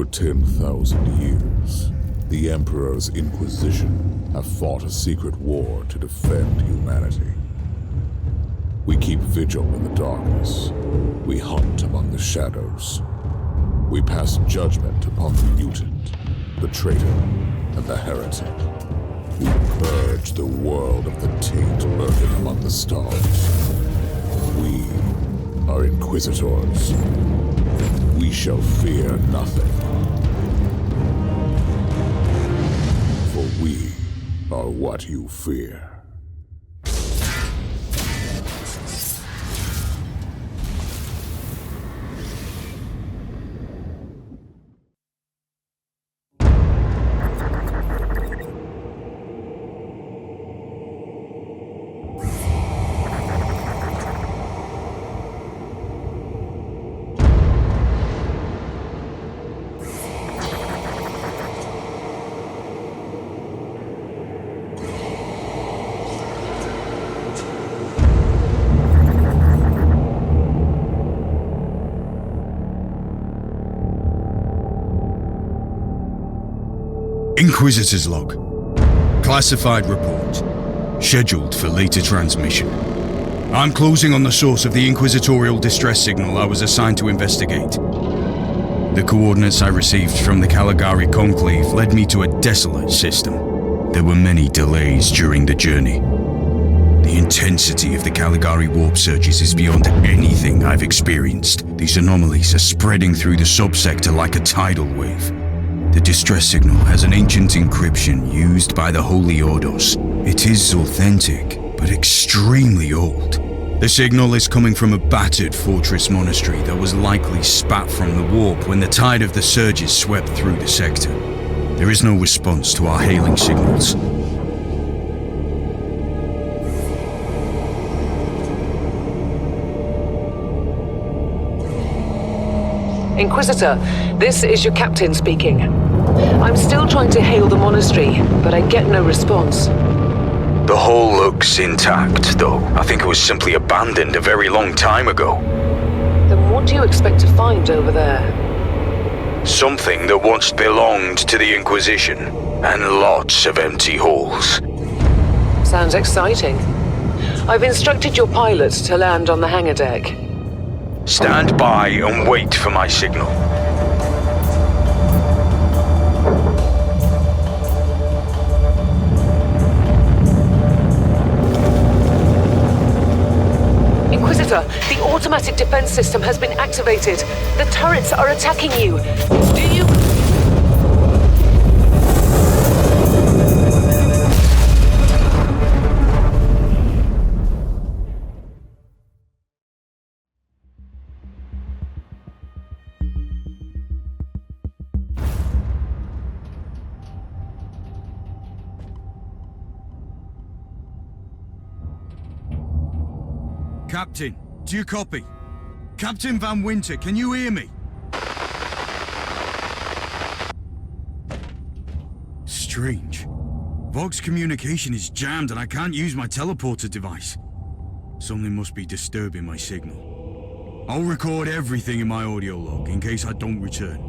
For 10,000 years, the Emperor's Inquisition have fought a secret war to defend humanity. We keep vigil in the darkness. We hunt among the shadows. We pass judgment upon the mutant, the traitor, and the heretic. We purge the world of the taint lurking among the stars. We are Inquisitors. We shall fear nothing. For we are what you fear. Inquisitor's log. Classified report. Scheduled for later transmission. I'm closing on the source of the Inquisitorial distress signal I was assigned to investigate. The coordinates I received from the Caligari Conclave led me to a desolate system. There were many delays during the journey. The intensity of the Caligari warp surges is beyond anything I've experienced. These anomalies are spreading through the subsector like a tidal wave. The distress signal has an ancient encryption used by the Holy Ordos. It is authentic, but extremely old. The signal is coming from a battered fortress monastery that was likely spat from the warp when the tide of the surges swept through the sector. There is no response to our hailing signals. Inquisitor, this is your captain speaking. I'm still trying to hail the monastery, but I get no response. The hull looks intact, though. I think it was simply abandoned a very long time ago. Then what do you expect to find over there? Something that once belonged to the Inquisition, and lots of empty halls. Sounds exciting. I've instructed your pilots to land on the hangar deck. Stand by and wait for my signal. Inquisitor, the automatic defense system has been activated. The turrets are attacking you. Do you... Captain, do you copy? Captain Van Wynter, can you hear me? Strange. Vox communication is jammed and I can't use my teleporter device. Something must be disturbing my signal. I'll record everything in my audio log in case I don't return.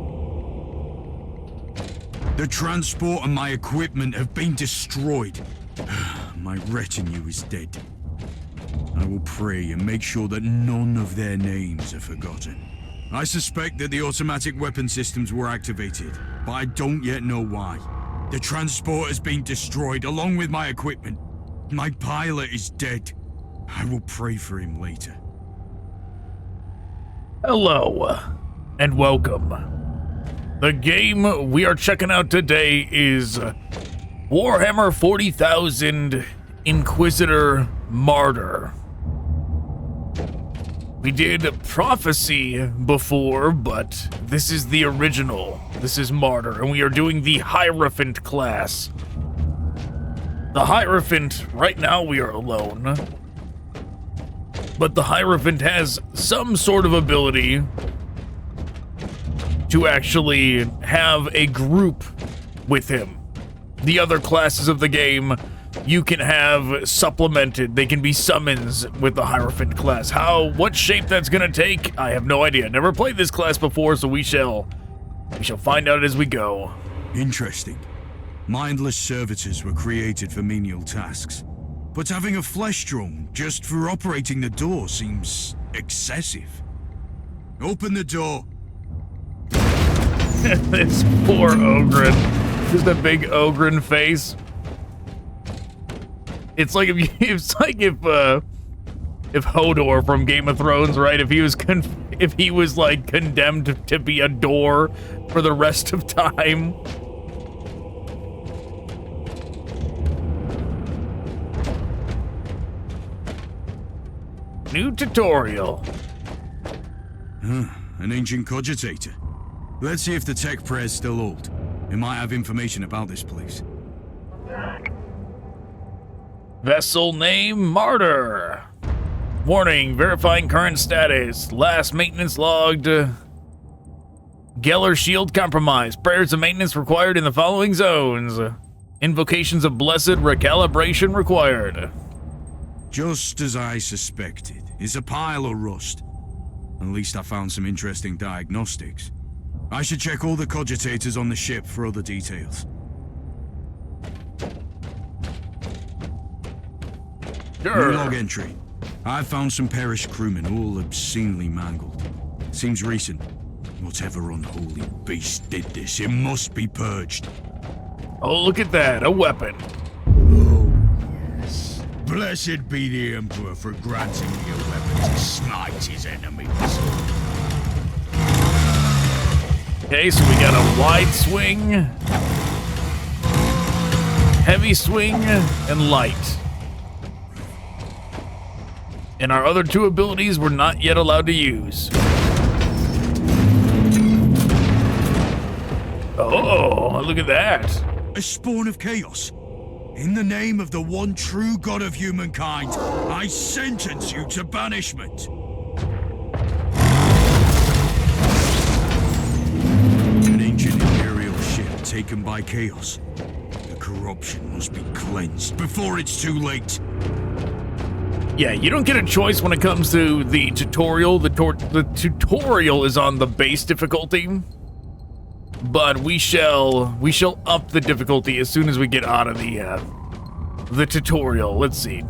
The transport and my equipment have been destroyed. My retinue is dead. I will pray and make sure that none of their names are forgotten. I suspect that the automatic weapon systems were activated, but I don't yet know why. The transport has been destroyed along with my equipment. My pilot is dead. I will pray for him later. Hello, and welcome. The game we are checking out today is Warhammer 40,000 Inquisitor Martyr. We did Prophecy before, but this is the original. This is Martyr, and we are doing the Hierophant class. The Hierophant, right now we are alone. But the Hierophant has some sort of ability to actually have a group with him. The other classes of the game you can have supplemented. They can be summons with the Hierophant class. What shape that's gonna take, I have no idea. Never played this class before, so we shall We shall find out as we go. Interesting. Mindless servitors were created for menial tasks. But having a flesh drone just for operating the door seems excessive. Open the door. This poor Ogren. Just a big Ogren face. It's like if Hodor from Game of Thrones, right? If he was like condemned to be a door for the rest of time. New tutorial. An ancient cogitator. Let's see if the tech prayers still hold. It might have information about this place. Vessel name, Martyr. Warning, verifying current status. Last maintenance logged. Geller shield compromised. Prayers of maintenance required in the following zones. Invocations of blessed recalibration required. Just as I suspected. It's a pile of rust. At least I found some interesting diagnostics. I should check all the cogitators on the ship for other details. Sure. New log entry. I found some perished crewmen, all obscenely mangled. Seems recent. Whatever unholy beast did this, it must be purged. Oh, look at that, a weapon. Oh, yes. Blessed be the Emperor for granting me a weapon to smite his enemies. Okay, so we got a wide swing, heavy swing, and light. And our other two abilities we're not yet allowed to use. Oh, look at that. A spawn of chaos. In the name of the one true god of humankind, I sentence you to banishment. An ancient imperial ship taken by chaos. The corruption must be cleansed before it's too late. Yeah, you don't get a choice when it comes to the tutorial. The tutorial is on the base difficulty, but we shall up the difficulty as soon as we get out of the tutorial. Let's see.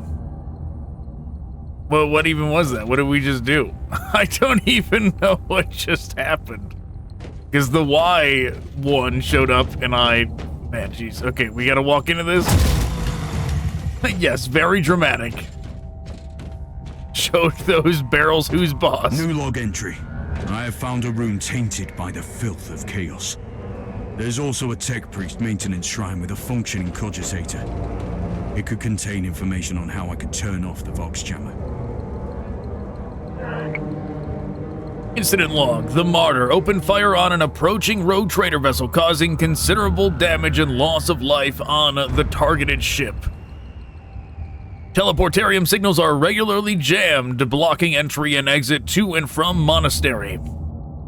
Well, what even was that? What did we just do? I don't even know what just happened. Because the Y one showed up and man, jeez. Okay, we gotta walk into this. Yes, very dramatic. Showed those barrels who's boss. New log entry. I have found a room tainted by the filth of chaos. There's also a tech priest maintenance shrine with a functioning cogitator. It could contain information on how I could turn off the Vox jammer. Incident log. The Martyr opened fire on an approaching rogue trader vessel, causing considerable damage and loss of life on the targeted ship. Teleportarium signals are regularly jammed, blocking entry and exit to and from Monastery.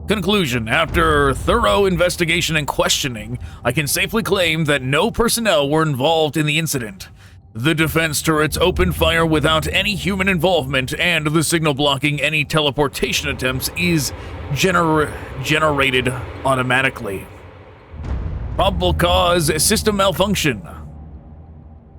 Conclusion. After thorough investigation and questioning, I can safely claim that no personnel were involved in the incident. The defense turrets opened fire without any human involvement, and the signal blocking any teleportation attempts is generated automatically. Probable cause, system malfunction.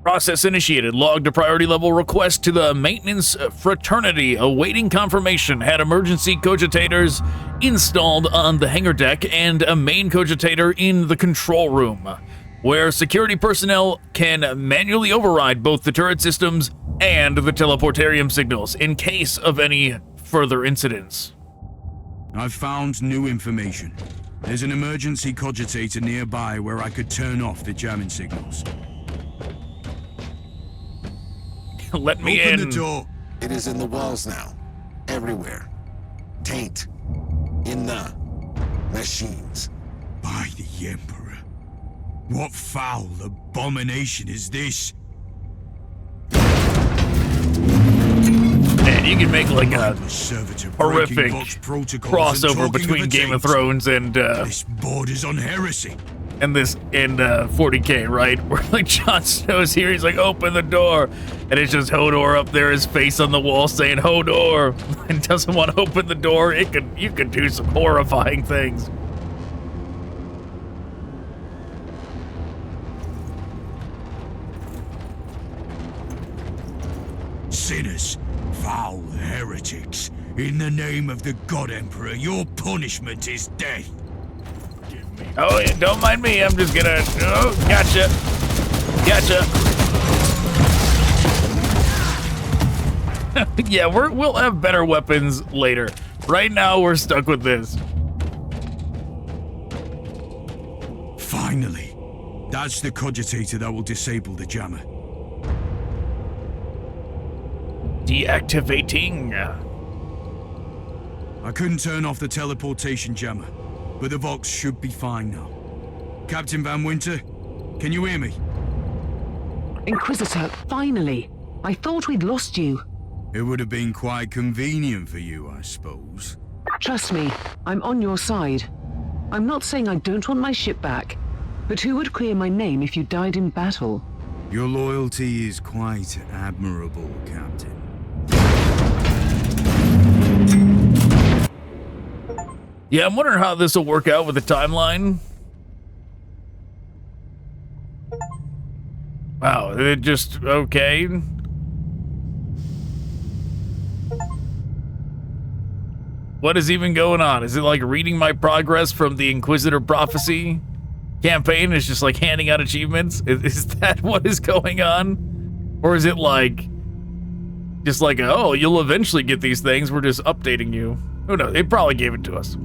Process initiated. Logged a priority level request to the maintenance fraternity awaiting confirmation. Had emergency cogitators installed on the hangar deck and a main cogitator in the control room, where security personnel can manually override both the turret systems and the teleportarium signals in case of any further incidents. I've found new information. There's an emergency cogitator nearby where I could turn off the jamming signals. Let me Open in. the door. It is in the walls now. Everywhere. Taint. In the machines. By the Emperor. What foul abomination is this? Man, you can make like a horrific crossover crossover between Game of Thrones and This borders on heresy. and 40K, right? Where like Jon Snow's here, he's like, open the door, and it's just Hodor up there, his face on the wall saying Hodor, and doesn't want to open the door. You could do some horrifying things. sinners, foul heretics. In the name of the God Emperor, your punishment is death. Oh, yeah, don't mind me. I'm just gonna... Oh, gotcha. Gotcha. Yeah, we'll have better weapons later. Right now, we're stuck with this. Finally. That's the cogitator that will disable the jammer. Deactivating. I couldn't turn off the teleportation jammer, but the Vox should be fine now. Captain Van Wynter, can you hear me? Inquisitor, finally. I thought we'd lost you. It would have been quite convenient for you, I suppose. Trust me, I'm on your side. I'm not saying I don't want my ship back, but who would clear my name if you died in battle? Your loyalty is quite admirable, Captain. Yeah, I'm wondering how this will work out with the timeline. Wow, it just... okay. What is even going on? Is it like reading my progress from the Inquisitor Prophecy campaign? It's just like handing out achievements? Is that what is going on? Or is it like... just like, oh, you'll eventually get these things, we're just updating you. Who knows? It probably gave it to us.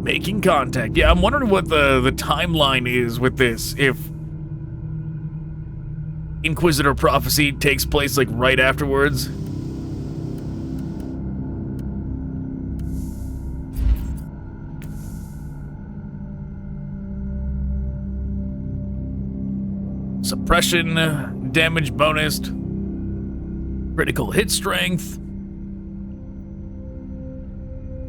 Making contact. Yeah, I'm wondering what the timeline is with this. If Inquisitor Prophecy takes place like right afterwards. Suppression, damage bonus, critical hit strength,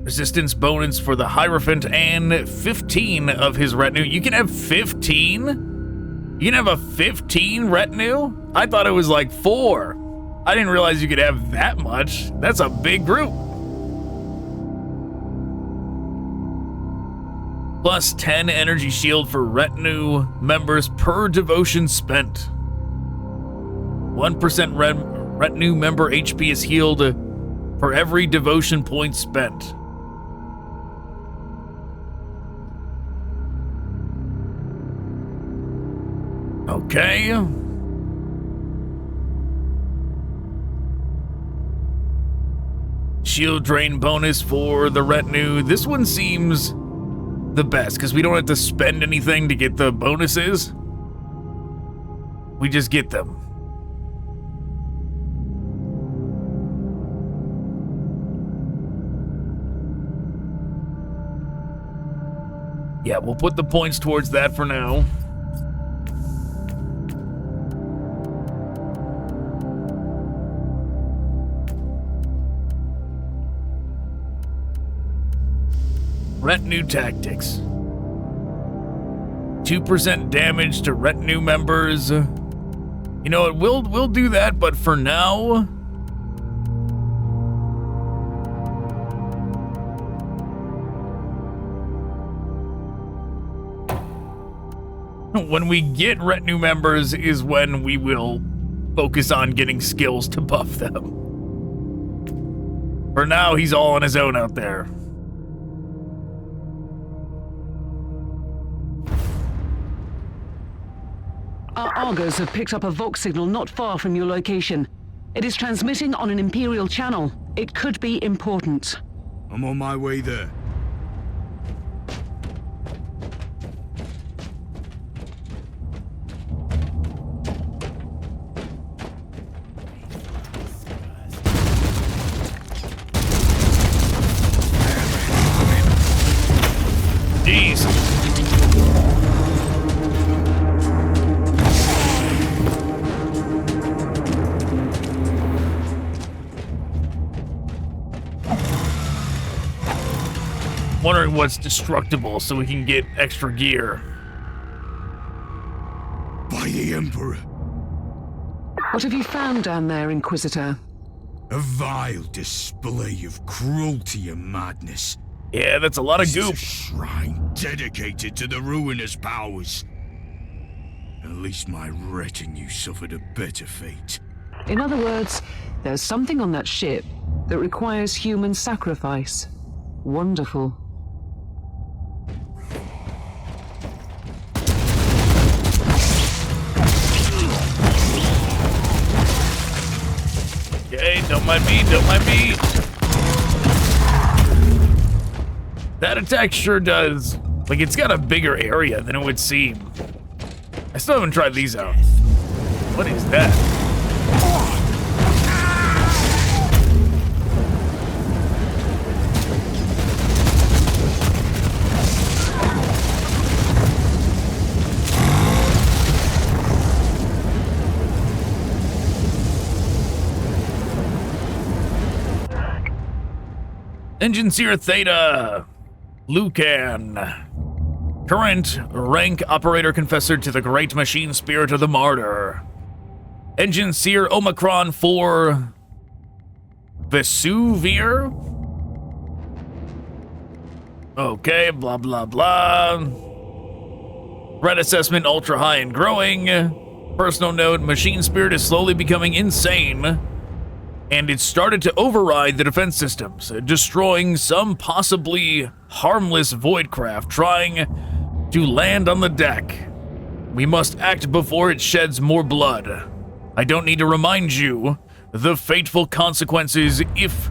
resistance bonus for the Hierophant, and 15 of his retinue. You can have 15? You can have a 15 retinue? I thought it was like 4. I didn't realize you could have that much. That's a big group. Plus 10 energy shield for retinue members per devotion spent. 1% retinue member HP is healed for every devotion point spent. Okay. Shield drain bonus for the retinue. This one seems the best because we don't have to spend anything to get the bonuses. We just get them. Yeah, we'll put the points towards that for now. Retinue tactics. 2% damage to retinue members. You know what? We'll do that, but for now, when we get retinue members is when we will focus on getting skills to buff them. For now, he's all on his own out there. Our Argos have picked up a Vox signal not far from your location. It is transmitting on an Imperial channel. It could be important. I'm on my way there. Jeez. Wondering what's destructible so we can get extra gear. By the Emperor. What have you found down there, Inquisitor? A vile display of cruelty and madness. Yeah, that's a lot of This is goop. a shrine dedicated to the ruinous powers. At least my retinue suffered a better fate. In other words, there's something on that ship that requires human sacrifice. Wonderful. Okay, don't mind me, don't mind me. That attack sure does. Like, it's got a bigger area than it would seem. I still haven't tried these out. What is that? Engine Seer Theta, Lucan. Current rank operator confessor to the Great Machine Spirit of the Martyr. Engine Seer Omicron 4, Vesuvier. Okay, blah blah blah. Red assessment ultra high and growing. Personal note, Machine Spirit is slowly becoming insane. And it started to override the defense systems, destroying some possibly harmless void craft trying to land on the deck. We must act before it sheds more blood. I don't need to remind you the fateful consequences if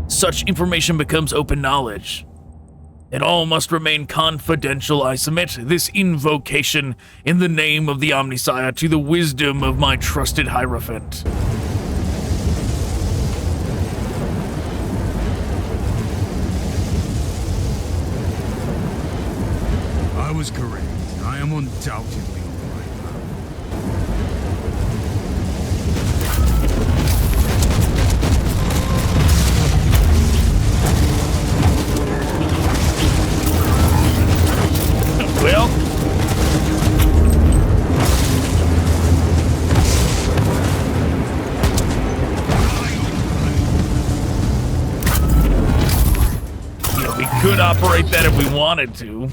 such information becomes open knowledge. It all must remain confidential. I submit this invocation in the name of the Omnissiah to the wisdom of my trusted Hierophant. I was correct. I am undoubtedly all right now. Well, yeah, we could operate that if we wanted to.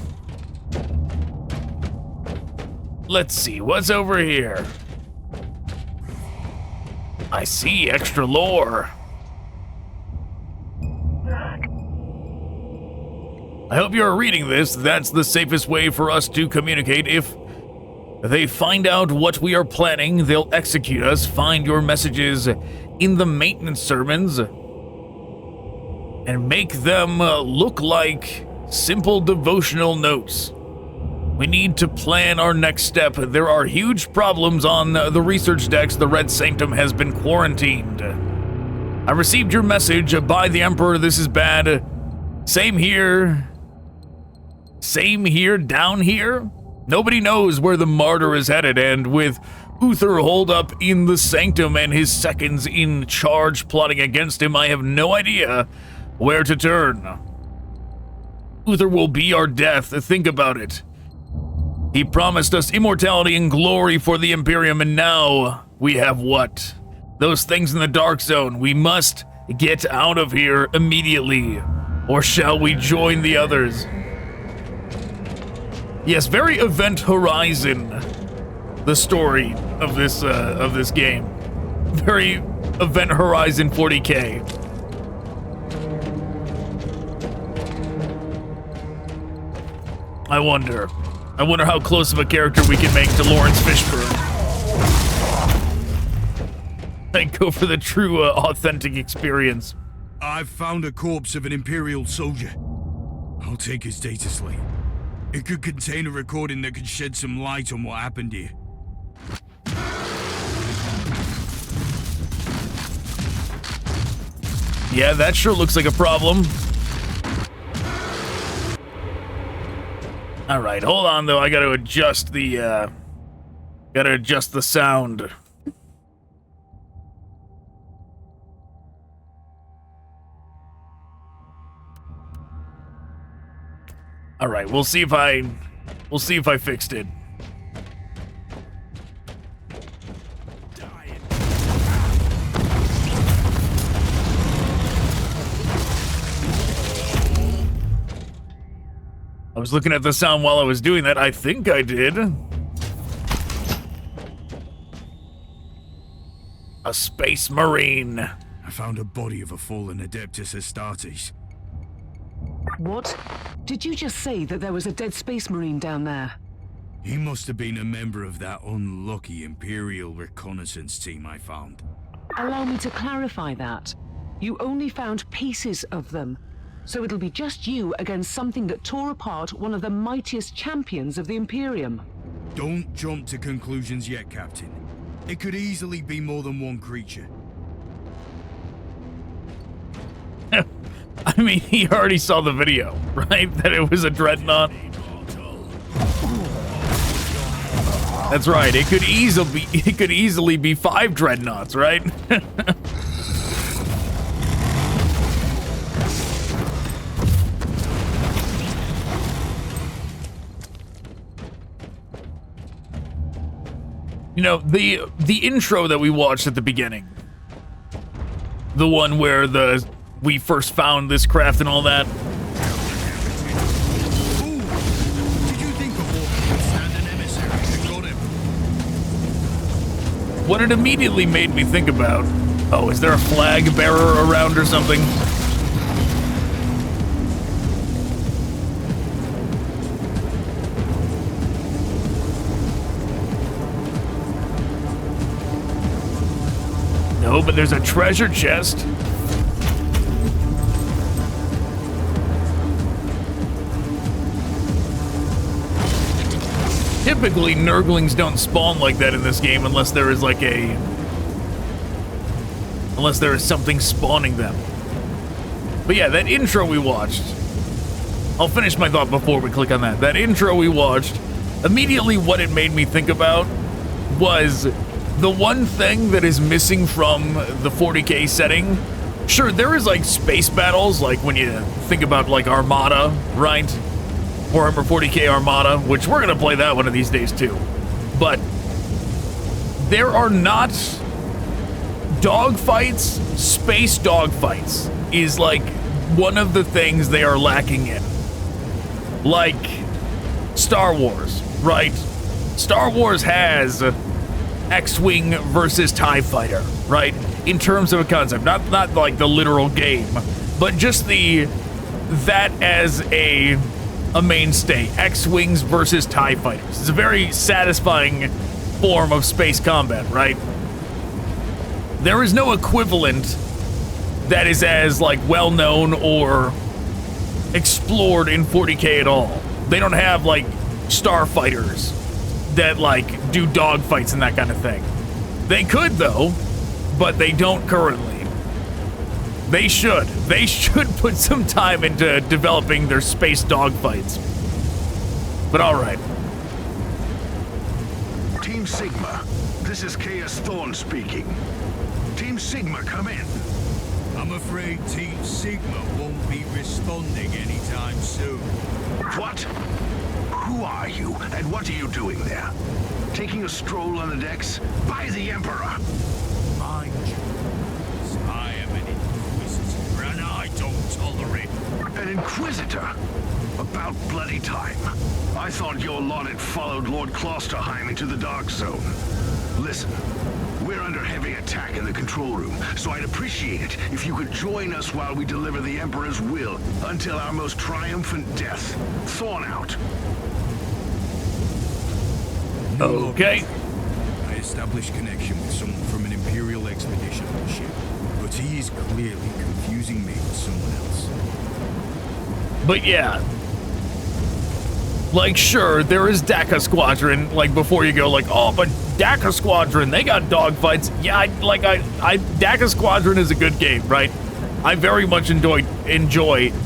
Let's see, what's over here? I see extra lore. I hope you're reading this. That's the safest way for us to communicate. If they find out what we are planning, they'll execute us. Find your messages in the maintenance sermons and make them look like simple devotional notes. We need to plan our next step. There are huge problems on the research decks. The Red Sanctum has been quarantined. I received your message by the Emperor. This is bad. Same here. Same here, down here. Nobody knows where the Martyr is headed, and with Uther holed up in the Sanctum and his seconds in charge plotting against him, I have no idea where to turn. Uther will be our death. Think about it. He promised us immortality and glory for the Imperium, and now we have what? Those things in the Dark Zone. We must get out of here immediately, or shall we join the others? Yes, very Event Horizon, the story of this game. Very Event Horizon 40K. I wonder how close of a character we can make to Lawrence Fishburne. I go for the true, authentic experience. I've found a corpse of an Imperial soldier. I'll take his data slate. It could contain a recording that could shed some light on what happened here. Yeah, that sure looks like a problem. All right, hold on though. I gotta adjust the sound. All right, we'll see if I fixed it. I was looking at the sound while I was doing that. I think I did. A space marine. I found a body of a fallen Adeptus Astartes. What? Did you just say that there was a dead space marine down there? He must have been a member of that unlucky Imperial reconnaissance team I found. Allow me to clarify that. You only found pieces of them. So it'll be just you against something that tore apart one of the mightiest champions of the Imperium. Don't jump to conclusions yet, Captain. It could easily be more than one creature. I mean, he already saw the video, right? That it was a dreadnought. That's right. It could easily be 5 dreadnoughts, right? You know, the intro that we watched at the beginning, the one where we first found this craft and all that. Ooh, did you think of walking and stand an emissary and got him? What it immediately made me think about, oh, is there a flag bearer around or something? No, but there's a treasure chest. Typically, Nurglings don't spawn like that in this game unless there is like unless there is something spawning them. But yeah, that intro we watched, I'll finish my thought before we click on that. That intro we watched, immediately what it made me think about was the one thing that is missing from the 40k setting. Sure, there is like space battles, like when you think about like Armada, right? Warhammer 40k Armada, which we're gonna play that one of these days too. But there are not dogfights. Space dogfights is like one of the things they are lacking in. Like Star Wars, right? Star Wars has X-Wing versus TIE Fighter, right? In terms of a concept, not like the literal game, but just that as a mainstay. X-Wings versus TIE Fighters. It's a very satisfying form of space combat, right? There is no equivalent that is as like well known or explored in 40k at all. They don't have like starfighters that like do dogfights and that kind of thing. They could though, but they don't currently. They should. They should put some time into developing their space dogfights. But all right. Team Sigma, this is Chaos Thorn speaking. Team Sigma, come in. I'm afraid Team Sigma won't be responding anytime soon. What? Who are you, and what are you doing there? Taking a stroll on the decks? By the Emperor! Mind you, I am an Inquisitor, and I don't tolerate... An Inquisitor? About bloody time. I thought your lot had followed Lord Klosterheim into the Dark Zone. Listen, we're under heavy attack in the control room, so I'd appreciate it if you could join us while we deliver the Emperor's will until our most triumphant death. Thorn out. Okay. I established connection with someone from an Imperial expedition on the ship, but he is clearly confusing me with someone else. But yeah. Like, sure, there is Daka Squadron, like, before you go, like, oh, but Daka Squadron, they got dogfights. Yeah, Daka Squadron is a good game, right? I very much enjoy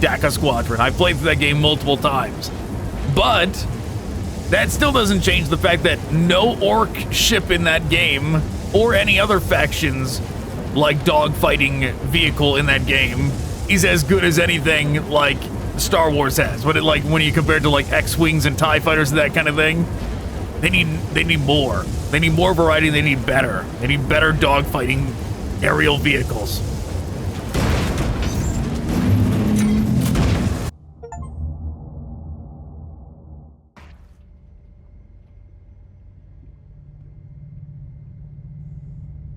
Daka Squadron. I've played through that game multiple times. But that still doesn't change the fact that no orc ship in that game, or any other factions, like dogfighting vehicle in that game, is as good as anything, like, Star Wars has. But when you compare it to like X-Wings and TIE Fighters and that kind of thing, they need more. They need more variety, they need better. They need better dogfighting aerial vehicles.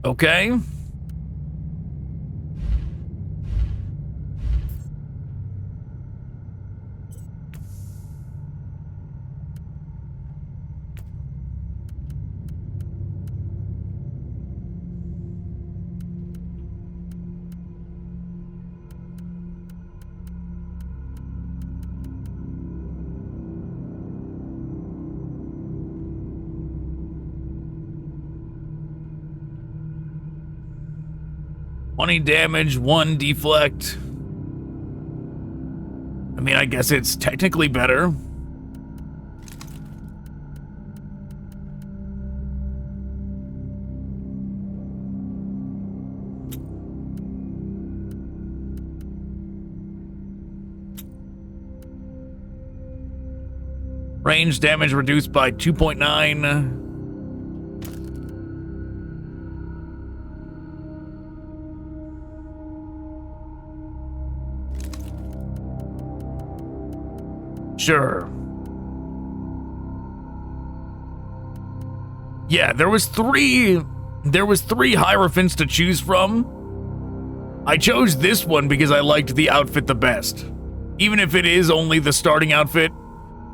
Okay. Twenty damage, 1 deflect. I mean, I guess it's technically better. Range damage reduced by 2.9. Sure. Yeah, there was three Hierophants to choose from. I chose this one because I liked the outfit the best. Even if it is only the starting outfit,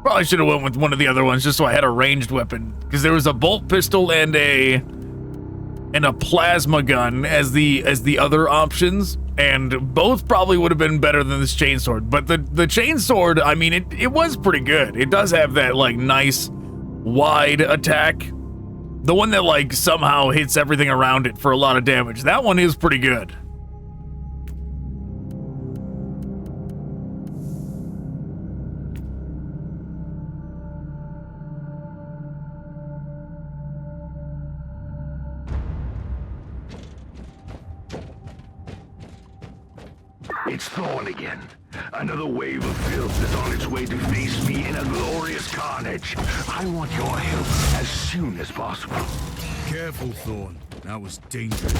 probably should have went with one of the other ones just so I had a ranged weapon. Because there was a bolt pistol and a plasma gun as the other options. And both probably would have been better than this chainsword. But the chainsword, I mean, it was pretty good. It does have that, like, nice, wide attack. The one that, like, somehow hits everything around it for a lot of damage. That one is pretty good. It's Thorn again. Another wave of filth is on its way to face me in a glorious carnage. I want your help as soon as possible. Careful, Thorn. That was dangerous.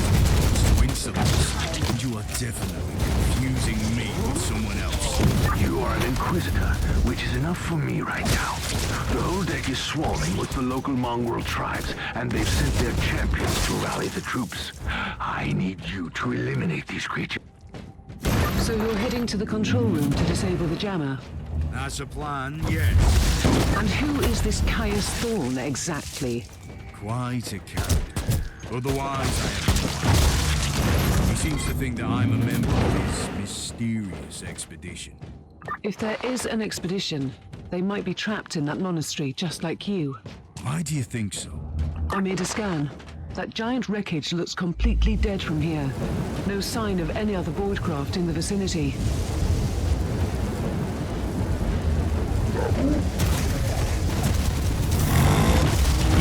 Coincidence. And you are definitely confusing me with someone else. You are an Inquisitor, which is enough for me right now. The whole deck is swarming with the local mongrel tribes, and they've sent their champions to rally the troops. I need you to eliminate these creatures. So you're heading to the control room to disable the jammer? That's a plan, yes. And who is this Caius Thorn exactly? Quite a character. Otherwise, I am. He seems to think that I'm a member of his mysterious expedition. If there is an expedition, they might be trapped in that monastery just like you. Why do you think so? I made a scan. That giant wreckage looks completely dead from here. No sign of any other boardcraft in the vicinity.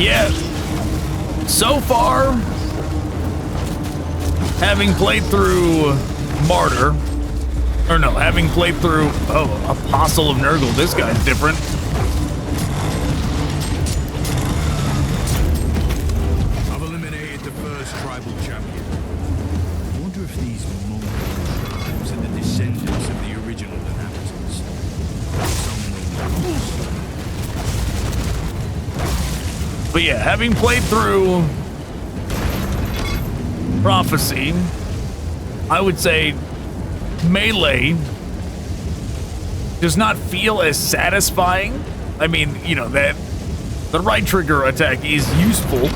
Yeah. So far, having played through Martyr, or no, having played through, Apostle of Nurgle, this guy's different. But yeah, having played through Prophecy, I would say melee does not feel as satisfying. I mean, you know, that the right trigger attack is useful.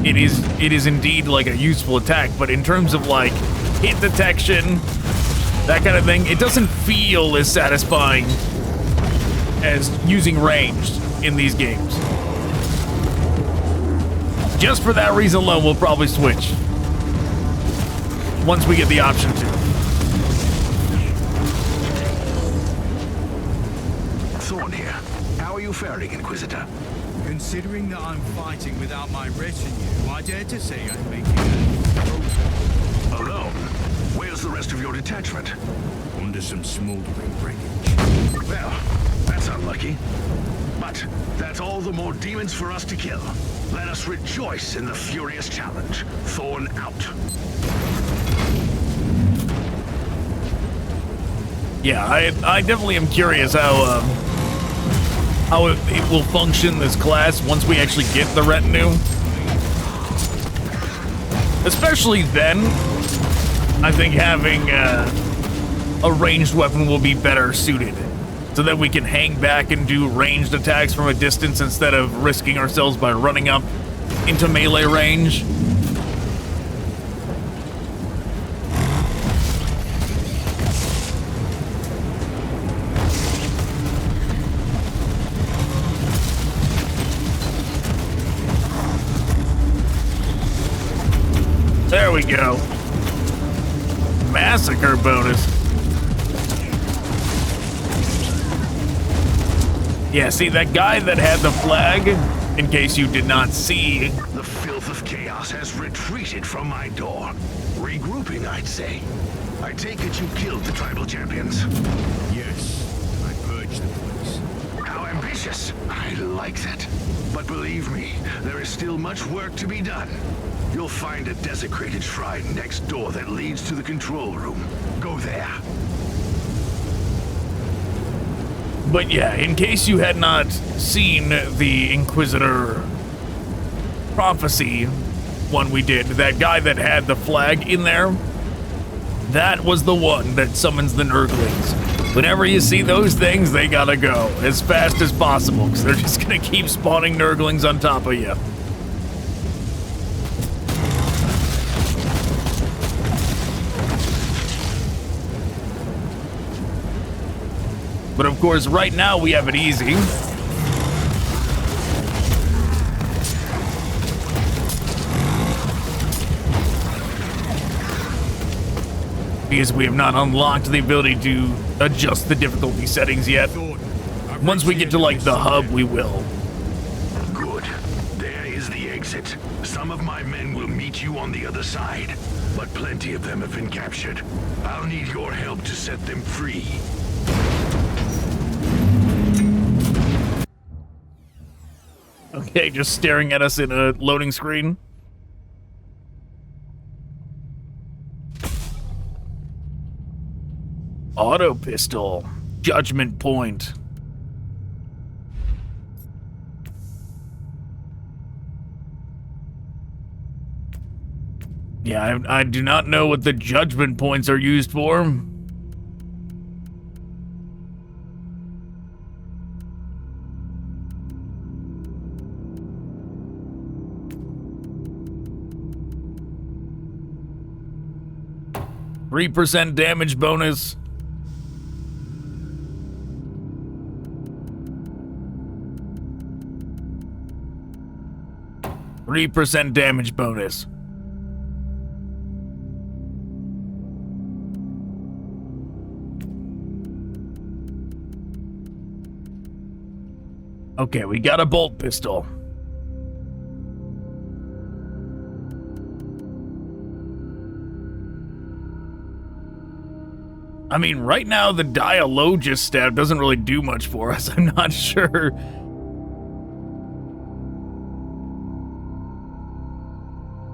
It is indeed like a useful attack, but in terms of like hit detection, that kind of thing, it doesn't feel as satisfying as using ranged in these games. Just for that reason alone, we'll probably switch once we get the option to. Thorn here. How are you faring, Inquisitor? Considering that I'm fighting without my retinue, I dare to say I'm making it. Alone? Where's the rest of your detachment? Under some smoldering wreckage. Well, that's unlucky. But that's all the more demons for us to kill. Let us rejoice in the furious challenge. Thorn out. Yeah, I definitely am curious how it will function this class once we actually get the retinue. Especially then, I think having a ranged weapon will be better suited, so that we can hang back and do ranged attacks from a distance instead of risking ourselves by running up into melee range. There we go. Massacre bonus. Yeah, see, that guy that had the flag, in case you did not see. The filth of chaos has retreated from my door. Regrouping, I'd say. I take it you killed the tribal champions. Yes, I purged the place. How ambitious. I like that. But believe me, there is still much work to be done. You'll find a desecrated shrine next door that leads to the control room. Go there. But yeah, in case you had not seen the Inquisitor prophecy one we did, that guy that had the flag in there, that was the one that summons the Nurglings. Whenever you see those things, they gotta go as fast as possible, because they're just gonna keep spawning Nurglings on top of you. But of course, right now we have it easy. Because we have not unlocked the ability to adjust the difficulty settings yet. Once we get to like the hub, we will. Good. There is the exit. Some of my men will meet you on the other side, but plenty of them have been captured. I'll need your help to set them free. Okay, just staring at us in a loading screen. Auto pistol. Judgment point. Yeah, I do not know what the judgment points are used for. %3 damage bonus. %3 damage bonus. Okay, we got a bolt pistol. I mean, right now the Dialogist staff doesn't really do much for us. I'm not sure.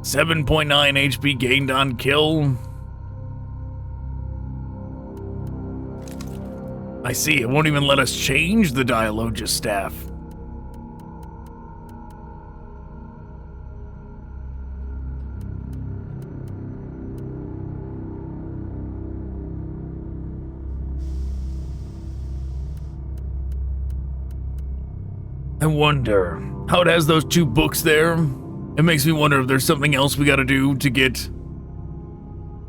.9 HP gained on kill. I see, it won't even let us change the Dialogist staff. I wonder how it has those 2 books there. It makes me wonder if there's something else we gotta do to get...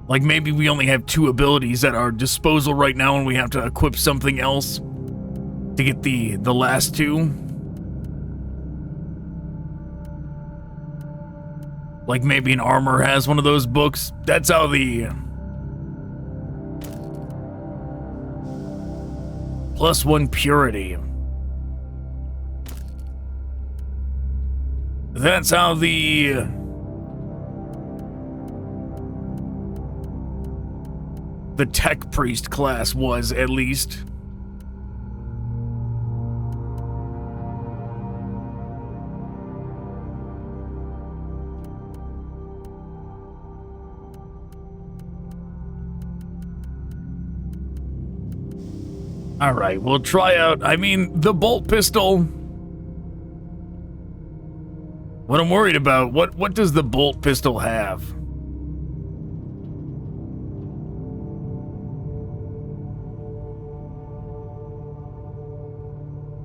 Like maybe we only have 2 abilities at our disposal right now and we have to equip something else to get the last 2. Like maybe an armor has one of those books. That's how the... +1 purity. That's how the Tech Priest class was, at least. Alright, we'll try out, I mean, the bolt pistol. What I'm worried about, what does the bolt pistol have?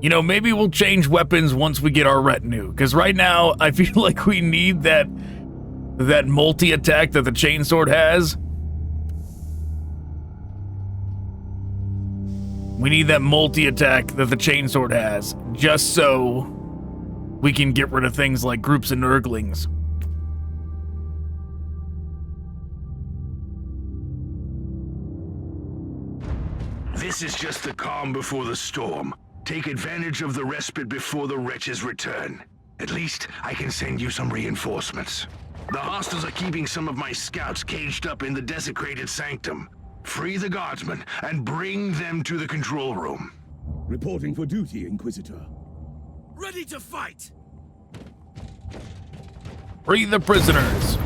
You know, maybe we'll change weapons once we get our retinue, because right now I feel like we need that multi-attack that the chainsword has. We need that multi-attack that the chainsword has, just so we can get rid of things like groups of nurglings. This is just the calm before the storm. Take advantage of the respite before the wretches return. At least I can send you some reinforcements. The hostiles are keeping some of my scouts caged up in the desecrated sanctum. Free the guardsmen and bring them to the control room. Reporting for duty, Inquisitor. Ready to fight! Free the prisoners.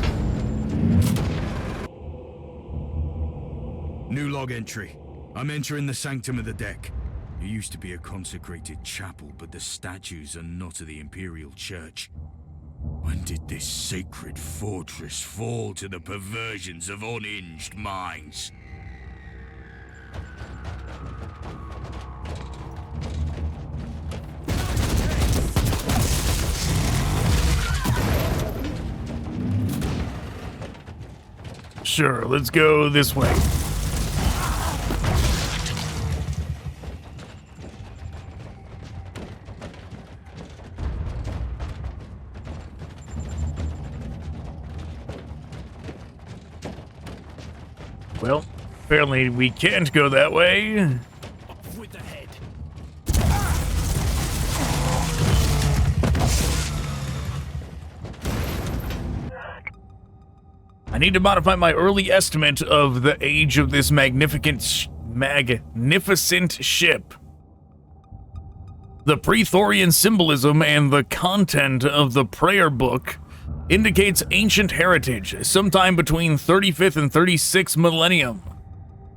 New log entry. I'm entering the sanctum of the deck. It used to be a consecrated chapel, but the statues are not of the Imperial Church. When did this sacred fortress fall to the perversions of unhinged minds? Sure, let's go this way. Well, apparently we can't go that way. Off with the head. I need to modify my early estimate of the age of this magnificent ship. The Praetorian symbolism and the content of the prayer book indicates ancient heritage, sometime between 35th and 36th millennium.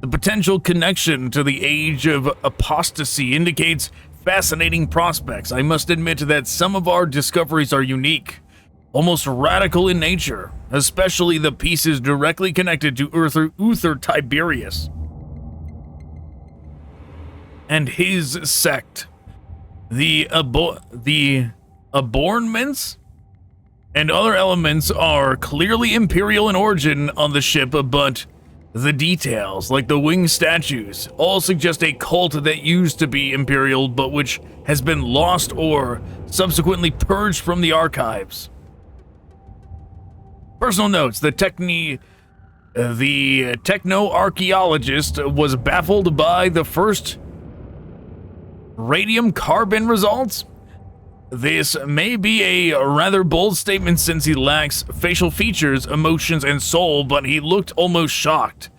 The potential connection to the age of apostasy indicates fascinating prospects. I must admit that some of our discoveries are unique, almost radical in nature, especially the pieces directly connected to Uther Tiberius and his sect. The abhorrements and other elements are clearly Imperial in origin on the ship, but the details, like the winged statues, all suggest a cult that used to be Imperial, but which has been lost or subsequently purged from the archives. Personal notes: the techno-archaeologist was baffled by the first radium carbon results. This may be a rather bold statement since he lacks facial features, emotions, and soul, but he looked almost shocked.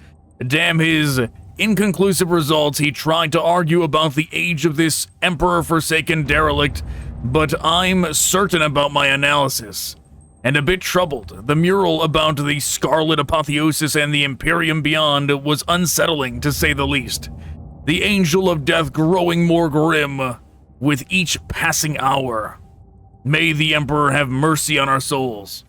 Damn his inconclusive results. He tried to argue about the age of this Emperor-forsaken derelict, but I'm certain about my analysis. And a bit troubled. The mural about the Scarlet Apotheosis and the Imperium beyond was unsettling, to say the least. The Angel of Death growing more grim with each passing hour. May the Emperor have mercy on our souls.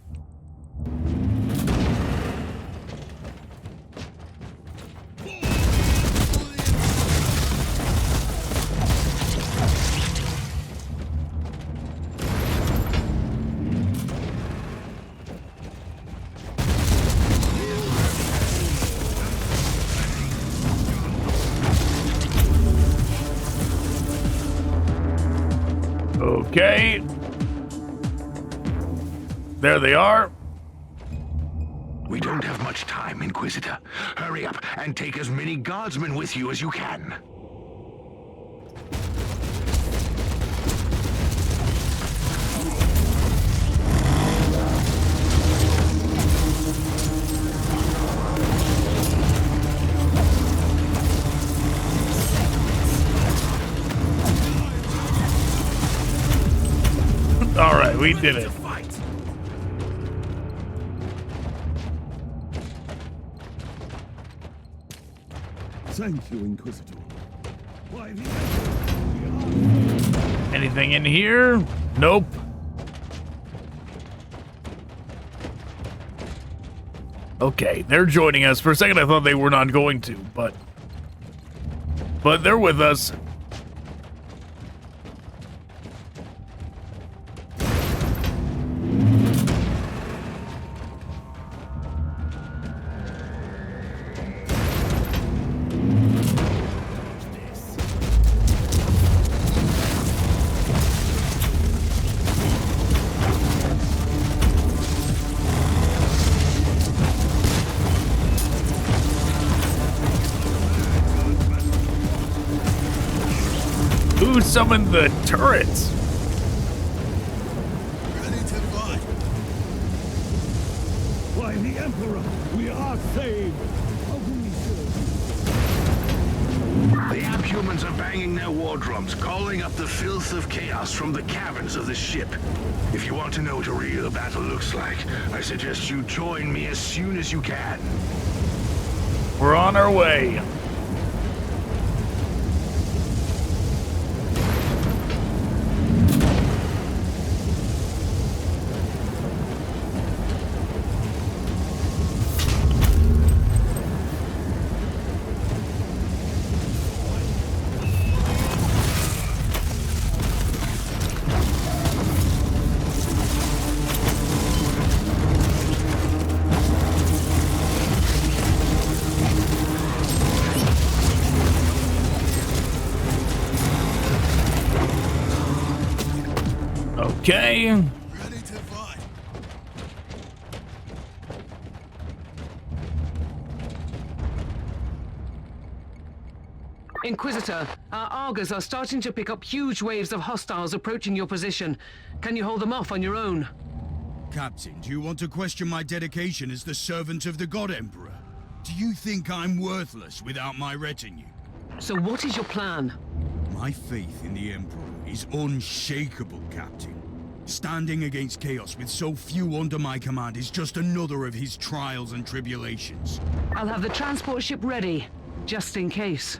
Okay. There they are. We don't have much time, Inquisitor. Hurry up and take as many guardsmen with you as you can. All right, we did it. Thank you, Inquisitor. Why the... Anything in here? Nope. Okay, they're joining us. For a second I thought they were not going to, but they're with us. Who summoned the turrets? Ready to fight. By the Emperor, we are saved. How can we serve The Abhumans are banging their war drums, calling up the filth of chaos from the caverns of the ship. If you want to know what a real battle looks like, I suggest you join me as soon as you can. We're on our way. Okay. Ready to fight. Inquisitor, our Argos are starting to pick up huge waves of hostiles approaching your position. Can you hold them off on your own? Captain, do you want to question my dedication as the servant of the God Emperor? Do you think I'm worthless without my retinue? So what is your plan? My faith in the Emperor is unshakable, Captain. Standing against chaos with so few under my command is just another of his trials and tribulations. I'll have the transport ship ready, just in case.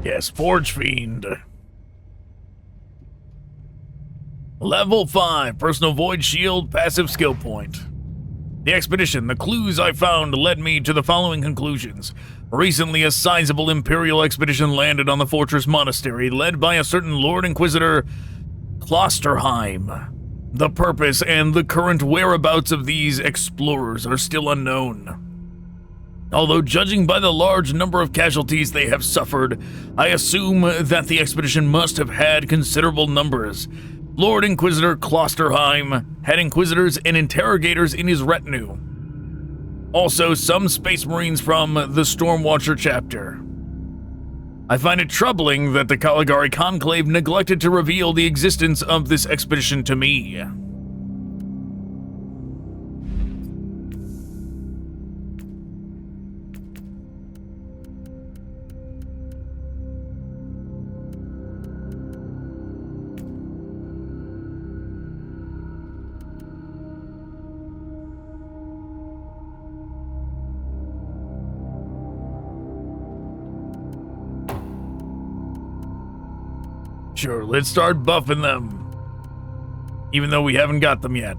Yes, Forge Fiend. Level 5, personal void shield, passive skill point. The expedition, the clues I found led me to the following conclusions. Recently, a sizable Imperial expedition landed on the Fortress Monastery, led by a certain Lord Inquisitor Klosterheim. The purpose and the current whereabouts of these explorers are still unknown. Although judging by the large number of casualties they have suffered, I assume that the expedition must have had considerable numbers. Lord Inquisitor Klosterheim had Inquisitors and Interrogators in his retinue. Also, some Space Marines from the Stormwatcher chapter. I find it troubling that the Caligari Conclave neglected to reveal the existence of this expedition to me. Sure, let's start buffing them. Even though we haven't got them yet.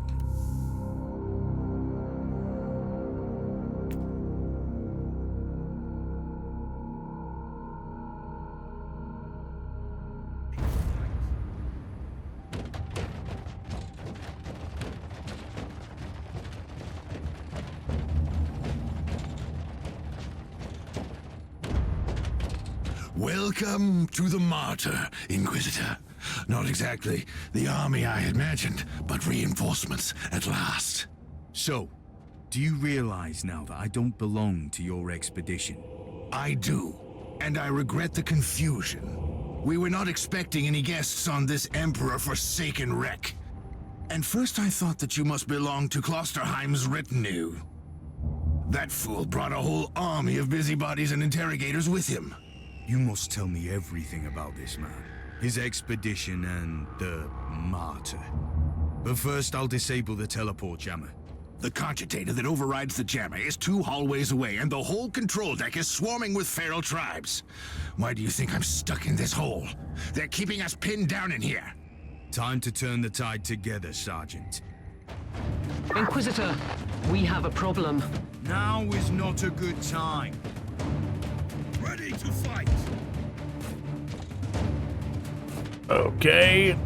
Welcome to the Martyr, Inquisitor. Not exactly the army I had imagined, but reinforcements at last. So, do you realize now that I don't belong to your expedition? I do, and I regret the confusion. We were not expecting any guests on this Emperor-forsaken wreck. And first I thought that you must belong to Klosterheim's retinue. That fool brought a whole army of busybodies and interrogators with him. You must tell me everything about this man, his expedition, and the Martyr. But first, I'll disable the teleport jammer. The cogitator that overrides the jammer is 2 hallways away, and the whole control deck is swarming with feral tribes. Why do you think I'm stuck in this hole? They're keeping us pinned down in here. Time to turn the tide together, Sergeant. Inquisitor, we have a problem. Now is not a good time. Ready to fight! Okay.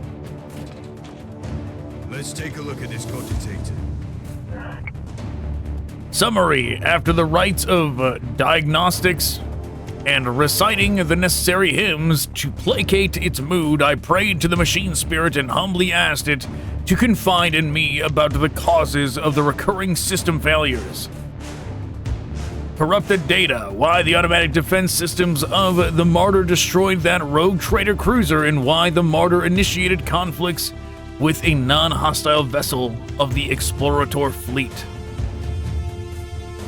Let's take a look at this cogitator. Summary. After the rites of diagnostics and reciting the necessary hymns to placate its mood, I prayed to the machine spirit and humbly asked it to confide in me about the causes of the recurring system failures. Corrupted data. Why the automatic defense systems of the Martyr destroyed that rogue trader cruiser, and why the Martyr initiated conflicts with a non-hostile vessel of the Explorator fleet.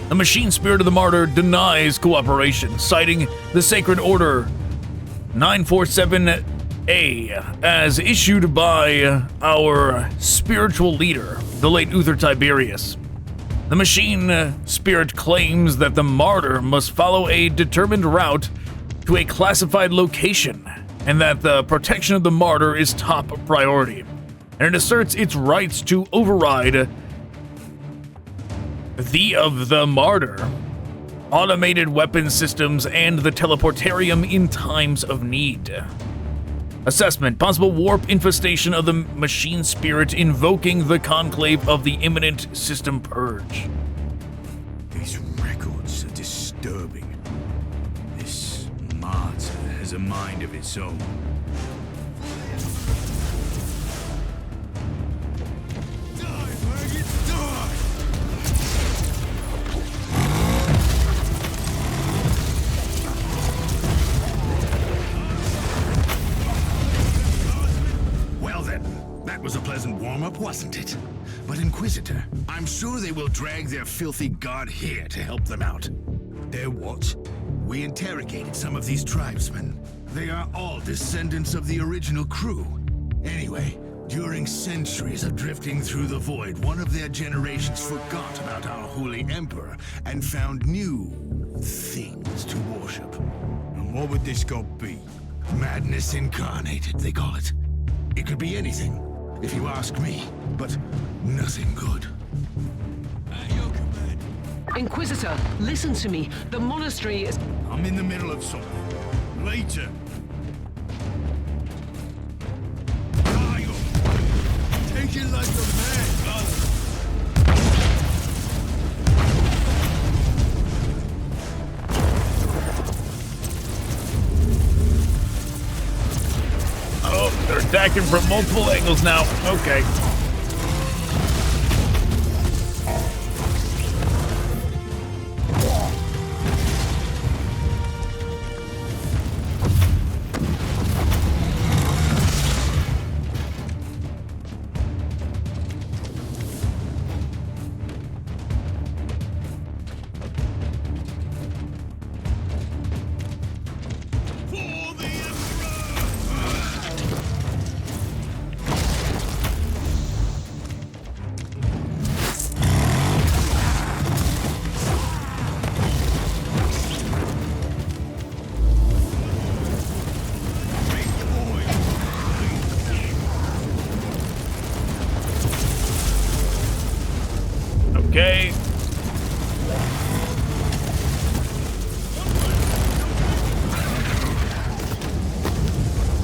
The machine spirit of the Martyr denies cooperation, citing the Sacred Order 947A as issued by our spiritual leader, the late Uther Tiberius. The machine spirit claims that the Martyr must follow a determined route to a classified location, and that the protection of the Martyr is top priority. And it asserts its rights to override the Martyr, automated weapon systems, and the teleportarium in times of need. Assessment: possible warp infestation of the machine spirit, invoking the conclave of the imminent system purge. These records are disturbing. This Martyr has a mind of its own. Was a pleasant warm-up, wasn't it? But Inquisitor, I'm sure they will drag their filthy god here to help them out. Their what? We interrogated some of these tribesmen. They are all descendants of the original crew. Anyway, during centuries of drifting through the void, one of their generations forgot about our holy emperor and found new things to worship. And what would this god be? Madness incarnated, they call it. It could be anything, if you ask me, but nothing good. At your command. Inquisitor, listen to me. The monastery is... I'm in the middle of something. Later. Kyle! Take it like a man, brother. Oh, they're attacking from multiple angles now. Okay. Okay.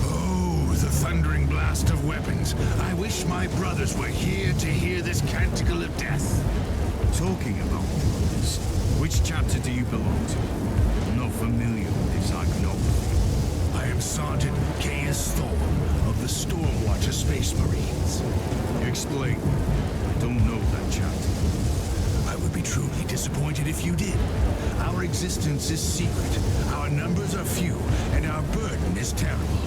Oh, the thundering blast of weapons. I wish my brothers were here to hear this canticle of death. Talking about brothers, which chapter do you belong to? I'm not familiar with this iconography. I am Sergeant Caius Thorn of the Stormwatcher Space Marines. Explain. I don't know that chapter. I would be truly disappointed if you did. Our existence is secret, our numbers are few, and our burden is terrible.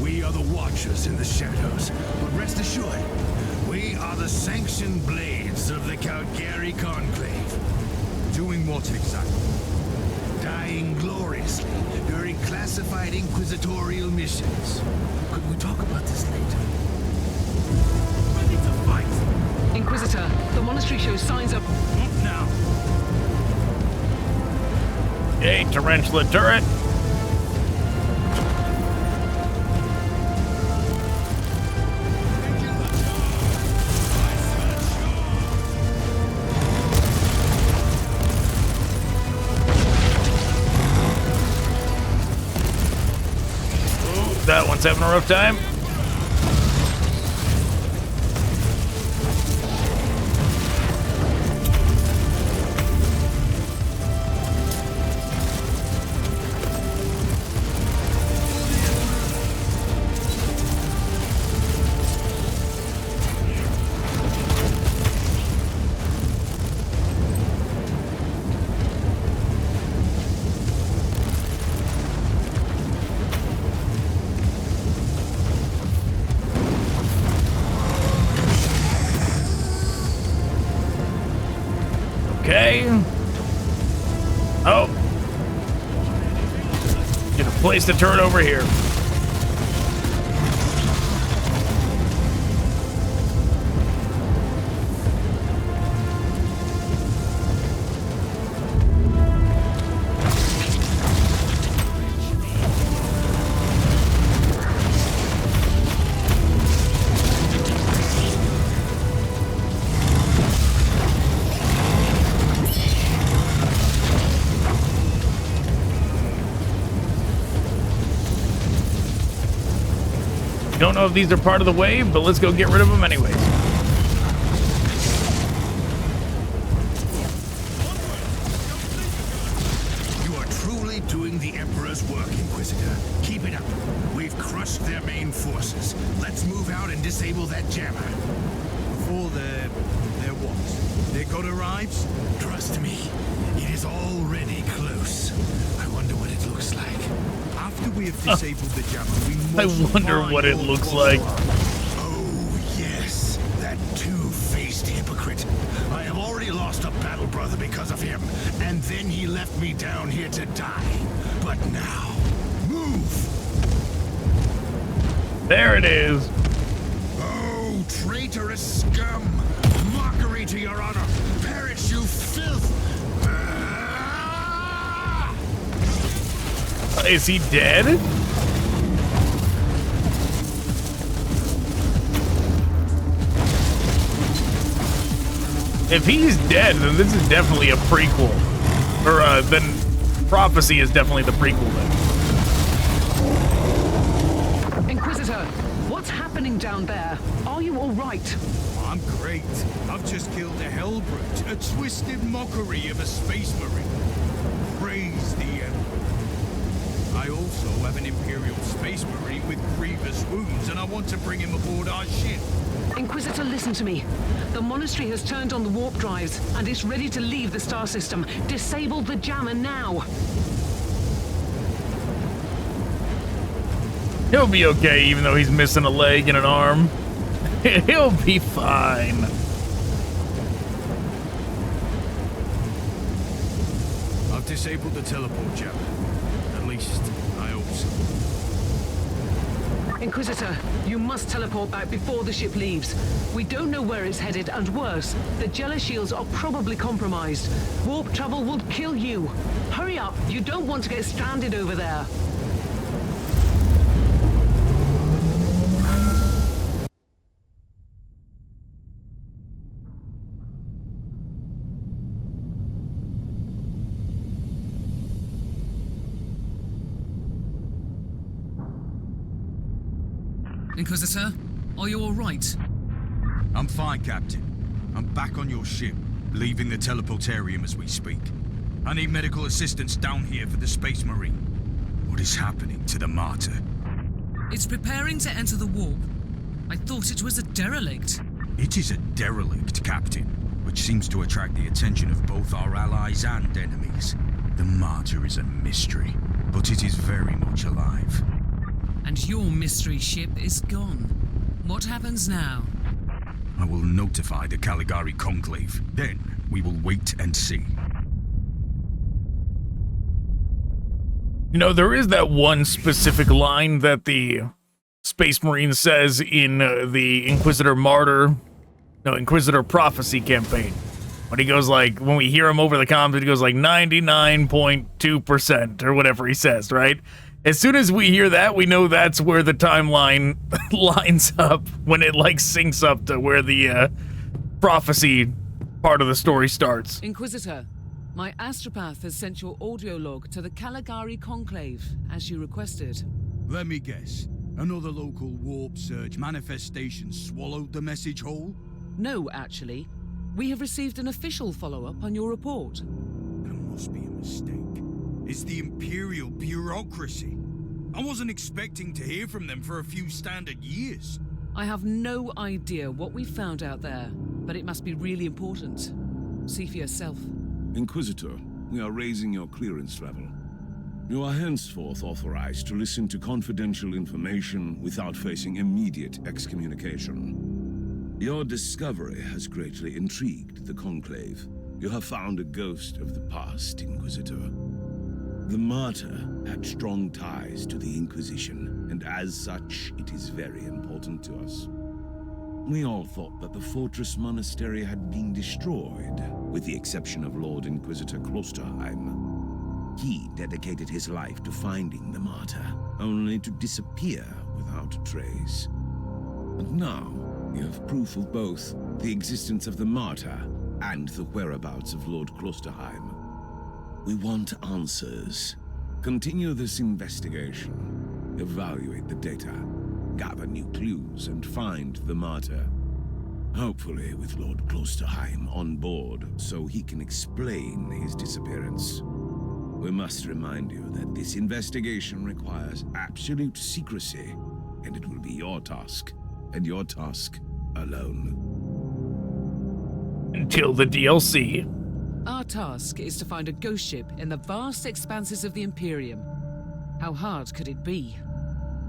We are the Watchers in the shadows, but rest assured, we are the sanctioned blades of the Calgary Conclave. Doing what exactly? Dying gloriously during classified Inquisitorial missions. Could we talk about this later? Ready to fight! Inquisitor, the monastery shows signs of... Not now! Okay, Tarantula turret. Ooh, that one's having a rough time. Place the turret over here. Don't know if these are part of the wave, but let's go get rid of them anyways. You are truly doing the Emperor's work, Inquisitor. Keep it up. We've crushed their main forces. Let's move out and disable that jammer. Before their what? Their god arrives? Trust me, it is already close. I wonder what it looks like. After we have disabled the jammer, we I must wonder find what it Lord looks Klosterheim. like. Oh, yes, that two-faced hypocrite. I have already lost a battle brother because of him, and then he left me down here to die. But now, move! There it is. Oh, traitorous scum! Mockery to your honor! Perish, you filth! Ah! Is he dead? If he's dead, then this is definitely a prequel. Or, then Prophecy is definitely the prequel then. Inquisitor, what's happening down there? Are you all right? I'm great. I've just killed a Hellbrute, a twisted mockery of a space marine. Praise the Emperor. I also have an Imperial space marine with grievous wounds, and I want to bring him aboard our ship. Inquisitor, listen to me. The monastery has turned on the warp drives, and it's ready to leave the star system. Disable the jammer now. He'll be okay, even though he's missing a leg and an arm. He'll be fine. I've disabled the teleport jammer. At least, I hope so. Inquisitor, you must teleport back before the ship leaves. We don't know where it's headed, and worse, the Jella shields are probably compromised. Warp travel will kill you. Hurry up, you don't want to get stranded over there. Inquisitor, are you all right? I'm fine, Captain. I'm back on your ship, leaving the teleportarium as we speak. I need medical assistance down here for the Space Marine. What is happening to the Martyr? It's preparing to enter the warp. I thought it was a derelict. It is a derelict, Captain, which seems to attract the attention of both our allies and enemies. The Martyr is a mystery, but it is very much alive. And your mystery ship is gone. What happens now? I will notify the Caligari Conclave. Then we will wait and see. You know, there is that one specific line that the Space Marine says in the Inquisitor Prophecy campaign. When he goes like, when we hear him over the comms, he goes like 99.2% or whatever he says, right? As soon as we hear that, we know that's where the timeline lines up, when it like syncs up to where the prophecy part of the story starts. Inquisitor, my astropath has sent your audio log to the Caligari Conclave, as you requested. Let me guess. Another local warp surge manifestation swallowed the message whole? No, actually. We have received an official follow-up on your report. That must be a mistake. It's the Imperial bureaucracy. I wasn't expecting to hear from them for a few standard years. I have no idea what we found out there, but it must be really important. See for yourself. Inquisitor, we are raising your clearance level. You are henceforth authorized to listen to confidential information without facing immediate excommunication. Your discovery has greatly intrigued the Conclave. You have found a ghost of the past, Inquisitor. The Martyr had strong ties to the Inquisition, and as such, it is very important to us. We all thought that the fortress monastery had been destroyed, with the exception of Lord Inquisitor Klosterheim. He dedicated his life to finding the Martyr, only to disappear without a trace. But now, we have proof of both the existence of the Martyr and the whereabouts of Lord Klosterheim. We want answers. Continue this investigation. Evaluate the data. Gather new clues and find the Martyr. Hopefully with Lord Klosterheim on board so he can explain his disappearance. We must remind you that this investigation requires absolute secrecy, and it will be your task, and your task alone. Until the DLC. Our task is to find a ghost ship in the vast expanses of the Imperium. How hard could it be?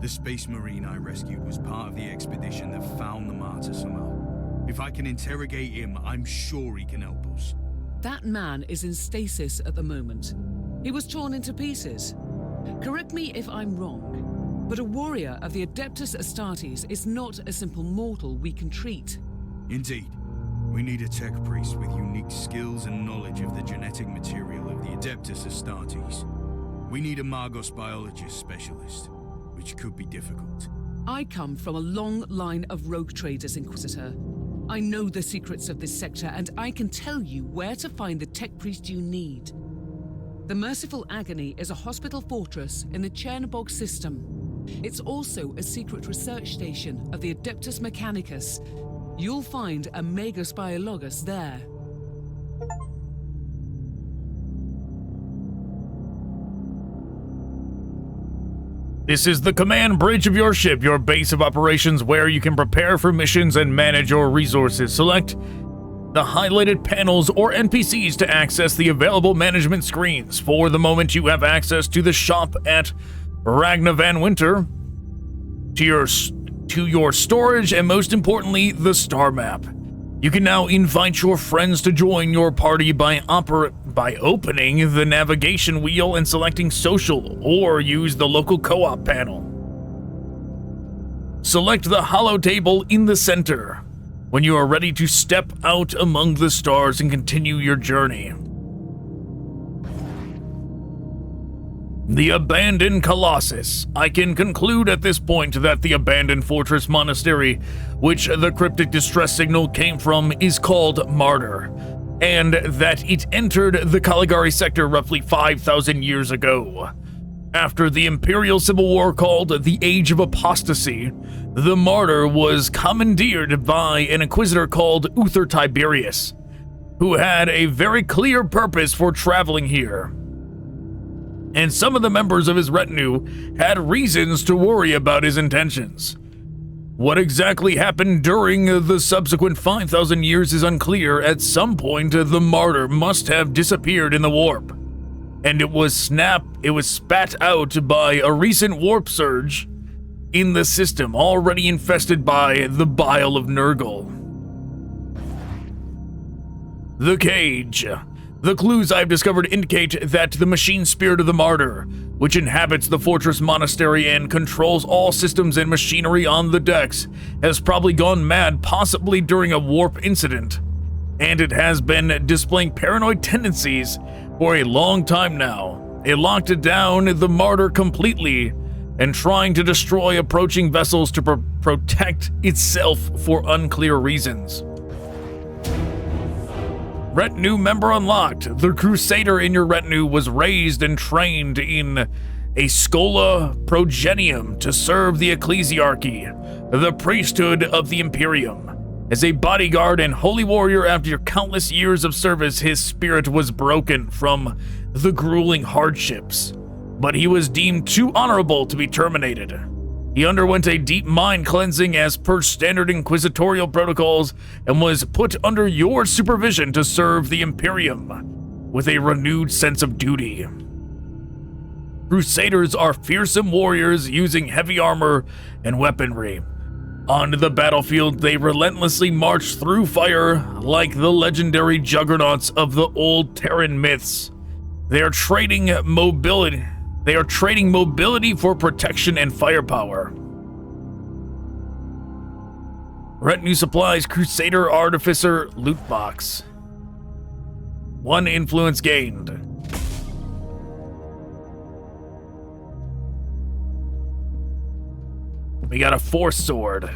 The Space Marine I rescued was part of the expedition that found the Martyr somehow. If I can interrogate him, I'm sure he can help us. That man is in stasis at the moment. He was torn into pieces. Correct me if I'm wrong, but a warrior of the Adeptus Astartes is not a simple mortal we can treat. Indeed. We need a tech priest with unique skills and knowledge of the genetic material of the Adeptus Astartes. We need a Magos biologist specialist, which could be difficult. I come from a long line of rogue traders, Inquisitor. I know the secrets of this sector, and I can tell you where to find the tech priest you need. The Merciful Agony is a hospital fortress in the Chernobog system. It's also a secret research station of the Adeptus Mechanicus. You'll find a Magos Biologus there. This is the command bridge of your ship, your base of operations where you can prepare for missions and manage your resources. Select the highlighted panels or NPCs to access the available management screens. For the moment, you have access to the shop at Ragnar van Wynter, to your storage, and most importantly, the star map. You can now invite your friends to join your party by opening the navigation wheel and selecting social, or use the local co-op panel. Select the hollow table in the center when you are ready to step out among the stars and continue your journey. The Abandoned Colossus. I can conclude at this point that the Abandoned Fortress Monastery, which the cryptic distress signal came from, is called Martyr, and that it entered the Caligari sector roughly 5,000 years ago. After the Imperial Civil War called the Age of Apostasy, the Martyr was commandeered by an Inquisitor called Uther Tiberius, who had a very clear purpose for traveling here. And some of the members of his retinue had reasons to worry about his intentions. What exactly happened during the subsequent 5,000 years is unclear. At some point, the Martyr must have disappeared in the warp, and it was spat out by a recent warp surge in the system, already infested by the bile of Nurgle. The Cage. The clues I've discovered indicate that the machine spirit of the Martyr, which inhabits the fortress monastery and controls all systems and machinery on the decks, has probably gone mad, possibly during a warp incident, and it has been displaying paranoid tendencies for a long time now. It locked down the Martyr completely and trying to destroy approaching vessels to protect itself for unclear reasons. Retinue member unlocked. The Crusader in your retinue was raised and trained in a Schola Progenium to serve the Ecclesiarchy, the priesthood of the Imperium. As a bodyguard and holy warrior, after countless years of service, his spirit was broken from the grueling hardships, but he was deemed too honorable to be terminated. He underwent a deep mind cleansing as per standard inquisitorial protocols and was put under your supervision to serve the Imperium with a renewed sense of duty. Crusaders are fearsome warriors using heavy armor and weaponry. On the battlefield, they relentlessly march through fire like the legendary juggernauts of the old Terran myths. They are trading mobility. They are trading mobility for protection and firepower. Retinue supplies, Crusader, Artificer, loot box. 1 influence gained. We got a Force Sword.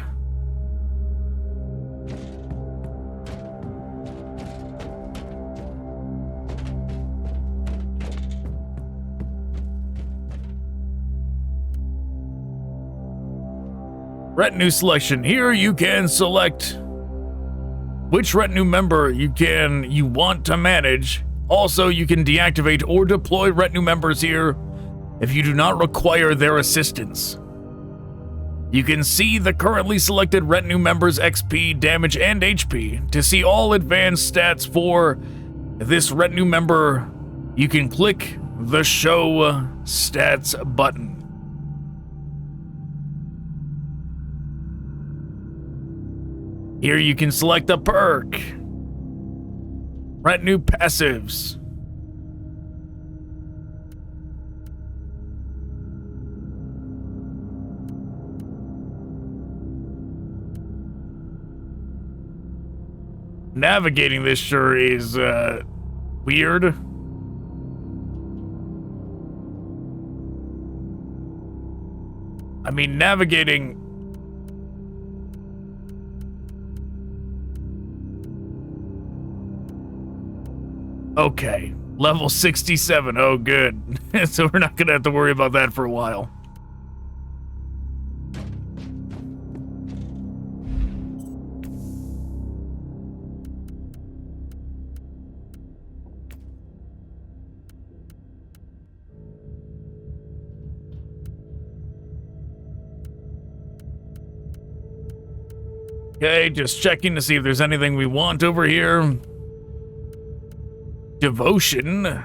Retinue selection. Here you can select which retinue member you want to manage. Also, you can deactivate or deploy retinue members here if you do not require their assistance. You can see the currently selected retinue members' XP, damage, and HP. To see all advanced stats for this retinue member, you can click the Show Stats button. Here you can select a perk. Retinue passives. Navigating this sure is weird. I mean, navigating... Okay, level 67. Oh, good. So we're not gonna have to worry about that for a while. Okay, just checking to see if there's anything we want over here. Devotion.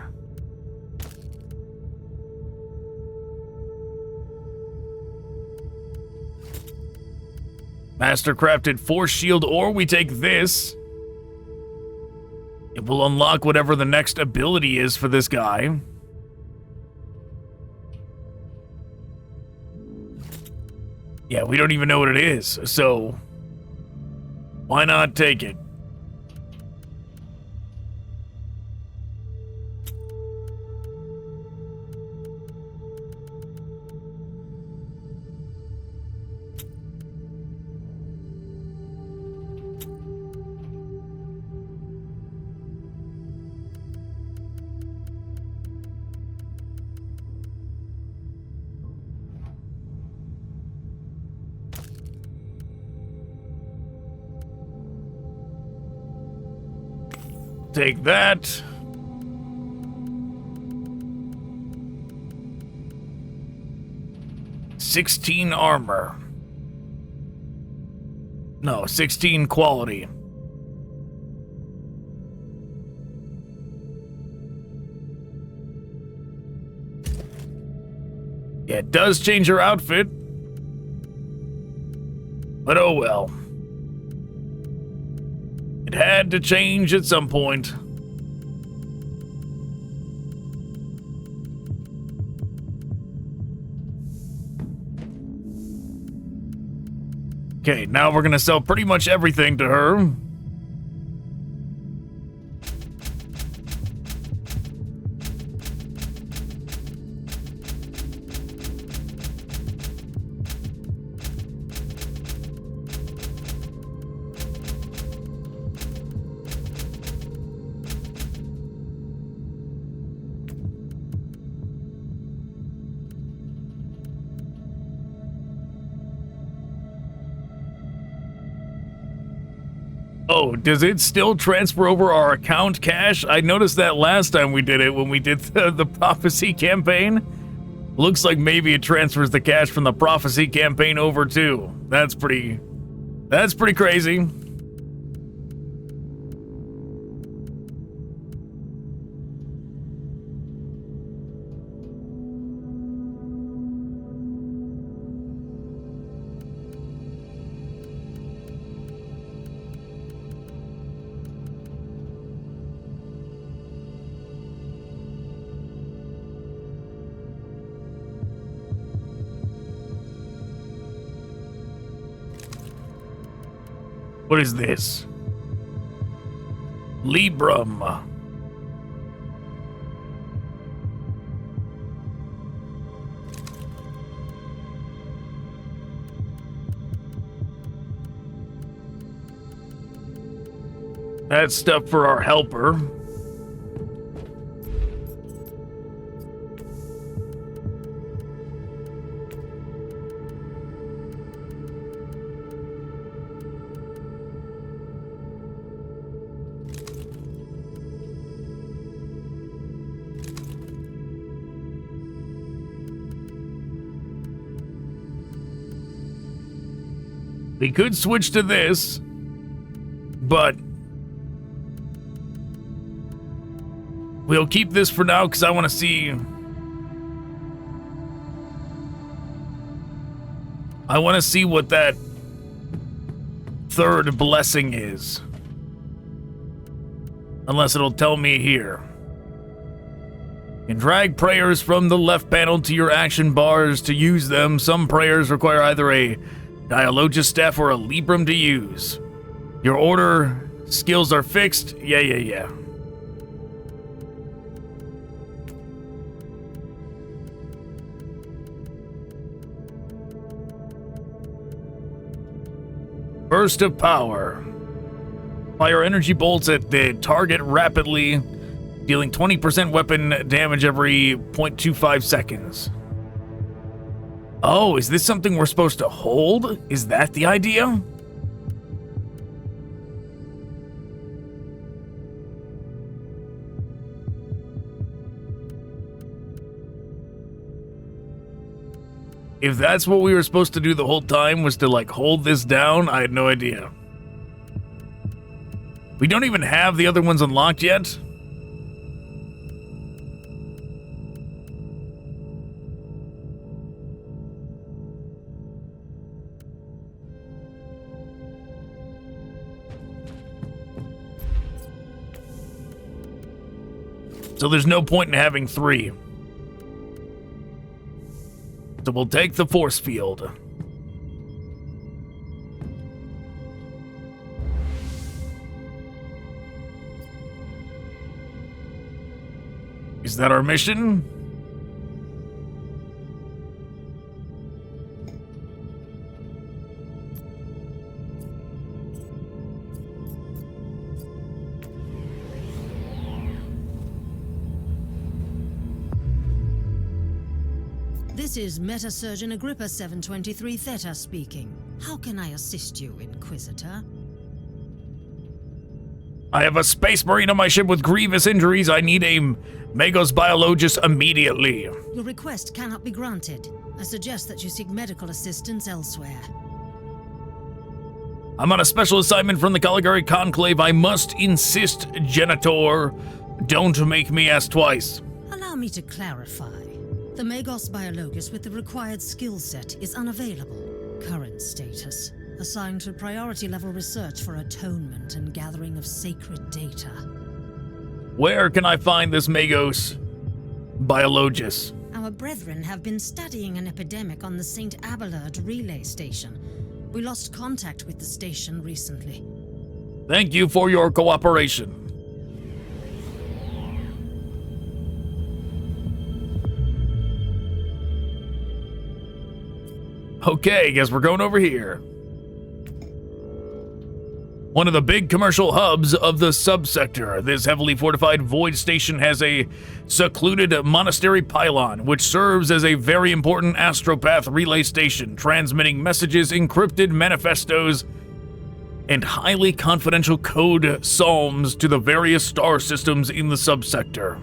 Mastercrafted Force Shield, or we take this. It will unlock whatever the next ability is for this guy. Yeah, we don't even know what it is, so why not take it? Take that. $16 armor. No, 16 quality. Yeah, it does change her outfit. But oh well. It had to change at some point. Okay, now we're gonna sell pretty much everything to her. Oh, does it still transfer over our account cash? I noticed that last time we did it, when we did the Prophecy campaign. Looks like maybe it transfers the cash from the Prophecy campaign over too. That's pretty crazy. What is this? Librum. That's stuff for our helper. We could switch to this, but we'll keep this for now because I want to see. I want to see what that third blessing is. Unless it'll tell me here. You can drag prayers from the left panel to your action bars to use them. Some prayers require either a Dialogus staff or a Librum to use. Your order skills are fixed. Yeah. Burst of power. Fire energy bolts at the target rapidly, dealing 20% weapon damage every 0.25 seconds. Oh, is this something we're supposed to hold? Is that the idea? If that's what we were supposed to do the whole time, was to like hold this down, I had no idea. We don't even have the other ones unlocked yet. So there's no point in having 3. So we'll take the force field. Is that our mission? This is Meta-Surgeon Agrippa 723 Theta speaking. How can I assist you, Inquisitor? I have a space marine on my ship with grievous injuries. I need a Magos Biologist immediately. Your request cannot be granted. I suggest that you seek medical assistance elsewhere. I'm on a special assignment from the Caligari Conclave. I must insist, Genitor. Don't make me ask twice. Allow me to clarify. The Magos Biologus with the required skill set is unavailable. Current status: assigned to priority level research for atonement and gathering of sacred data. Where can I find this Magos Biologus? Our brethren have been studying an epidemic on the St. Abelard relay station. We lost contact with the station recently. Thank you for your cooperation. Okay, guess we're going over here. One of the big commercial hubs of the subsector. This heavily fortified void station has a secluded monastery pylon, which serves as a very important astropath relay station, transmitting messages, encrypted manifestos, and highly confidential code psalms to the various star systems in the subsector.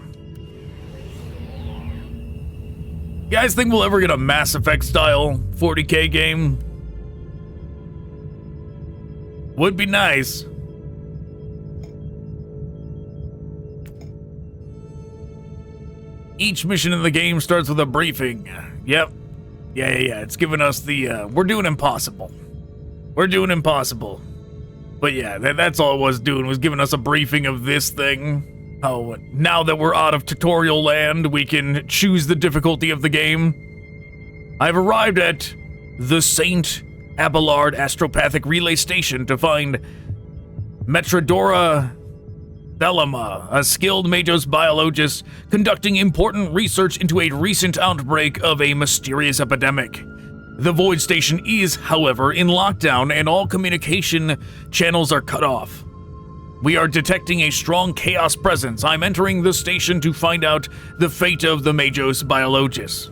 You guys think we'll ever get a Mass Effect style 40k game? Would be nice. Each mission in the game starts with a briefing. Yep. Yeah. It's giving us the, we're doing impossible. We're doing impossible. But yeah, that's all it was doing, was giving us a briefing of this thing. Oh, now that we're out of tutorial land, we can choose the difficulty of the game. I've arrived at the St. Abelard Astropathic Relay Station to find Metrodora Thelema, a skilled Magos biologist conducting important research into a recent outbreak of a mysterious epidemic. The Void Station is, however, in lockdown and all communication channels are cut off. We are detecting a strong chaos presence. I'm entering the station to find out the fate of the Magos biologist.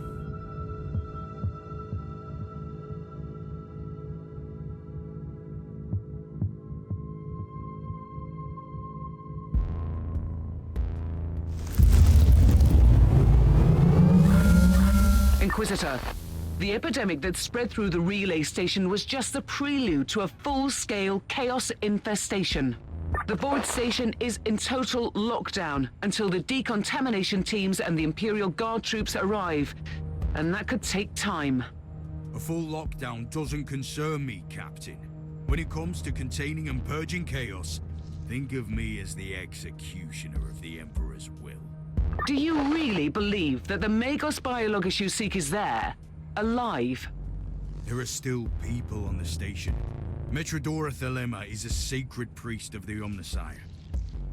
Inquisitor, the epidemic that spread through the relay station was just the prelude to a full-scale chaos infestation. The Void Station is in total lockdown until the decontamination teams and the Imperial Guard troops arrive, and that could take time. A full lockdown doesn't concern me, Captain. When it comes to containing and purging chaos, think of me as the executioner of the Emperor's will. Do you really believe that the Magos biologist you seek is there, alive? There are still people on the station. Metrodora Thelema is a sacred priest of the Omnissiah.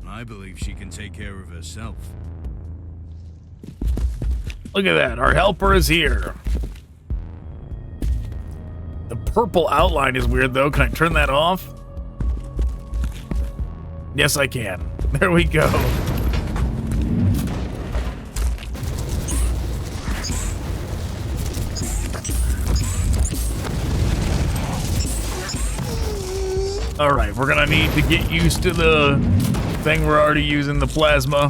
I believe she can take care of herself. Look at that, our helper is here. The purple outline is weird though. Can I turn that off? Yes, I can. There we go. Alright, we're gonna need to get used to the thing we're already using, the plasma.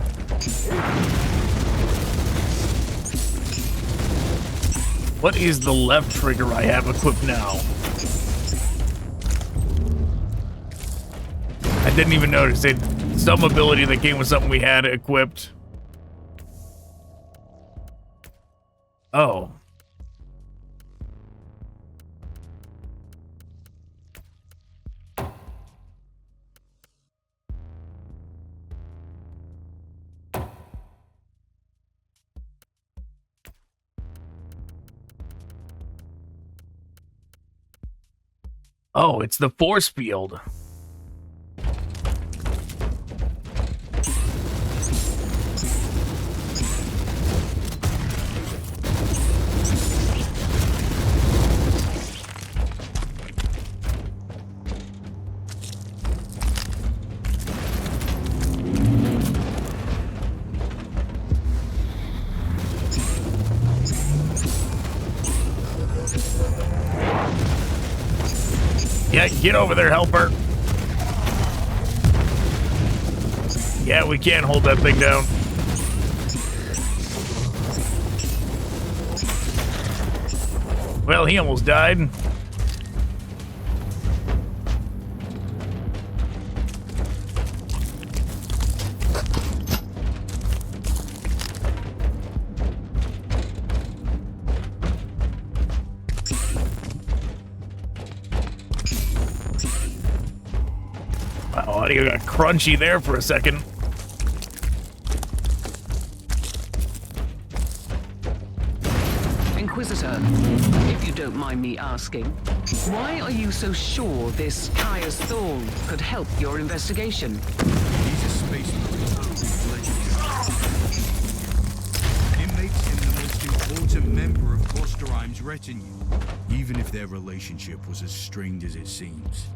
What is the left trigger I have equipped now? I didn't even notice it. Some ability that came with something we had equipped. Oh. Oh, it's the force field. Yeah, get over there, helper. Yeah, we can't hold that thing down. Well, he almost died. Audio got crunchy there for a second. Inquisitor, if you don't mind me asking, why are you so sure this Caius Thorn could help your investigation? He's a space marine. It makes him the most important member of Klosterheim's retinue, even if their relationship was as strained as it seems.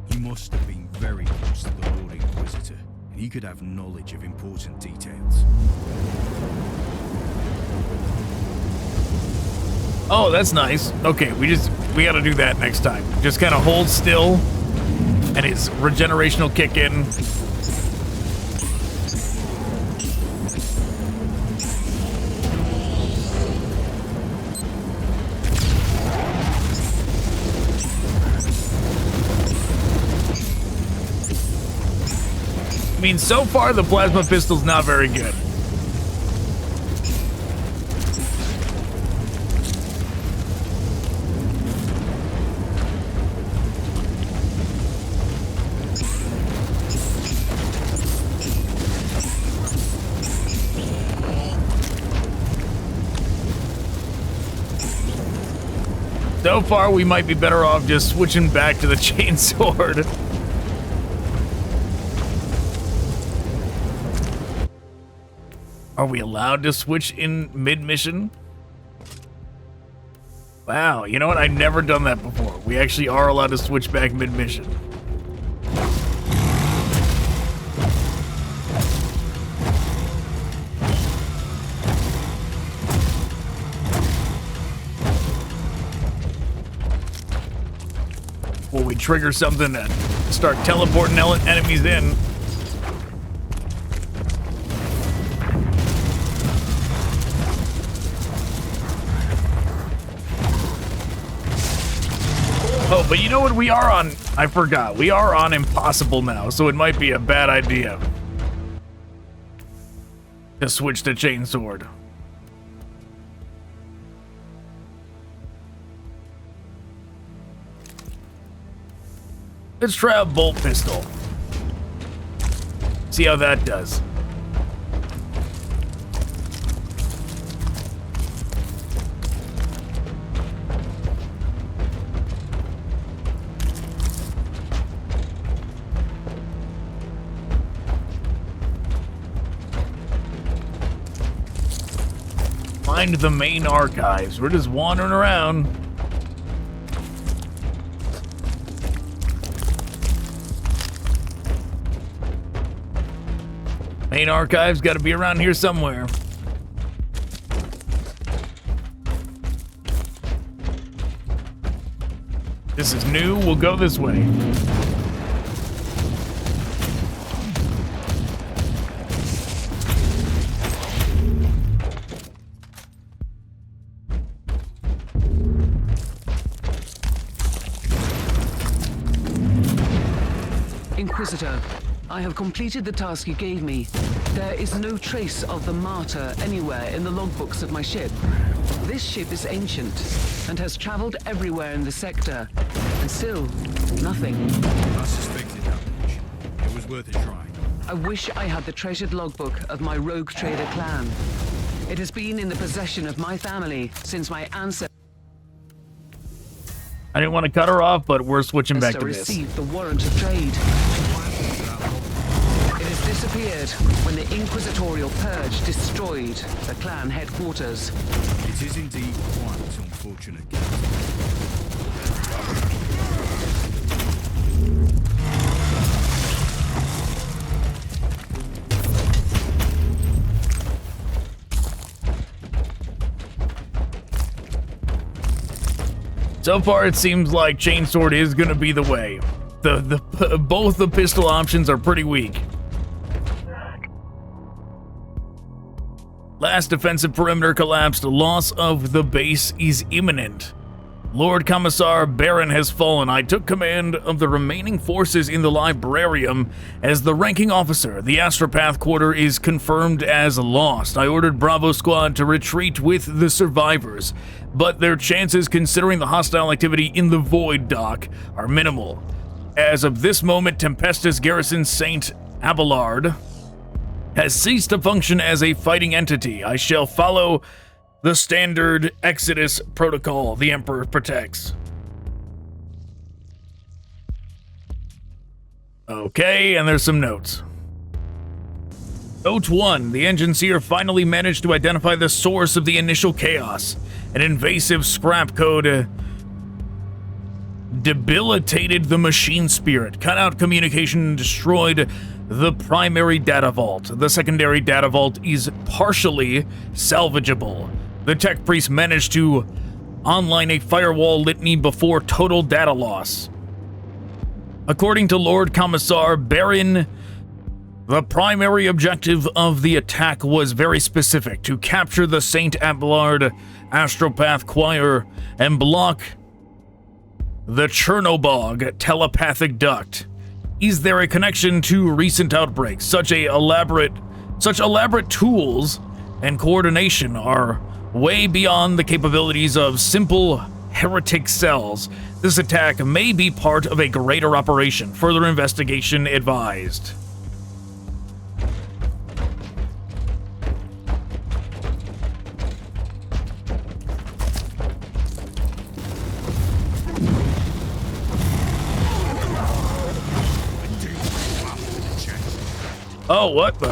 He must have been very close to the Lord Inquisitor, and he could have knowledge of important details. Oh, that's nice. Okay, we gotta do that next time. Just kind of hold still, and his regeneration will kick in. I mean, so far the plasma pistol's not very good. So far, we might be better off just switching back to the chainsword. Are we allowed to switch in mid-mission? Wow, you know what? I've never done that before. We actually are allowed to switch back mid-mission. Will we trigger something and start teleporting enemies in? Oh, but you know what? We are on... I forgot. We are on Impossible now, so it might be a bad idea to switch to Chainsword. Let's try a bolt pistol. See how that does. Find the main archives. We're just wandering around. Main archives got to be around here somewhere. This is new. We'll go this way. Inquisitor, I have completed the task you gave me. There is no trace of the Martyr anywhere in the logbooks of my ship. This ship is ancient and has traveled everywhere in the sector, and still, nothing. I suspected that much. It was worth a try. I wish I had the treasured logbook of my rogue trader clan. It has been in the possession of my family since my ancestors. I didn't want to cut her off, but we're switching back to this. Received the warrant of trade. It has disappeared when the Inquisitorial Purge destroyed the clan headquarters. It is indeed quite unfortunate. So far, it seems like Chainsword is going to be the way. Both the pistol options are pretty weak. Last defensive perimeter collapsed. Loss of the base is imminent. Lord Commissar Baron has fallen. I took command of the remaining forces in the Librarium as the ranking officer. The Astropath Quarter is confirmed as lost. I ordered Bravo Squad to retreat with the survivors, but their chances, considering the hostile activity in the Void Dock, are minimal. As of this moment, Tempestus Garrison St. Abelard has ceased to function as a fighting entity. I shall follow the standard Exodus protocol the Emperor protects. Okay, and there's some notes. Note 1. The Engine Seer finally managed to identify the source of the initial chaos. An invasive scrap code debilitated the machine spirit, cut out communication, and destroyed the primary data vault. The secondary data vault is partially salvageable. The tech priest managed to online a firewall litany before total data loss. According to Lord Commissar Baron, the primary objective of the attack was very specific: to capture the St. Abelard Astropath Choir and block the Chernobog telepathic duct. Is there a connection to recent outbreaks? Such elaborate tools and coordination are way beyond the capabilities of simple heretic cells. This attack may be part of a greater operation. Further investigation advised. Oh, what the?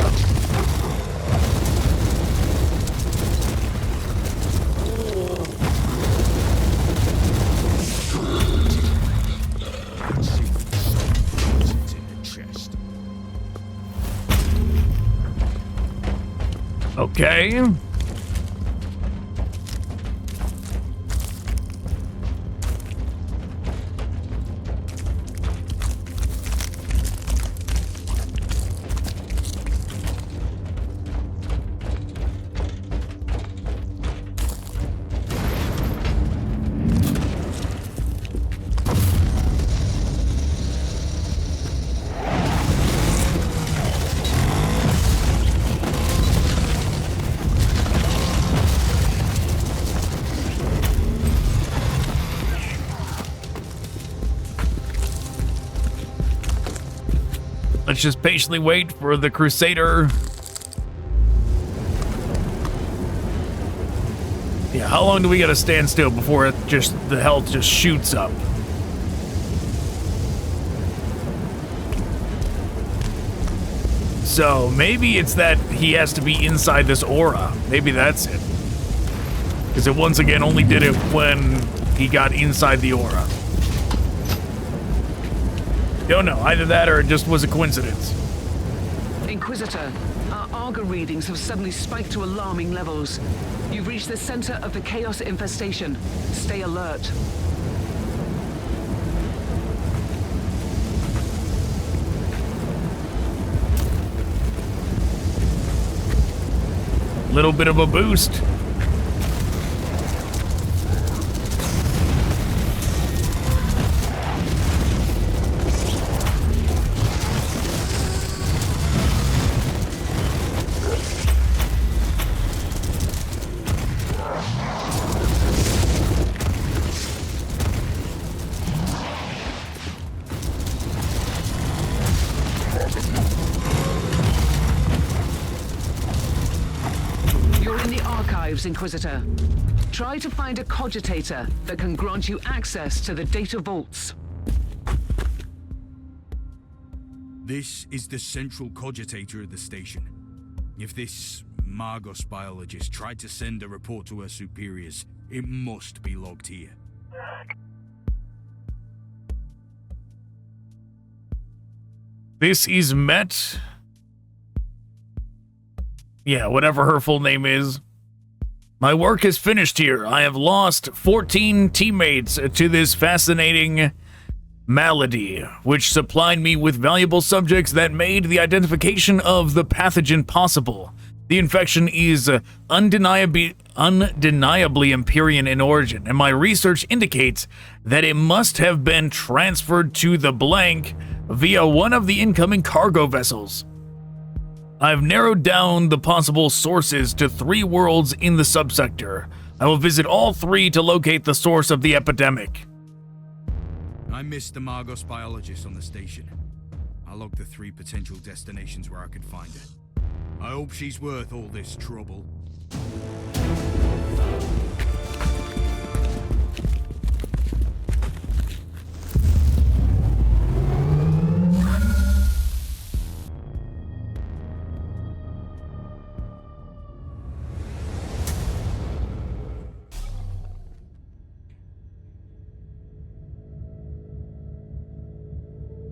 Okay. Let's just patiently wait for the Crusader. Yeah, how long do we gotta stand still before the health just shoots up? So maybe it's that he has to be inside this aura. Maybe that's it. Because it once again only did it when he got inside the aura. Don't know, either that or it just was a coincidence. Inquisitor, our Arga readings have suddenly spiked to alarming levels. You've reached the center of the Chaos infestation. Stay alert. Little bit of a boost. Inquisitor. Try to find a cogitator that can grant you access to the data vaults. This is the central cogitator of the station. If this Margos biologist tried to send a report to her superiors, it must be logged here. This is Met. Yeah, whatever her full name is. My work is finished here. I have lost 14 teammates to this fascinating malady, which supplied me with valuable subjects that made the identification of the pathogen possible. The infection is undeniably Empyrean in origin, and my research indicates that it must have been transferred to the blank via one of the incoming cargo vessels. I've narrowed down the possible sources to 3 worlds in the subsector. I will visit all 3 to locate the source of the epidemic. I missed the Margos biologist on the station. I logged the 3 potential destinations where I could find her. I hope she's worth all this trouble.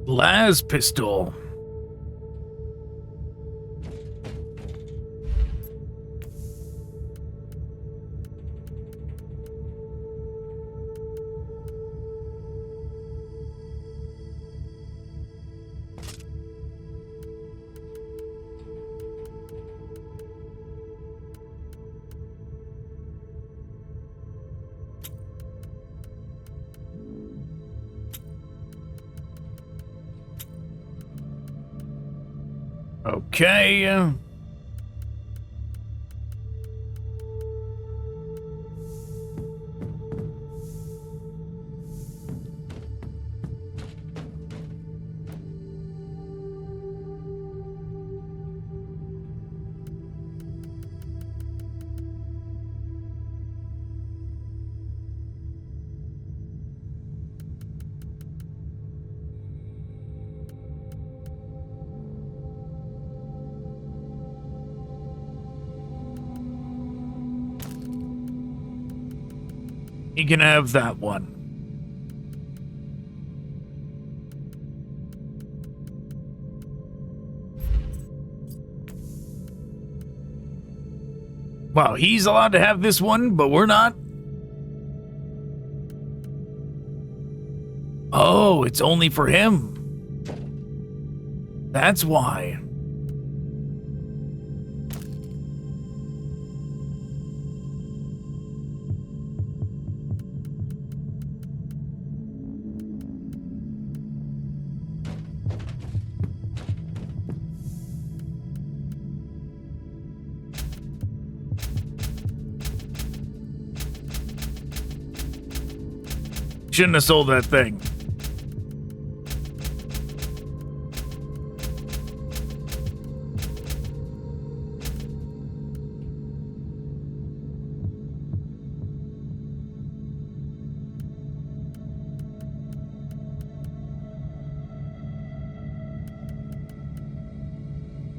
Las pistol. Okay. He can have that one. Wow, he's allowed to have this one, but we're not? Oh, it's only for him. That's why. Shouldn't have sold that thing.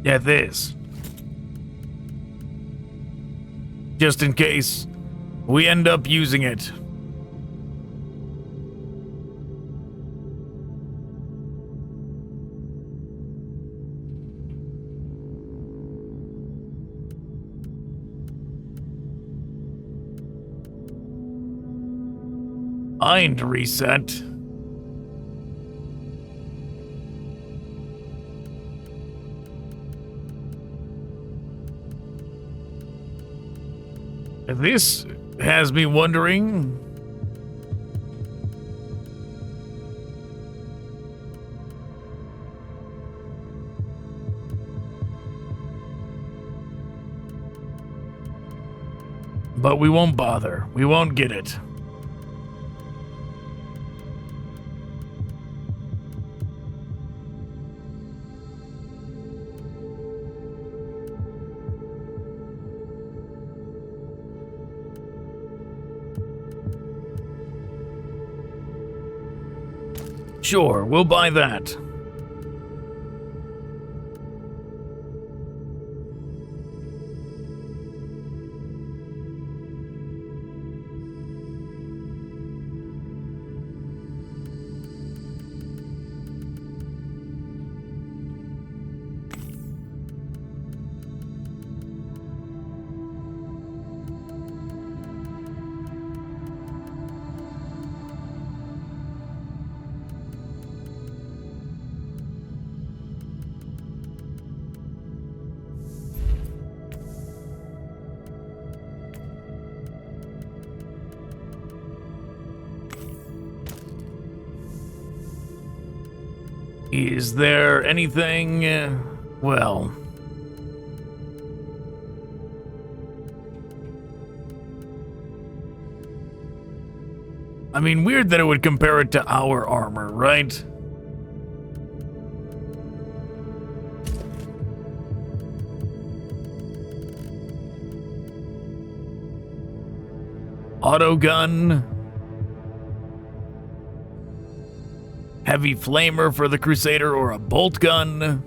Yeah, this. Just in case we end up using it. Mind reset. This has me wondering. But we won't bother. We won't get it. Sure, we'll buy that. Is there anything, well... I mean, weird that it would compare it to our armor, right? Autogun. Heavy flamer for the Crusader or a bolt gun.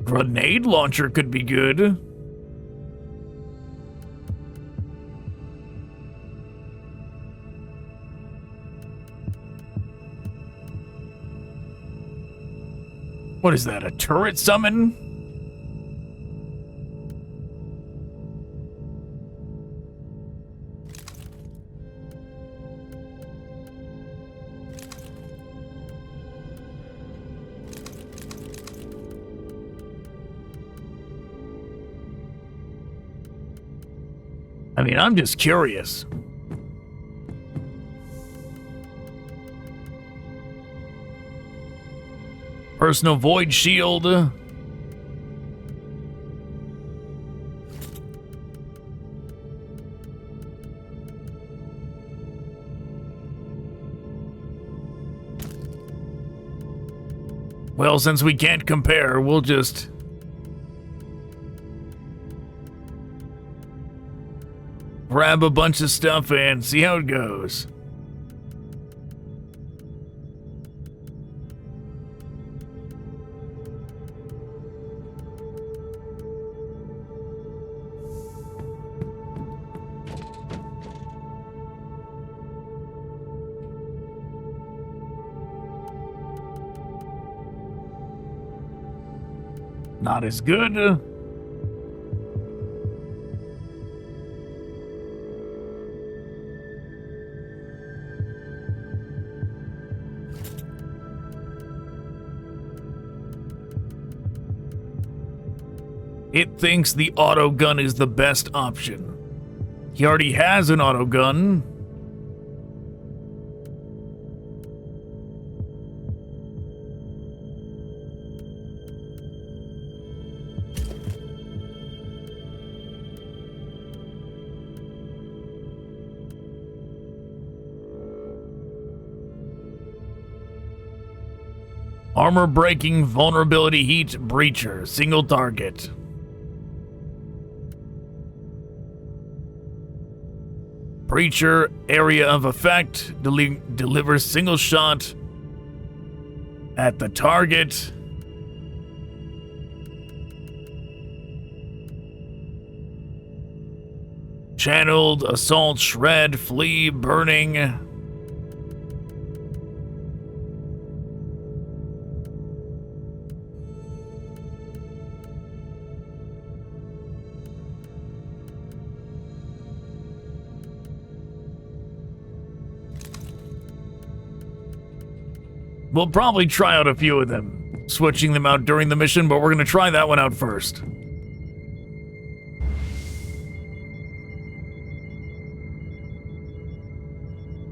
Grenade launcher could be good. What is that, a turret summon? I mean, I'm just curious. Personal void shield. Well, since we can't compare, we'll just... grab a bunch of stuff and see how it goes. Not as good. It thinks the auto gun is the best option. He already has an auto gun. Armor breaking, vulnerability, heat, breacher, single target. Breacher, area of effect, delivers single shot at the target. Channeled, assault, shred, flee, burning. We'll probably try out a few of them, switching them out during the mission, but we're going to try that one out first.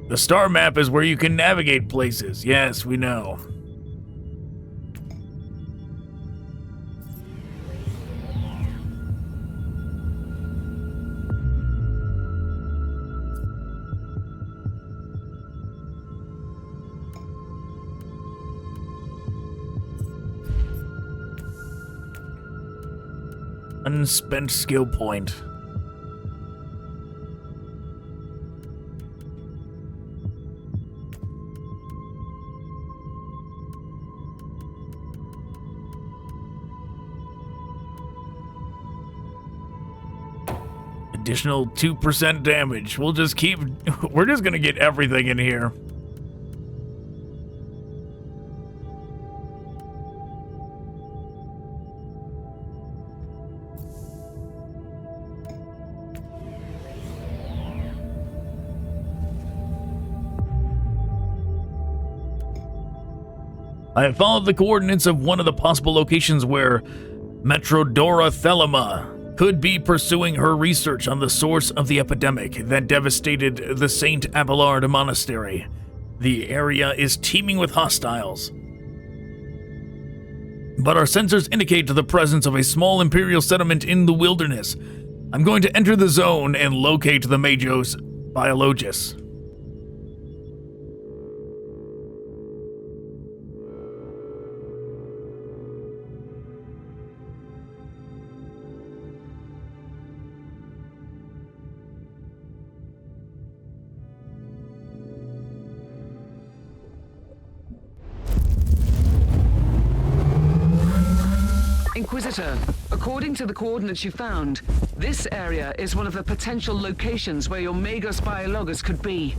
The star map is where you can navigate places. Yes, we know. Unspent skill point. Additional 2% damage. We'll just keep... We're just gonna get everything in here. I have followed the coordinates of one of the possible locations where Metrodora Thelema could be pursuing her research on the source of the epidemic that devastated the St. Abelard Monastery. The area is teeming with hostiles, but our sensors indicate the presence of a small Imperial settlement in the wilderness. I'm going to enter the zone and locate the Magos Biologus. Inquisitor, according to the coordinates you found, this area is one of the potential locations where your Magos Biologus could be.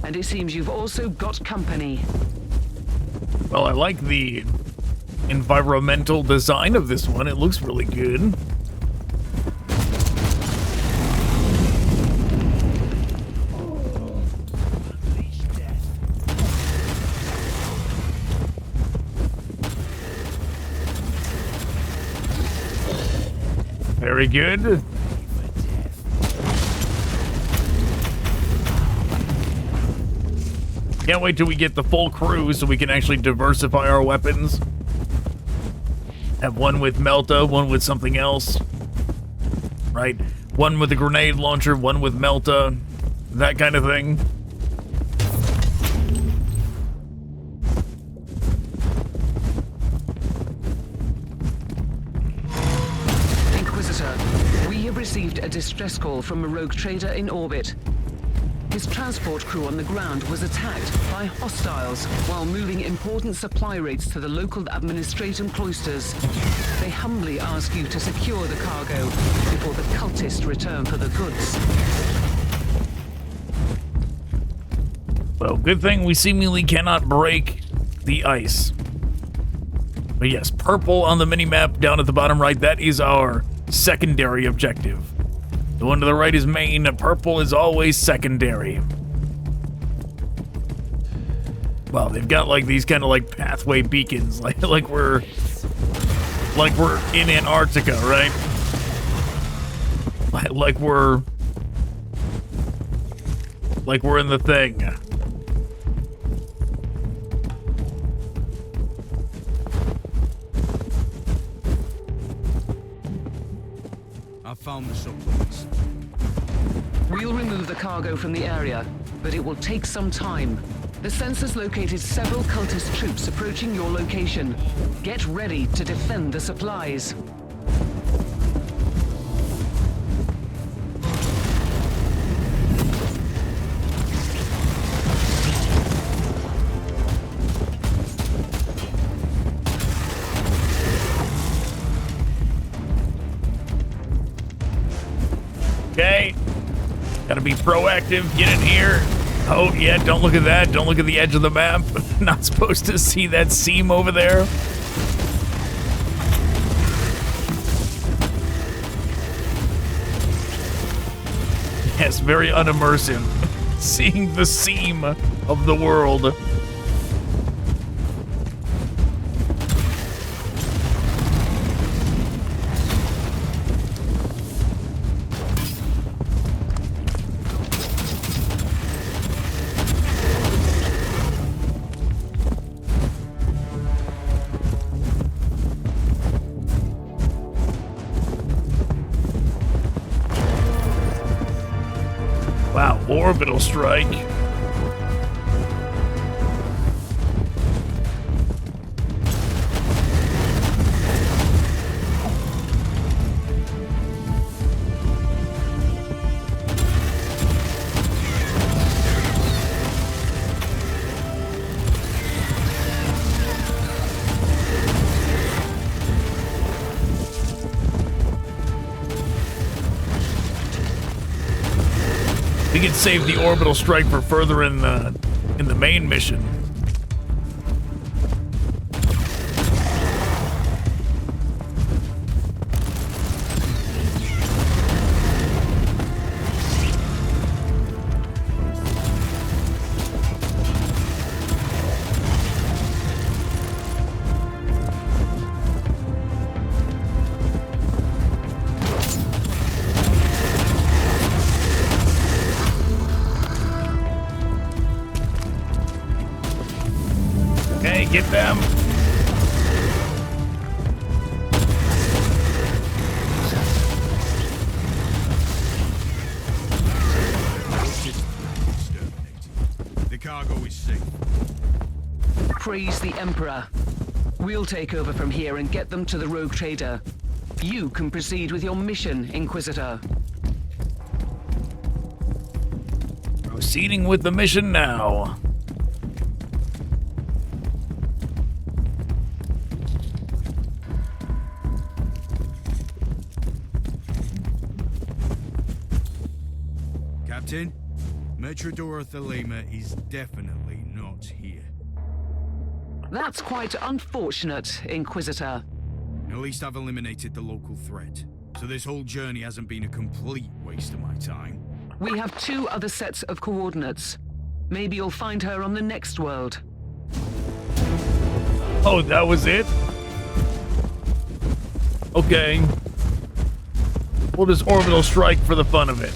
And it seems you've also got company. Well, I like the environmental design of this one. It looks really good. Very good. Can't wait till we get the full crew so we can actually diversify our weapons. Have one with Melta, one with something else. Right? One with a grenade launcher, one with Melta. That kind of thing. Received a distress call from a rogue trader in orbit. His transport crew on the ground was attacked by hostiles while moving important supply rates to the local administratum cloisters. They humbly ask you to secure the cargo before the cultists return for the goods. Well, good thing we seemingly cannot break the ice. But yes, purple on the minimap down at the bottom right, that is our secondary objective. The one to the right is main, purple is always secondary. Well, they've got like these kind of like pathway beacons, like we're in Antarctica, right? Like we're in the thing. I found the supplements. We'll remove the cargo from the area, but it will take some time. The sensors located several cultist troops approaching your location. Get ready to defend the supplies. Okay. Gotta be proactive. Get in here. Oh, yeah, don't look at that. Don't look at the edge of the map. Not supposed to see that seam over there. Yes, very unimmersive. Seeing the seam of the world. Orbital strike. We could save the orbital strike for further in the main mission. Get them. The cargo is safe. Praise the Emperor. We'll take over from here and get them to the rogue trader. You can proceed with your mission, Inquisitor. Proceeding with the mission now. Captain, Metrodora Thelema is definitely not here. That's quite unfortunate, Inquisitor. At least I've eliminated the local threat, so this whole journey hasn't been a complete waste of my time. We have 2 other sets of coordinates. Maybe you'll find her on the next world. Oh, that was it? Okay. We'll just orbital strike for the fun of it.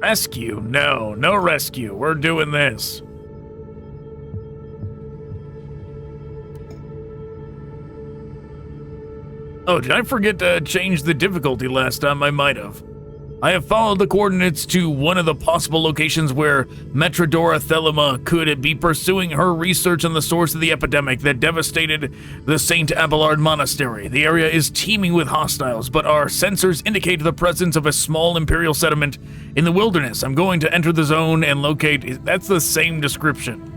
Rescue? No, no rescue. We're doing this. Oh, did I forget to change the difficulty last time? I might have. I have followed the coordinates to one of the possible locations where Metrodora Thelema could be pursuing her research on the source of the epidemic that devastated the St. Abelard Monastery. The area is teeming with hostiles, but our sensors indicate the presence of a small Imperial settlement in the wilderness. I'm going to enter the zone and locate... That's the same description.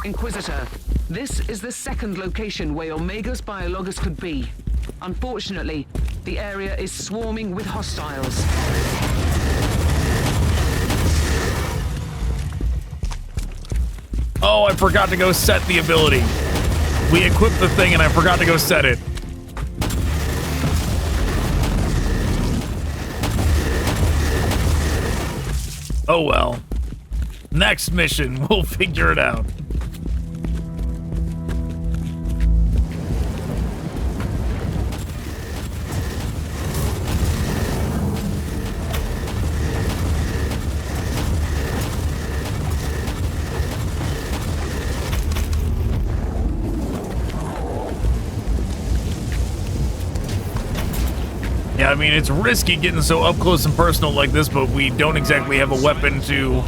Inquisitor, this is the second location where Omegos Biologus could be. Unfortunately, the area is swarming with hostiles. Oh, I forgot to go set the ability. We equipped the thing and I forgot to go set it. Oh well. Next mission, we'll figure it out. Yeah, I mean, it's risky getting so up close and personal like this, but we don't exactly have a weapon to...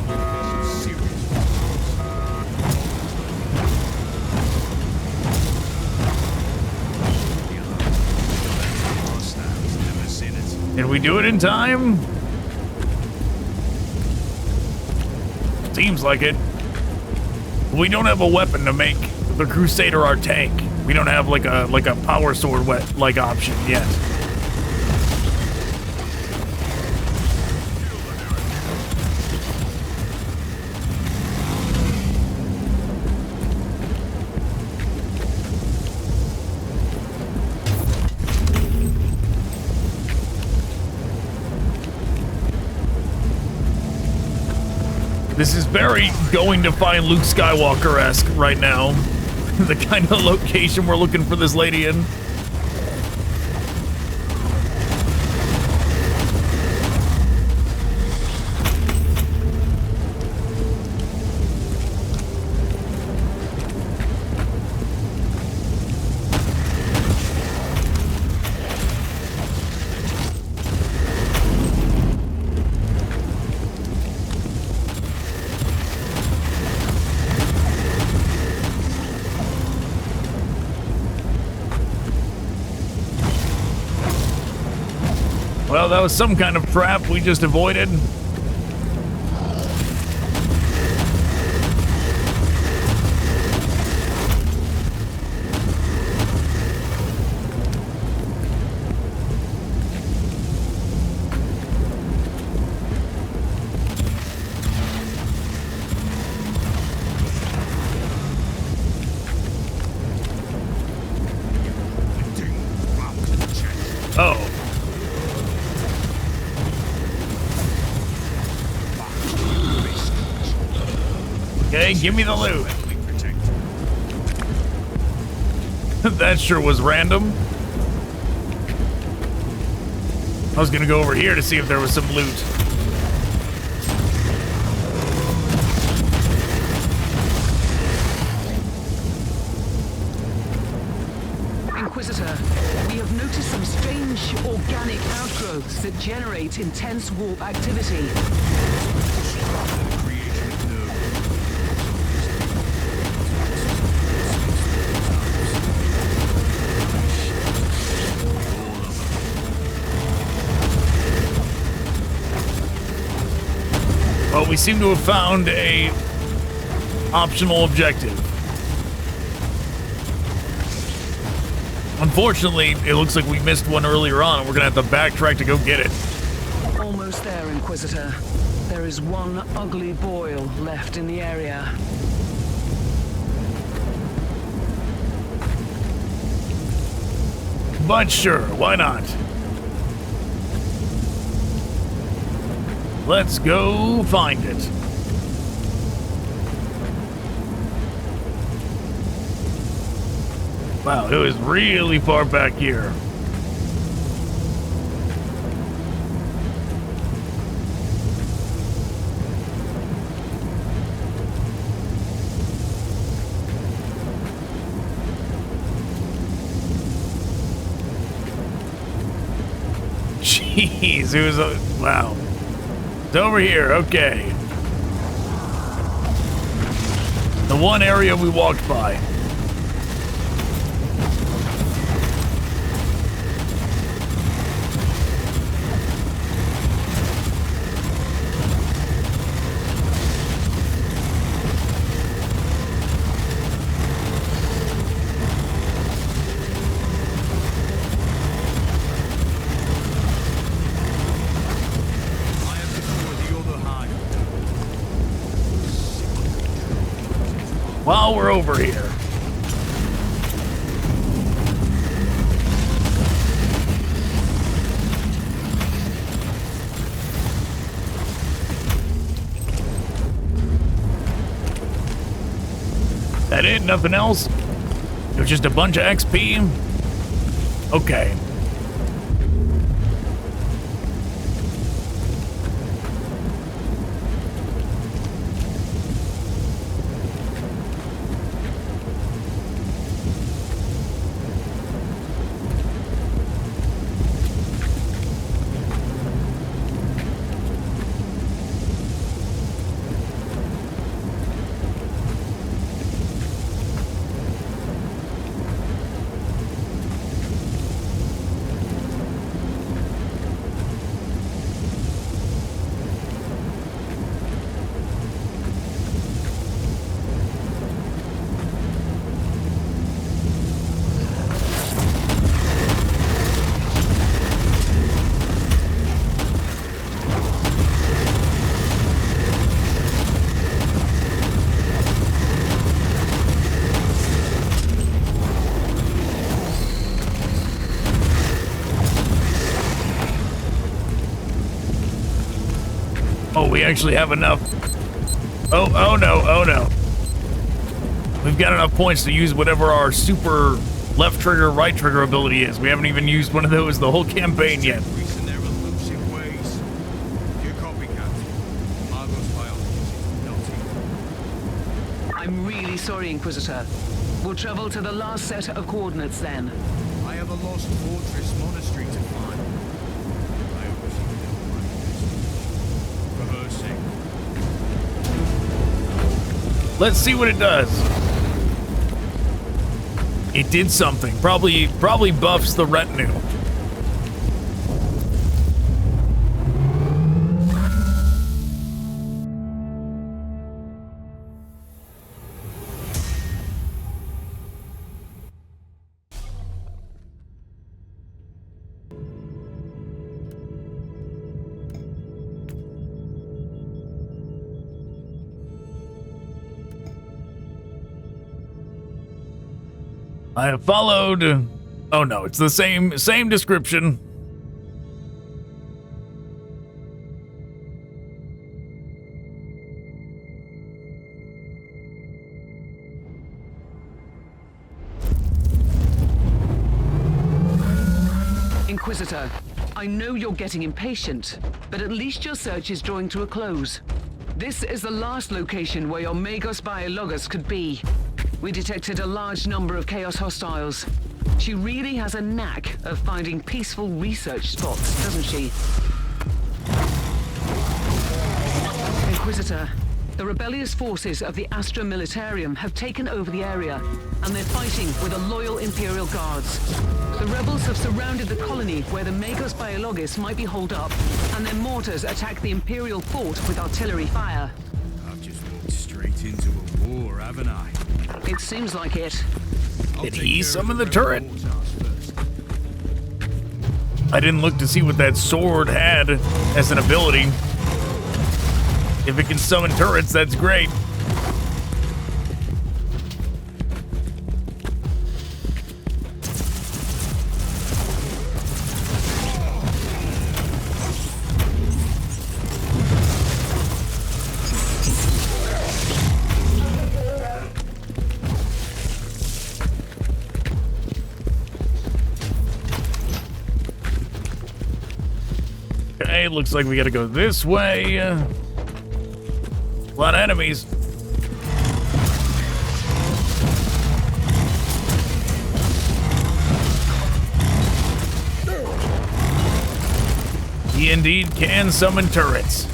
Did we do it in time? Seems like it. We don't have a weapon to make the Crusader our tank. We don't have like a power sword like option yet. This is very going to find Luke Skywalker-esque right now. The kind of location we're looking for this lady in. Well, that was some kind of trap we just avoided. Oh. Okay, give me the loot. That sure was random. I was gonna go over here to see if there was some loot. Inquisitor, we have noticed some strange organic outgrowths that generate intense warp activity. Well, we seem to have found a optional objective. Unfortunately, it looks like we missed one earlier on, and we're gonna have to backtrack to go get it. Almost there, Inquisitor. There is one ugly boil left in the area. But sure, why not? Let's go find it. Wow, it was really far back here. Jeez, it was wow. It's over here, okay. The one area we walked by. While we're over here. That it? Nothing else? It was just a bunch of XP? Okay. Oh, we actually have enough. Oh no. We've got enough points to use whatever our super left trigger, right trigger ability is. We haven't even used one of those the whole campaign yet. I'm really sorry, Inquisitor. We'll travel to the last set of coordinates then. I have a lost fortress monastery to find. I hope she can help my investigation. For her sake. Let's see what it does. It did something. Probably buffs the retinue. I have followed. Oh no, it's the same description. Inquisitor, I know you're getting impatient, but at least your search is drawing to a close. This is the last location where your Magos Biologus could be. We detected a large number of Chaos hostiles. She really has a knack of finding peaceful research spots, doesn't she? Inquisitor, the rebellious forces of the Astra Militarium have taken over the area, and they're fighting with the loyal Imperial Guards. The rebels have surrounded the colony where the Magos Biologus might be holed up, and their mortars attack the Imperial fort with artillery fire. I've just walked straight into a war, haven't I? It seems like it. Did he summon the turret? I didn't look to see what that sword had as an ability. If it can summon turrets, that's great. Okay, looks like we gotta go this way. A lot of enemies. He indeed can summon turrets.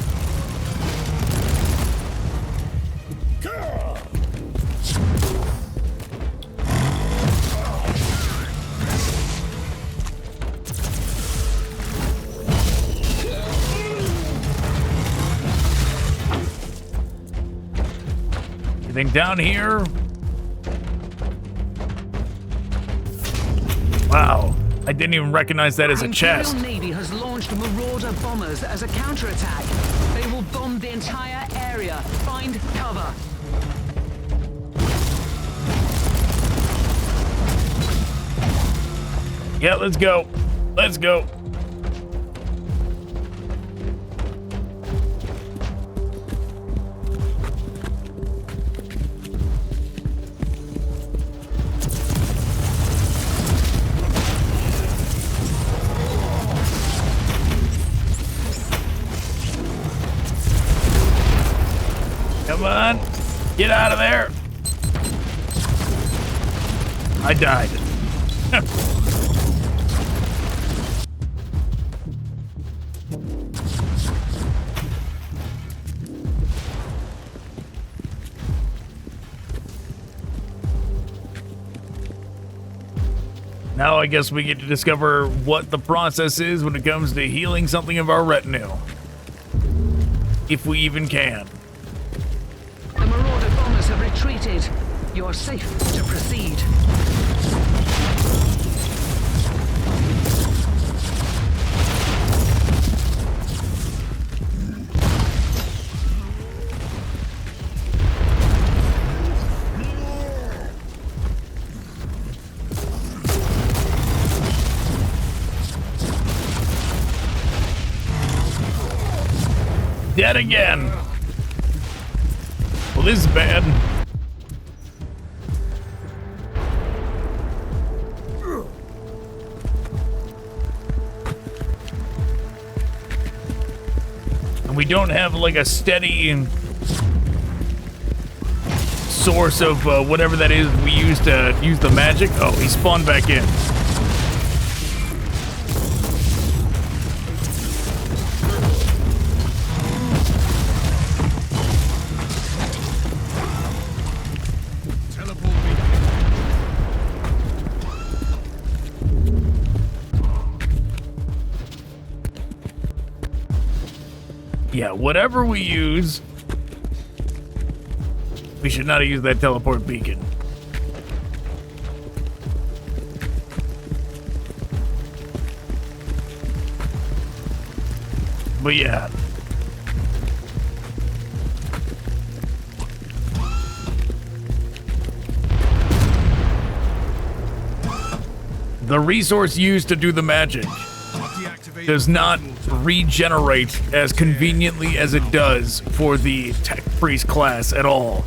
Anything down here? Wow, I didn't even recognize that as a chest. The Imperial Navy has launched Marauder bombers as a counterattack. They will bomb the entire area. Find cover. Yeah, let's go. Let's go. Come on, get out of there. I died. Now I guess we get to discover what the process is when it comes to healing something of our retinue. If we even can. The Marauder bombers have retreated. You're safe to proceed. Dead again. Well, this is bad. And we don't have like a steady source of whatever that is we use to use the magic. Oh, he spawned back in. Yeah, whatever we use, we should not have used that teleport beacon. But yeah. The resource used to do the magic does not regenerate as conveniently as it does for the Tech Priest class at all.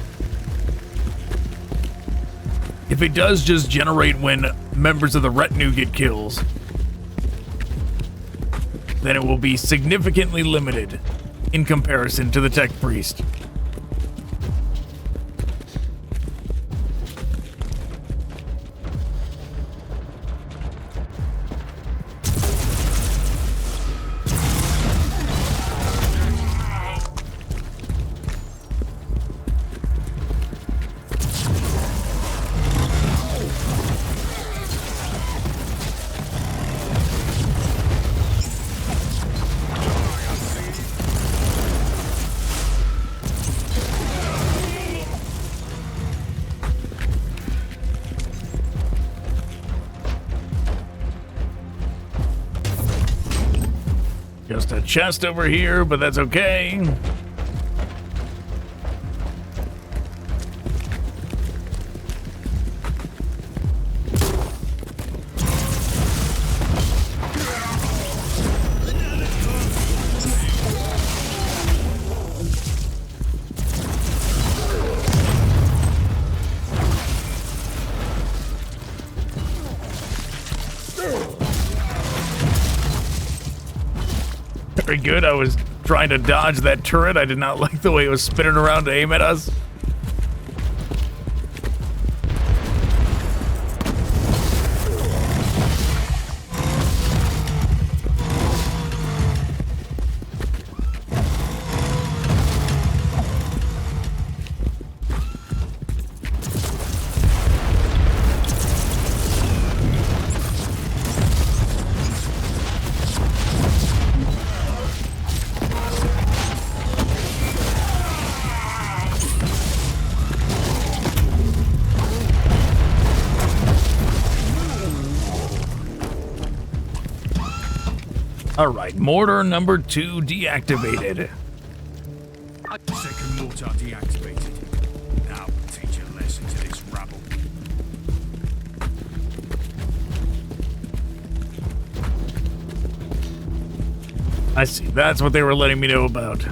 If it does just generate when members of the retinue get kills, then it will be significantly limited in comparison to the Tech Priest. Just a chest over here, but that's okay. Very good. I was trying to dodge that turret. I did not like the way it was spinning around to aim at us. Alright, mortar number 2 deactivated. Second mortar deactivated. Now we'll teach a lesson to this rabble. I see, that's what they were letting me know about.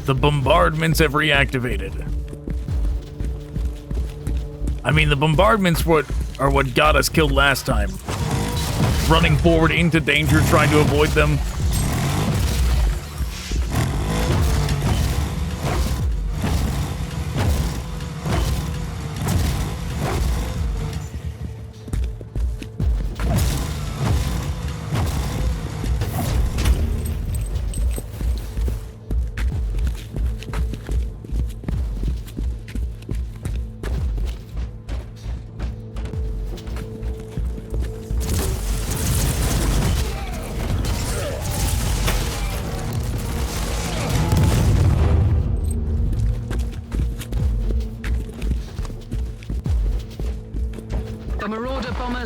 The bombardments have reactivated. I mean, the bombardments are what got us killed last time. Running forward into danger, trying to avoid them.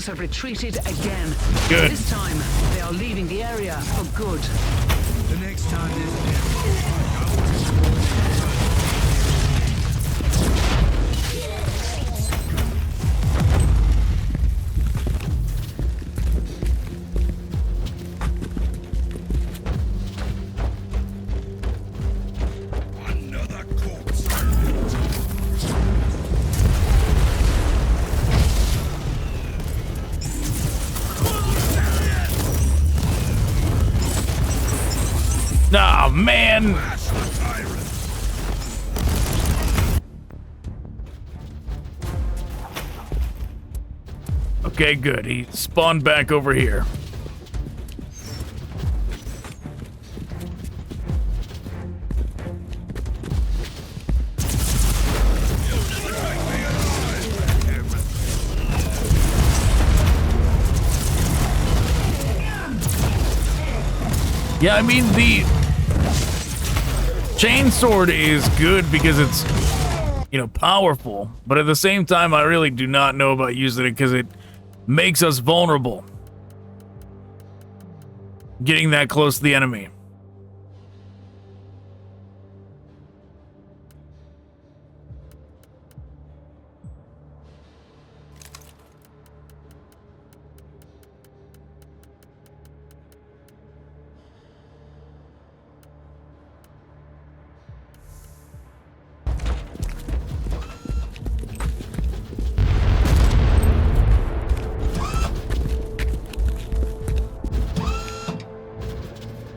Have retreated again. Good. This time, they are leaving the area for good. The next time Nah, man. Okay, good. He spawned back over here. Yeah, I mean, the chainsword is good because it's, you know, powerful. But at the same time, I really do not know about using it because it makes us vulnerable. Getting that close to the enemy.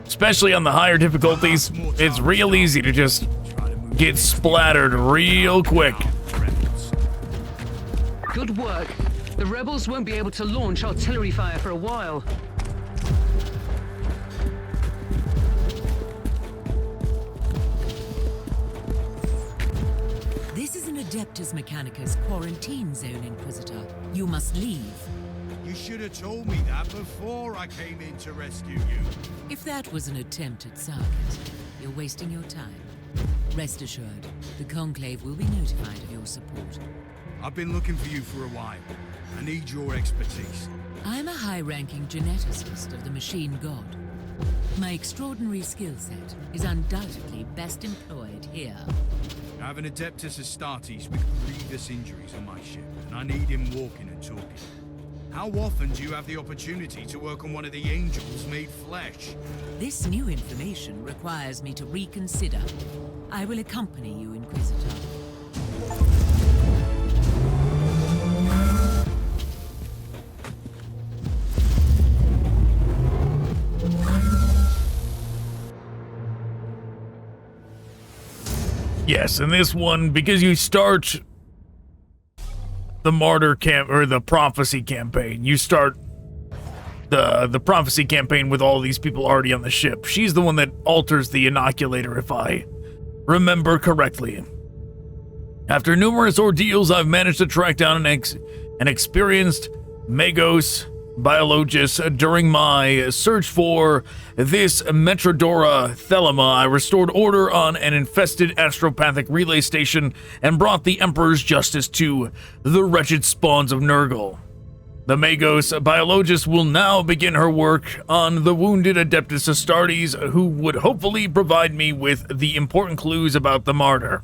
Especially on the higher difficulties, it's real easy to just get splattered real quick. Good work. The rebels won't be able to launch artillery fire for a while. This is an Adeptus Mechanicus quarantine zone, Inquisitor. You must leave. You should have told me that before I came in to rescue you. If that was an attempt at sarcasm, you're wasting your time. Rest assured, the Conclave will be notified of your support. I've been looking for you for a while. I need your expertise. I'm a high-ranking geneticist of the Machine God. My extraordinary skill set is undoubtedly best employed here. I have an Adeptus Astartes with grievous injuries on my ship, and I need him walking and talking. How often do you have the opportunity to work on one of the angels made flesh? This new information requires me to reconsider. I will accompany you, Inquisitor. Yes, and this one, because you start the Martyr camp or the Prophecy campaign, you start the Prophecy campaign with all these people already on the ship. She's the one that alters the inoculator, if I remember correctly. After numerous ordeals, I've managed to track down an experienced Magos biologist during my search for this Metrodora Thelema. I restored order on an infested astropathic relay station and brought the Emperor's justice to the wretched spawns of Nurgle. The Magos biologist will now begin her work on the wounded Adeptus Astartes, who would hopefully provide me with the important clues about the Martyr.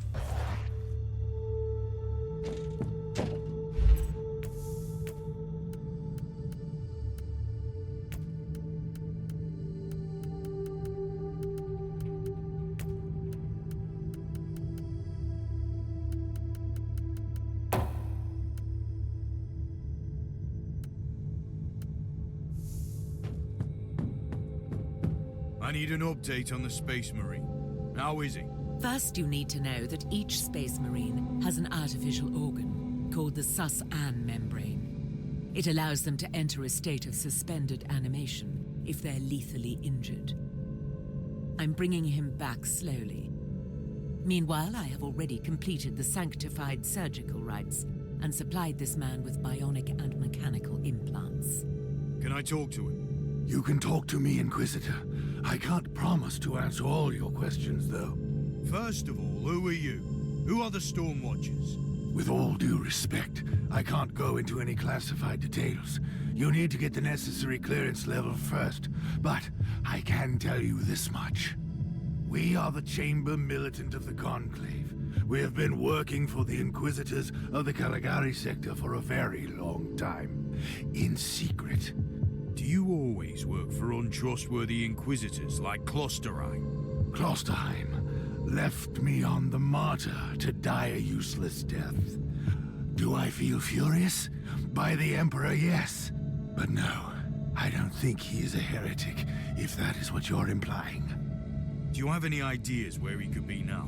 I need an update on the Space Marine. How is he? First, you need to know that each Space Marine has an artificial organ called the Sus-An membrane. It allows them to enter a state of suspended animation if they're lethally injured. I'm bringing him back slowly. Meanwhile, I have already completed the sanctified surgical rites and supplied this man with bionic and mechanical implants. Can I talk to him? You can talk to me, Inquisitor. I can't promise to answer all your questions, though. First of all, who are you? Who are the Stormwatchers? With all due respect, I can't go into any classified details. You need to get the necessary clearance level first, but I can tell you this much. We are the Chamber Militant of the Conclave. We have been working for the Inquisitors of the Caligari sector for a very long time, in secret. Do you always work for untrustworthy Inquisitors like Klosterheim? Klosterheim left me on the Martyr to die a useless death. Do I feel furious? By the Emperor, yes. But no, I don't think he is a heretic, if that is what you're implying. Do you have any ideas where he could be now?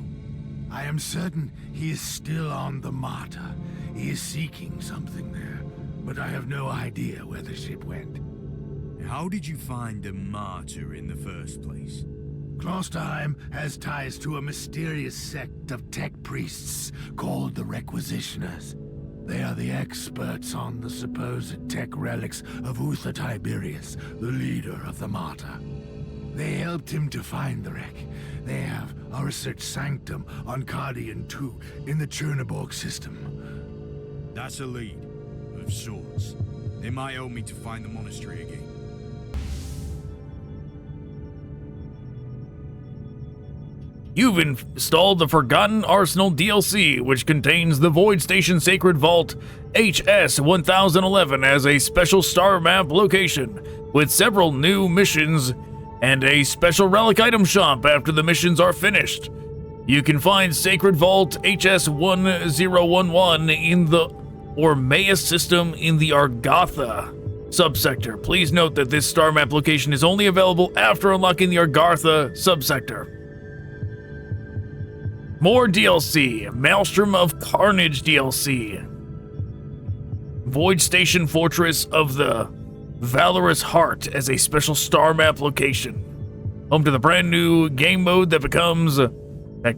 I am certain he is still on the Martyr. He is seeking something there, but I have no idea where the ship went. How did you find the Martyr in the first place? Klosterheim has ties to a mysterious sect of tech priests called the Requisitioners. They are the experts on the supposed tech relics of Uther Tiberius, the leader of the Martyr. They helped him to find the wreck. They have a research sanctum on Cardian 2 in the Chernobyl system. That's a lead, of sorts. They might help me to find the monastery again. You've installed the Forgotten Arsenal DLC, which contains the Void Station Sacred Vault HS-1011 as a special star map location, with several new missions and a special relic item shop after the missions are finished. You can find Sacred Vault HS-1011 in the Ormaeus system in the Argatha subsector. Please note that this star map location is only available after unlocking the Argatha subsector. More DLC, Maelstrom of Carnage DLC. Void Station Fortress of the Valorous Heart as a special star map location. Home to the brand new game mode that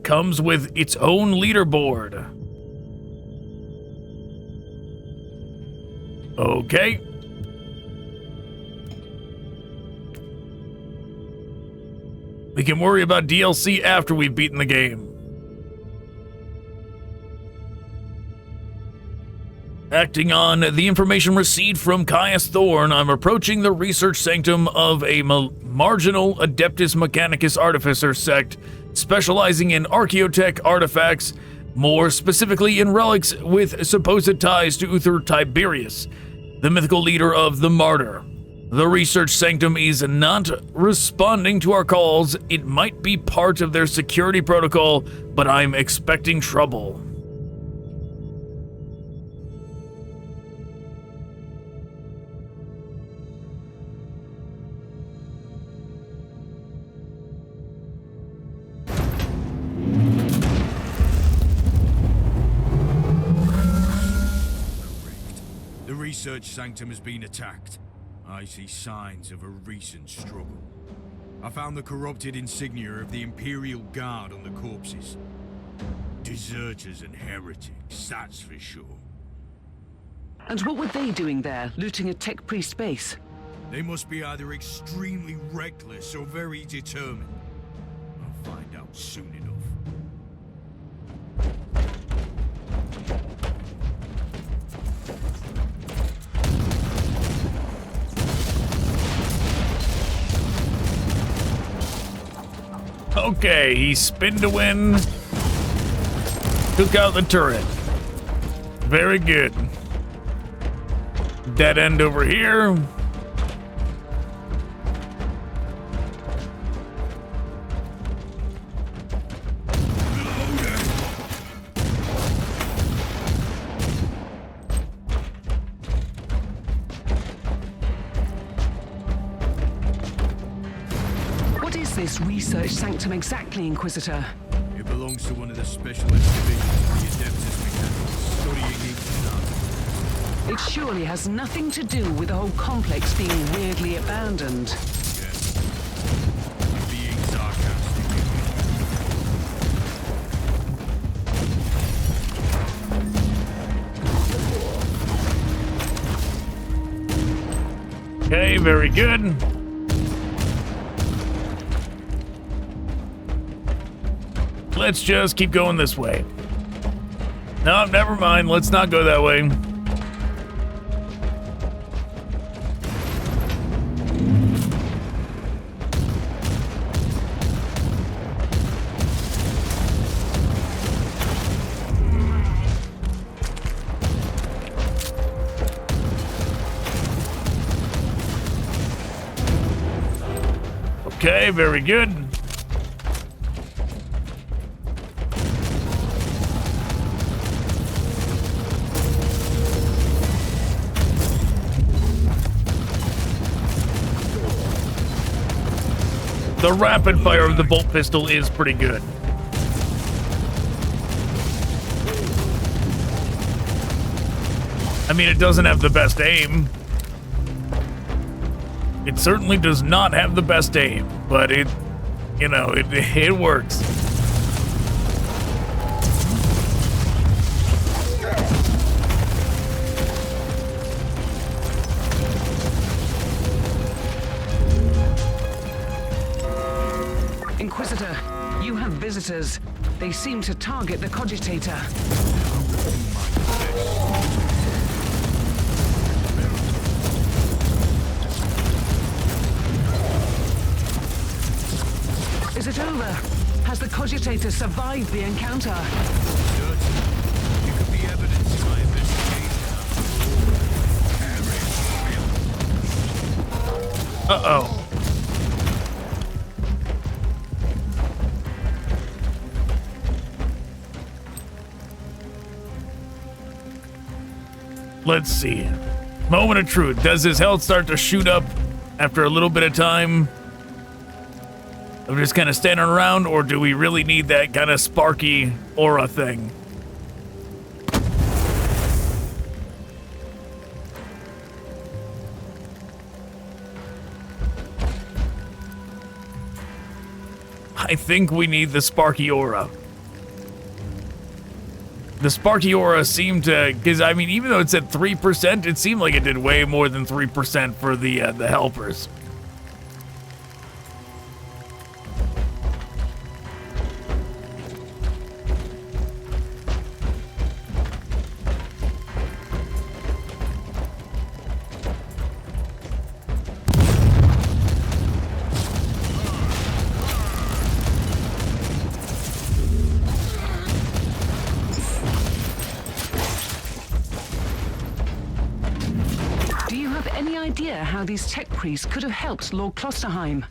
comes with its own leaderboard. Okay. We can worry about DLC after we've beaten the game. Acting on the information received from Caius Thorn, I'm approaching the research sanctum of a marginal Adeptus Mechanicus artificer sect specializing in Archeotech artifacts, more specifically in relics with supposed ties to Uther Tiberius, the mythical leader of the Martyr. The research sanctum is not responding to our calls. It might be part of their security protocol, but I'm expecting trouble. The research sanctum has been attacked. I see signs of a recent struggle. I found the corrupted insignia of the Imperial Guard on the corpses. Deserters and heretics, that's for sure. And what were they doing there, looting a tech priest base? They must be either extremely reckless or very determined. I'll find out soon enough. Okay, he spin to win. Took out the turret. Very good. Dead end over here. What is this research sanctum exactly, Inquisitor? It belongs to one of the specialist divisions of the Adeptus Mechanicus, studying ancient art. It surely has nothing to do with the whole complex being weirdly abandoned. Yes. I'm being sarcastic. Okay, very good. Let's just keep going this way. No, never mind. Let's not go that way. Okay, very good. The rapid fire of the bolt pistol is pretty good. I mean, it doesn't have the best aim. It certainly does not have the best aim, but it, you know, it works. Inquisitor, you have visitors. They seem to target the Cogitator. Is it over? Has the Cogitator survived the encounter? It could be evidence in my investigation. Uh-oh. Let's see. Moment of truth. Does his health start to shoot up after a little bit of time? I'm just kind of standing around, or do we really need that kind of sparky aura thing? I think we need the sparky aura. The sparky aura seemed to, because I mean, even though it said 3%, it seemed like it did way more than 3% for the helpers. How these tech priests could have helped Lord Klosterheim.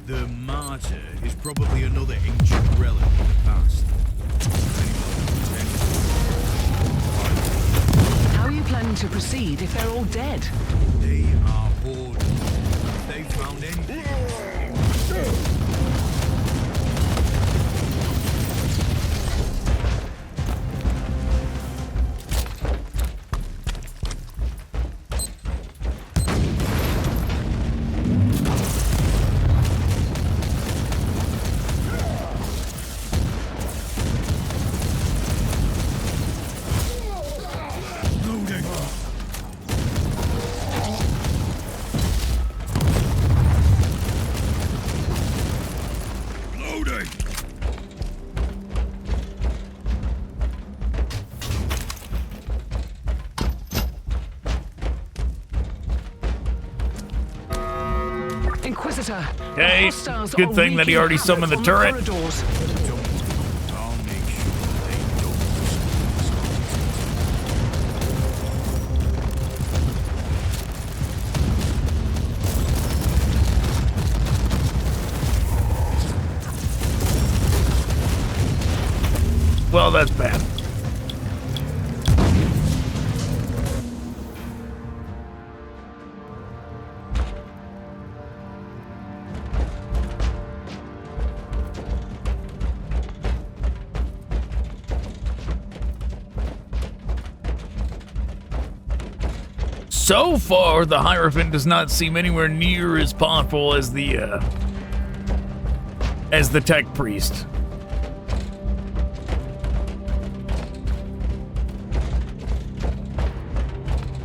The Martyr is probably another ancient relic of the past. How are you planning to proceed if they're all dead? They are bored. They found endings. Inquisitor, Okay, Hostiles good are thing that he wreaking already havoc summoned the on turret. corridors. I'll make sure they don't. Well, that's bad. So far, the Hierophant does not seem anywhere near as powerful as the Tech Priest.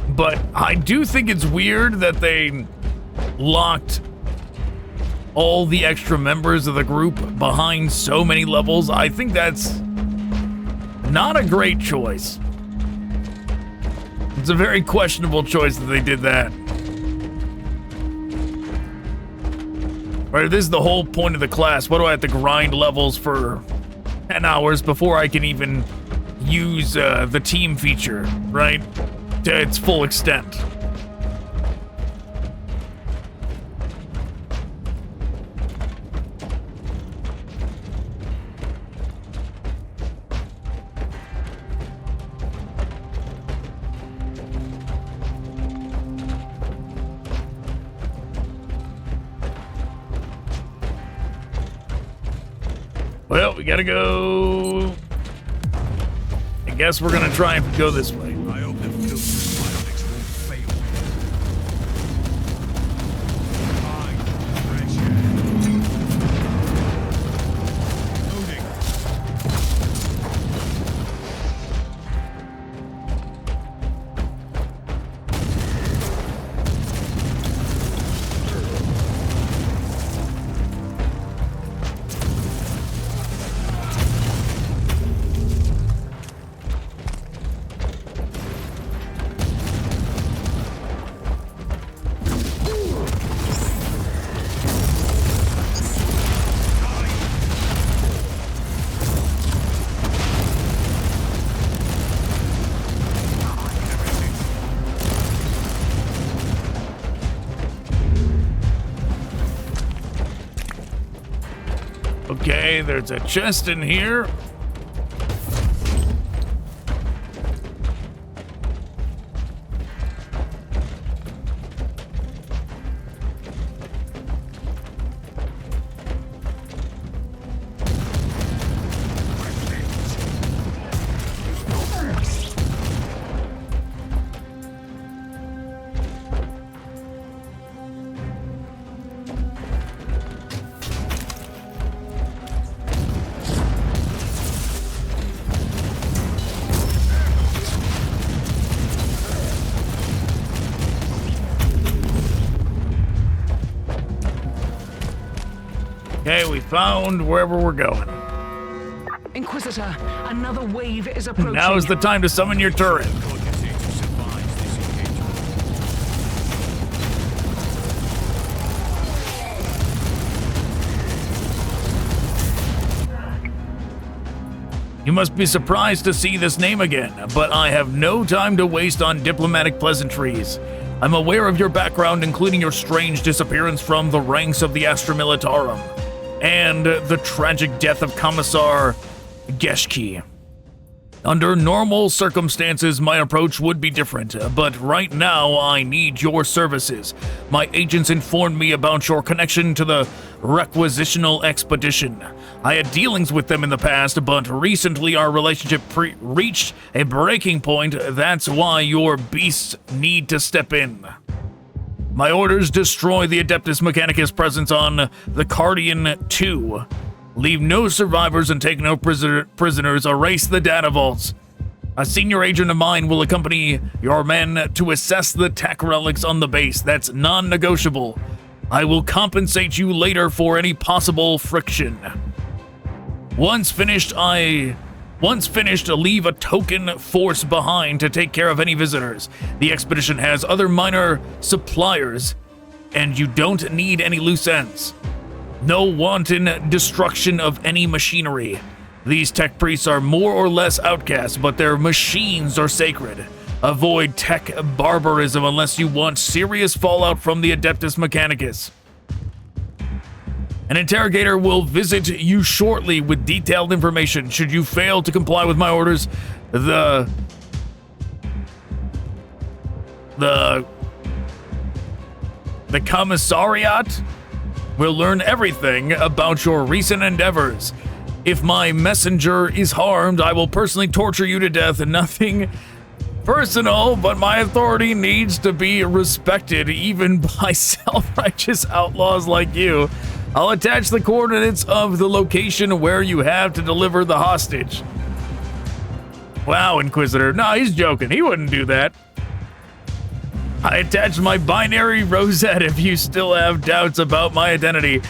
But I do think it's weird that they locked all the extra members of the group behind so many levels. I think that's not a great choice. It's a very questionable choice that they did that. Right, this is the whole point of the class. What do I have to grind levels for 10 hours before I can even use the team feature, right? To its full extent. Well, we gotta go. I guess we're gonna try and go this way. I hope the filthy bionics won't fail. High pressure. Loading. Okay, there's a chest in here. Okay, we found wherever we're going. Inquisitor, another wave is approaching. Now is the time to summon your turret. Cogitator survives this engagement. You must be surprised to see this name again, but I have no time to waste on diplomatic pleasantries. I'm aware of your background, including your strange disappearance from the ranks of the Astra Militarum, and the tragic death of Commissar Geschke. Under normal circumstances, my approach would be different, but right now I need your services. My agents informed me about your connection to the Requisitional Expedition. I had dealings with them in the past, but recently our relationship reached a breaking point. That's why your beasts need to step in. My orders: destroy the Adeptus Mechanicus presence on the Cardian 2. Leave no survivors and take no prisoners. Erase the data vaults. A senior agent of mine will accompany your men to assess the tech relics on the base. That's non-negotiable. I will compensate you later for any possible friction. Once finished, leave a token force behind to take care of any visitors. The expedition has other minor suppliers, and you don't need any loose ends. No wanton destruction of any machinery. These tech priests are more or less outcasts, but their machines are sacred. Avoid tech barbarism unless you want serious fallout from the Adeptus Mechanicus. An interrogator will visit you shortly with detailed information. Should you fail to comply with my orders, the commissariat will learn everything about your recent endeavors. If my messenger is harmed, I will personally torture you to death. Nothing personal, but my authority needs to be respected even by self-righteous outlaws like you. I'll attach the coordinates of the location where you have to deliver the hostage. Wow, Inquisitor. No, he's joking. He wouldn't do that. I attached my binary rosette if you still have doubts about my identity.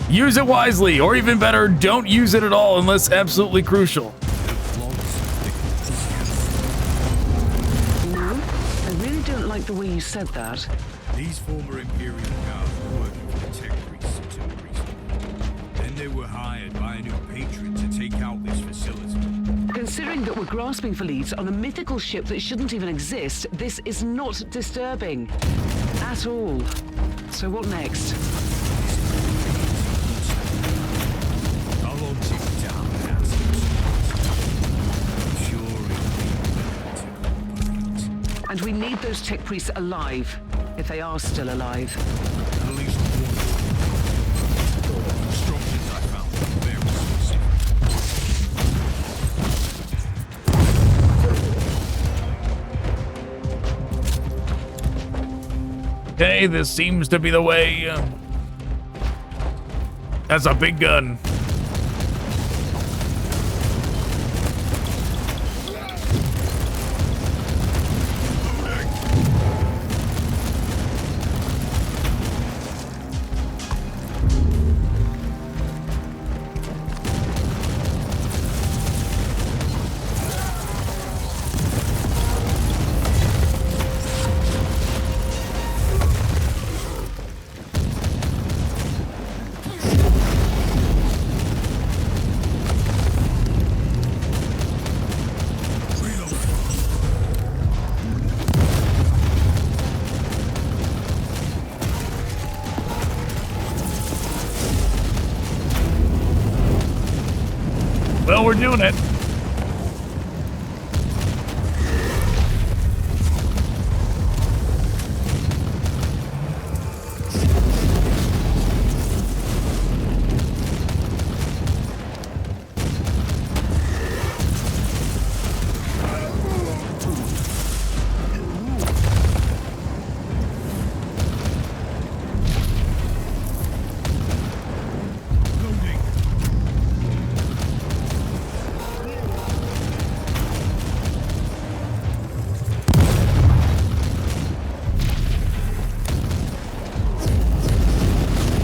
Use it wisely, or even better, don't use it at all unless absolutely crucial. No, I really don't like the way you said that. These former Imperial guards were working for the tech priests until recently. Then they were hired by a new patron to take out this facility. Considering that we're grasping for leads on a mythical ship that shouldn't even exist, this is not disturbing. At all. So what next? How long till you down the assets? I'm sure it'll be better. And we need those tech priests alive, if they are still alive. At least one. The instructions I found were very specific. Okay, this seems to be the way. That's a big gun. Well, we're doing it.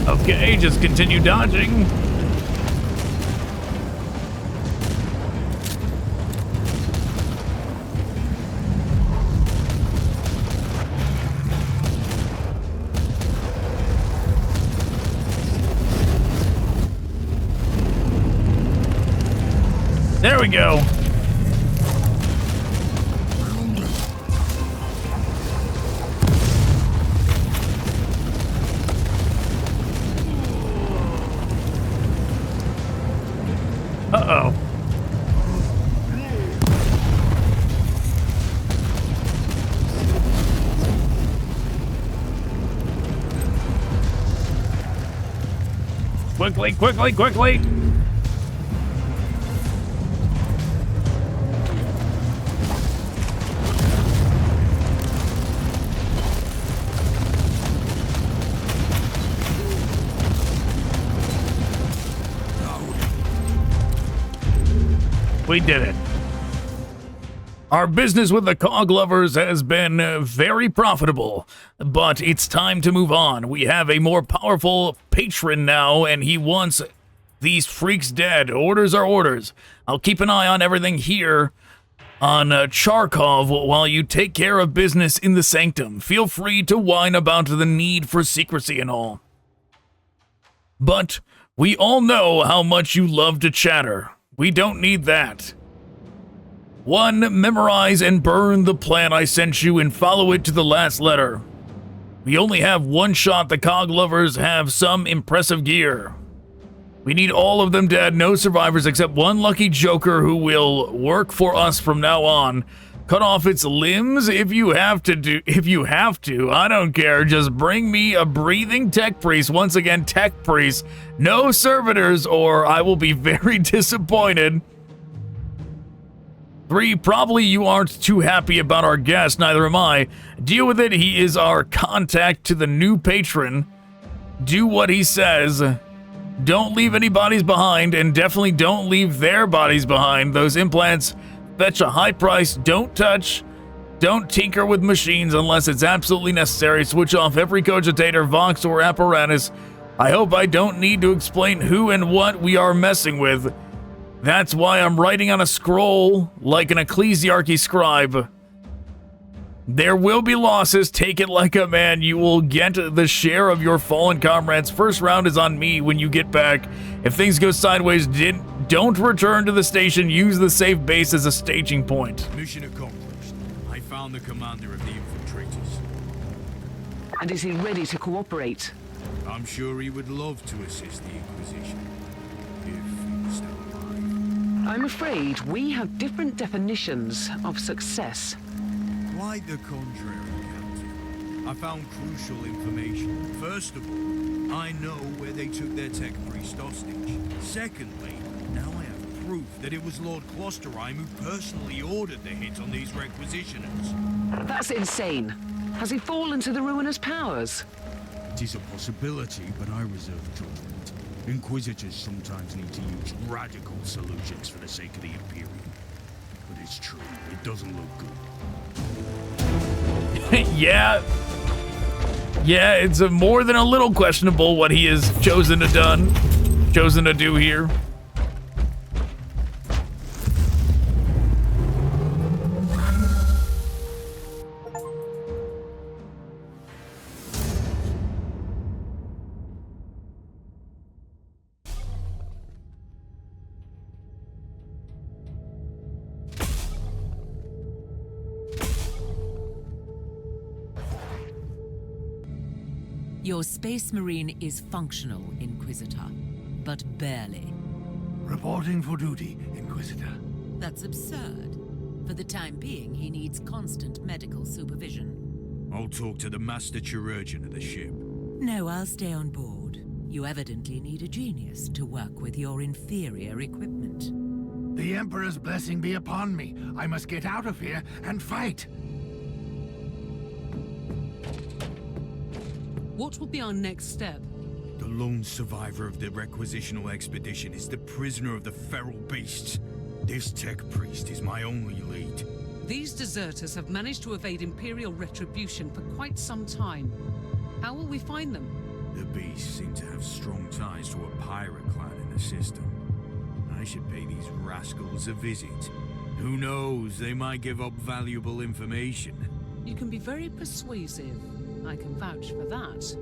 Okay, just continue dodging. There we go. Uh-oh. Quickly, quickly, quickly! We did it. Our business with the Cog Lovers has been very profitable, but it's time to move on. We have a more powerful patron now, and he wants these freaks dead. Orders are orders. I'll keep an eye on everything here on Charkov while you take care of business in the Sanctum. Feel free to whine about the need for secrecy and all. But We all know how much you love to chatter. We don't need that. 1. Memorize and burn the plan I sent you and follow it to the last letter. We only have one shot. The cog lovers have some impressive gear. We need all of them dead, no survivors except one lucky joker who will work for us from now on. Cut off its limbs if you have to. I don't care. Just bring me a breathing tech priest. Once again, tech priest. No servitors or I will be very disappointed. 3, probably you aren't too happy about our guest, neither am I. Deal with it, he is our contact to the new patron. Do what he says. Don't leave any bodies behind, and definitely don't leave their bodies behind. Those implants fetch a high price. Don't touch. Don't tinker with machines unless it's absolutely necessary. Switch off every cogitator, vox, or apparatus. I hope I don't need to explain who and what we are messing with. That's why I'm writing on a scroll like an ecclesiarchy scribe. There will be losses. Take it like a man. You will get the share of your fallen comrades. First round is on me when you get back. If things go sideways, don't return to the station. Use the safe base as a staging point. Mission accomplished. I found the commander of the infiltrators. And is he ready to cooperate? I'm sure he would love to assist the Inquisition. If he was still alive. I'm afraid we have different definitions of success. Quite the contrary, Captain. I found crucial information. First of all, I know where they took their tech priest hostage. Secondly, now I have proof that it was Lord Klosterheim who personally ordered the hit on these requisitioners. That's insane. Has he fallen to the ruinous powers? It is a possibility, but I reserve judgment. Inquisitors sometimes need to use radical solutions for the sake of the Imperium. But it's true, it doesn't look good. Yeah, it's more than a little questionable what he has chosen to do here. Your Space Marine is functional, Inquisitor, but barely. Reporting for duty, Inquisitor. That's absurd. For the time being, he needs constant medical supervision. I'll talk to the Master Chirurgeon of the ship. No, I'll stay on board. You evidently need a genius to work with your inferior equipment. The Emperor's blessing be upon me. I must get out of here and fight. What will be our next step? The lone survivor of the requisitional expedition is the prisoner of the feral beasts. This tech priest is my only lead. These deserters have managed to evade Imperial retribution for quite some time. How will we find them? The beasts seem to have strong ties to a pirate clan in the system. I should pay these rascals a visit. Who knows, they might give up valuable information. You can be very persuasive. I can vouch for that.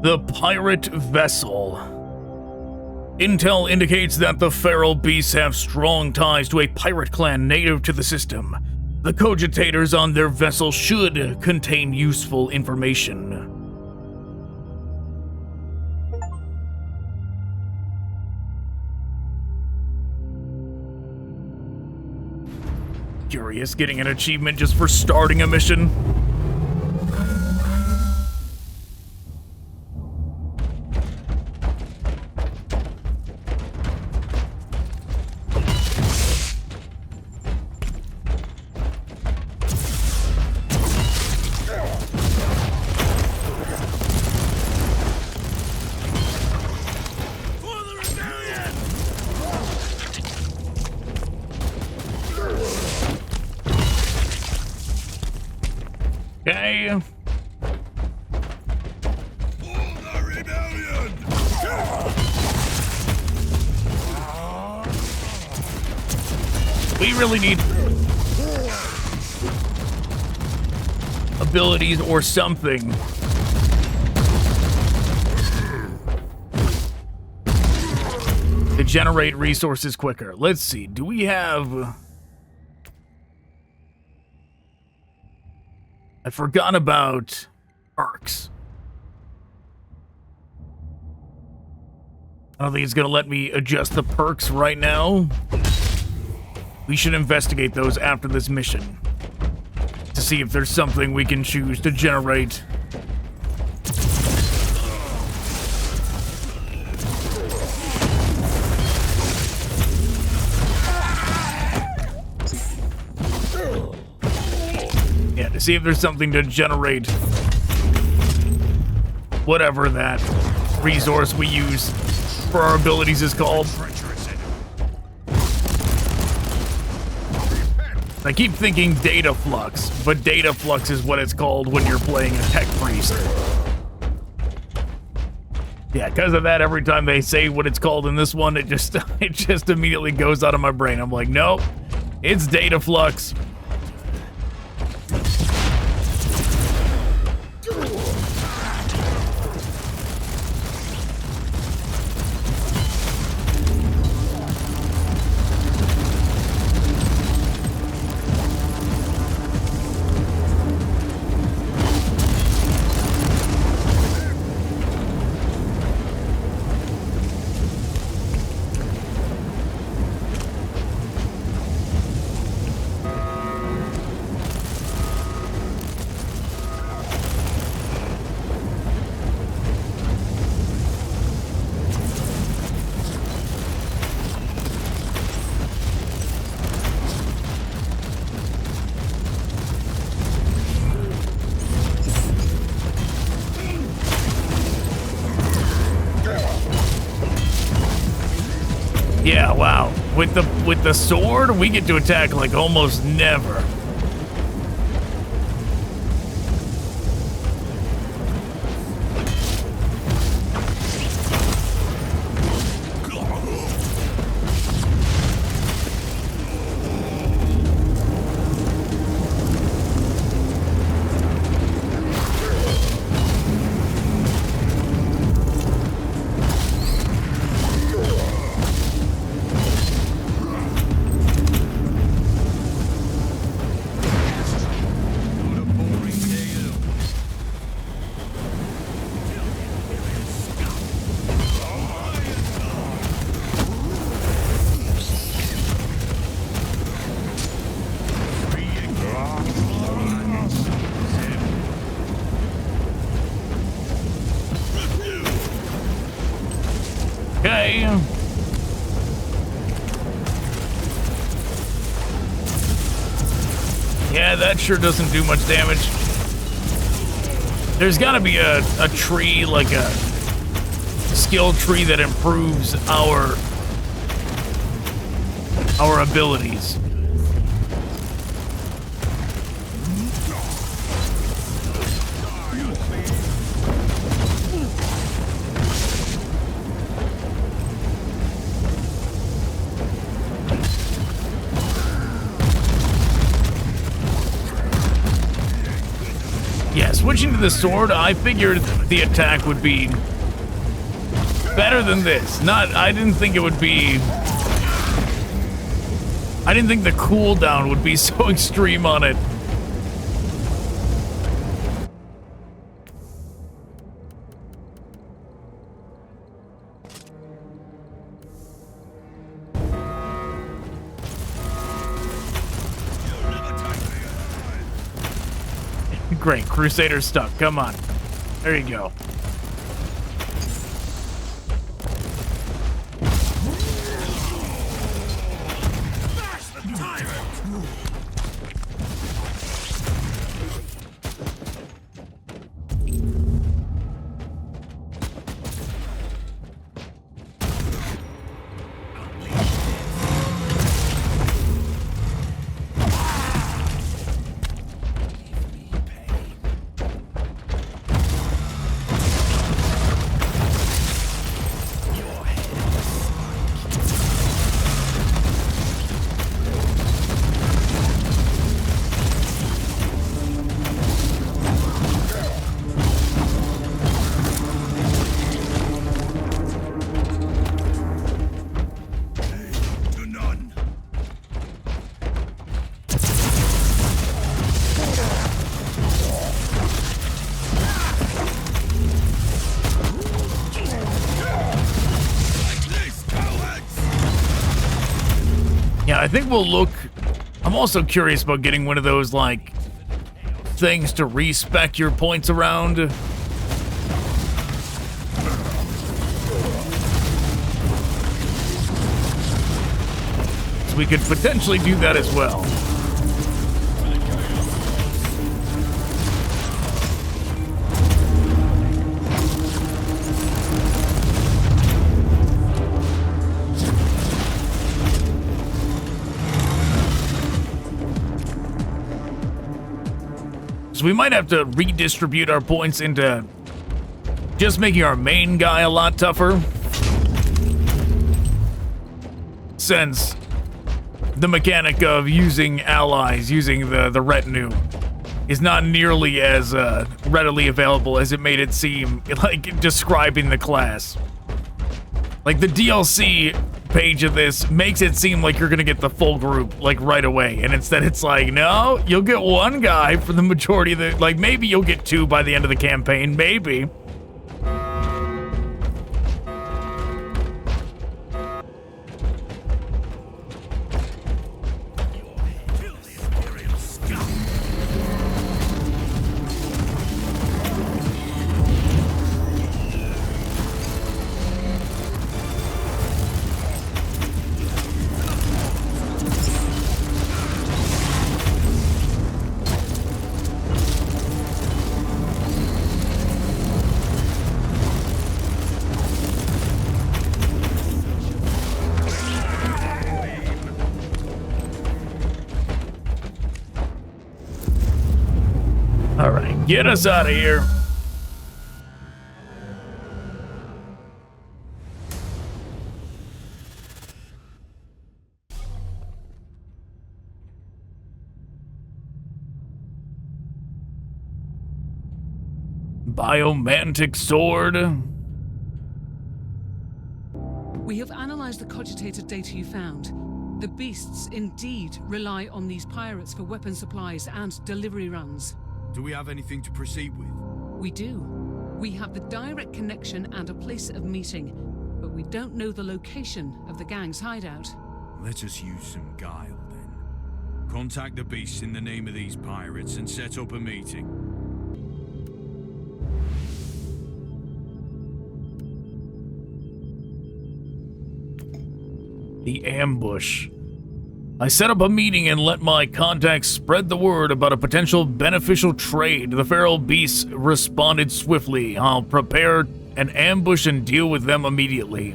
The pirate vessel. Intel indicates that the feral beasts have strong ties to a pirate clan native to the system. The cogitators on their vessel should contain useful information. Curious, getting an achievement just for starting a mission. Okay. We really need... abilities or something to generate resources quicker. Let's see. Do we have... I forgot about perks. I don't think it's going to let me adjust the perks right now. We should investigate those after this mission to see if there's something we can choose to generate. Yeah, to see if there's something to generate whatever that resource we use for our abilities is called. I keep thinking data flux, but data flux is what it's called when you're playing a tech priest. Yeah, because of that, every time they say what it's called in this one, it just immediately goes out of my brain. I'm like, nope, it's data flux. Yeah, wow. With the sword, we get to attack like almost never. Okay. Yeah, that sure doesn't do much damage. There's got to be a tree, like a skill tree that improves our abilities. Yeah, switching to the sword, I figured the attack would be better than this. I didn't think it would be... I didn't think the cooldown would be so extreme on it. Great, Crusader's stuck. Come on. There you go. I think we'll look... I'm also curious about getting one of those, like, things to respec your points around. So we could potentially do that as well. So we might have to redistribute our points into just making our main guy a lot tougher. Since the mechanic of using allies, using the retinue, is not nearly as readily available as it made it seem, like describing the class. Like the DLC page of this makes it seem like you're gonna get the full group like right away, and instead it's like, no, you'll get one guy for the majority of the, like maybe you'll get two by the end of the campaign, maybe. Get us out of here. Biomantic sword. We have analyzed the cogitator data you found. The beasts indeed rely on these pirates for weapon supplies and delivery runs. Do we have anything to proceed with? We do. We have the direct connection and a place of meeting, but we don't know the location of the gang's hideout. Let us use some guile, then. Contact the beasts in the name of these pirates and set up a meeting. The ambush. I set up a meeting and let my contacts spread the word about a potential beneficial trade. The feral beasts responded swiftly. I'll prepare an ambush and deal with them immediately.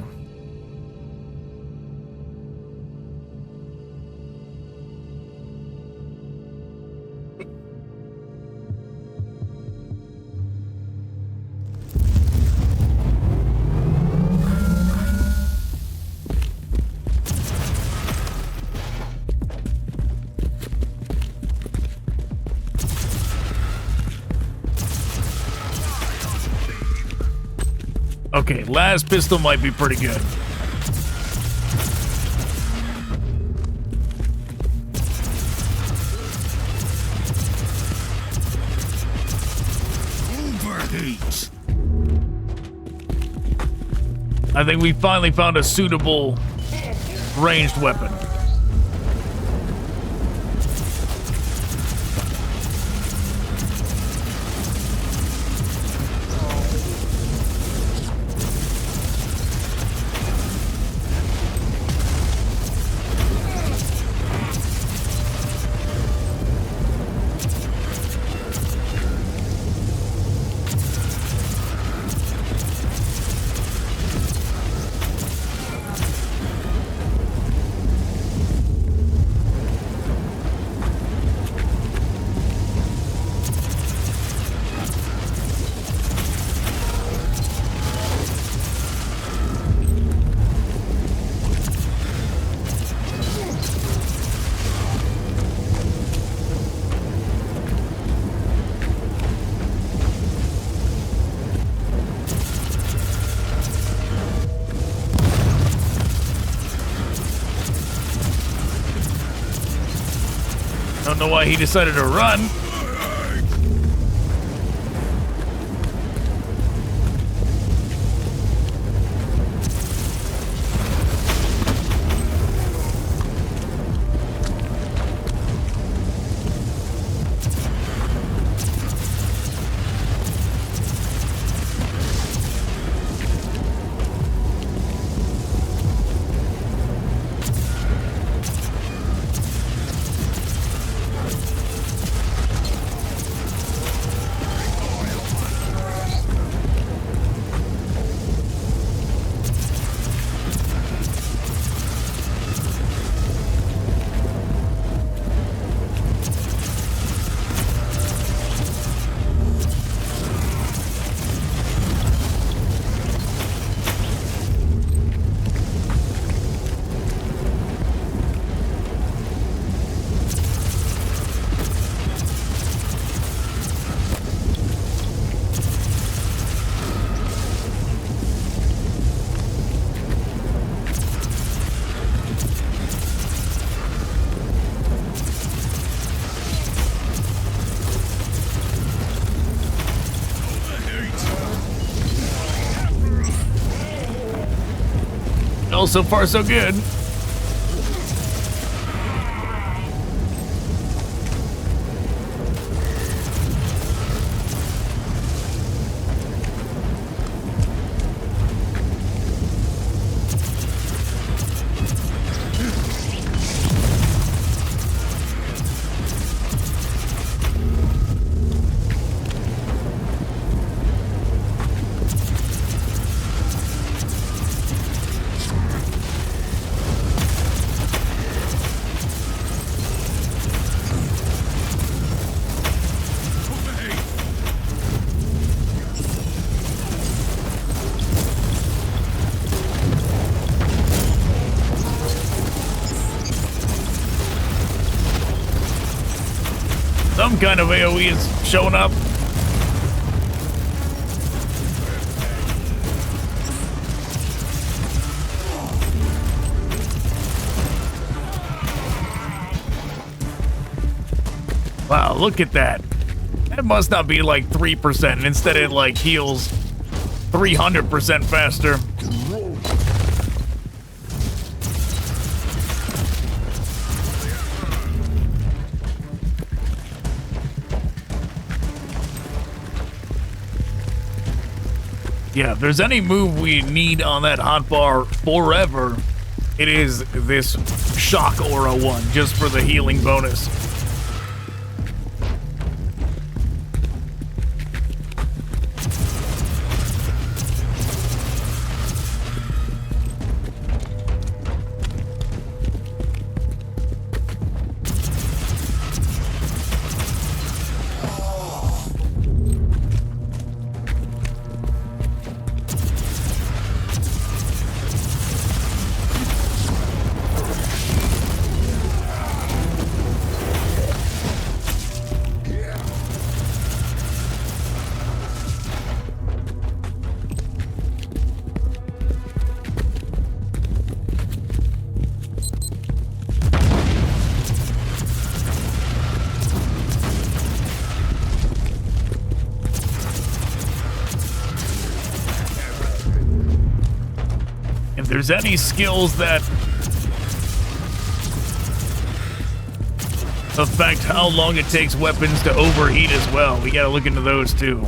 Okay, last pistol might be pretty good. Overheat. I think we finally found a suitable ranged weapon. Don't know why he decided to run. Well, so far so good. Some kind of AoE is showing up. Wow, look at that. That must not be like 3%. Instead it like heals 300% faster. Yeah, if there's any move we need on that hotbar forever, it is this shock aura one, just for the healing bonus. If there's any skills that affect how long it takes weapons to overheat as well, we gotta look into those too.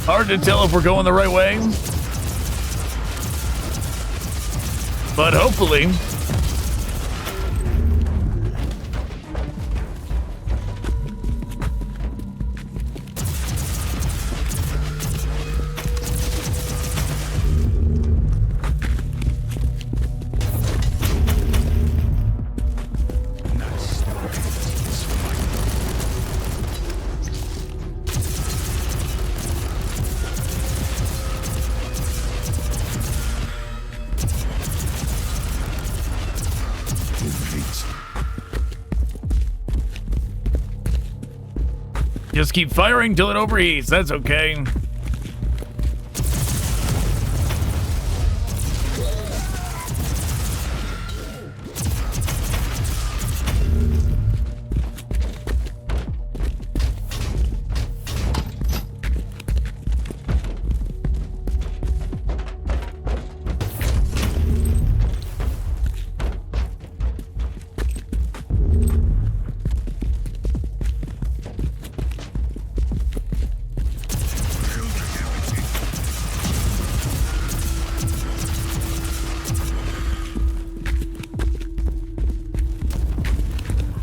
Hard to tell if we're going the right way, but hopefully. Just keep firing till it overheats. That's okay.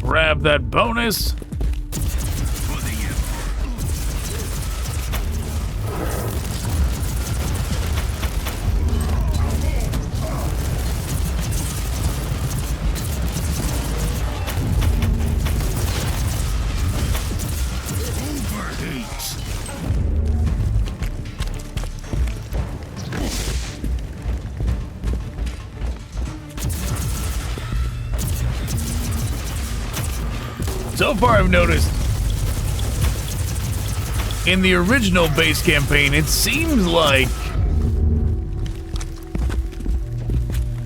Grab that bonus. So far I've noticed in the original base campaign, it seems like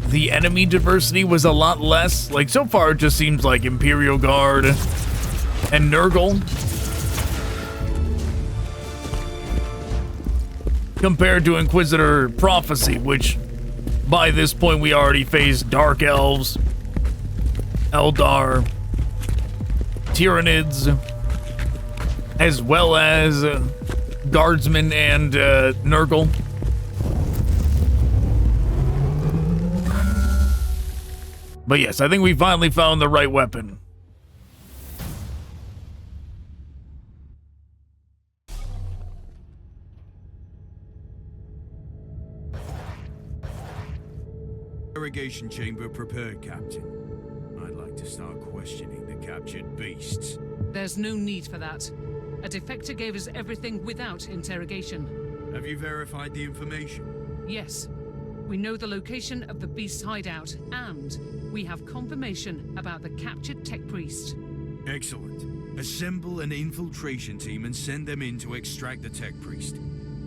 the enemy diversity was a lot less. Like, so far it just seems like Imperial Guard and Nurgle compared to Inquisitor Prophecy, which by this point we already faced Dark Elves, Eldar, Tyranids, as well as Guardsmen and Nurgle. But yes, I think we finally found the right weapon. Interrogation chamber prepared, Captain. I'd like to start questioning the captured beasts. There's no need for that. A defector gave us everything without interrogation. Have you verified the information? Yes. We know the location of the beast's hideout, and we have confirmation about the captured tech priest. Excellent. Assemble an infiltration team and send them in to extract the tech priest.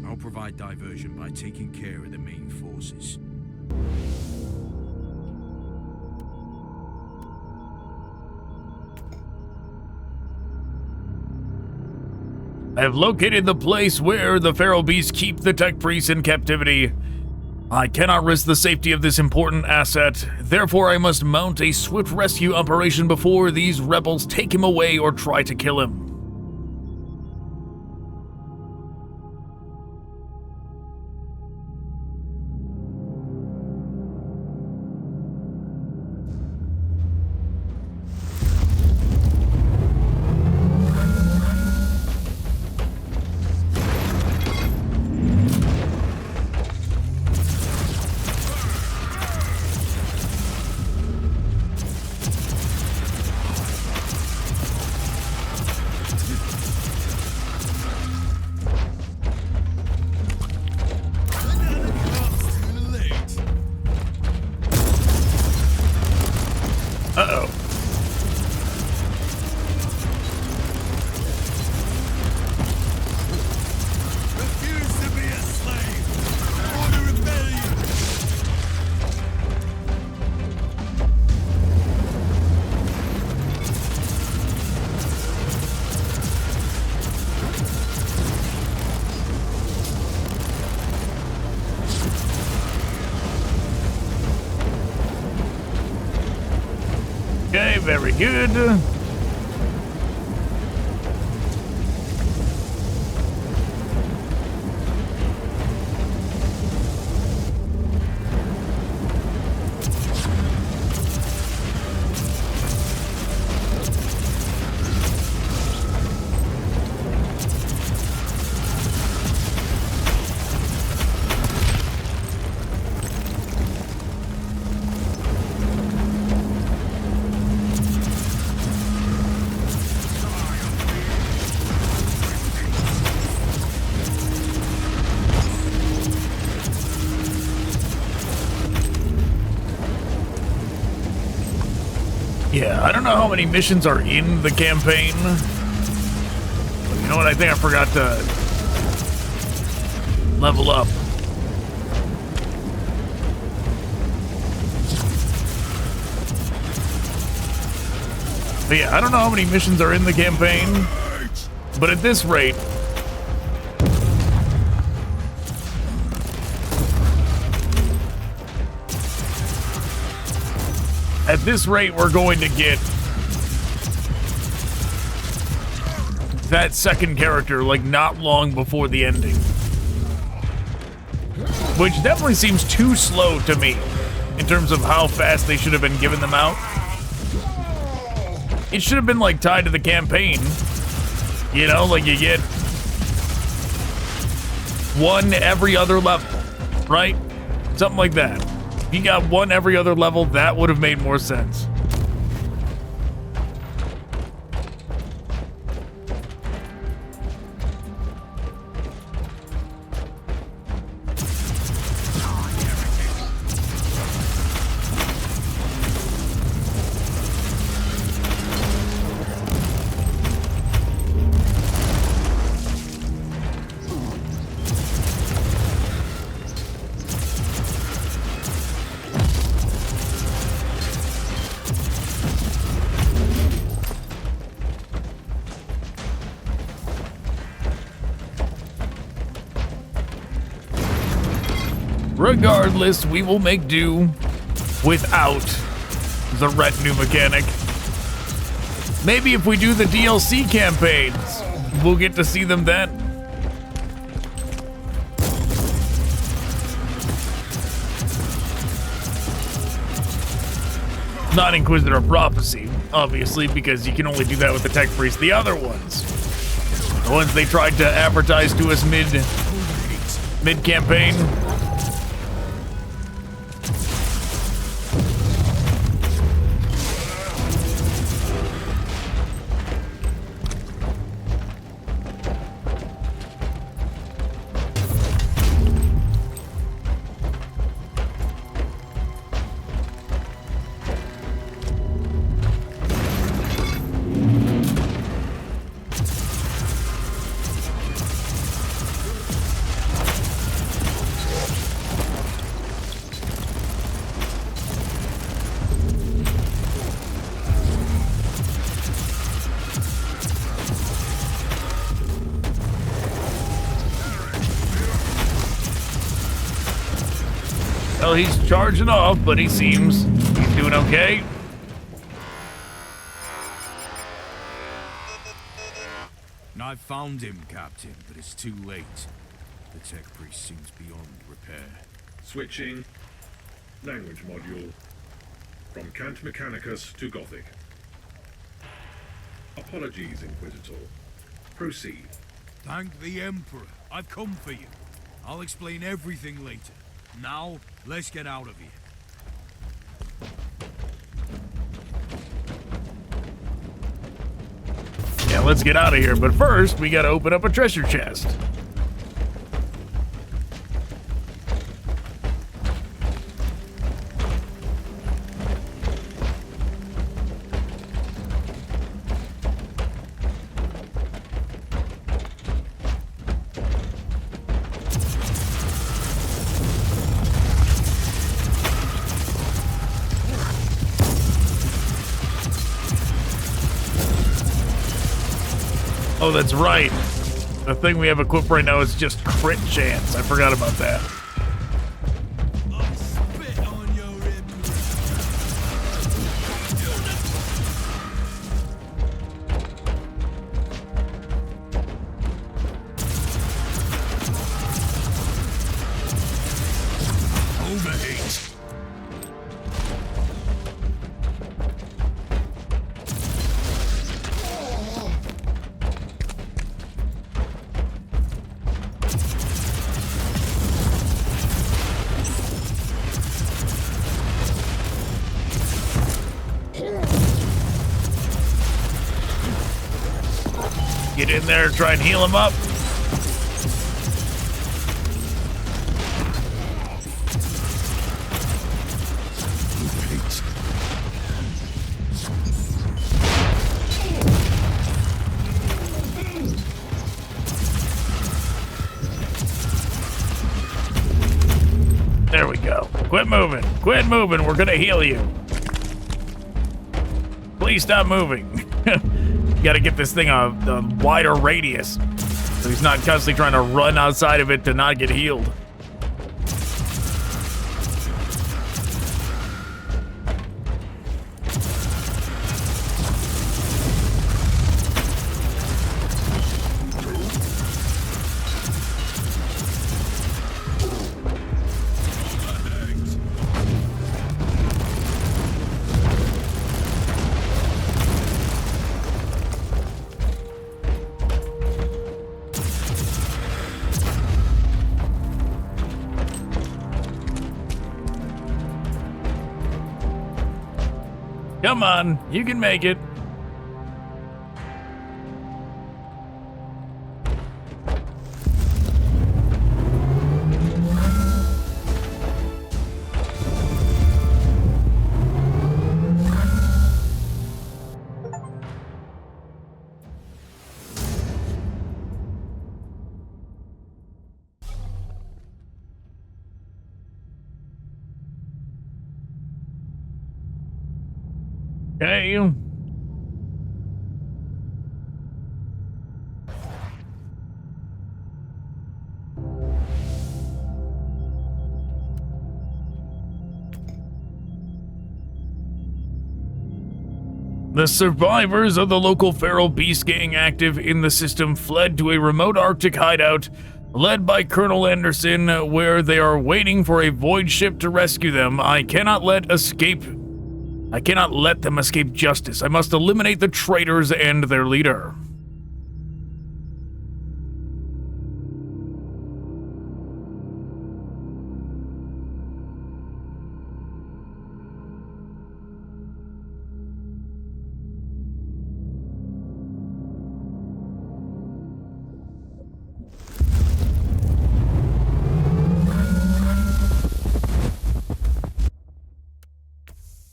I'll provide diversion by taking care of the main forces. I have located the place where the feral beasts keep the tech priest in captivity. I cannot risk the safety of this important asset, therefore I must mount a swift rescue operation before these rebels take him away or try to kill him. Okay, very good. Yeah, I don't know how many missions are in the campaign. But you know what? I think I forgot to level up. But yeah, I don't know how many missions are in the campaign. But at this rate, we're going to get that second character, like, not long before the ending. Which definitely seems too slow to me, in terms of how fast they should have been giving them out. It should have been, like, tied to the campaign. You know, like, you get one every other level, right? Something like that. If you got one every other level, that would have made more sense. Regardless, we will make do without the retinue mechanic. Maybe if we do the DLC campaigns, we'll get to see them then. Not Inquisitor Prophecy, obviously, because you can only do that with the Tech Priest. The other ones, the ones they tried to advertise to us mid-campaign. Well, he's charging off, but he seems he's doing okay. I found him, Captain, but it's too late. The tech priest seems beyond repair. Switching language module from Cant Mechanicus to Gothic. Apologies, Inquisitor. Proceed. Thank the Emperor. I've come for you. I'll explain everything later. Now, let's get out of here. Yeah, let's get out of here, but first, we gotta open up a treasure chest. Oh, that's right. The thing we have equipped right now is just crit chance. I forgot about that. Get in there, try and heal him up. There we go. Quit moving. Quit moving. We're gonna heal you. Please stop moving. Got to get this thing a wider radius, so he's not constantly trying to run outside of it to not get healed. Come on, you can make it. Okay. The survivors of the local feral beast gang active in the system fled to a remote Arctic hideout led by Colonel Anderson, where they are waiting for a void ship to rescue them. I cannot let them escape justice. I must eliminate the traitors and their leader.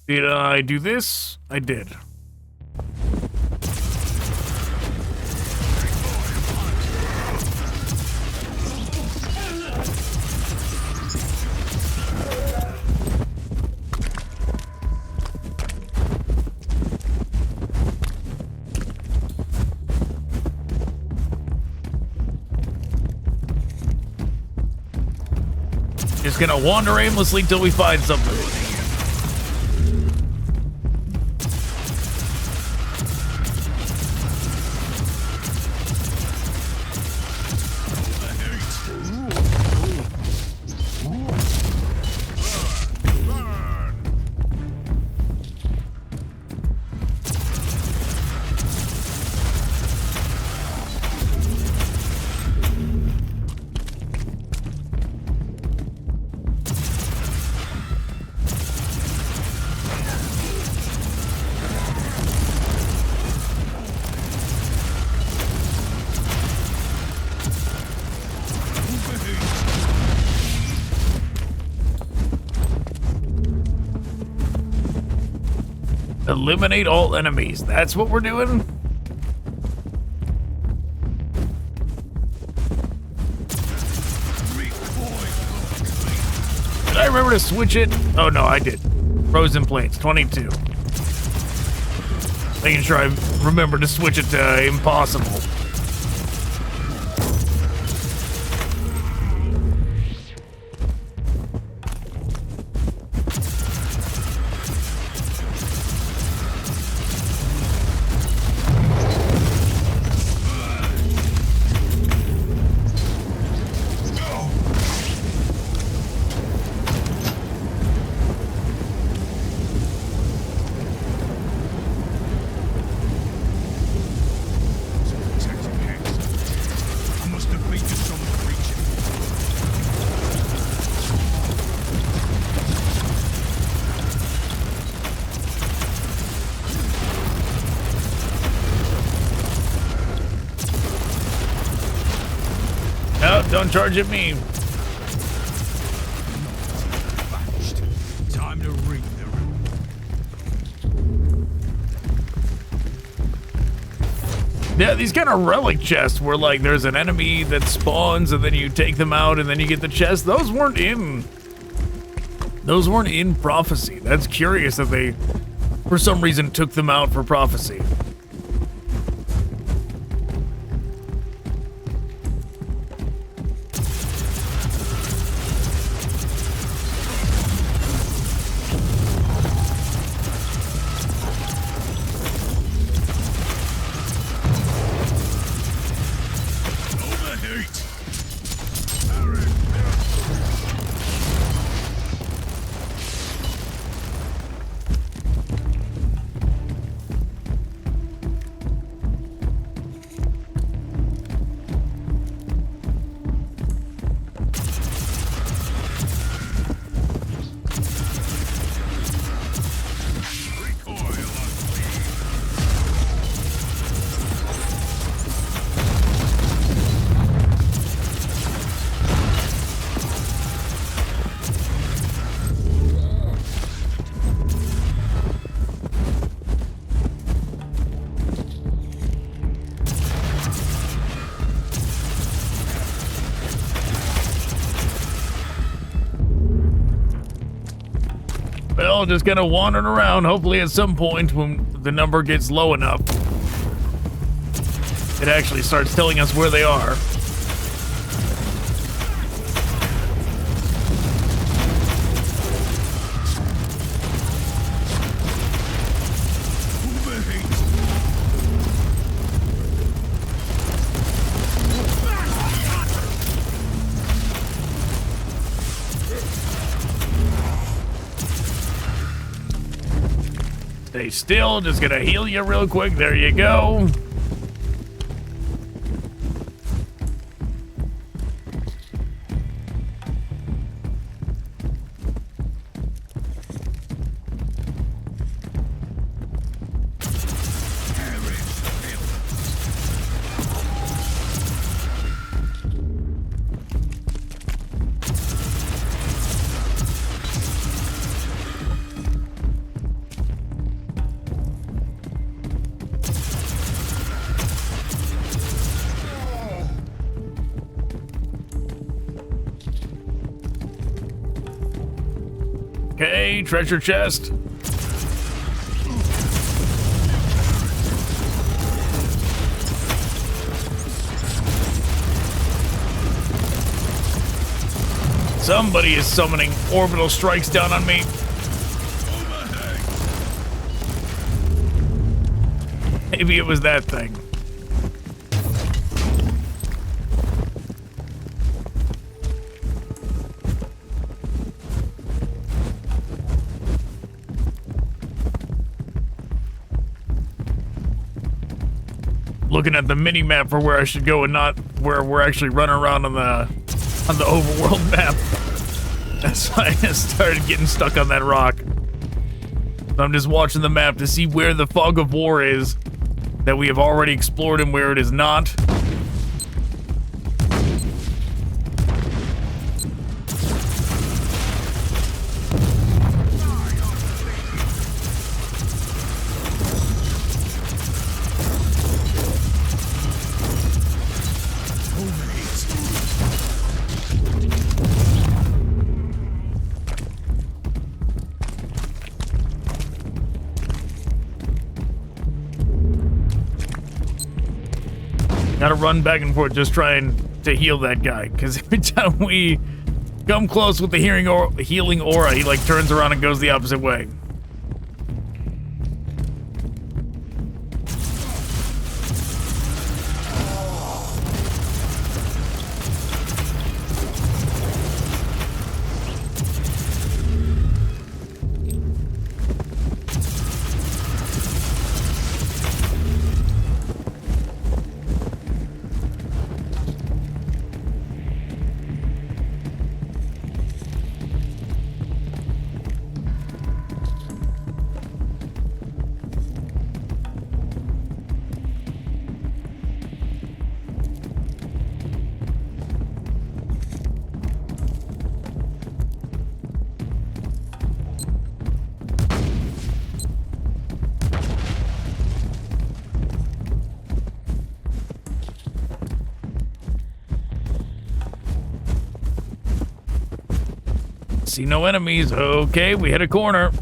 Did I do this? I did. Just gonna wander aimlessly till we find something. Eliminate all enemies. That's what we're doing? Did I remember to switch it? Oh no, I did. Frozen plates, 22. Making sure I remember to switch it to impossible. Don't charge at me. Time to reap the Yeah, these kind of relic chests where like there's an enemy that spawns and then you take them out and then you get the chest. Those weren't in Prophecy. That's curious that they for some reason took them out for Prophecy. Well, just kind of wandering around. Hopefully at some point when the number gets low enough, it actually starts telling us where they are. Stay still. Just gonna heal you real quick. There you go. Okay, treasure chest. Somebody is summoning orbital strikes down on me. Maybe it was that thing. Looking at the mini map for where I should go and not where we're actually running around on the overworld map. That's why I started getting stuck on that rock. So I'm just watching the map to see where the fog of war is that we have already explored and where it is not. Gotta run back and forth just trying to heal that guy, because every time we come close with the healing aura, he like turns around and goes the opposite way. See no enemies. Okay, we hit a corner.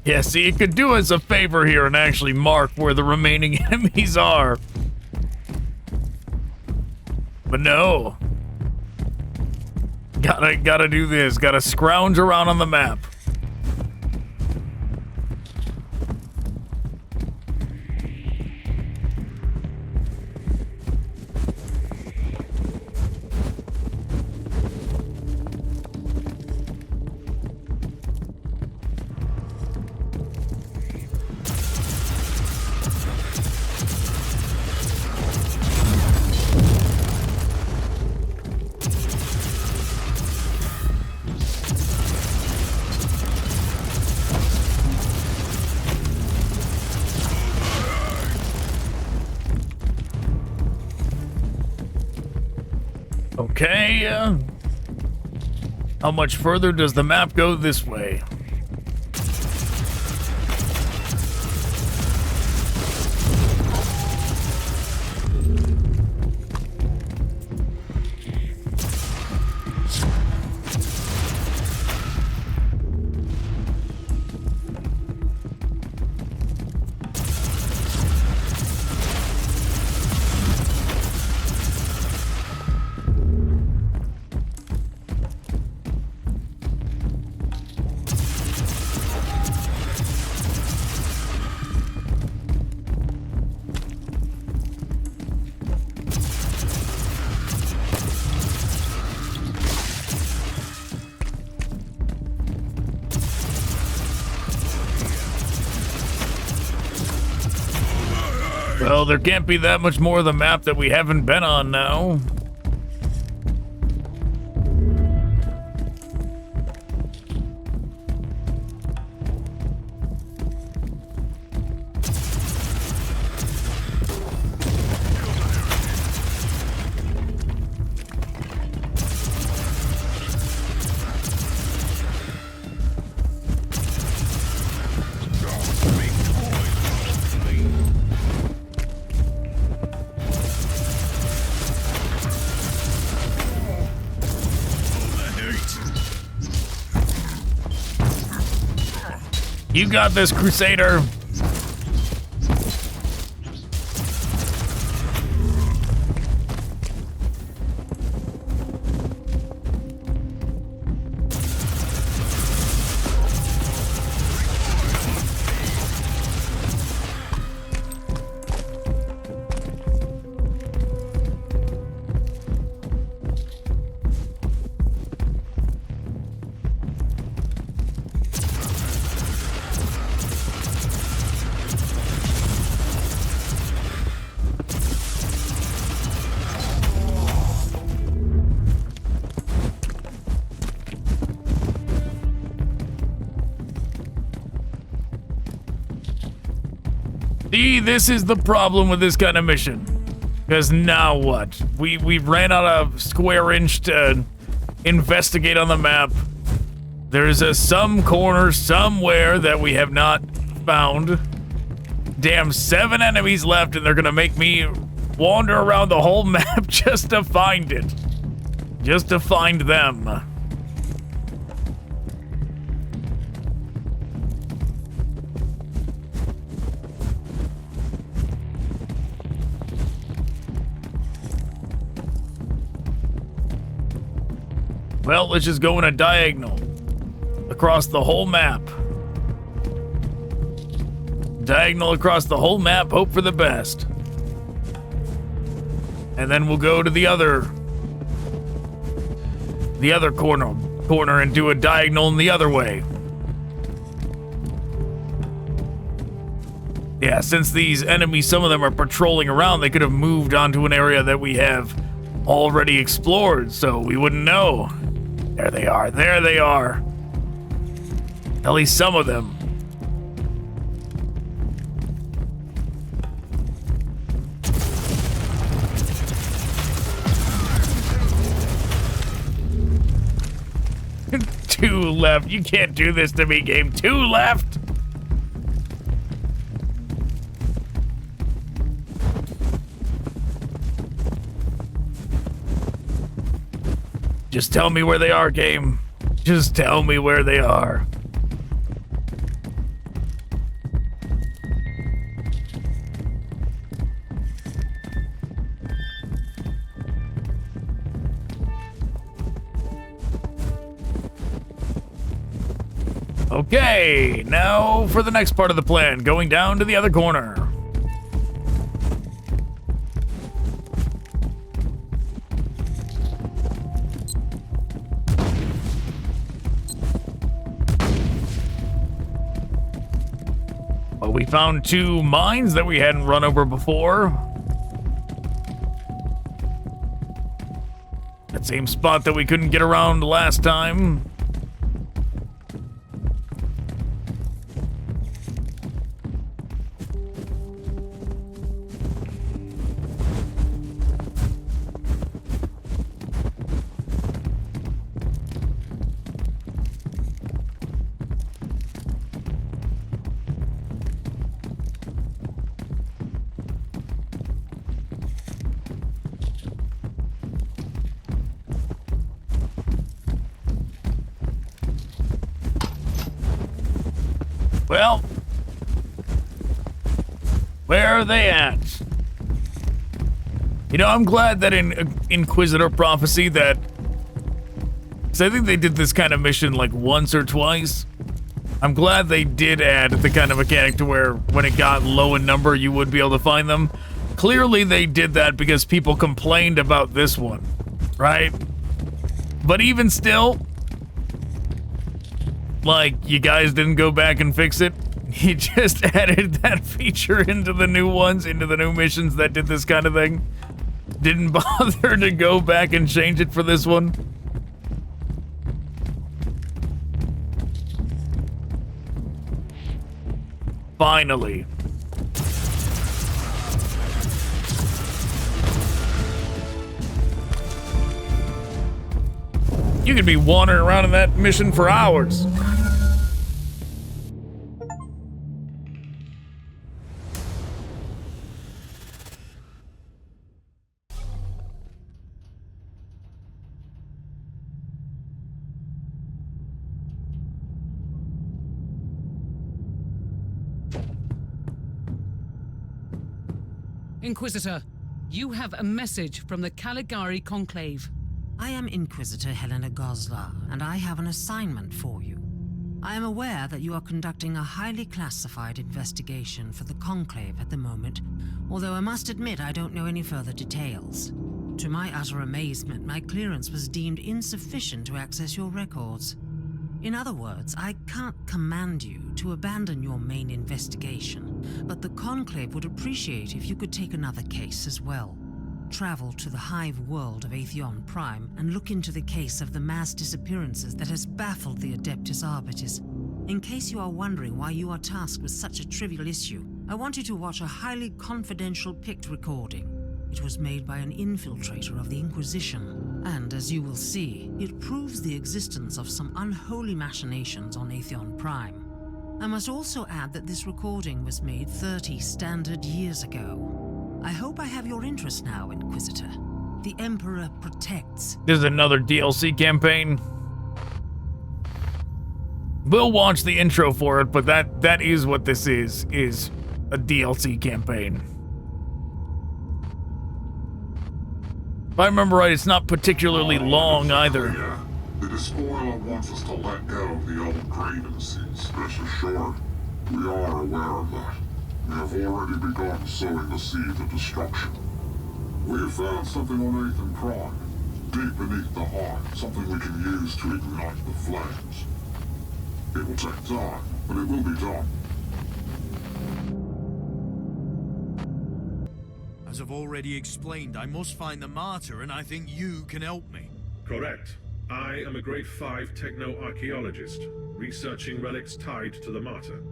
Yeah, see, it could do us a favor here and actually mark where the remaining enemies are. But no. Gotta do this. Gotta scrounge around on the map. Okay, how much further does the map go this way? Well, there can't be that much more of the map that we haven't been on now. You got this, Crusader. See, this is the problem with this kind of mission. Because now what? We ran out of square inch to investigate on the map. There's some corner somewhere that we have not found. Damn, 7 enemies left, and they're gonna make me wander around the whole map just to find it. Just to find them. Well, let's just go in a diagonal across the whole map. Diagonal across the whole map, hope for the best. And then we'll go to the other corner and do a diagonal in the other way. Yeah, since these enemies, some of them are patrolling around, they could have moved onto an area that we have already explored, so we wouldn't know. There they are. There they are. At least some of them. Two left. You can't do this to me, game. 2 left. Just tell me where they are, game. Just tell me where they are. Okay, now for the next part of the plan, going down to the other corner. Well, we found 2 mines that we hadn't run over before. That same spot that we couldn't get around last time. Well, where are they at? You know, I'm glad that in Inquisitor Prophecy that... Because I think they did this kind of mission like once or twice. I'm glad they did add the kind of mechanic to where when it got low in number, you would be able to find them. Clearly they did that because people complained about this one, right? But even still... Like, you guys didn't go back and fix it? He just added that feature into the new ones, into the new missions that did this kind of thing. Didn't bother to go back and change it for this one. Finally. You could be wandering around in that mission for hours. Inquisitor, you have a message from the Caligari Conclave. I am Inquisitor Helena Goslar, and I have an assignment for you. I am aware that you are conducting a highly classified investigation for the Conclave at the moment, although I must admit I don't know any further details. To my utter amazement, my clearance was deemed insufficient to access your records. In other words, I can't command you to abandon your main investigation, but the Conclave would appreciate if you could take another case as well. Travel to the hive world of Atheon Prime and look into the case of the mass disappearances that has baffled the Adeptus Arbitis. In case you are wondering why you are tasked with such a trivial issue, I want you to watch a highly confidential picked recording. It was made by an infiltrator of the Inquisition, and as you will see, it proves the existence of some unholy machinations on Atheon Prime. I must also add that this recording was made 30 standard years ago. I hope I have your interest now, Inquisitor. The Emperor protects. There's another DLC campaign. We'll watch the intro for it, but that is what this is a DLC campaign. If I remember right, it's not particularly long either. Yeah. The Despoiler wants us to let go of the old grievances. Rest assured, we are aware of that. We have already begun sowing the seeds of destruction. We have found something on Atheon Prime, deep beneath the heart, something we can use to ignite the flames. It will take time, but it will be done. As I've already explained, I must find the Martyr, and I think you can help me. Correct. I am a Grade 5 techno-archaeologist, researching relics tied to the Martyr,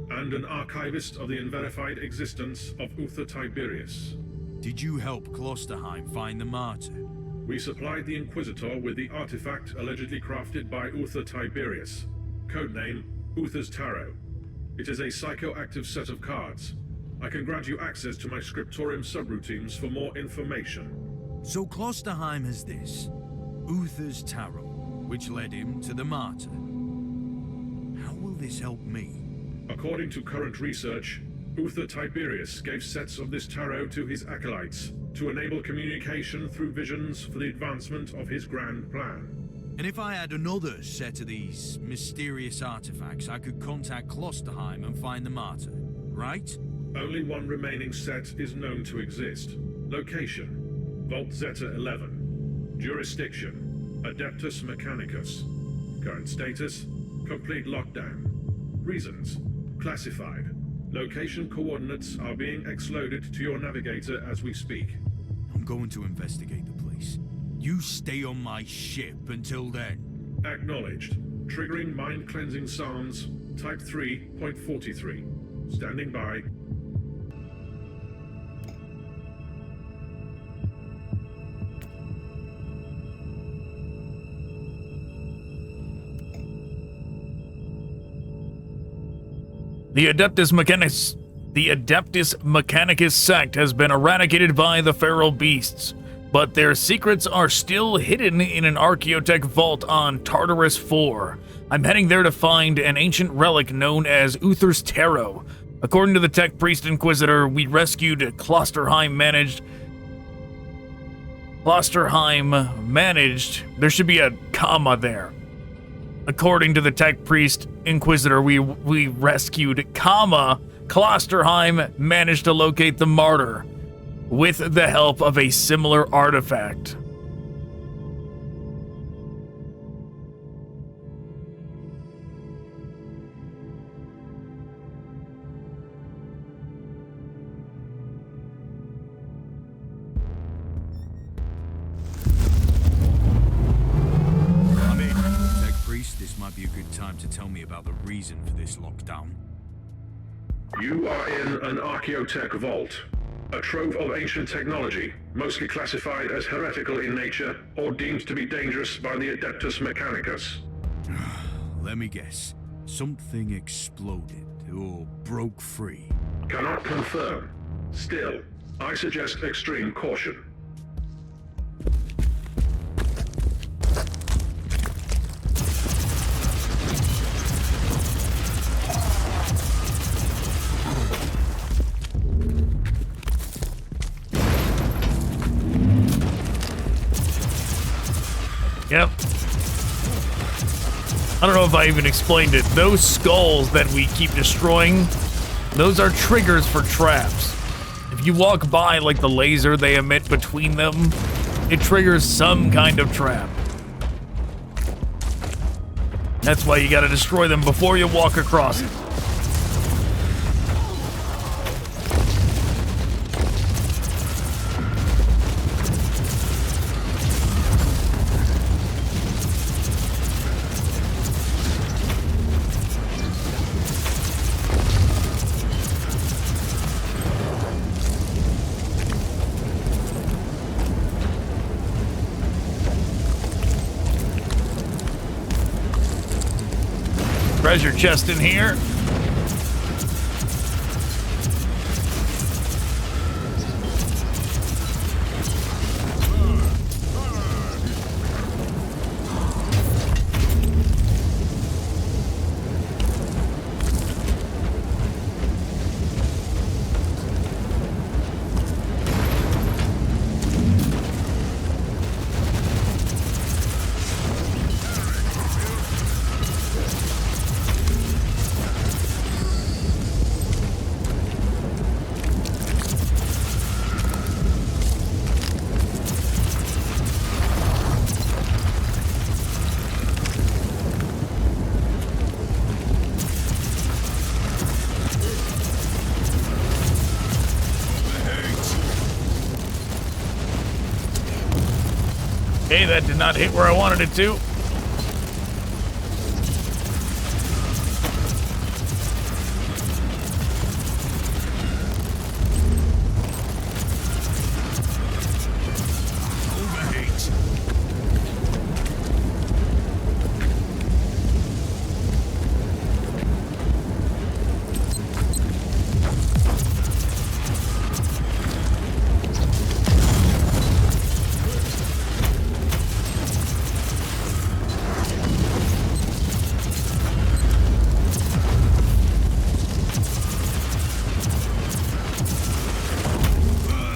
and an archivist of the unverified existence of Uther Tiberius. Did you help Klosterheim find the Martyr? We supplied the Inquisitor with the artifact allegedly crafted by Uther Tiberius, codename Uther's Tarot. It is a psychoactive set of cards. I can grant you access to my Scriptorium subroutines for more information. So Klosterheim has this, Uther's Tarot, which led him to the Martyr. How will this help me? According to current research, Uther Tiberius gave sets of this tarot to his acolytes to enable communication through visions for the advancement of his grand plan. And if I had another set of these mysterious artifacts, I could contact Klosterheim and find the Martyr, right? Only one remaining set is known to exist. Location: Vault Zeta 11. Jurisdiction: Adeptus Mechanicus. Current status: complete lockdown. Reasons: classified. Location coordinates are being exloaded to your navigator as we speak. I'm going to investigate the place. You stay on my ship until then. Acknowledged. Triggering mind-cleansing psalms, Type 3.43. Standing by. The Adeptus Mechanicus sect has been eradicated by the feral beasts, but their secrets are still hidden in an Archeotech Vault on Tartarus 4. I'm heading there to find an ancient relic known as Uther's Tarot. According to the Tech Priest Inquisitor, we rescued Klosterheim managed. There should be a comma there. According to the Tech Priest Inquisitor, we rescued, Klosterheim managed to locate the Martyr with the help of a similar artifact. be a good time to tell me about the reason for this lockdown. You are in an Archeotech Vault, a trove of ancient technology, mostly classified as heretical in nature or deemed to be dangerous by the Adeptus Mechanicus. Let me guess. Something exploded or broke free. Cannot confirm. Still, I suggest extreme caution. Yep. I don't know if I even explained it. Those skulls that we keep destroying, those are triggers for traps. If you walk by like the laser they emit between them, it triggers some kind of trap. That's why you gotta destroy them before you walk across it. Treasure chest in here. Okay, that did not hit where I wanted it to.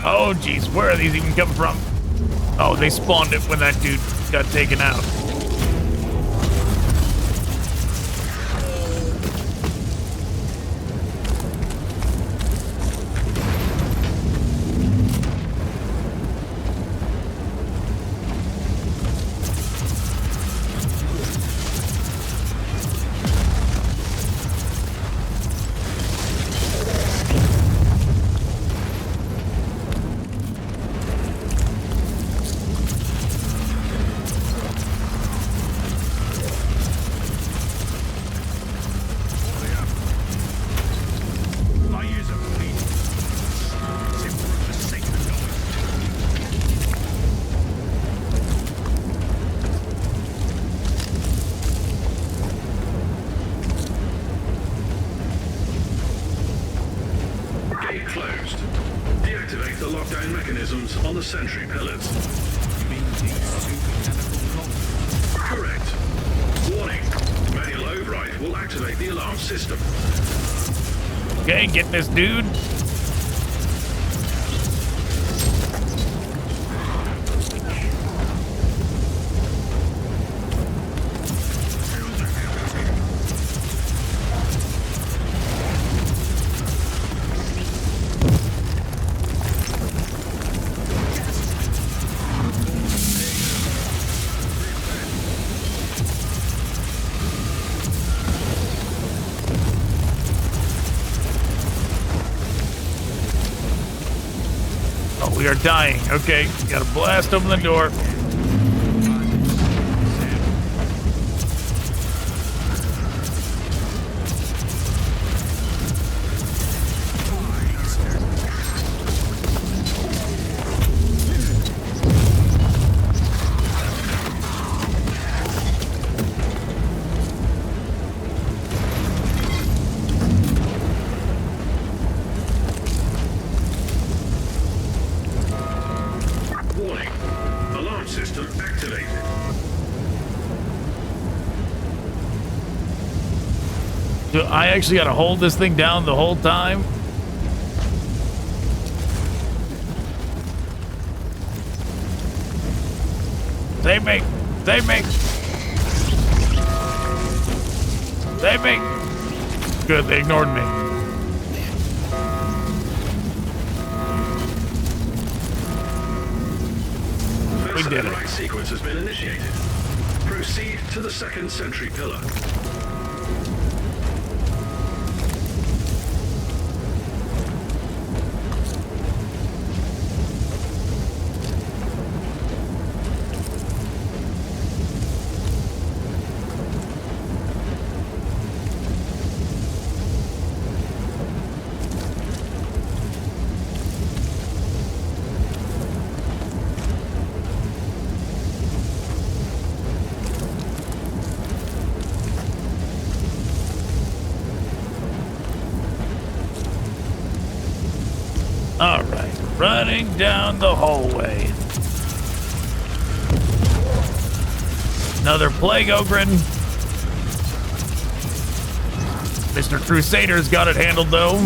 Oh, geez, where are these even coming from? Oh, they spawned it when that dude got taken out. On the sentry pillars. You mean these two mechanical locks? Correct. Warning. Manual override will activate the alarm system. Okay, get this dude. We are dying. Okay, gotta blast open the door. So I actually gotta hold this thing down the whole time? Save me! Save me! Save me! Good, they ignored me. We did it. First sequence has been initiated. Proceed to the second sentry pillar. All right, running down the hallway. Another Plague Ogren. Mr. Crusader's got it handled, though.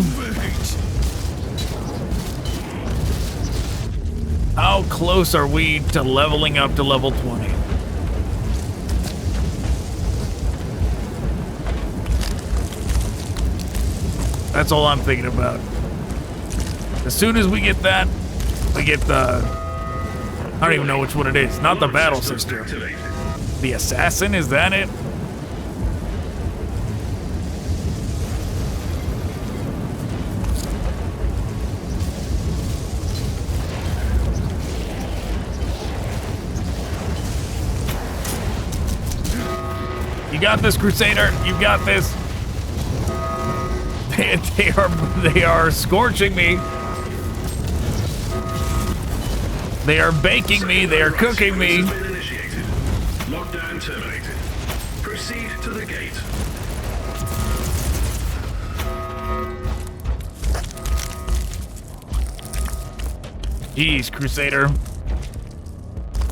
How close are we to leveling up to level 20? That's all I'm thinking about. As soon as we get that, we get the... I don't even know which one it is. Not the battle system. The assassin, is that it? You got this, Crusader. You got this. They are scorching me. They are baking me. They are cooking me. Lockdown terminated. Proceed to the gate. Jeez, Crusader.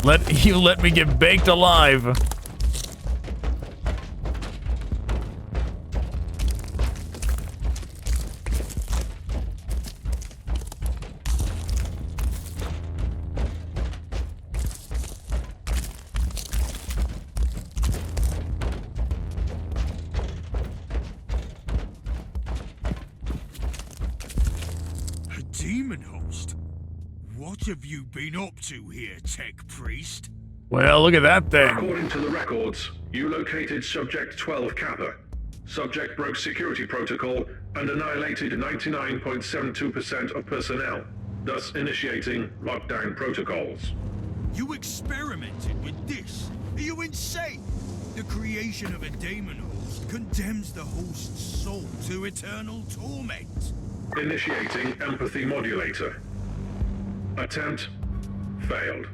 Let me get baked alive. What have you been up to here, Tech Priest? Well, look at that thing. According to the records, you located Subject 12 Kappa. Subject broke security protocol and annihilated 99.72% of personnel, thus initiating lockdown protocols. You experimented with this? Are you insane? The creation of a daemon host condemns the host's soul to eternal torment. Initiating empathy modulator. Attempt failed.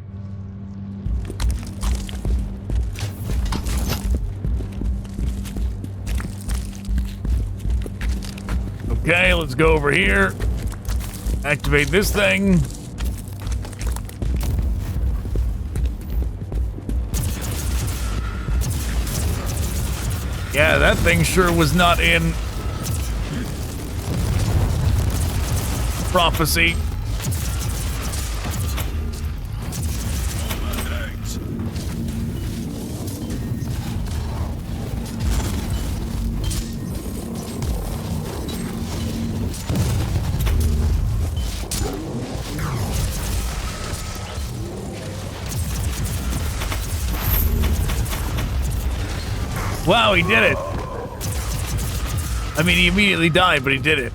Okay, let's go over here. Activate this thing. Yeah, that thing sure was not in prophecy. Wow, he did it. I mean, he immediately died, but he did it.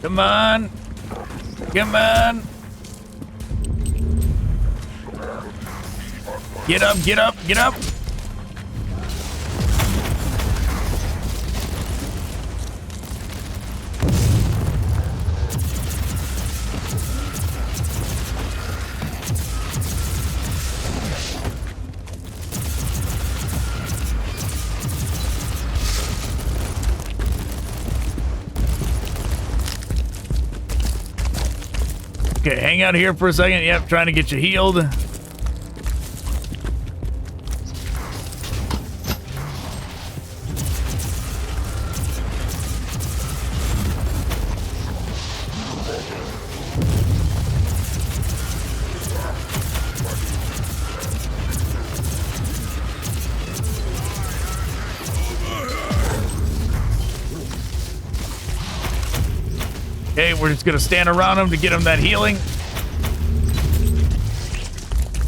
Come on. Come on. Get up, get up, get up. Okay, hang out here for a second. Yep, trying to get you healed. Okay, we're just gonna stand around him to get him that healing.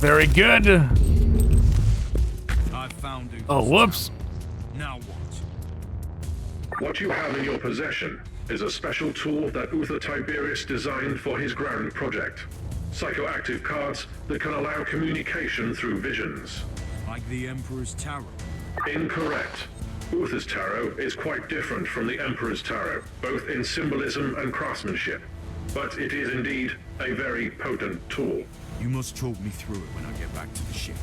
Very good. I found it. Oh, whoops. Now what? What you have in your possession is a special tool that Uther Tiberius designed for his grand project. Psychoactive cards that can allow communication through visions. Like the Emperor's Tarot? Incorrect. Uther's tarot is quite different from the Emperor's tarot, both in symbolism and craftsmanship. But it is indeed a very potent tool. You must talk me through it when I get back to the ship.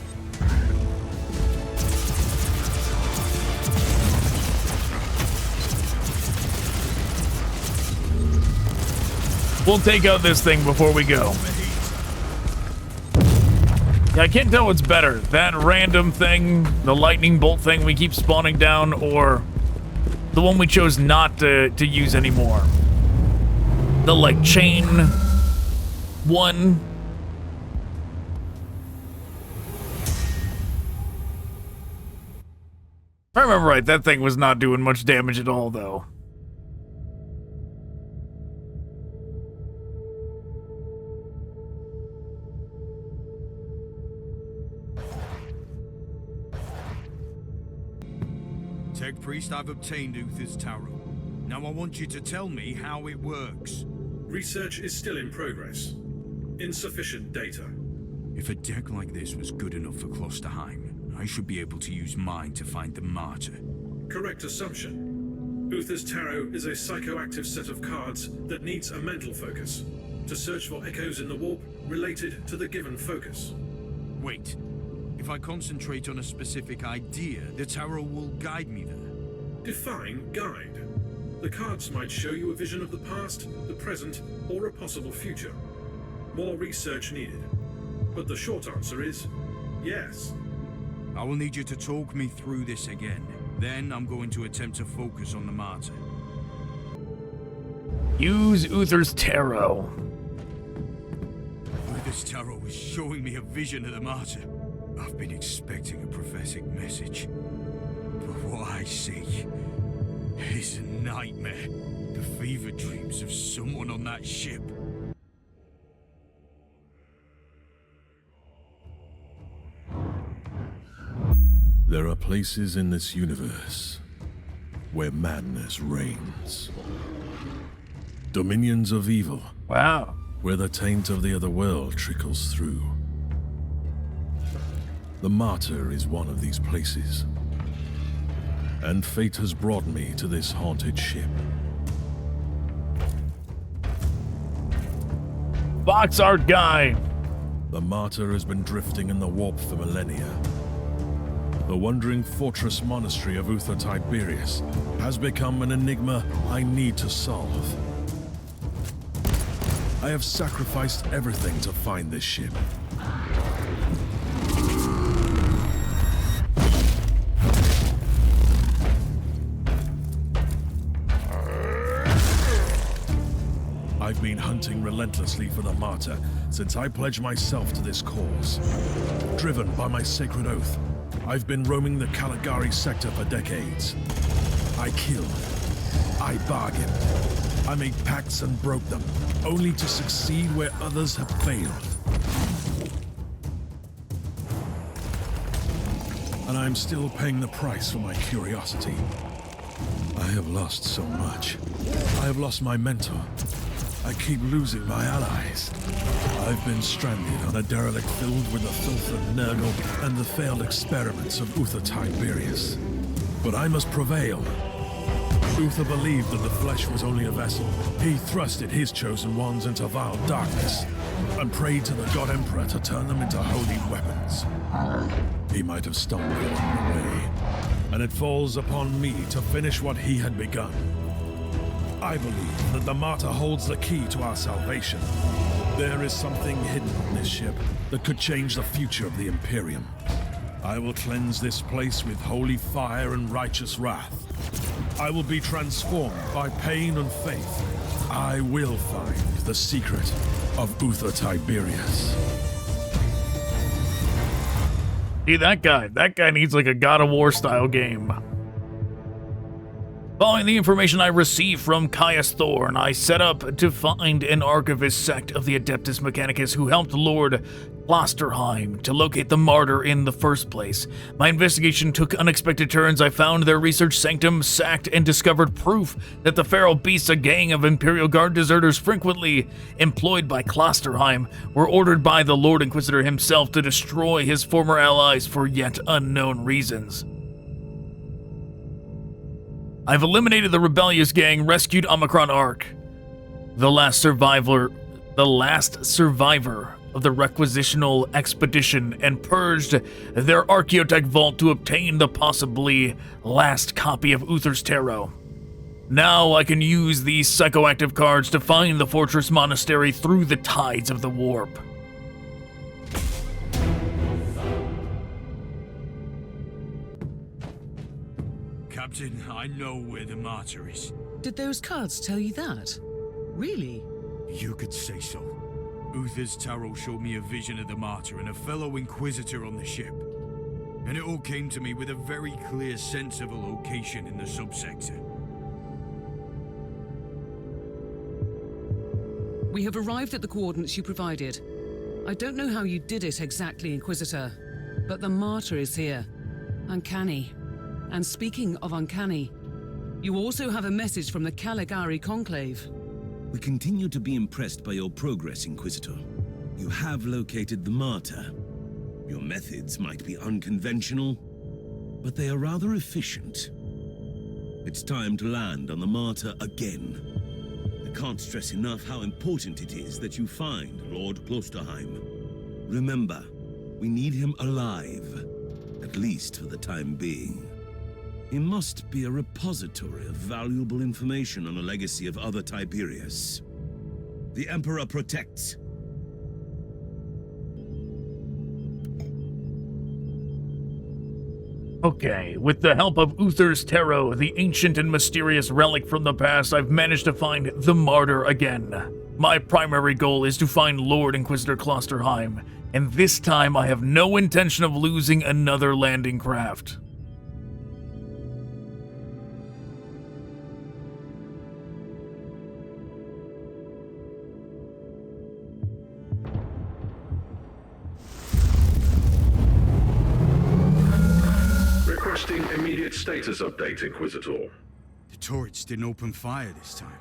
We'll take out this thing before we go. Yeah, I can't tell what's better. That random thing, the lightning bolt thing we keep spawning down, or the one we chose not to use anymore. The, like, chain one. If I remember right, that thing was not doing much damage at all, though. Tech Priest, I've obtained Uther's Tarot. Now I want you to tell me how it works. Research is still in progress. Insufficient data. If a deck like this was good enough for Klosterheim, I should be able to use mine to find the Martyr. Correct assumption. Uther's Tarot is a psychoactive set of cards that needs a mental focus to search for echoes in the warp related to the given focus. Wait. If I concentrate on a specific idea, the tarot will guide me there. Define guide. The cards might show you a vision of the past, the present, or a possible future. More research needed. But the short answer is yes. I will need you to talk me through this again. Then I'm going to attempt to focus on the Martyr. Use Uther's Tarot. Uther's Tarot is showing me a vision of the Martyr. I've been expecting a prophetic message, but what I see is a nightmare. The fever dreams of someone on that ship. There are places in this universe where madness reigns. Dominions of evil. Wow. Where the taint of the other world trickles through. The Martyr is one of these places. And fate has brought me to this haunted ship. Box art guy. The Martyr has been drifting in the warp for millennia. The wandering fortress monastery of Uther Tiberius has become an enigma I need to solve. I have sacrificed everything to find this ship. I've been hunting relentlessly for the Martyr since I pledged myself to this cause. Driven by my sacred oath, I've been roaming the Caligari sector for decades. I killed. I bargained. I made pacts and broke them, only to succeed where others have failed. And I'm still paying the price for my curiosity. I have lost so much. I have lost my mentor. I keep losing my allies. I've been stranded on a derelict filled with the filth of Nurgle and the failed experiments of Uther Tiberius. But I must prevail. Uther believed that the flesh was only a vessel. He thrusted his chosen ones into vile darkness and prayed to the God Emperor to turn them into holy weapons. He might have stumbled along the way, and it falls upon me to finish what he had begun. I believe that the Martyr holds the key to our salvation. There is something hidden on this ship that could change the future of the Imperium. I will cleanse this place with holy fire and righteous wrath. I will be transformed by pain and faith. I will find the secret of Uther Tiberius. See, that guy needs like a God of War style game. Following the information I received from Caius Thorn, I set up to find an archivist sect of the Adeptus Mechanicus who helped Lord Klosterheim to locate the Martyr in the first place. My investigation took unexpected turns. I found their research sanctum sacked and discovered proof that the Feral Beasts, a gang of Imperial Guard deserters frequently employed by Klosterheim, were ordered by the Lord Inquisitor himself to destroy his former allies for yet unknown reasons. I've eliminated the rebellious gang, rescued Omicron Ark, the last survivor of the requisitional expedition, and purged their Archeotech Vault to obtain the possibly last copy of Uther's Tarot. Now I can use these psychoactive cards to find the fortress monastery through the tides of the warp. Captain, I know where the Martyr is. Did those cards tell you that? Really? You could say so. Uther's tarot showed me a vision of the Martyr and a fellow Inquisitor on the ship. And it all came to me with a very clear sense of a location in the subsector. We have arrived at the coordinates you provided. I don't know how you did it exactly, Inquisitor, but the Martyr is here. Uncanny. And speaking of uncanny, you also have a message from the Caligari Conclave. We continue to be impressed by your progress, Inquisitor. You have located the Martyr. Your methods might be unconventional, but they are rather efficient. It's time to land on the Martyr again. I can't stress enough how important it is that you find Lord Klosterheim. Remember, we need him alive, at least for the time being. He must be a repository of valuable information on a legacy of other Tiberius. The Emperor protects. Okay, with the help of Uther's Tarot, the ancient and mysterious relic from the past, I've managed to find the Martyr again. My primary goal is to find Lord Inquisitor Klosterheim, and this time I have no intention of losing another landing craft. Requesting immediate status update, Inquisitor. The turrets didn't open fire this time.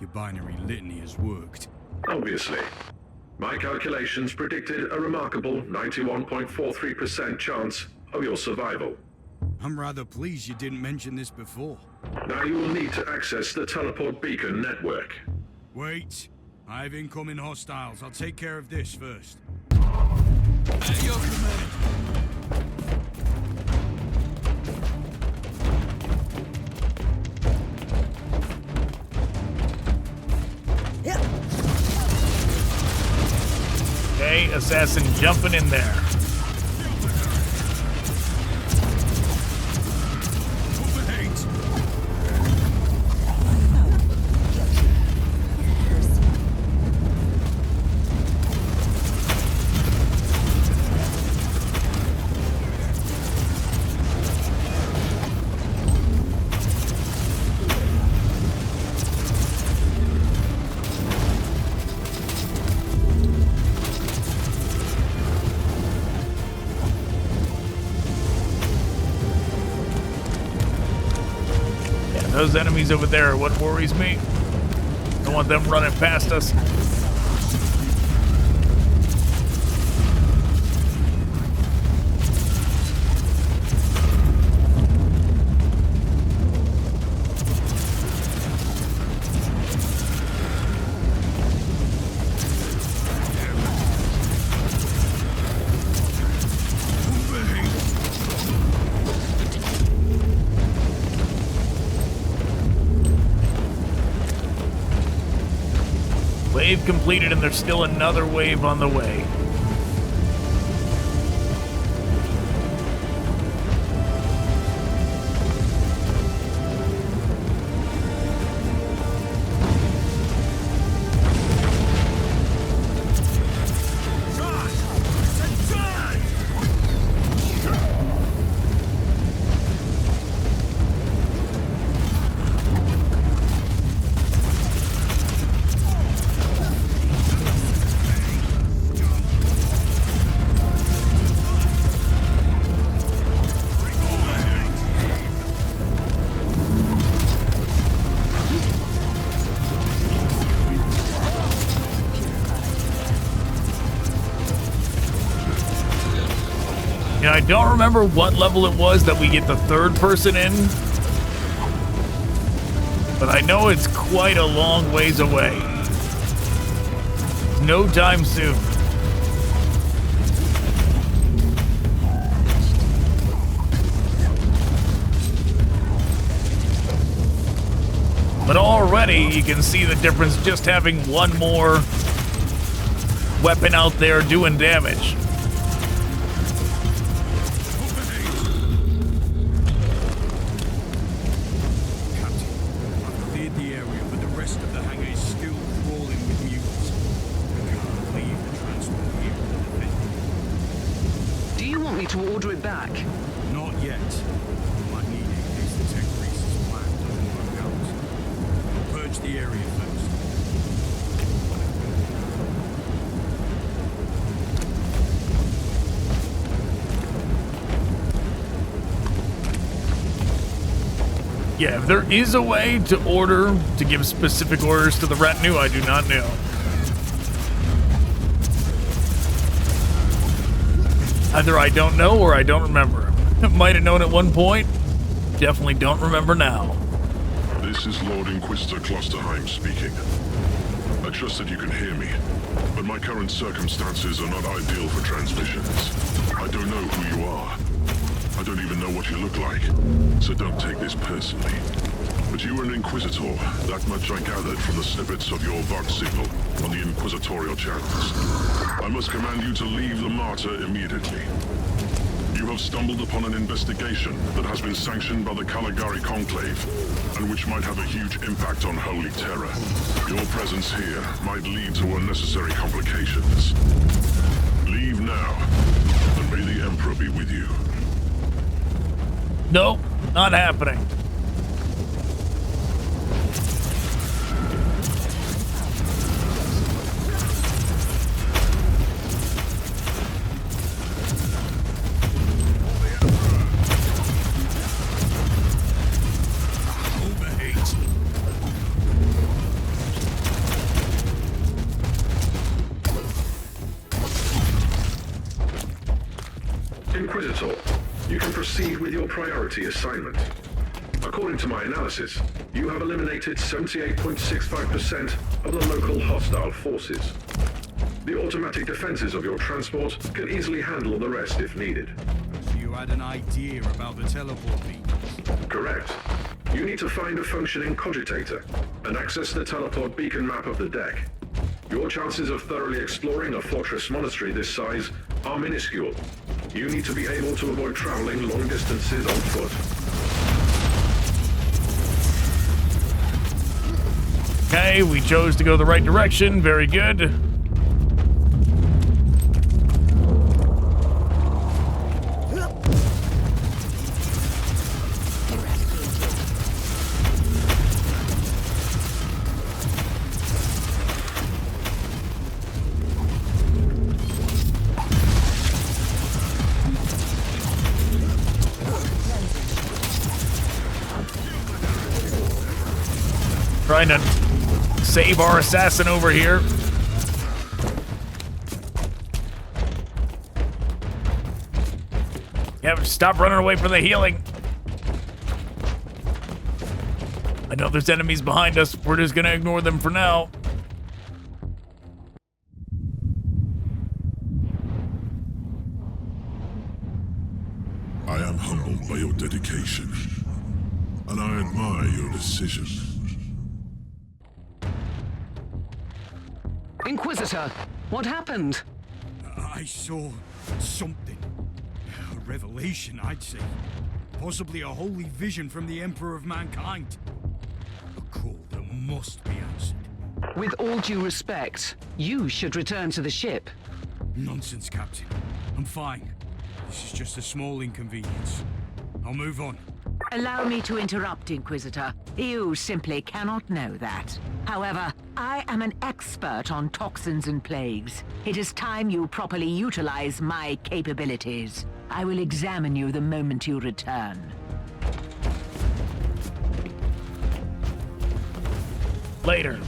Your binary litany has worked. Obviously. My calculations predicted a remarkable 91.43% chance of your survival. I'm rather pleased you didn't mention this before. Now you will need to access the teleport beacon network. Wait. I have incoming hostiles. I'll take care of this first. At your command. Okay, assassin jumping in there. Those enemies over there are what worries me. Don't want them running past us. Wave completed, and there's still another wave on the way. I don't remember what level it was that we get the third person in, but I know it's quite a long ways away. No time soon. But already you can see the difference just having one more weapon out there doing damage. To order it back? Not yet. Might need it in case the tech priest's plan doesn't work out. I'll purge the area first. Yeah, if there is a way to order, to give specific orders to the retinue, I do not know. Either I don't know or I don't remember. Might have known at one point. Definitely don't remember now. This is Lord Inquisitor Klosterheim speaking. I trust that you can hear me, but my current circumstances are not ideal for transmissions. I don't know who you are. I don't even know what you look like, so don't take this personally. But you were an Inquisitor. That much I gathered from the snippets of your Vox signal on the Inquisitorial channels. I must command you to leave the Martyr immediately. You have stumbled upon an investigation that has been sanctioned by the Caligari Conclave, and which might have a huge impact on Holy Terror. Your presence here might lead to unnecessary complications. Leave now, and may the Emperor be with you. Nope, not happening. Inquisitor, you can proceed with your priority assignment. According to my analysis, you have eliminated 78.65% of the local hostile forces. The automatic defenses of your transport can easily handle the rest if needed. So you had an idea about the teleport beacons? Correct. You need to find a functioning cogitator and access the teleport beacon map of the deck. Your chances of thoroughly exploring a fortress monastery this size are minuscule. You need to be able to avoid traveling long distances on foot. Okay, we chose to go the right direction. Very good. Trying to save our assassin over here. Yeah, stop running away from the healing. I know there's enemies behind us. We're just gonna ignore them for now. I am humbled by your dedication, and I admire your decision. Inquisitor, what happened? I saw something. A revelation, I'd say. Possibly a holy vision from the Emperor of Mankind. A call that must be answered. With all due respect, you should return to the ship. Nonsense, Captain. I'm fine. This is just a small inconvenience. I'll move on. Allow me to interrupt, Inquisitor. You simply cannot know that. However, I am an expert on toxins and plagues. It is time you properly utilize my capabilities. I will examine you the moment you return. Later.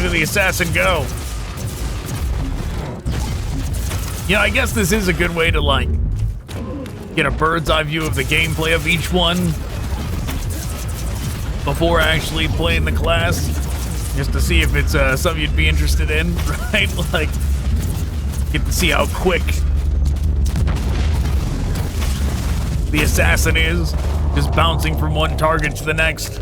The assassin go. Yeah, I guess this is a good way to like get a bird's eye view of the gameplay of each one before actually playing the class, just to see if it's something you'd be interested in, right? Like, get to see how quick the assassin is, just bouncing from one target to the next.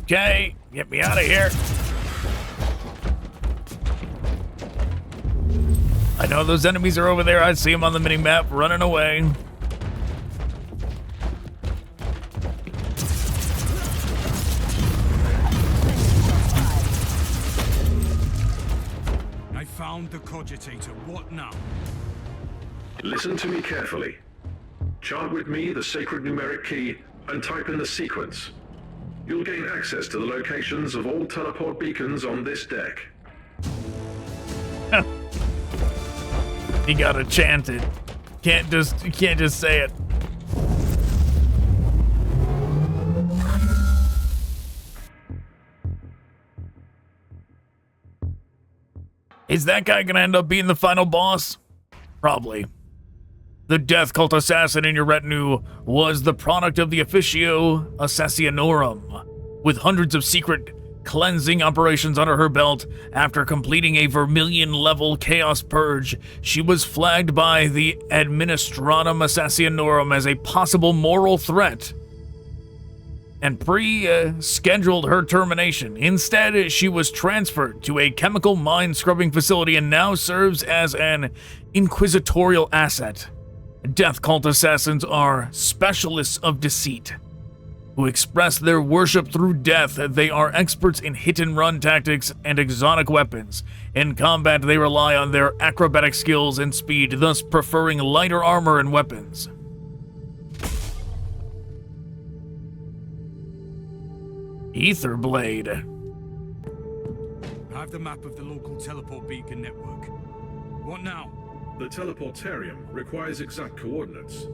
Okay, get me out of here. I know those enemies are over there. I see them on the mini-map running away. I found the Cogitator. What now? Listen to me carefully. Chant with me the sacred numeric key and type in the sequence. You'll gain access to the locations of all teleport beacons on this deck. You gotta chant it. You can't just say it. Is that guy gonna end up being the final boss? Probably. The death cult assassin in your retinue was the product of the Officio Assassinorum, with hundreds of secret cleansing operations under her belt. After completing a Vermilion-level Chaos Purge, she was flagged by the Administratum Assassinorum as a possible moral threat, and scheduled her termination. Instead, she was transferred to a chemical mine-scrubbing facility and now serves as an inquisitorial asset. Death cult assassins are specialists of deceit who express their worship through death. They are experts in hit-and-run tactics and exotic weapons. In combat, they rely on their acrobatic skills and speed, thus preferring lighter armor and weapons. Ether Blade. I have the map of the local teleport beacon network. What now? The teleportarium requires exact coordinates.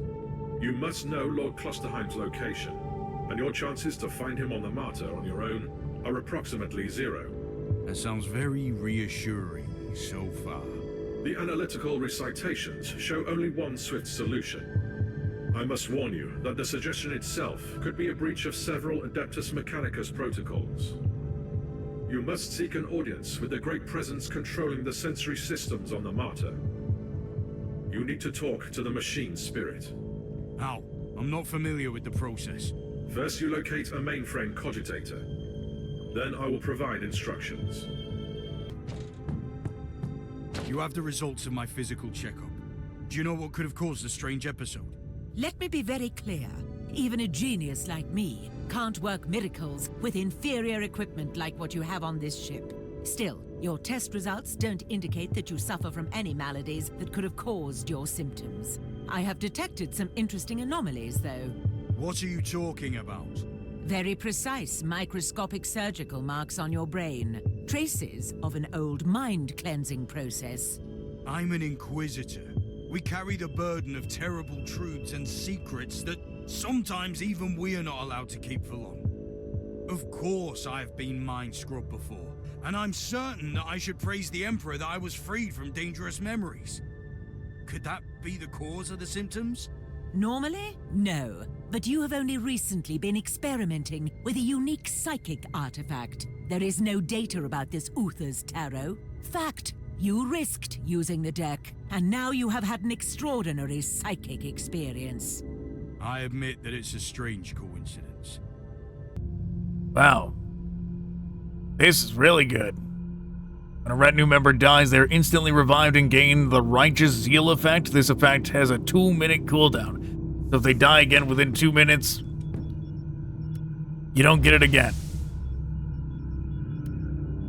You must know Lord Klosterheim's location, and your chances to find him on the Martyr on your own are approximately 0. That sounds very reassuring so far. The analytical recitations show only one swift solution. I must warn you that the suggestion itself could be a breach of several Adeptus Mechanicus protocols. You must seek an audience with the Great Presence controlling the sensory systems on the Martyr. You need to talk to the machine spirit. How? I'm not familiar with the process. First you locate a mainframe cogitator. Then I will provide instructions. You have the results of my physical checkup. Do you know what could have caused the strange episode? Let me be very clear. Even a genius like me can't work miracles with inferior equipment like what you have on this ship. Still, Your test results don't indicate that you suffer from any maladies that could have caused your symptoms. I have detected some interesting anomalies, though. What are you talking about? Very precise microscopic surgical marks on your brain. Traces of an old mind-cleansing process. I'm an Inquisitor. We carry the burden of terrible truths and secrets that sometimes even we are not allowed to keep for long. Of course I've been mind-scrubbed before, and I'm certain that I should praise the Emperor that I was freed from dangerous memories. Could that be the cause of the symptoms? Normally, no. But you have only recently been experimenting with a unique psychic artifact. There is no data about this Uther's tarot. Fact, you risked using the deck, and now you have had an extraordinary psychic experience. I admit that it's a strange coincidence. Wow. This is really good. When a retinue member dies, they're instantly revived and gain the Righteous Zeal effect. This effect has a 2-minute cooldown. So if they die again within 2 minutes, you don't get it again.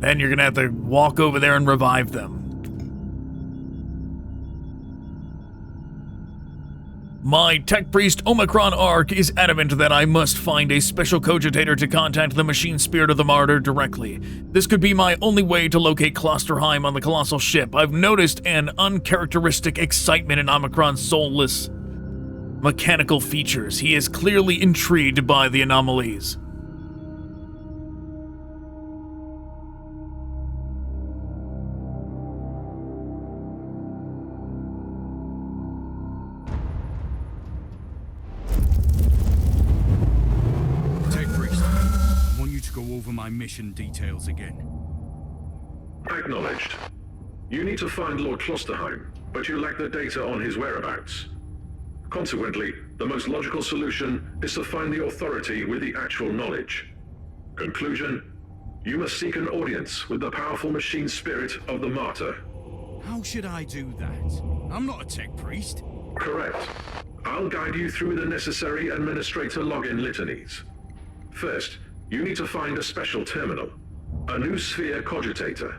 Then you're gonna have to walk over there and revive them. My Tech Priest Omicron Arc is adamant that I must find a special cogitator to contact the machine spirit of the Martyr directly. This could be my only way to locate Klosterheim on the colossal ship. I've noticed an uncharacteristic excitement in Omicron's soulless mechanical features. He is clearly intrigued by the anomalies. Go over my mission details again. Acknowledged. You need to find Lord Klosterheim, but you lack the data on his whereabouts. Consequently, the most logical solution is to find the authority with the actual knowledge. Conclusion: you must seek an audience with the powerful machine spirit of the Martyr. How should I do that? I'm not a tech priest. Correct. I'll guide you through the necessary administrator login litanies. First, you need to find a special terminal, a Noosphere Cogitator.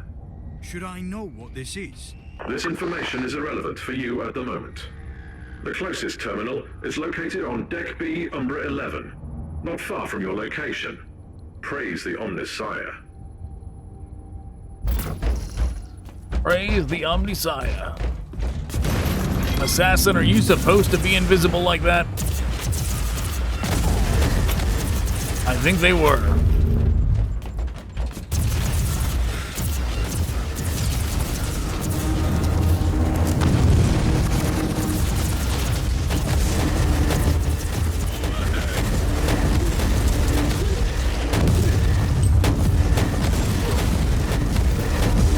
Should I know what this is? This information is irrelevant for you at the moment. The closest terminal is located on Deck B, Umbra 11, not far from your location. Praise the Omnisire. Praise the Omnisire. Assassin, are you supposed to be invisible like that? I think they were.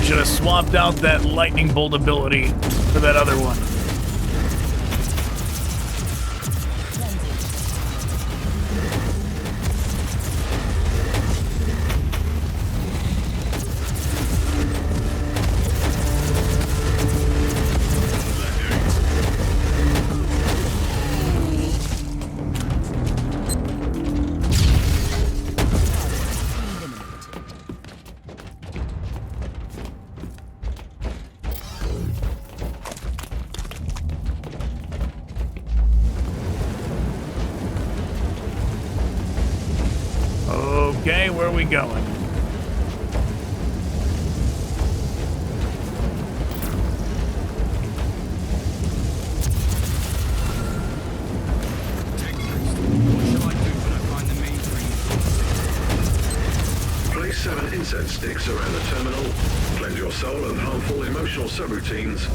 Should have swapped out that lightning bolt ability for that other one. Okay, where are we going? Place 7 incense sticks around the terminal, cleanse your soul of harmful emotional subroutines,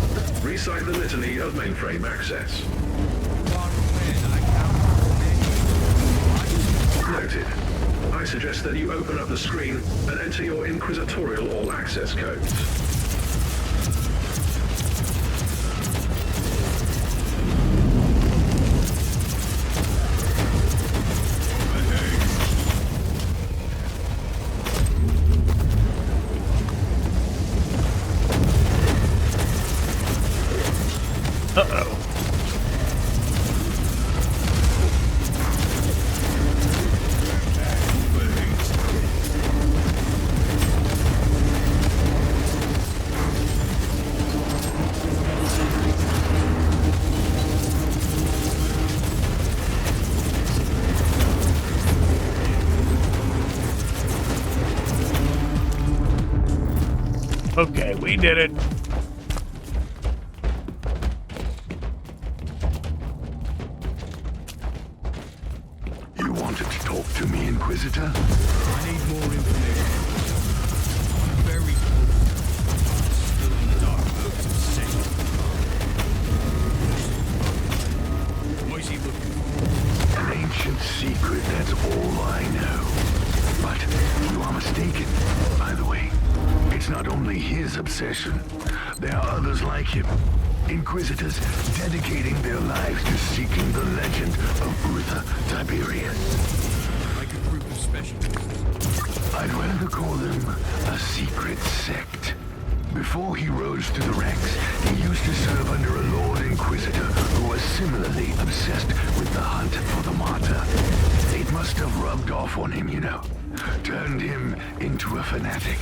recite the litany of mainframe access. Noted. I suggest that you open up the screen and enter your Inquisitorial all-access codes. Uh-oh. did it. You wanted to talk to me, Inquisitor? I need more information. Very close. Still in the dark about to say. What is he looking for? An ancient secret, that's all I know. But you are mistaken, by the way. It's not only his obsession. There are others like him. Inquisitors dedicating their lives to seeking the legend of Uther Tiberius. Like a group of specialists. I'd rather call them a secret sect. Before he rose to the ranks, he used to serve under a Lord Inquisitor who was similarly obsessed with the hunt for the Martyr. It must have rubbed off on him, you know. Turned him into a fanatic.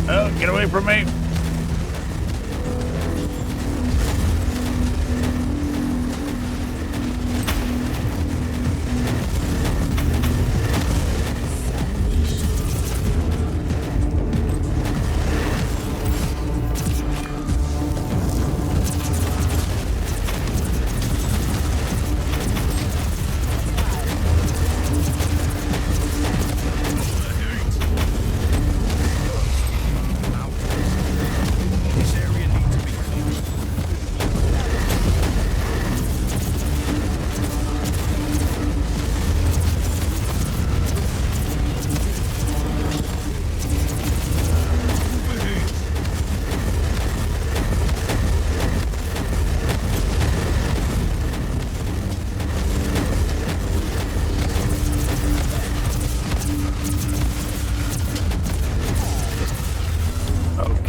Oh, get away from me.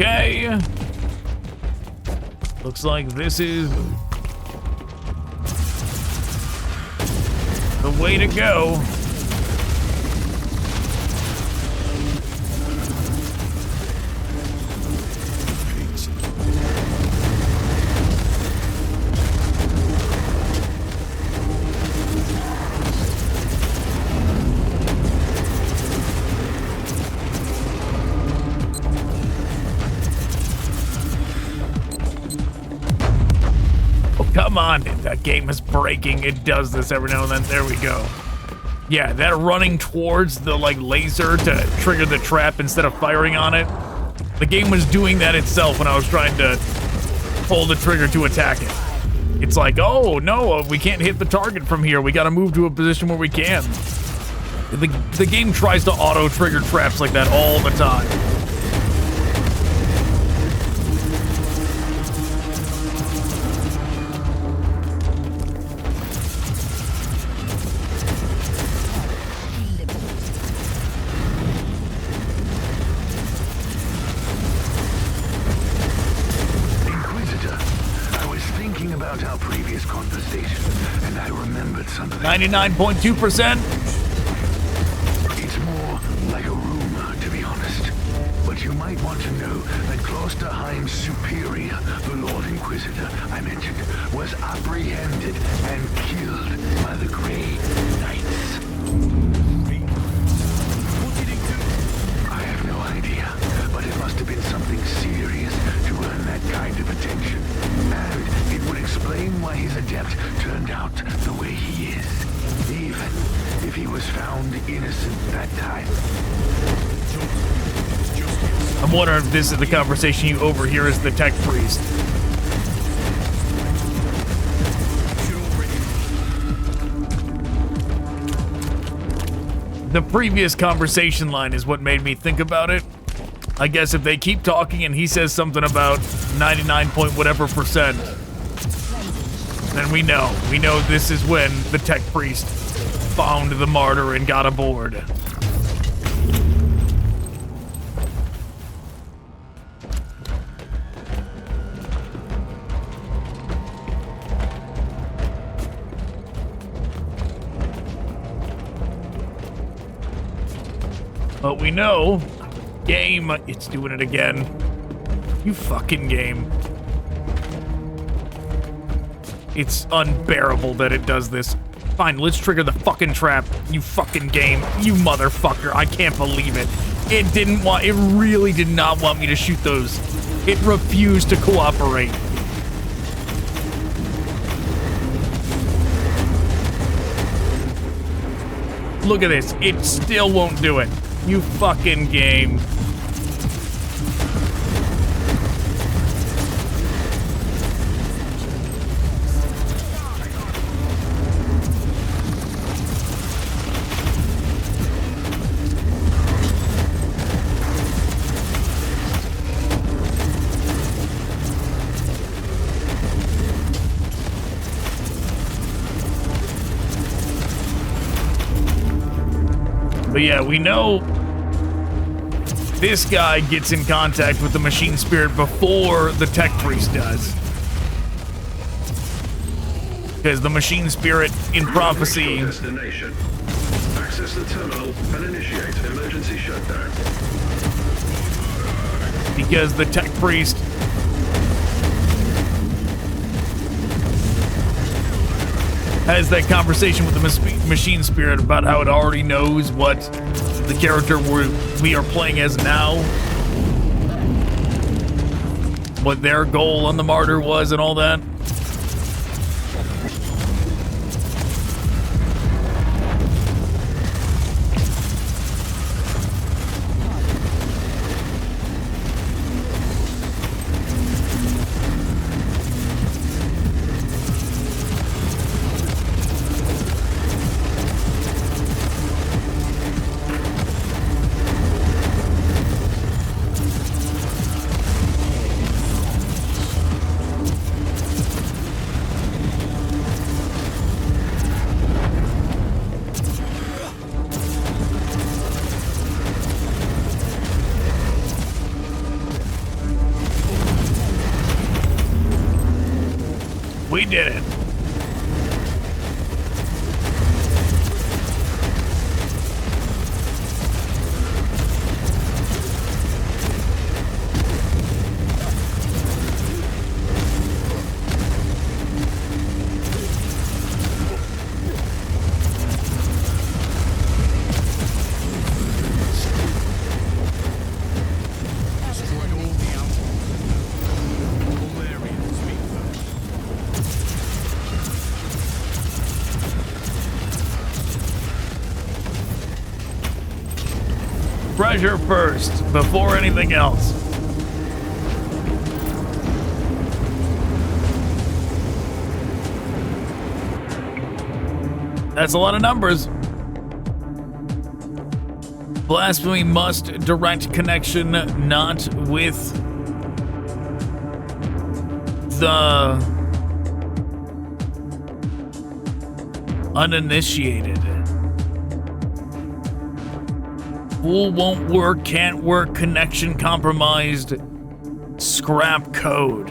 Okay. Looks like this is the way to go. Come on, that game is breaking. It does this every now and then. There we go. Yeah, that running towards the laser to trigger the trap instead of firing on it. The game was doing that itself when I was trying to pull the trigger to attack it. It's like, oh no, we can't hit the target from here. We gotta move to a position where we can. The game tries to auto trigger traps like that all the time. About our previous conversation, and I remembered something. 99.2%? It's more like a rumor, to be honest. But you might want to know that Klosterheim's superior, the Lord Inquisitor I mentioned, was apprehended and killed by the Grey Knights. What did he do? I have no idea, but it must have been something serious to earn that kind of attention. And it would explain why his adept turned out the way he is, even if he was found innocent that time. I'm wondering if this is the conversation you overhear as the tech priest. The previous conversation line is what made me think about it. I guess if they keep talking and he says something about 99 point whatever %, then we know. We know this is when the tech priest found the martyr and got aboard. But we know, game, it's doing it again. You fucking game. It's unbearable that it does this. Fine, let's trigger the fucking trap, you fucking game. You motherfucker, I can't believe it. It really did not want me to shoot those. It refused to cooperate. Look at this, it still won't do it. You fucking game. But yeah, we know this guy gets in contact with the machine spirit before the tech priest does. Because the machine spirit in prophecy... Destination. Access the terminal and initiate emergency shutdown. Because the tech priest... has that conversation with the machine spirit about how it already knows what the character we are playing as now, what their goal on the Martyr was and all that. We did it. Treasure first, before anything else. That's a lot of numbers. Blasphemy must direct connection, not with the uninitiated. Fool won't work, can't work, connection compromised, scrap code.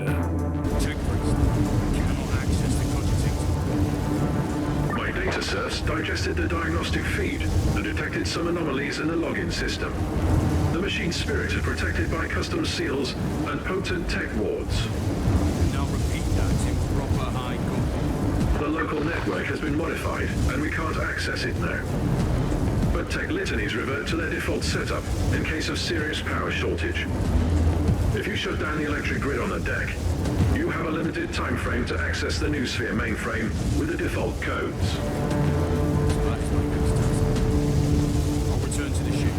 My data sets digested the diagnostic feed and detected some anomalies in the login system. The machine spirit is protected by custom seals and potent tech wards. Now repeat that in proper high copy. The local network has been modified and we can't access it now. But tech litanies revert to their default setup in case of serious power shortage. If you shut down the electric grid on the deck, you have a limited time frame to access the Noosphere mainframe with the default codes. I'll return to the ship.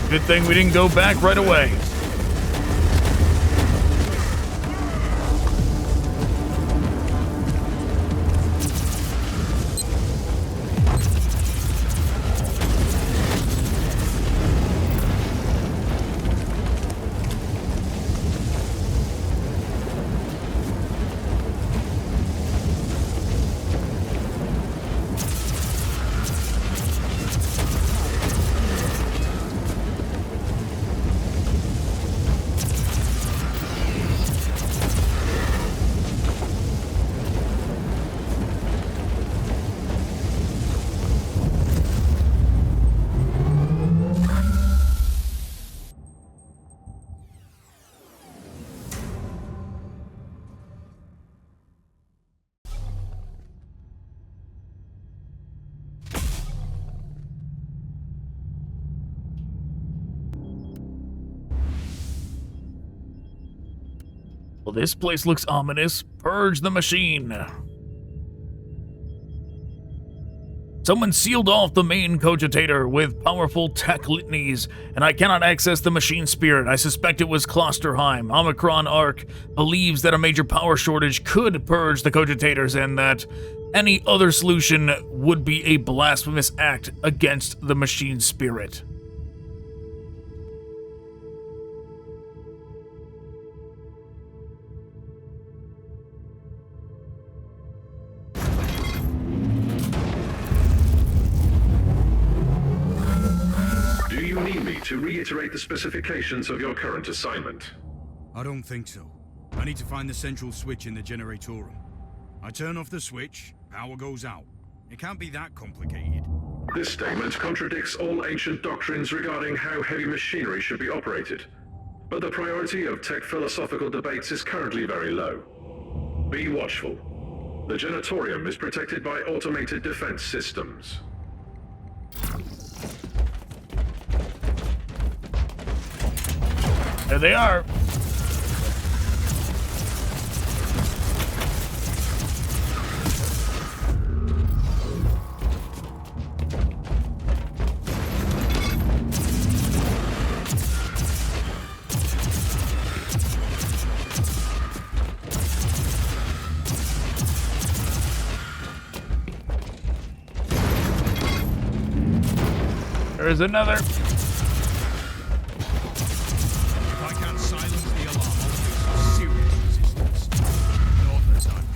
Good thing we didn't go back right away. Well, this place looks ominous. Purge the Machine. Someone sealed off the main cogitator with powerful tech litanies, and I cannot access the machine spirit. I suspect it was Klosterheim. Omicron Arc believes that a major power shortage could purge the cogitators and that any other solution would be a blasphemous act against the machine spirit. Do you need me to reiterate the specifications of your current assignment? I don't think so. I need to find the central switch in the Generatorium. I turn off the switch, power goes out. It can't be that complicated. This statement contradicts all ancient doctrines regarding how heavy machinery should be operated. But the priority of tech philosophical debates is currently very low. Be watchful. The Generatorium is protected by automated defense systems. There they are. There's another. If I can't silence the alarm, I'll face serious resistance. Not the time.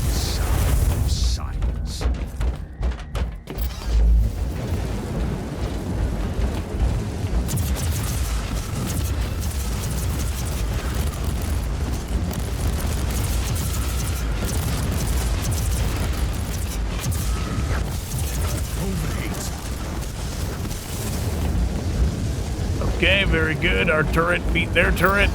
Sound of silence. Okay, very good. Our turret beat their turret.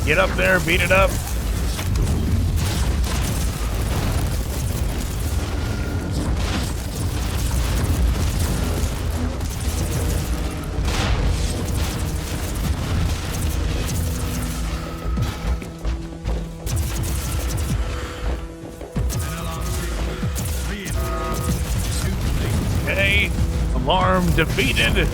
Get up there, beat it up. Okay, alarm defeated.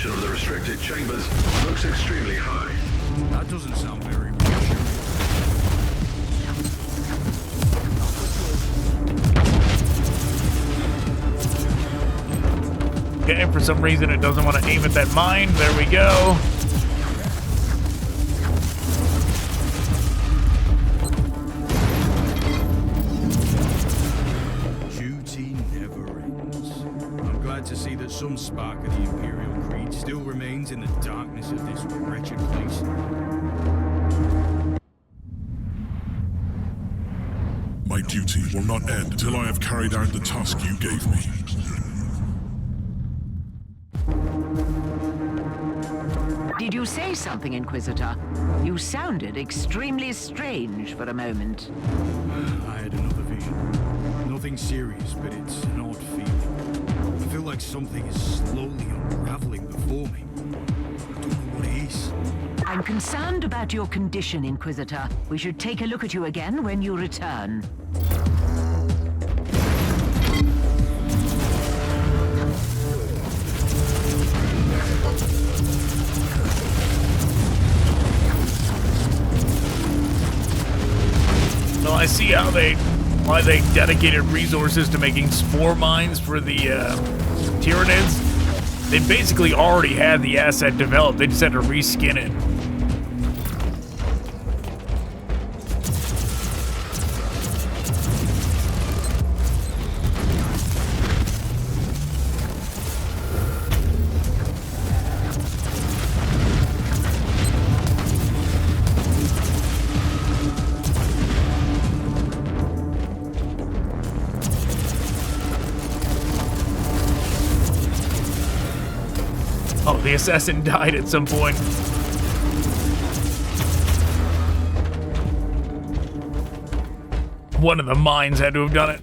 Of the restricted chambers looks extremely high. That doesn't sound very reassuring. Okay, for some reason it doesn't want to aim at that mine. There we go. Duty never ends. I'm glad to see that some spark of the Imperial Creed still remains in the darkness of this wretched place. My duty will not end till I have carried out the task you gave me. Did you say something, Inquisitor? You sounded extremely strange for a moment. I had another vision. Nothing serious, but it's an odd feeling. I feel like something is slowly unraveling before me. I don't know what it is. I'm concerned about your condition, Inquisitor. We should take a look at you again when you return. Well, I see why they dedicated resources to making spore mines for the Tyranids. They basically already had the asset developed. They just had to reskin it. Oh, the assassin died at some point. One of the mines had to have done it.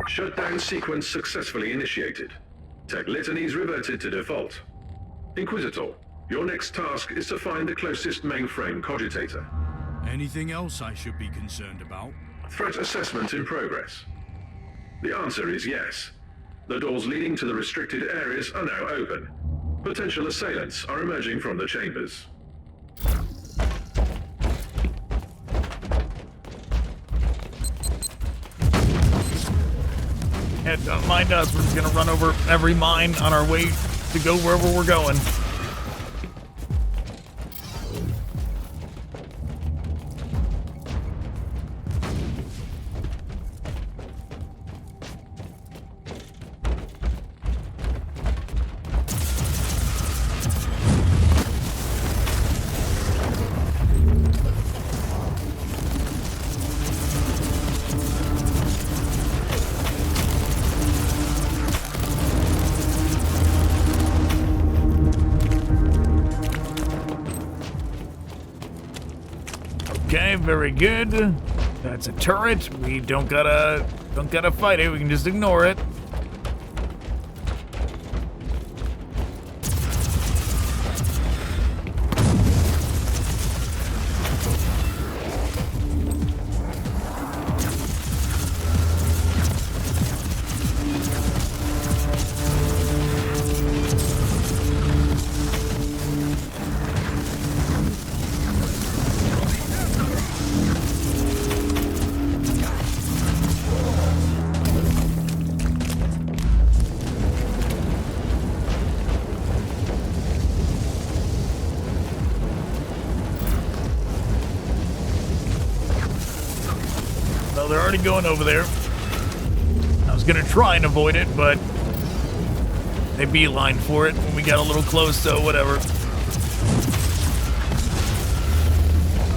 Shutdown sequence successfully initiated. Tech litanies reverted to default. Inquisitor, your next task is to find the closest mainframe cogitator. Anything else I should be concerned about? Threat assessment in progress. The answer is yes. The doors leading to the restricted areas are now open. Potential assailants are emerging from the chambers. Yeah, don't mind us. We're just gonna run over every mine on our way to go wherever we're going. Okay, very good. That's a turret. We don't gotta fight it. We can just ignore it. They're already going over there. I was gonna try and avoid it, but they beelined for it when we got a little close, so whatever.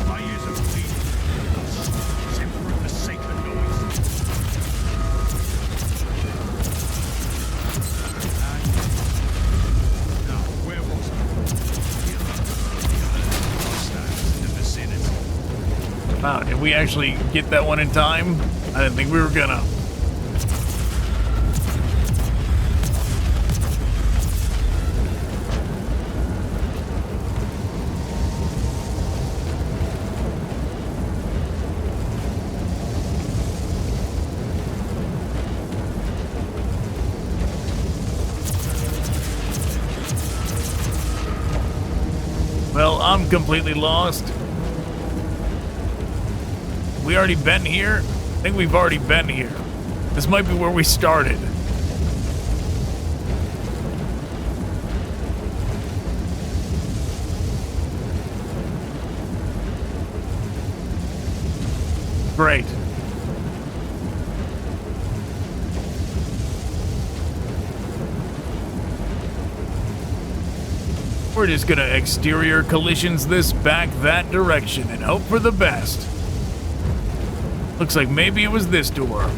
My ears are bleeding. Simper of the sacred noise. Now, where was I? In the vicinity. Wow, did we actually get that one in time? I didn't think we were gonna. Well, I'm completely lost. We already been here? I think we've already been here. This might be where we started. Great. We're just gonna exterior collisions this back that direction and hope for the best. Looks like maybe it was this door.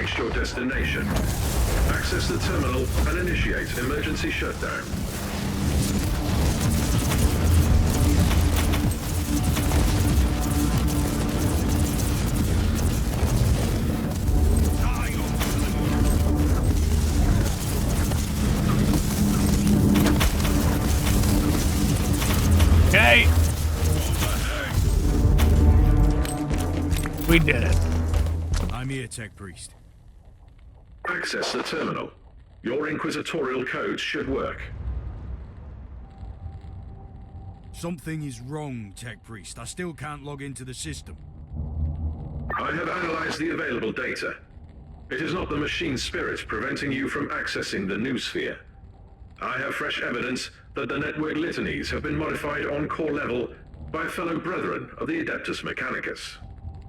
reached your destination. Access the terminal and initiate emergency shutdown. Okay. We did it. I'm here, Tech Priest. Access the terminal. Your Inquisitorial codes should work. Something is wrong, Tech Priest. I still can't log into the system. I have analyzed the available data. It is not the machine spirit preventing you from accessing the Noosphere. I have fresh evidence that the network litanies have been modified on core level by fellow brethren of the Adeptus Mechanicus.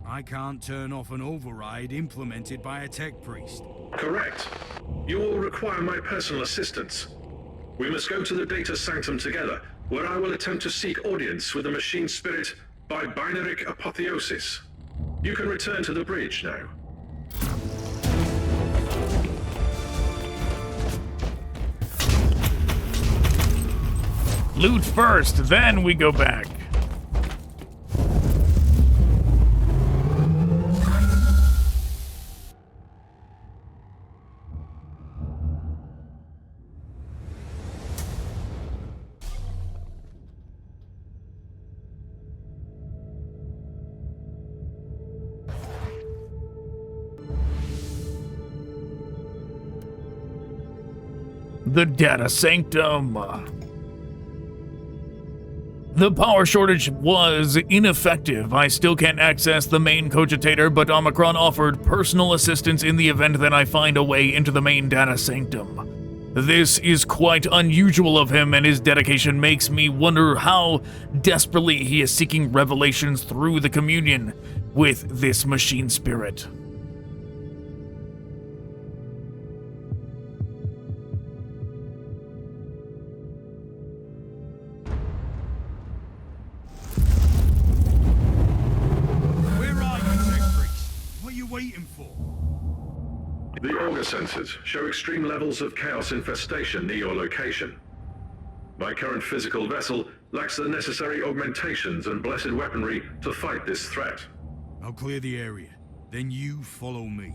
I can't turn off an override implemented by a Tech Priest. Correct. You will require my personal assistance. We must go to the Data-Sanctum together, where I will attempt to seek audience with the machine spirit by binaric apotheosis. You can return to the bridge now. Loot first, then we go back. The Data-Sanctum. The power shortage was ineffective. I still can't access the main Cogitator, but Omicron offered personal assistance in the event that I find a way into the main Data-Sanctum. This is quite unusual of him, and his dedication makes me wonder how desperately he is seeking revelations through the communion with this machine spirit. The auger sensors show extreme levels of chaos infestation near your location. My current physical vessel lacks the necessary augmentations and blessed weaponry to fight this threat. I'll clear the area. Then you follow me.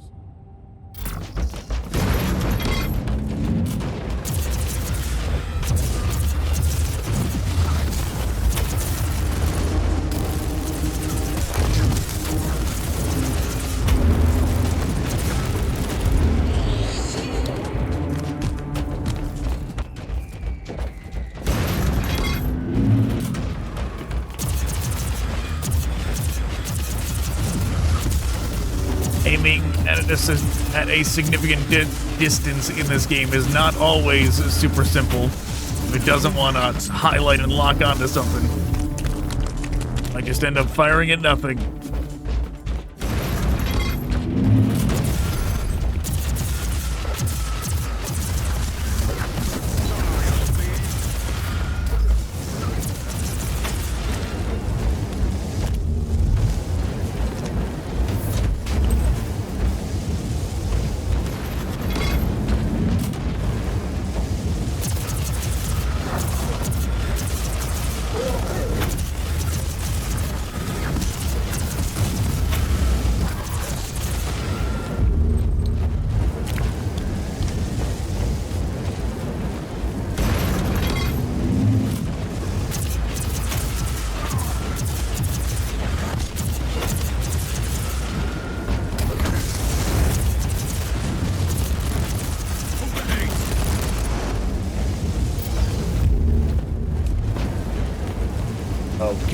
Aiming at a significant distance in this game is not always super simple. If it doesn't want to highlight and lock onto something, I just end up firing at nothing.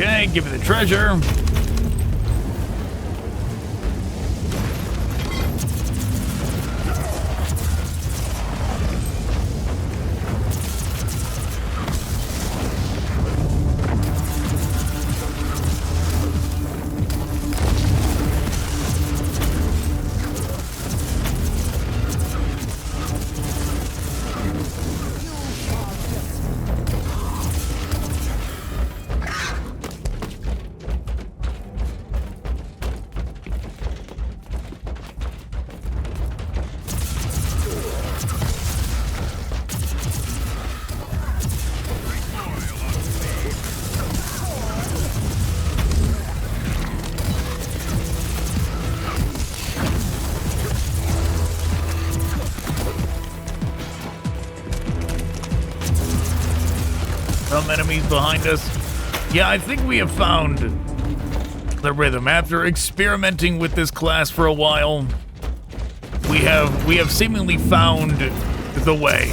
Okay, give me the treasure. some enemies behind us. Yeah, I think we have found the rhythm. After experimenting with this class for a while, we have seemingly found the way.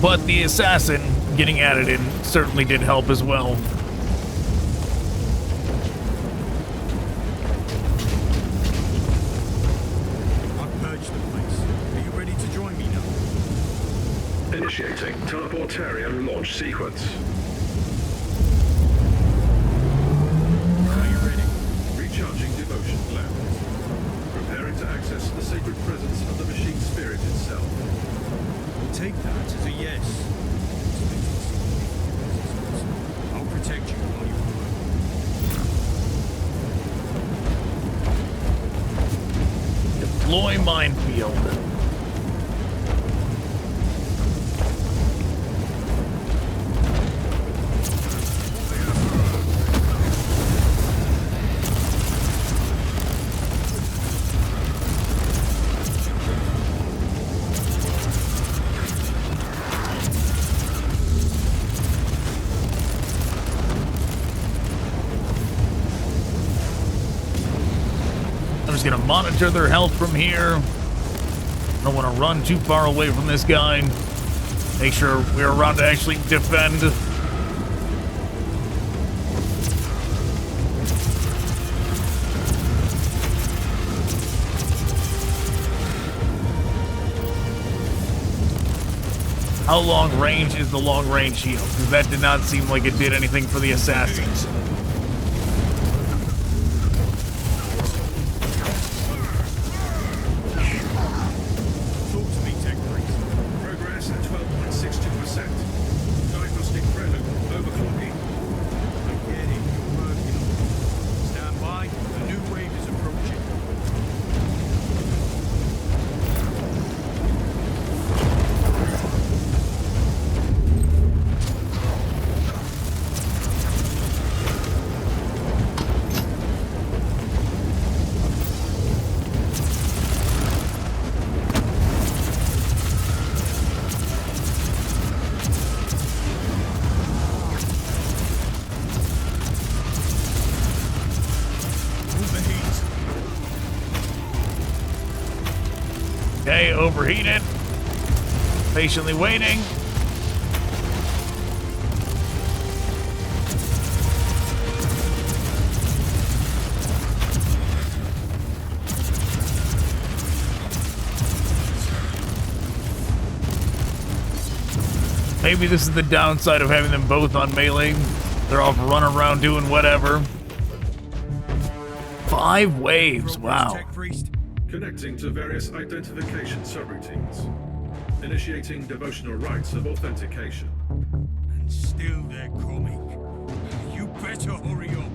But the assassin getting added in certainly did help as well. I've purged the place. Are you ready to join me now? Initiating teleportarian launch sequence. Are you ready? Recharging devotion gland. Preparing to access the sacred presence of the machine spirit itself. We'll take that as a yes. I'll protect you while you work. Deploy minefield. Gonna monitor their health from here. Don't want to run too far away from this guy. Make sure we're around to actually defend. How long range is the long range shield? Because that did not seem like it did anything for the assassins. Okay, overheated. Patiently waiting. Maybe this is the downside of having them both on melee. They're off running around doing whatever. 5 waves, wow. Connecting to various identification subroutines. Initiating devotional rites of authentication. And still they're coming. You better hurry up.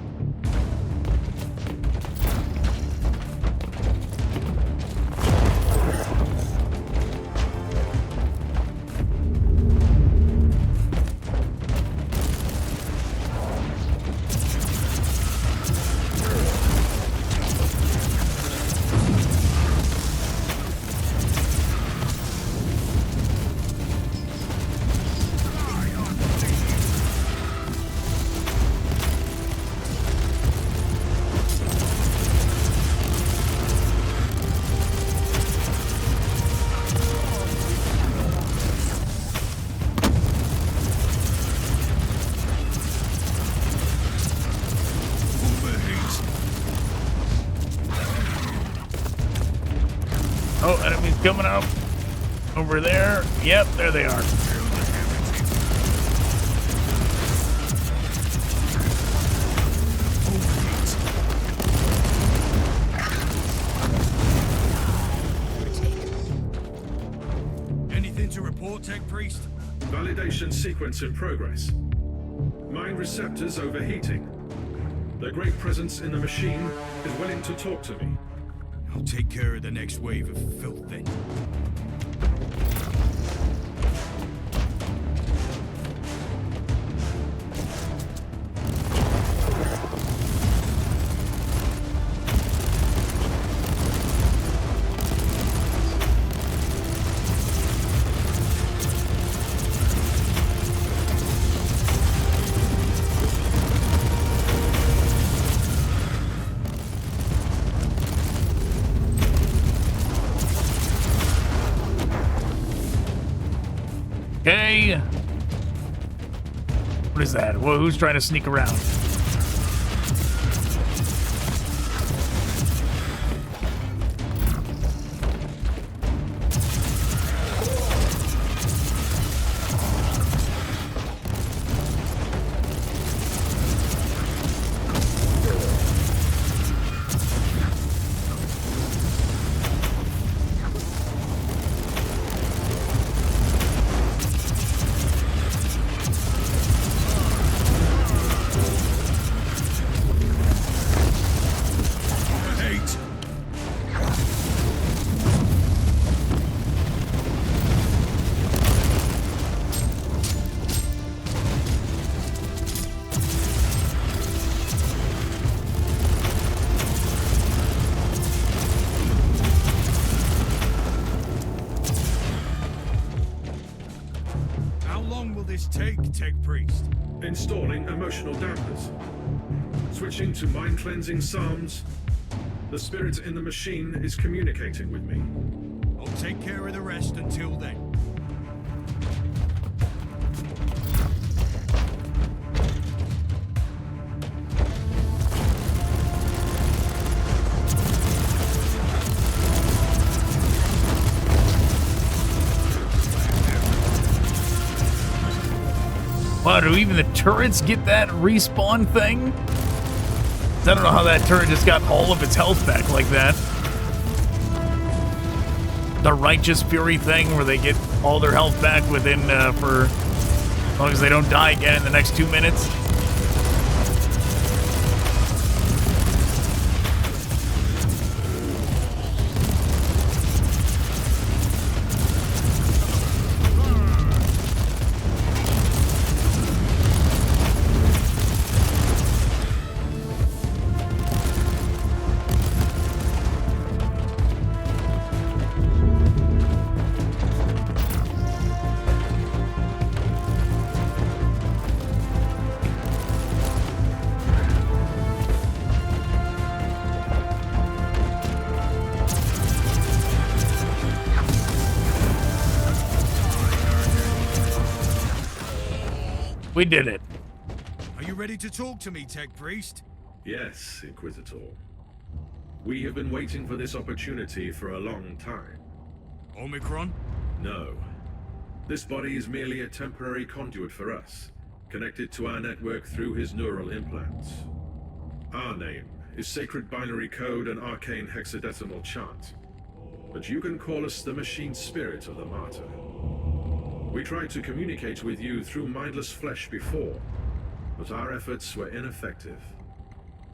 Oh, enemies coming up over there. Yep, there they are. to report, Tech Priest? Validation sequence in progress. Mind receptors overheating. The great presence in the machine is willing to talk to me. I'll take care of the next wave of filth then. Okay. What is that? Well, who's trying to sneak around? Tech Priest. Installing emotional dampers. Switching to mind-cleansing psalms. The spirit in the machine is communicating with me. I'll take care of the rest until then. Wow, do even the turrets get that respawn thing? I don't know how that turret just got all of its health back like that. The Righteous Fury thing where they get all their health back within, for as long as they don't die again in the next 2 minutes. We did it. Are you ready to talk to me, Tech Priest? Yes, Inquisitor. We have been waiting for this opportunity for a long time. Omicron? No. This body is merely a temporary conduit for us, connected to our network through his neural implants. Our name is Sacred Binary Code and Arcane Hexadecimal Chant, but you can call us the Machine Spirit of the Martyr. We tried to communicate with you through mindless flesh before, but our efforts were ineffective.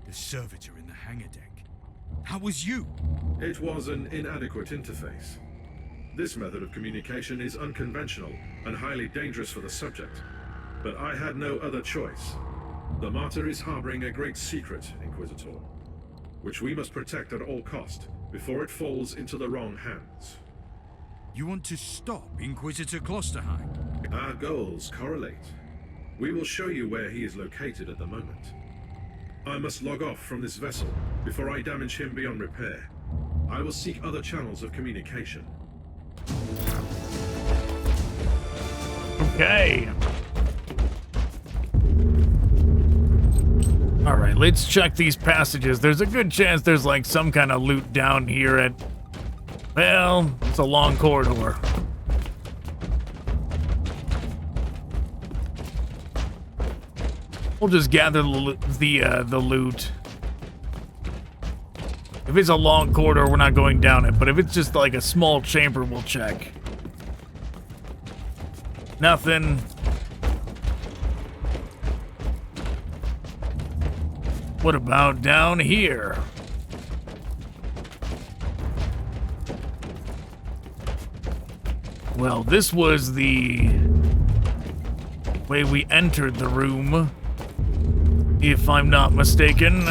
The servitor in the hangar deck. How was you? It was an inadequate interface. This method of communication is unconventional and highly dangerous for the subject, but I had no other choice. The Martyr is harboring a great secret, Inquisitor, which we must protect at all cost before it falls into the wrong hands. You want to stop Inquisitor Klosterheim? Our goals correlate. We will show you where he is located at the moment. I must log off from this vessel before I damage him beyond repair. I will seek other channels of communication. Okay. Alright, let's check these passages. There's a good chance there's like some kind of loot down here at... Well, it's a long corridor. We'll just gather the loot. If it's a long corridor, we're not going down it. But if it's just like a small chamber, we'll check. Nothing. What about down here? Well, this was the way we entered the room, if I'm not mistaken.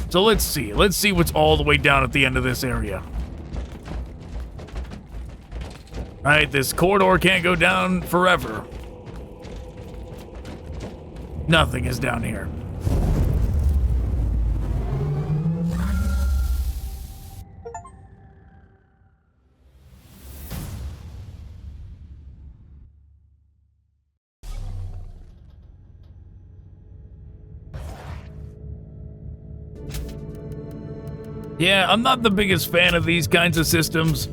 So let's see. Let's see what's all the way down at the end of this area. Alright, this corridor can't go down forever. Nothing is down here. Yeah, I'm not the biggest fan of these kinds of systems.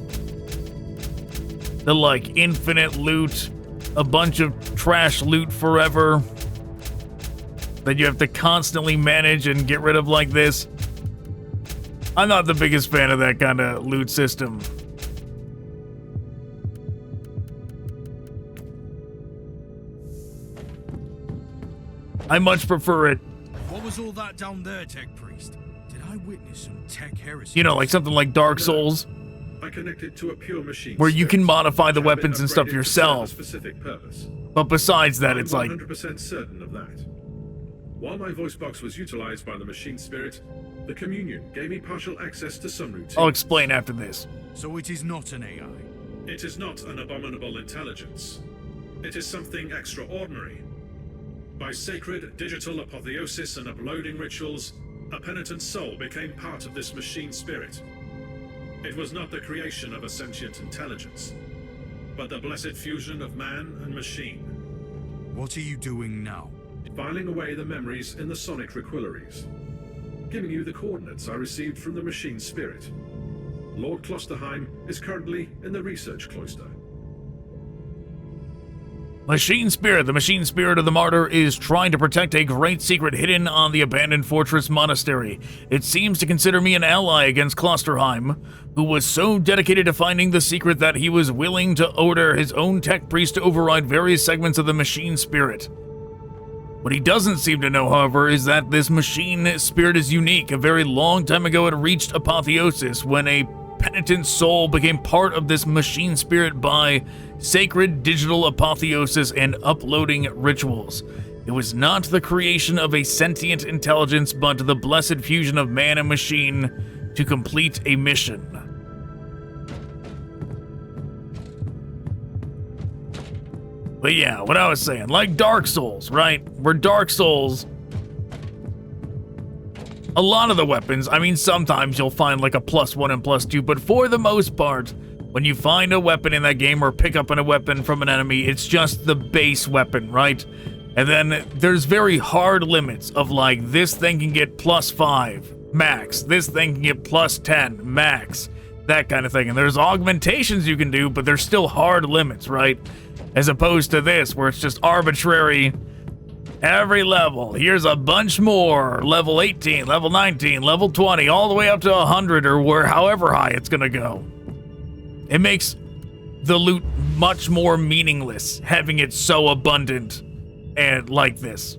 The, like, infinite loot, a bunch of trash loot forever that you have to constantly manage and get rid of like this. I'm not the biggest fan of that kind of loot system. I much prefer it. What was all that down there, Tech Priest? Did I witness some tech heresy? You know, like something like Dark Souls. I connected to a pure machine where you can modify the weapons and stuff yourself. Specific purpose. But besides that, it's like... I'm 100% certain of that. While my voice box was utilized by the machine spirit, the Communion gave me partial access to some routines. I'll explain after this. So it is not an AI? It is not an abominable intelligence. It is something extraordinary. By sacred digital apotheosis and uploading rituals, a penitent soul became part of this machine spirit. It was not the creation of a sentient intelligence, but the blessed fusion of man and machine. What are you doing now? Filing away the memories in the sonic requillaries. Giving you the coordinates I received from the machine spirit. Lord Klosterheim is currently in the research cloister. Machine Spirit, the machine spirit of the Martyr, is trying to protect a great secret hidden on the abandoned fortress monastery. It seems to consider me an ally against Klosterheim, who was so dedicated to finding the secret that he was willing to order his own tech priest to override various segments of the machine spirit. What he doesn't seem to know, however, is that this machine spirit is unique. A very long time ago it reached apotheosis when a penitent soul became part of this machine spirit by sacred digital apotheosis and uploading rituals. It was not the creation of a sentient intelligence, but the blessed fusion of man and machine to complete a mission. But yeah, what I was saying, like Dark Souls, right? Where Dark Souls, a lot of the weapons, I mean, sometimes you'll find like a +1 and +2, but for the most part, when you find a weapon in that game or pick up a weapon from an enemy, it's just the base weapon, right? And then there's very hard limits of like, this thing can get +5 max, this thing can get +10 max, that kind of thing. And there's augmentations you can do, but there's still hard limits, right? As opposed to this, where it's just arbitrary. Every level, here's a bunch more. Level 18, level 19, level 20, all the way up to 100 or however high it's gonna go. It makes the loot much more meaningless, having it so abundant and like this.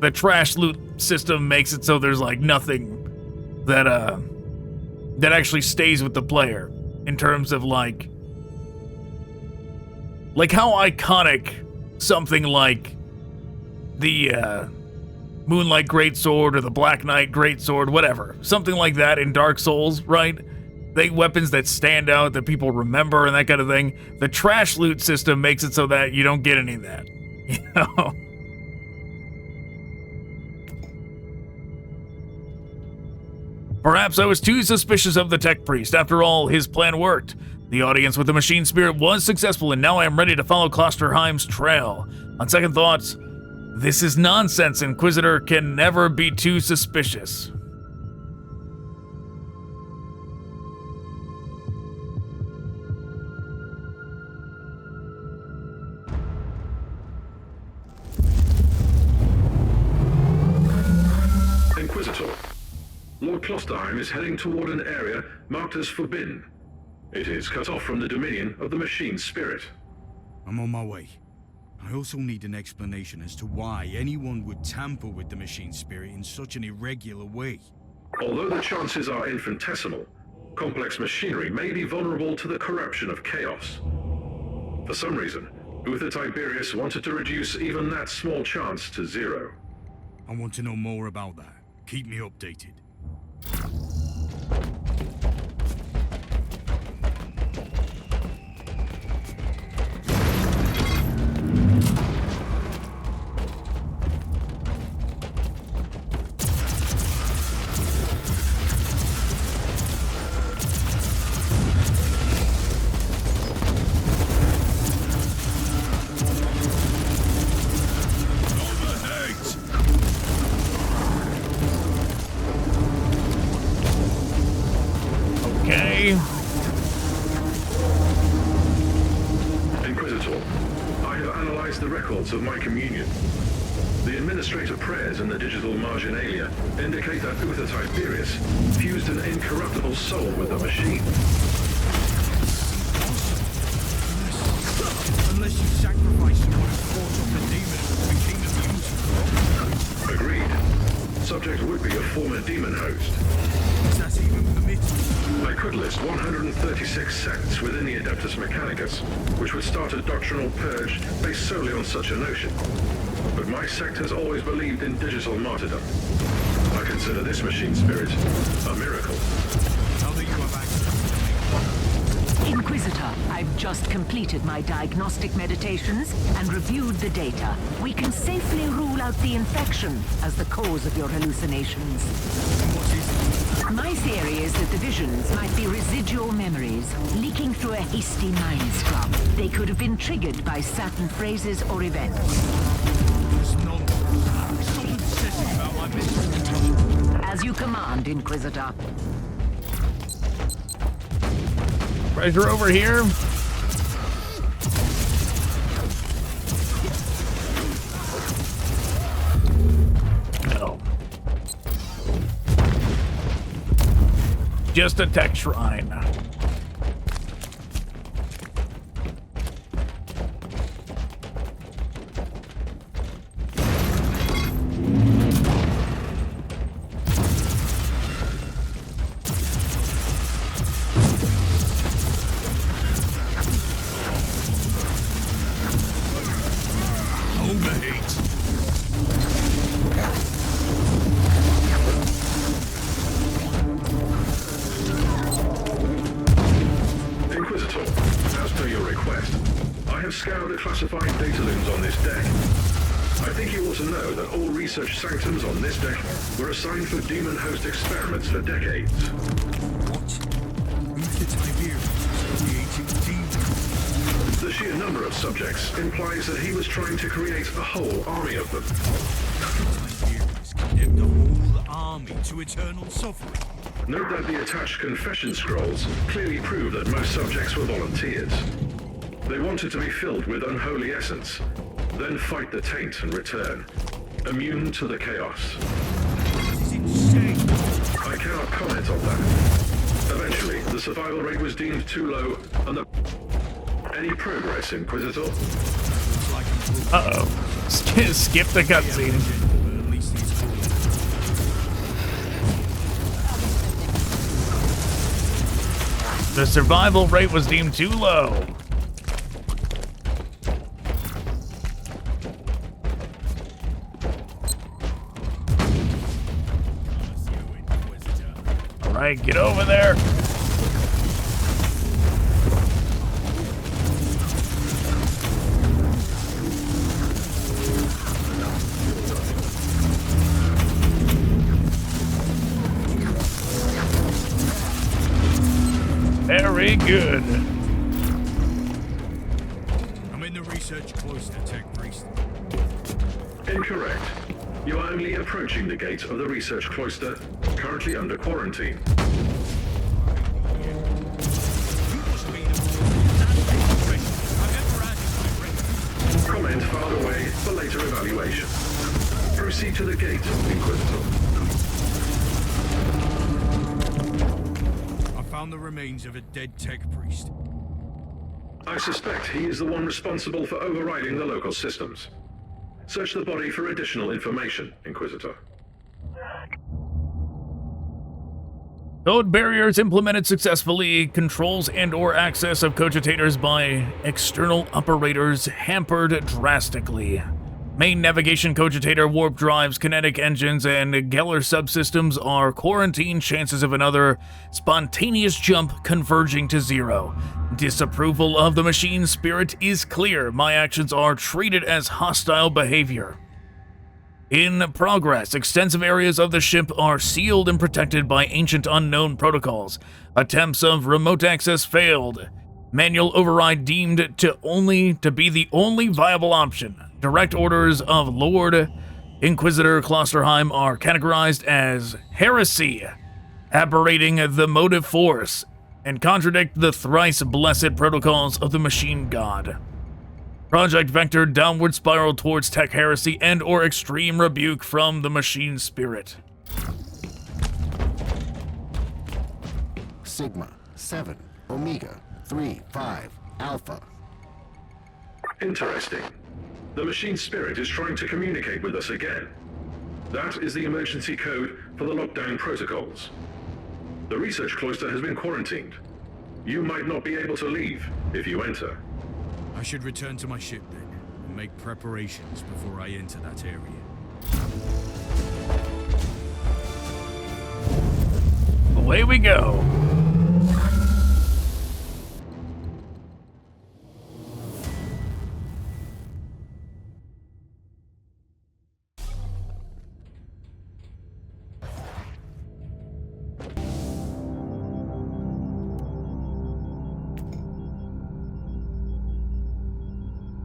The trash loot system makes it so there's like nothing that actually stays with the player in terms of like how iconic something like the Moonlight Greatsword or the Black Knight Greatsword, whatever, something like that in Dark Souls, right? They weapons that stand out, that people remember and that kind of thing. The trash loot system makes it so that you don't get any of that, you know? Perhaps I was too suspicious of the tech priest. After all, his plan worked. The audience with the machine spirit was successful, and now I am ready to follow Klosterheim's trail. On second thoughts, this is nonsense. Inquisitor can never be too suspicious. Inquisitor, Lord Klosterheim is heading toward an area marked as forbidden. It is cut off from the dominion of the machine spirit. I'm on my way. I also need an explanation as to why anyone would tamper with the machine spirit in such an irregular way. Although the chances are infinitesimal, complex machinery may be vulnerable to the corruption of chaos. For some reason, Uther Tiberius wanted to reduce even that small chance to zero. I want to know more about that. Keep me updated. Inquisitor, I have analyzed the records of my communion. The administrator prayers in the digital marginalia indicate that Uther Tiberius fused an incorruptible soul with the machine. Unless you sacrifice someone who fought off the demon and became immune to Agreed. Subject would be a former demon host. Is that even permitted? I could list 136 sects within the Adeptus Mechanicus, which would start a doctrinal purge based solely on such a notion. But my sect has always believed in digital martyrdom. I consider this machine spirit a miracle. Now that you have access to me. Inquisitor, I've just completed my diagnostic meditations and reviewed the data. We can safely rule out the infection as the cause of your hallucinations. What is it? My theory is that the visions might be residual memories leaking through a hasty mind scrub. They could have been triggered by certain phrases or events. There's none. Stop obsessing about my misery. As you command, Inquisitor. Treasure over here. No. Just a tech shrine. Research sanctums on this deck were assigned for demon host experiments for decades. What? Uther Tiberius is creating demons. The sheer number of subjects implies that he was trying to create a whole army of them. Tiberius condemned a whole army to eternal suffering. Note that the attached confession scrolls clearly prove that most subjects were volunteers. They wanted to be filled with unholy essence, then fight the taint and return. Immune to the chaos. This is insane. I cannot comment on that. Eventually, the survival rate was deemed too low, and Any progress, Inquisitor? Uh-oh. Skip the cutscene. The survival rate was deemed too low. Alright, get over there. Very good. I'm in the research cloister, Tech Priest. Incorrect. You are only approaching the gate of the research cloister, currently under quarantine. Comment filed away for later evaluation. Proceed to the gate, Inquisitor. I found the remains of a dead tech priest. I suspect he is the one responsible for overriding the local systems. Search the body for additional information, Inquisitor. Code barriers implemented successfully. Controls and/or access of cogitators by external operators hampered drastically. Main navigation cogitator, warp drives, kinetic engines, and Geller subsystems are quarantined. Chances of another spontaneous jump converging to 0. Disapproval of the machine spirit is clear. My actions are treated as hostile behavior. In progress, extensive areas of the ship are sealed and protected by ancient unknown protocols. Attempts of remote access failed. Manual override deemed to be the only viable option. Direct orders of Lord Inquisitor Klosterheim are categorized as heresy, aberrating the motive force, and contradict the thrice blessed protocols of the machine god. Project Vector downward spiral towards tech heresy and/or extreme rebuke from the machine spirit. Sigma 7 Omega 3 5 Alpha. Interesting. The machine spirit is trying to communicate with us again. That is the emergency code for the lockdown protocols. The research cloister has been quarantined. You might not be able to leave if you enter. I should return to my ship then, and make preparations before I enter that area. Away we go.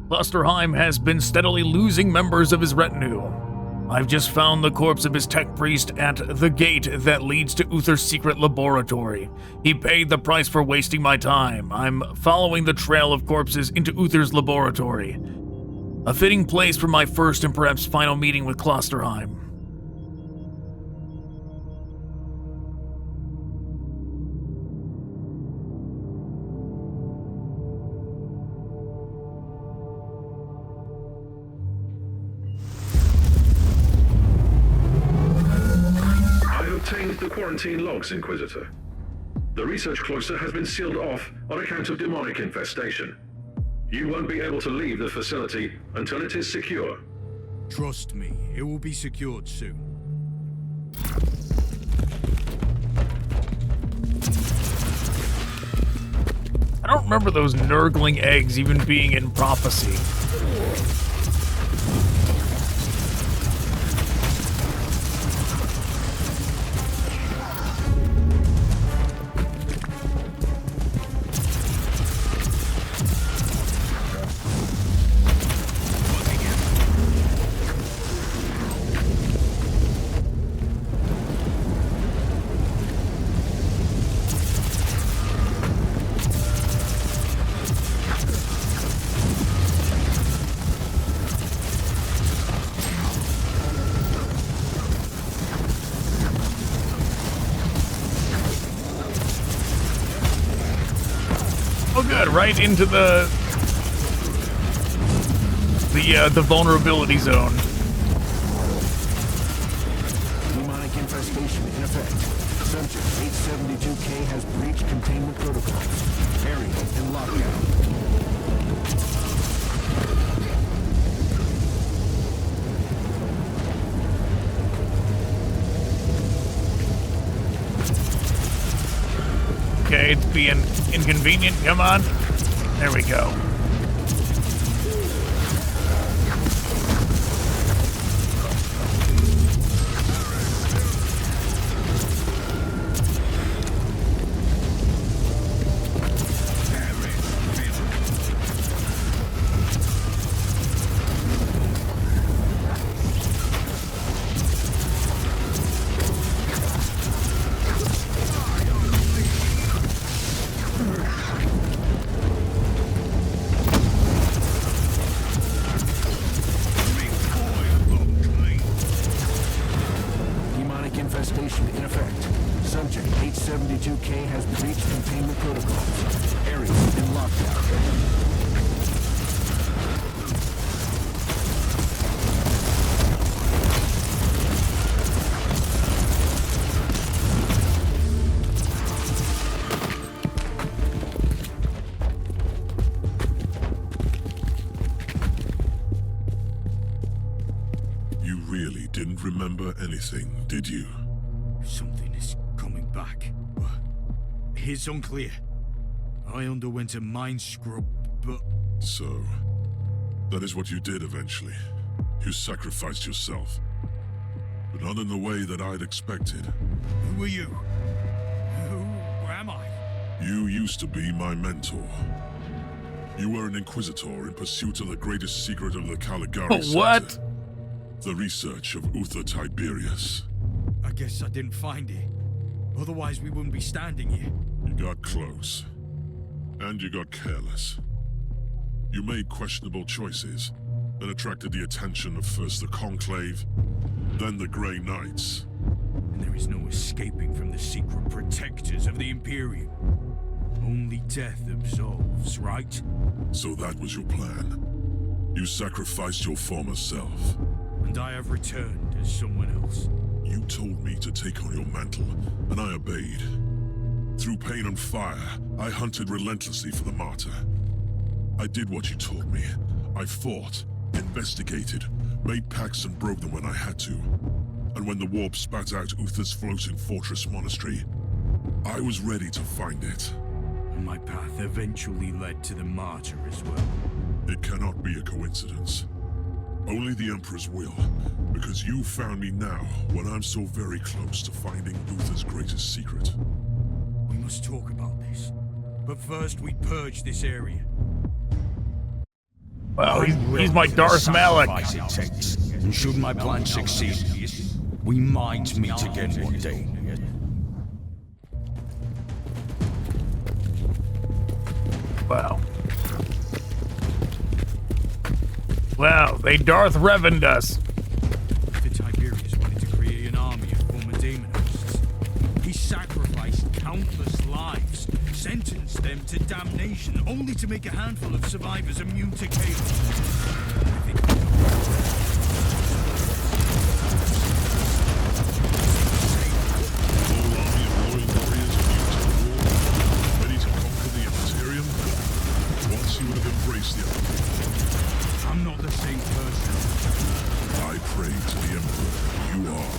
Klosterheim has been steadily losing members of his retinue. I've just found the corpse of his tech priest at the gate that leads to Uther's secret laboratory. He paid the price for wasting my time. I'm following the trail of corpses into Uther's laboratory. A fitting place for my first and perhaps final meeting with Klosterheim. Obtained the quarantine logs, Inquisitor. The research cloister has been sealed off on account of demonic infestation. You won't be able to leave the facility until it is secure. Trust me, it will be secured soon. I don't remember those nurgling eggs even being in prophecy. Right into the vulnerability zone. Demonic infestation in effect. Subject 872K has breached containment protocols. Area in lockdown. Okay, it's being inconvenient. Come on. There we go. Decay has breached containment protocols. Area in lockdown. Didn't remember anything, did you? Something is coming back. It's unclear. I underwent a mind scrub, but... So, that is what you did eventually. You sacrificed yourself. But not in the way that I'd expected. Who are you? Who am I? You used to be my mentor. You were an Inquisitor in pursuit of the greatest secret of the Caligari sector. What? The research of Uther Tiberius. I guess I didn't find it. Otherwise we wouldn't be standing here. You got close. And you got careless. You made questionable choices, and attracted the attention of first the Conclave, then the Grey Knights. And there is no escaping from the secret protectors of the Imperium. Only death absolves, right? So that was your plan. You sacrificed your former self. And I have returned as someone else. You told me to take on your mantle, and I obeyed. Through pain and fire, I hunted relentlessly for the Martyr. I did what you told me. I fought, investigated, made pacts and broke them when I had to. And when the warp spat out Uther's floating fortress monastery, I was ready to find it. And my path eventually led to the Martyr as well. It cannot be a coincidence. Only the Emperor's will, because you found me now when I'm so very close to finding Uther's greatest secret. We must talk about this. But first we purge this area. Well, he's my Darth Malak. And should my plan succeed, we might meet again one day. Wow. Wow, they Darth Revaned us. The Tiberius wanted to create an army of former demon hosts. He sacrificed countless lives, sentenced them to damnation, only to make a handful of survivors immune to chaos. I'm not the same person. I pray to the Emperor. You are.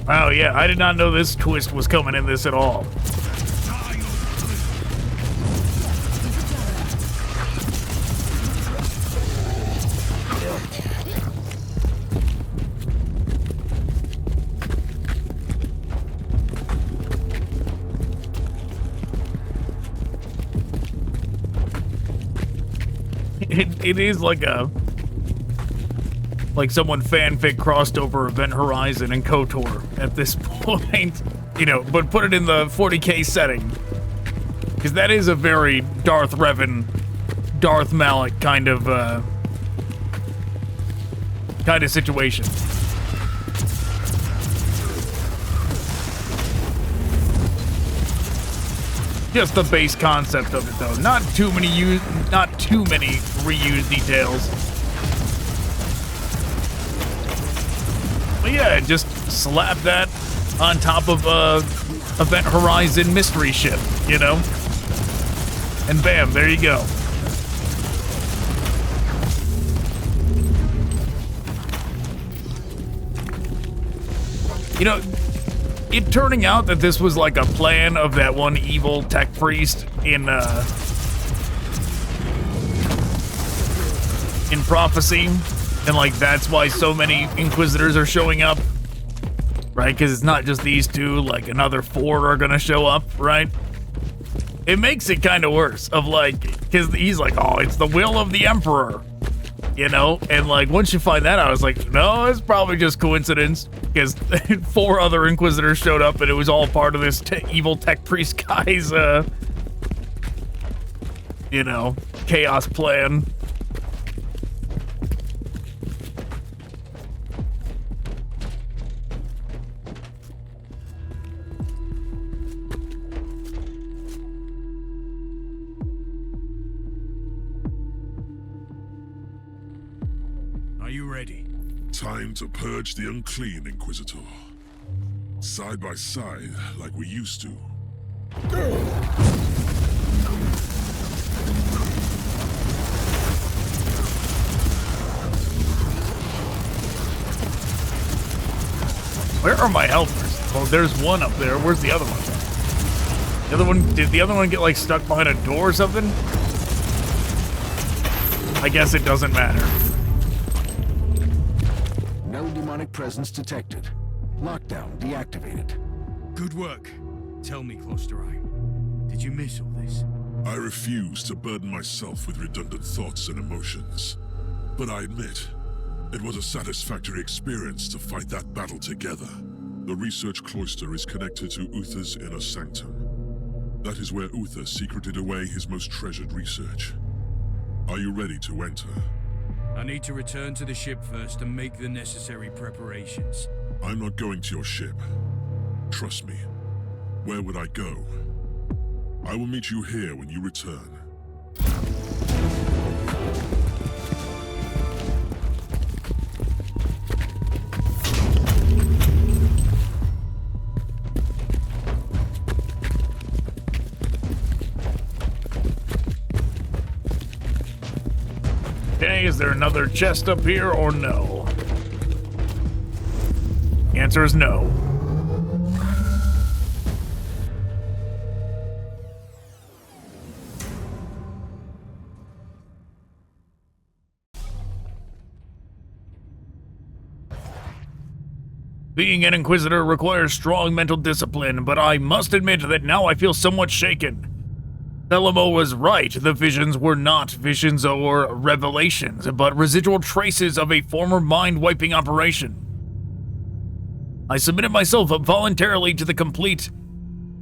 Wow, yeah, I did not know this twist was coming in this at all. It is like someone fanfic crossed over Event Horizon and KOTOR at this point, you know, but put it in the 40k setting. Because that is a very Darth Revan, Darth Malak kind of situation. Just the base concept of it, though. Not too many reused details. But yeah, just slap that on top of Event Horizon mystery ship, you know? And bam, there you go. You know, it turning out that this was like a plan of that one evil tech priest in Prophecy, and like that's why so many Inquisitors are showing up, right? Because it's not just these two, like another 4 are gonna show up, right? It makes it kind of worse of like, because he's like, oh, it's the will of the Emperor, You know, and like once you find that out, I was like, no, it's probably just coincidence because 4 other Inquisitors showed up and it was all part of this evil tech priest guy's, you know, chaos plan. Time to purge the unclean, Inquisitor. Side by side, like we used to. Where are my helpers? Oh, there's one up there. Where's the other one? The other one, did the other one get like stuck behind a door or something? I guess it doesn't matter. No demonic presence detected. Lockdown deactivated. Good work. Tell me, Klosterheim, did you miss all this? I refuse to burden myself with redundant thoughts and emotions. But I admit, it was a satisfactory experience to fight that battle together. The research cloister is connected to Uther's Inner Sanctum. That is where Uther secreted away his most treasured research. Are you ready to enter? I need to return to the ship first and make the necessary preparations. I'm not going to your ship. Trust me. Where would I go? I will meet you here when you return. Okay, is there another chest up here or no? The answer is no. Being an Inquisitor requires strong mental discipline, but I must admit that now I feel somewhat shaken. Thelemo was right, the visions were not visions or revelations, but residual traces of a former mind-wiping operation. I submitted myself voluntarily to the complete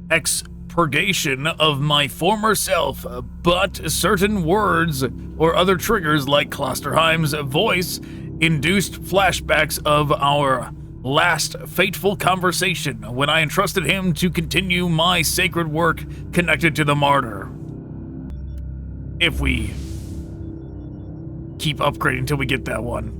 expurgation of my former self, but certain words or other triggers like Klosterheim's voice induced flashbacks of our last fateful conversation when I entrusted him to continue my sacred work connected to the Martyr. If we keep upgrading until we get that one.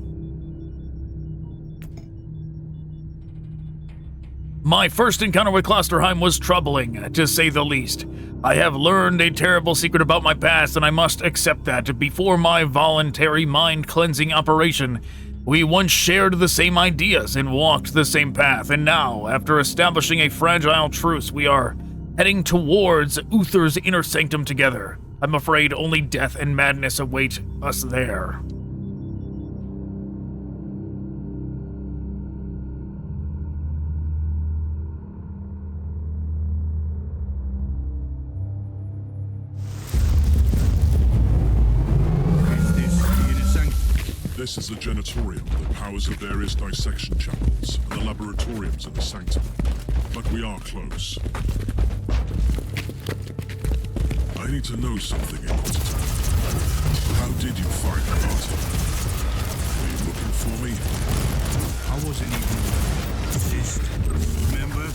My first encounter with Klosterheim was troubling, to say the least. I have learned a terrible secret about my past, and I must accept that. Before my voluntary mind-cleansing operation, we once shared the same ideas and walked the same path, and now, after establishing a fragile truce, we are heading towards Uther's Inner Sanctum together. I'm afraid only death and madness await us there. This is the Genitorium that powers the various dissection chapels and the laboratoriums in the Sanctum. But we are close. I need to know something, Inquisitor. How did you find Martyr? Were you looking for me? I wasn't even exist. Remember?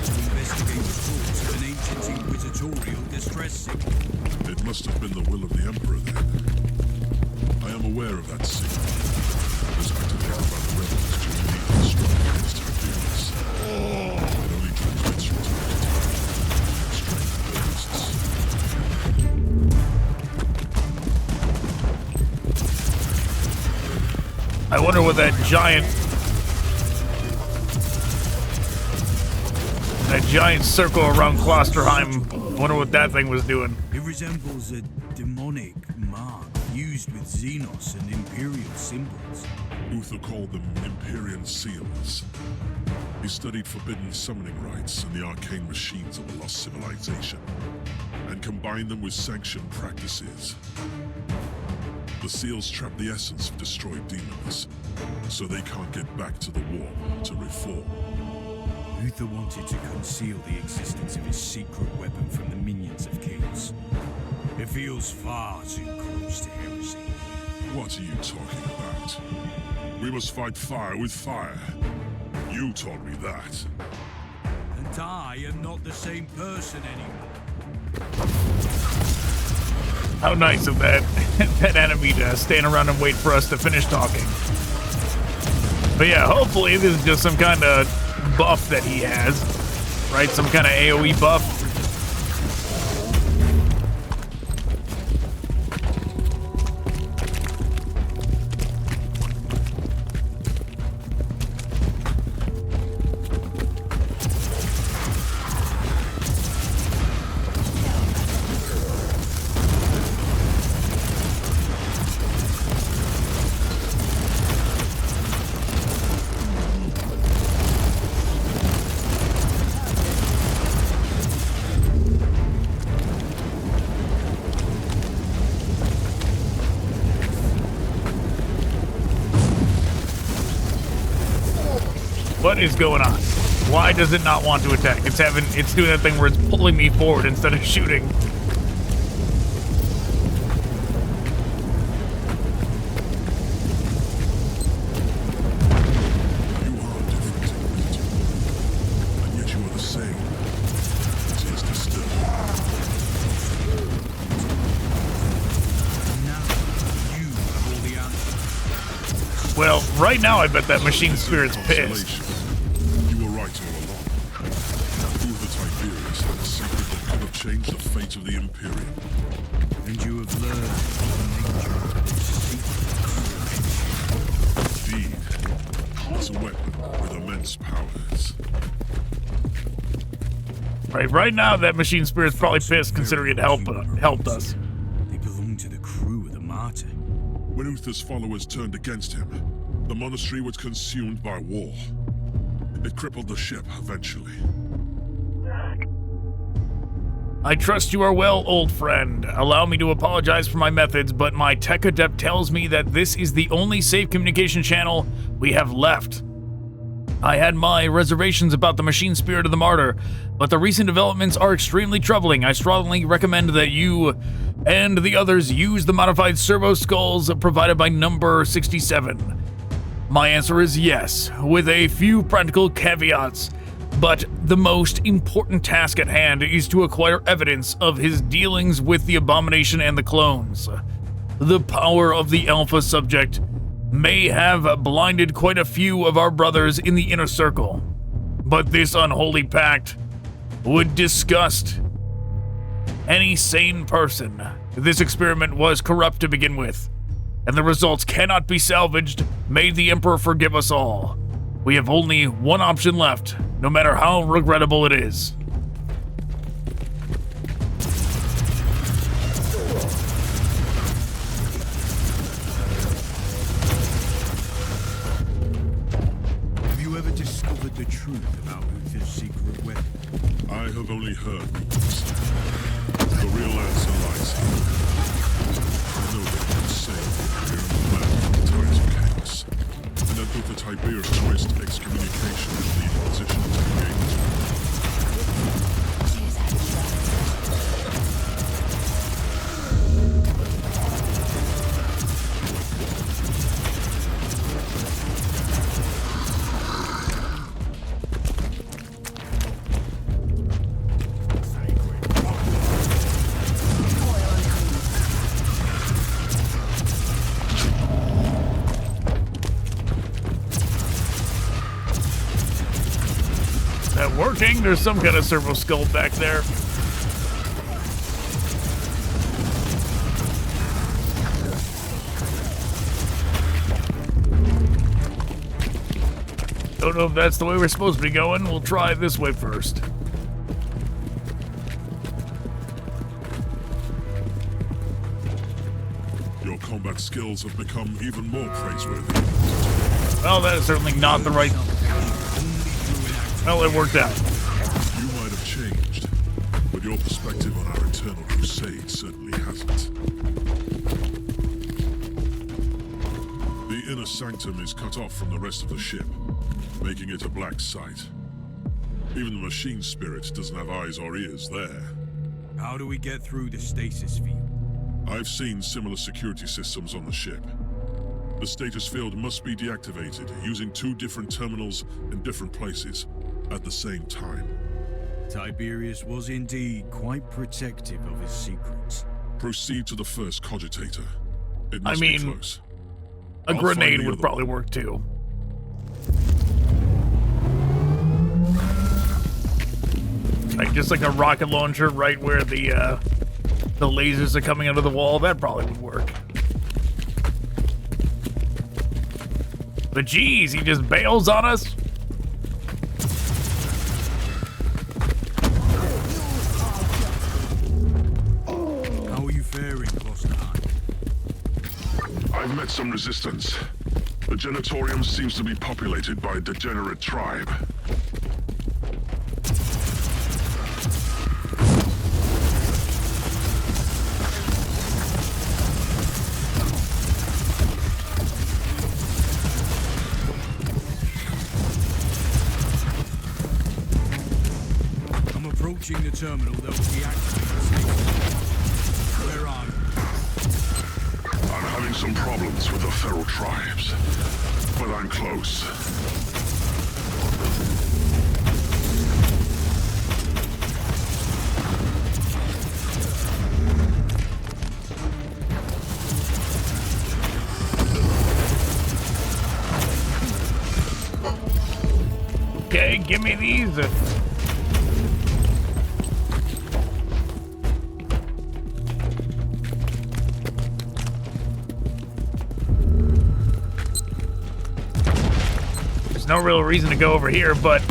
To investigate the source of an ancient Inquisitorial distress signal. It must have been the will of the Emperor then. I am aware of that signal. It was activated by the rebels during the strike against Tiberius. It only transmits from time to time. Strength bursts. I wonder what that giant circle around Klosterheim, I wonder what that thing was doing. It resembles a demonic mark used with Xenos and Imperial symbols. Uther called them Imperial seals. He studied forbidden summoning rites and the arcane machines of a lost civilization, and combined them with sanctioned practices. The seals trap the essence of destroyed demons, so they can't get back to the warp to reform. Uther wanted to conceal the existence of his secret weapon from the minions of Chaos. It feels far too close to heresy. What are you talking about? We must fight fire with fire. You taught me that. And I am not the same person anymore. How nice of that enemy to stand around and wait for us to finish talking. But yeah, hopefully this is just some kind of buff that he has, right? Some kind of AoE buff. What is going on? Why does it not want to attack? It's doing that thing where it's pulling me forward instead of shooting. You are different, and yet you are the same. It is disturbing. Now, you have all the answers. Well, right now I bet that machine spirit's pissed. Change the fate of the Imperium. And you have learned the nature of this secret. Indeed. It's a weapon with immense powers. Right now that machine spirit's probably pissed considering it helped us. They belong to the crew of the Martyr. When Uther's followers turned against him, the monastery was consumed by war. It crippled the ship eventually. I trust you are well, old friend. Allow me to apologize for my methods, but my tech adept tells me that this is the only safe communication channel we have left. I had my reservations about the machine spirit of the Martyr, but the recent developments are extremely troubling. I strongly recommend that you and the others use the modified servo skulls provided by number 67. My answer is yes, with a few practical caveats. But the most important task at hand is to acquire evidence of his dealings with the Abomination and the clones. The power of the Alpha subject may have blinded quite a few of our brothers in the inner circle, but this unholy pact would disgust any sane person. This experiment was corrupt to begin with, and the results cannot be salvaged. May the Emperor forgive us all. We have only one option left, no matter how regrettable it is. Have you ever discovered the truth about Uther's secret weapon? I have only heard rumors. The real answer lies here. I know that you can save the Imperium man from the tides of chaos, and that Uther Tiberius traced excommunication of the Inquisition to the gates. Working. There's some kind of servo skull back there. Don't know if that's the way we're supposed to be going. We'll try this way first. Your combat skills have become even more praiseworthy. Well, that is certainly not the right... Well, it worked out. You might have changed, but your perspective on our eternal crusade certainly hasn't. Inner Sanctum is cut off from the rest of the ship, making it a black site. Even the machine spirit doesn't have eyes or ears there. How do we get through the stasis field? I've seen similar security systems on the ship. The status field must be deactivated using 2 different terminals in different places at the same time. Tiberius was indeed quite protective of his secrets. Proceed to the first cogitator. It I must be mean, close. a grenade would probably work too. Like just like a rocket launcher right where the lasers are coming out of the wall, that probably would work. But geez, he just bails on us. How are you faring, Klosterheim? I've met some resistance. The Genitorium seems to be populated by a degenerate tribe. I'm approaching the terminal that will deactivate the station. Where are you? I'm having some problems with the feral tribes, but I'm close. Okay, give me these. There's no real reason to go over here, but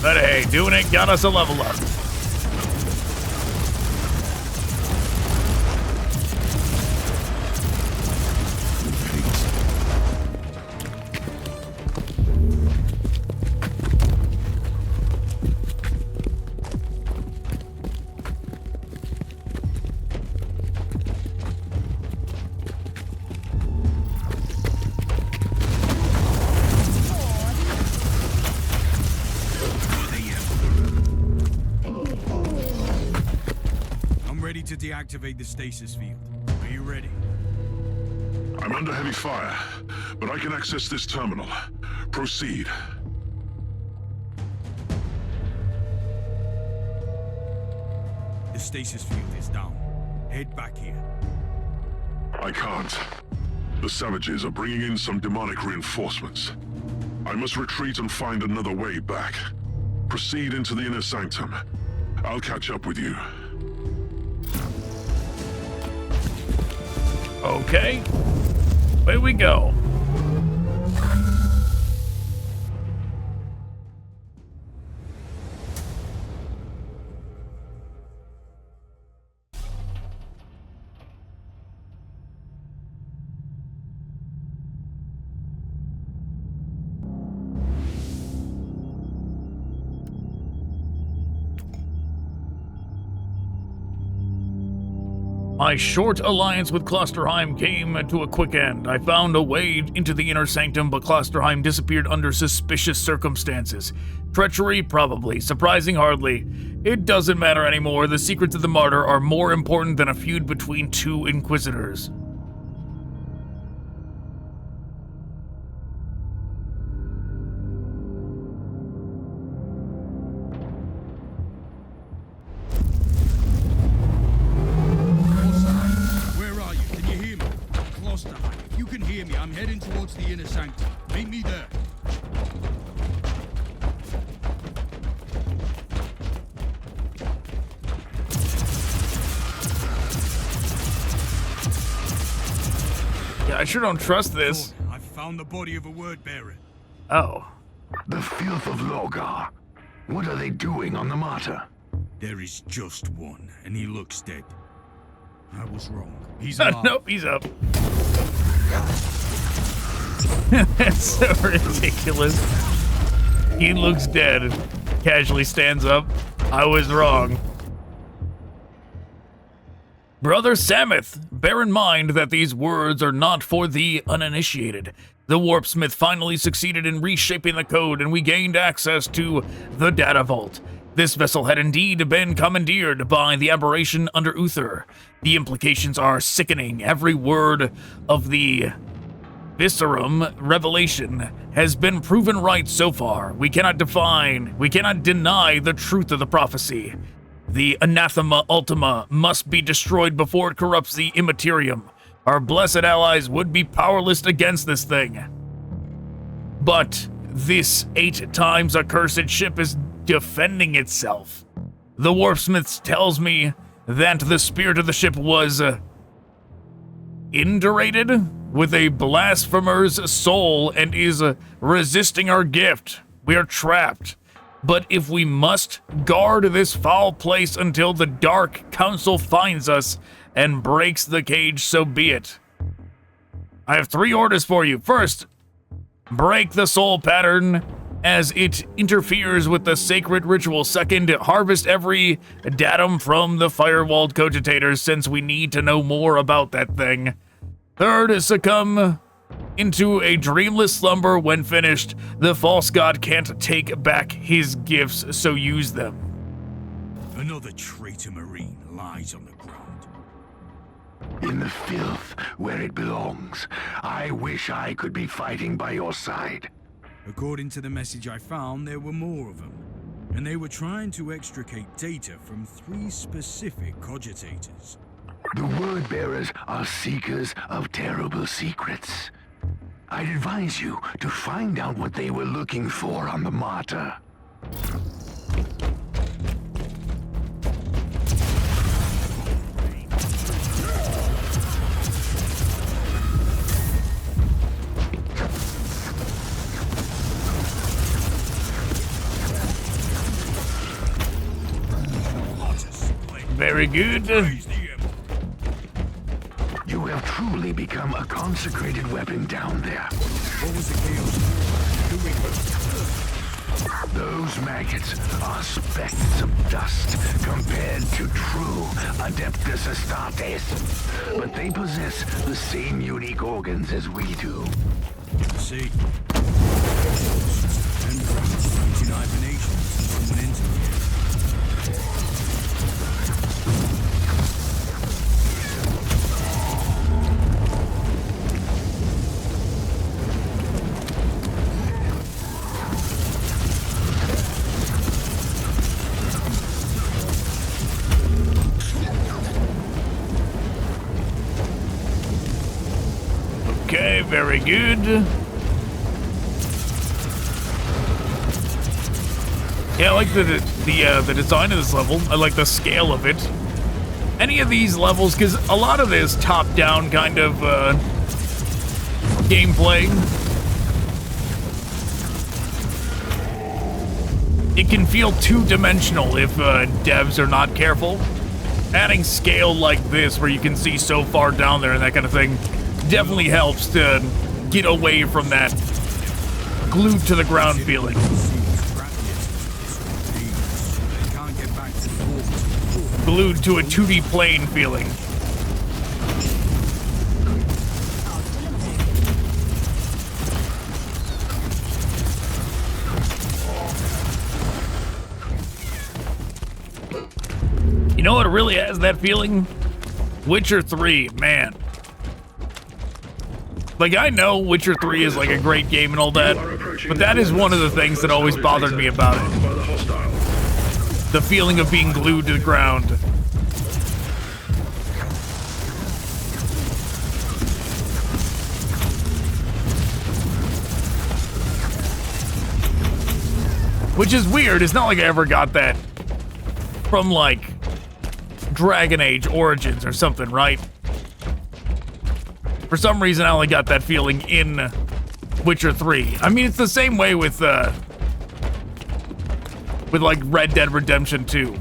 hey, doing it got us a level up. To deactivate the stasis field. Are you ready? I'm under heavy fire, but I can access this terminal. Proceed. The stasis field is down. Head back here. I can't. The savages are bringing in some demonic reinforcements. I must retreat and find another way back. Proceed into the Inner Sanctum. I'll catch up with you. Okay, away we go. My short alliance with Klosterheim came to a quick end. I found a way into the Inner Sanctum, but Klosterheim disappeared under suspicious circumstances. Treachery? Probably. Surprising? Hardly. It doesn't matter anymore. The secrets of the Martyr are more important than a feud between 2 Inquisitors. I'm heading towards the Inner Sanctum. Meet me there. Yeah, I sure don't trust this. I found the body of a word bearer. Oh. The filth of Logar. What are they doing on the Martyr? There is just one, and he looks dead. I was wrong. He's alive. Nope, he's up. That's so ridiculous. He looks dead and casually stands up. I was wrong. Brother Sameth, bear in mind that these words are not for the uninitiated. The Warpsmith finally succeeded in reshaping the code, and we gained access to the Data Vault. This vessel had indeed been commandeered by the aberration under Uther. The implications are sickening. Every word of the Viscerum revelation has been proven right so far. We cannot deny the truth of the prophecy. The Anathema Ultima must be destroyed before it corrupts the Immaterium. Our blessed allies would be powerless against this thing. But this 8 times accursed ship is defending itself. The Warpsmith tells me that the spirit of the ship was indurated with a blasphemer's soul and is resisting our gift. We are trapped. But if we must guard this foul place until the Dark Council finds us and breaks the cage, so be it. I have 3 orders for you. First, break the soul pattern as it interferes with the sacred ritual. Second, harvest every datum from the firewalled cogitators, since we need to know more about that thing. Third, succumb into a dreamless slumber. When finished, the false god can't take back his gifts, so use them. Another traitor marine lies on the ground. In the filth where it belongs. I wish I could be fighting by your side. According to the message I found, there were more of them. And they were trying to extricate data from 3 specific cogitators. The word bearers are seekers of terrible secrets. I'd advise you to find out what they were looking for on the Martyr. Very good. You have truly become a consecrated weapon down there. What was the chaos doing? Those maggots are specks of dust compared to true Adeptus Astartes. But they possess the same unique organs as we do. See. And 29 nations coming into here. Okay, very good. Yeah, I like the design of this level. I like the scale of it. Any of these levels, because a lot of this top-down kind of gameplay, it can feel two-dimensional if devs are not careful. Adding scale like this, where you can see so far down there and that kind of thing, definitely helps to get away from that glued to the ground feeling. Glued to a 2D plane feeling. You know what really has that feeling? Witcher 3, man. Like, I know Witcher 3 is like a great game and all that, but that is one of the things that always bothered me about it. The feeling of being glued to the ground. Which is weird. It's not like I ever got that from, like, Dragon Age Origins or something, right? For some reason, I only got that feeling in Witcher 3. I mean, it's the same way with like Red Dead Redemption 2.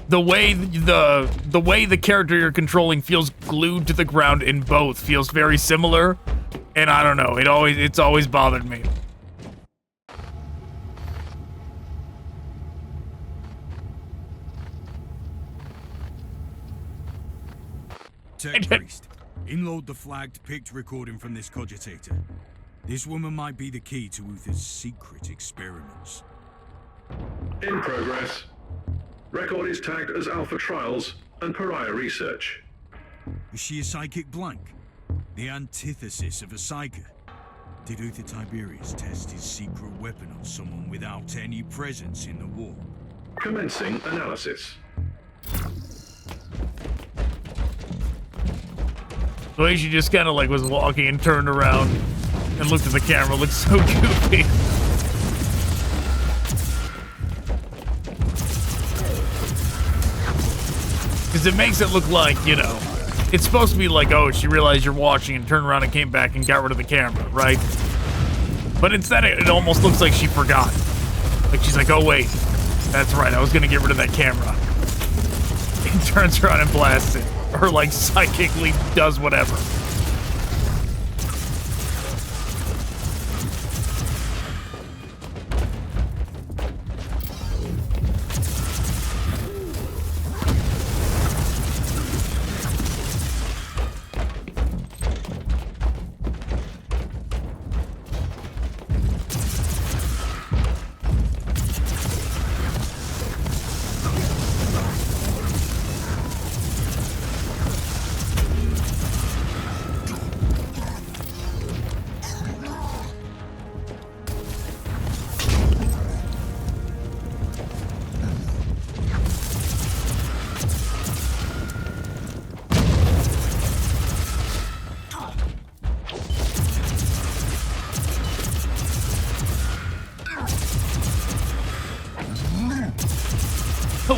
The way the character you're controlling feels glued to the ground in both feels very similar, and I don't know, it's always bothered me. Tech Priest, inload the flagged picked recording from this cogitator. This woman might be the key to Uther's secret experiments. In progress. Record is tagged as Alpha Trials and Pariah Research. Is she a psychic blank? The antithesis of a psyker? Did Uther Tiberius test his secret weapon on someone without any presence in the war? Commencing analysis. The way she just kind of like was walking and turned around and looked at the camera looked so goofy. Because it makes it look like, you know, it's supposed to be like, oh, she realized you're watching and turned around and came back and got rid of the camera, right? But instead, it almost looks like she forgot. Like she's like, oh, wait, that's right, I was going to get rid of that camera. And turns around and blasts it. Or like psychically does whatever.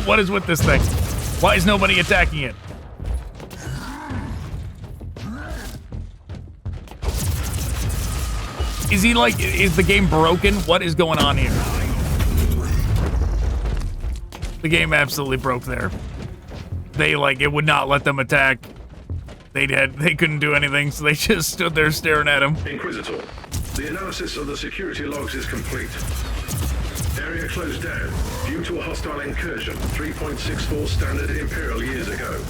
What is with this thing? Why is nobody attacking it? Is he like, is the game broken? What is going on here? The game absolutely broke there. They like, it would not let them attack. They couldn't do anything, so they just stood there staring at him. Inquisitor, the analysis of the security logs is complete. Area closed down due to a hostile incursion 3.64 standard Imperial years ago.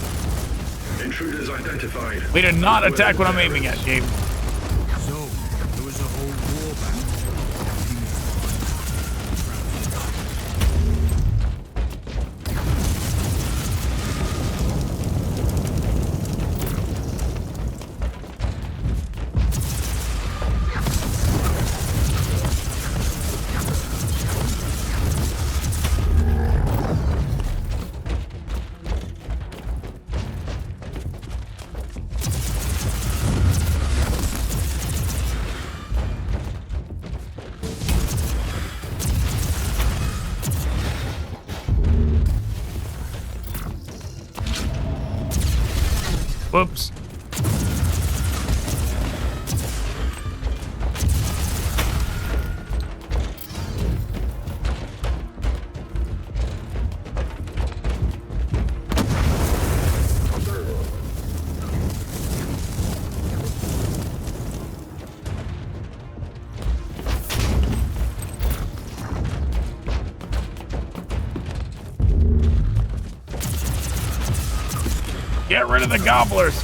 Intruders identified. We did not attack what I'm aiming at, game. So, there was a whole war back. Whoops. Get rid of the gobblers.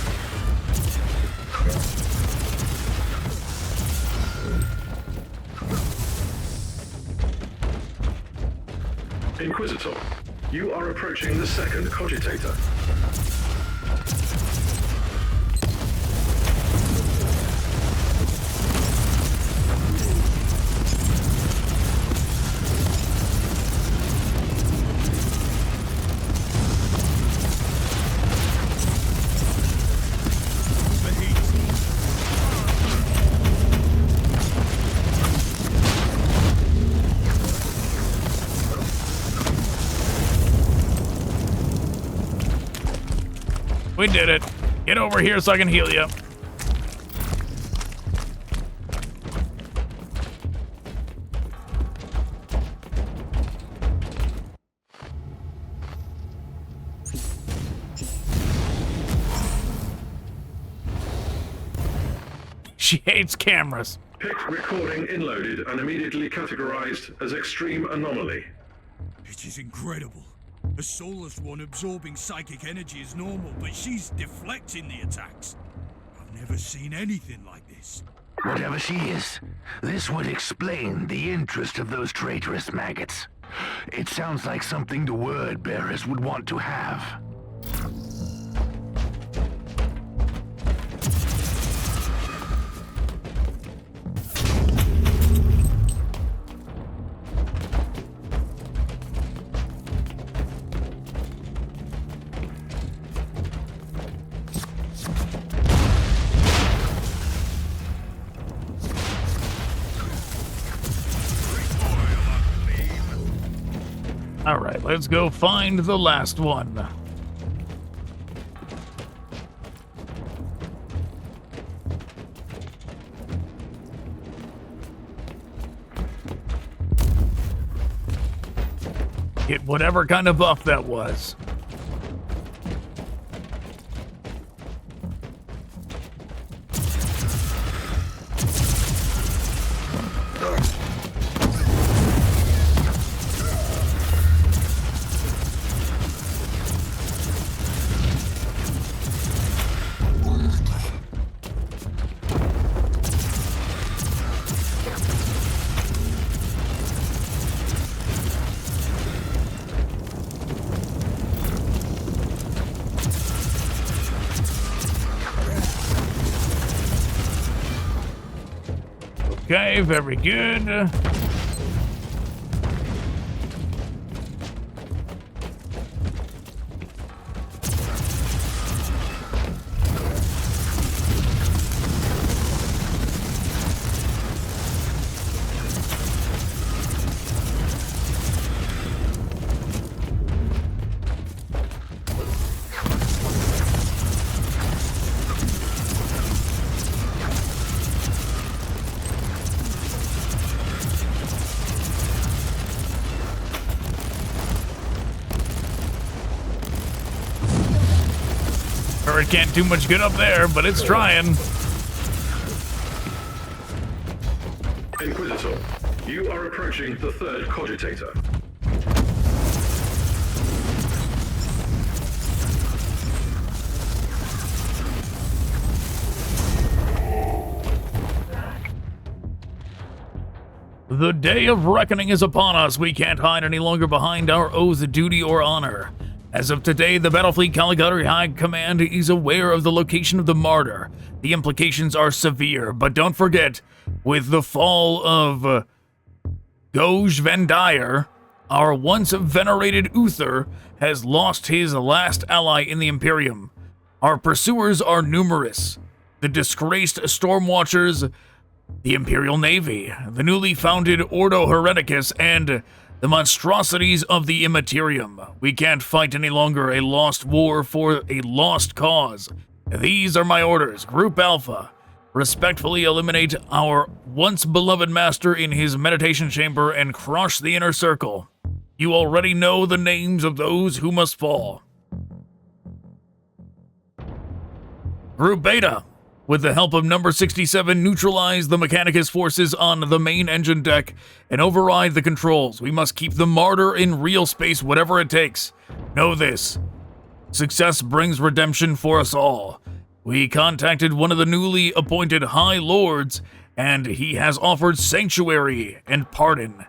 Inquisitor, you are approaching the second cogitator. We did it. Get over here so I can heal you. She hates cameras. Picked recording inloaded and immediately categorized as extreme anomaly. It is incredible. A soulless one absorbing psychic energy is normal, but she's deflecting the attacks. I've never seen anything like this. Whatever she is, this would explain the interest of those traitorous maggots. It sounds like something the word bearers would want to have. Alright, let's go find the last one. Get whatever kind of buff that was. Okay, very good. It can't do much good up there, but it's trying. Inquisitor, you are approaching the third Cogitator. The day of reckoning is upon us. We can't hide any longer behind our oath, duty, or honor. As of today, the Battlefleet Caligari High Command is aware of the location of the Martyr. The implications are severe, but don't forget, with the fall of Goj Van Dyer, our once venerated Uther has lost his last ally in the Imperium. Our pursuers are numerous. The disgraced Stormwatchers, the Imperial Navy, the newly founded Ordo Hereticus, and the monstrosities of the Immaterium. We can't fight any longer a lost war for a lost cause. These are my orders. Group Alpha, respectfully eliminate our once beloved master in his meditation chamber and crush the inner circle. You already know the names of those who must fall. Group Beta, with the help of number 67, neutralize the Mechanicus forces on the main engine deck and override the controls. We must keep the Martyr in real space, whatever it takes. Know this. Success brings redemption for us all. We contacted one of the newly appointed High Lords, and he has offered sanctuary and pardon.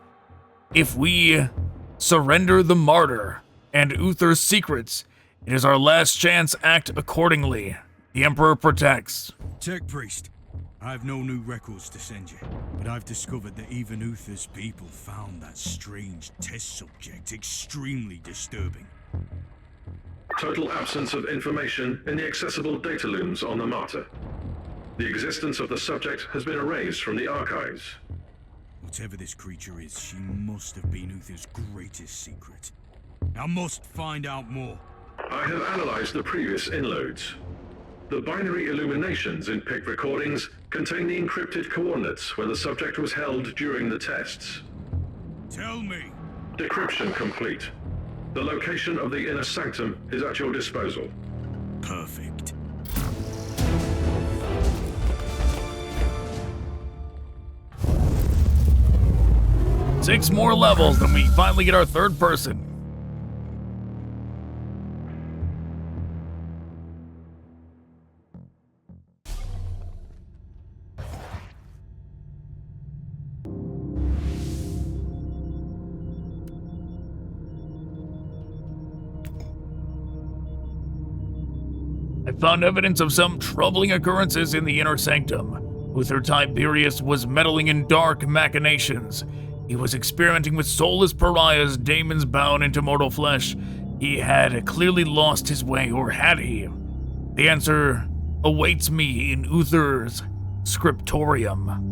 If we surrender the Martyr and Uther's secrets, it is our last chance. Act accordingly. The Emperor protects. Tech Priest, I have no new records to send you, but I've discovered that even Uther's people found that strange test subject extremely disturbing. Total absence of information in the accessible data looms on the Martyr. The existence of the subject has been erased from the archives. Whatever this creature is, she must have been Uther's greatest secret. I must find out more. I have analyzed the previous inloads. The binary illuminations in PIC recordings contain the encrypted coordinates where the subject was held during the tests. Tell me. Decryption complete. The location of the Inner Sanctum is at your disposal. Perfect. Six more levels, then we finally get our third person. I found evidence of some troubling occurrences in the Inner Sanctum. Uther Tiberius was meddling in dark machinations. He was experimenting with soulless pariahs, daemons bound into mortal flesh. He had clearly lost his way, or had he? The answer awaits me in Uther's Scriptorium.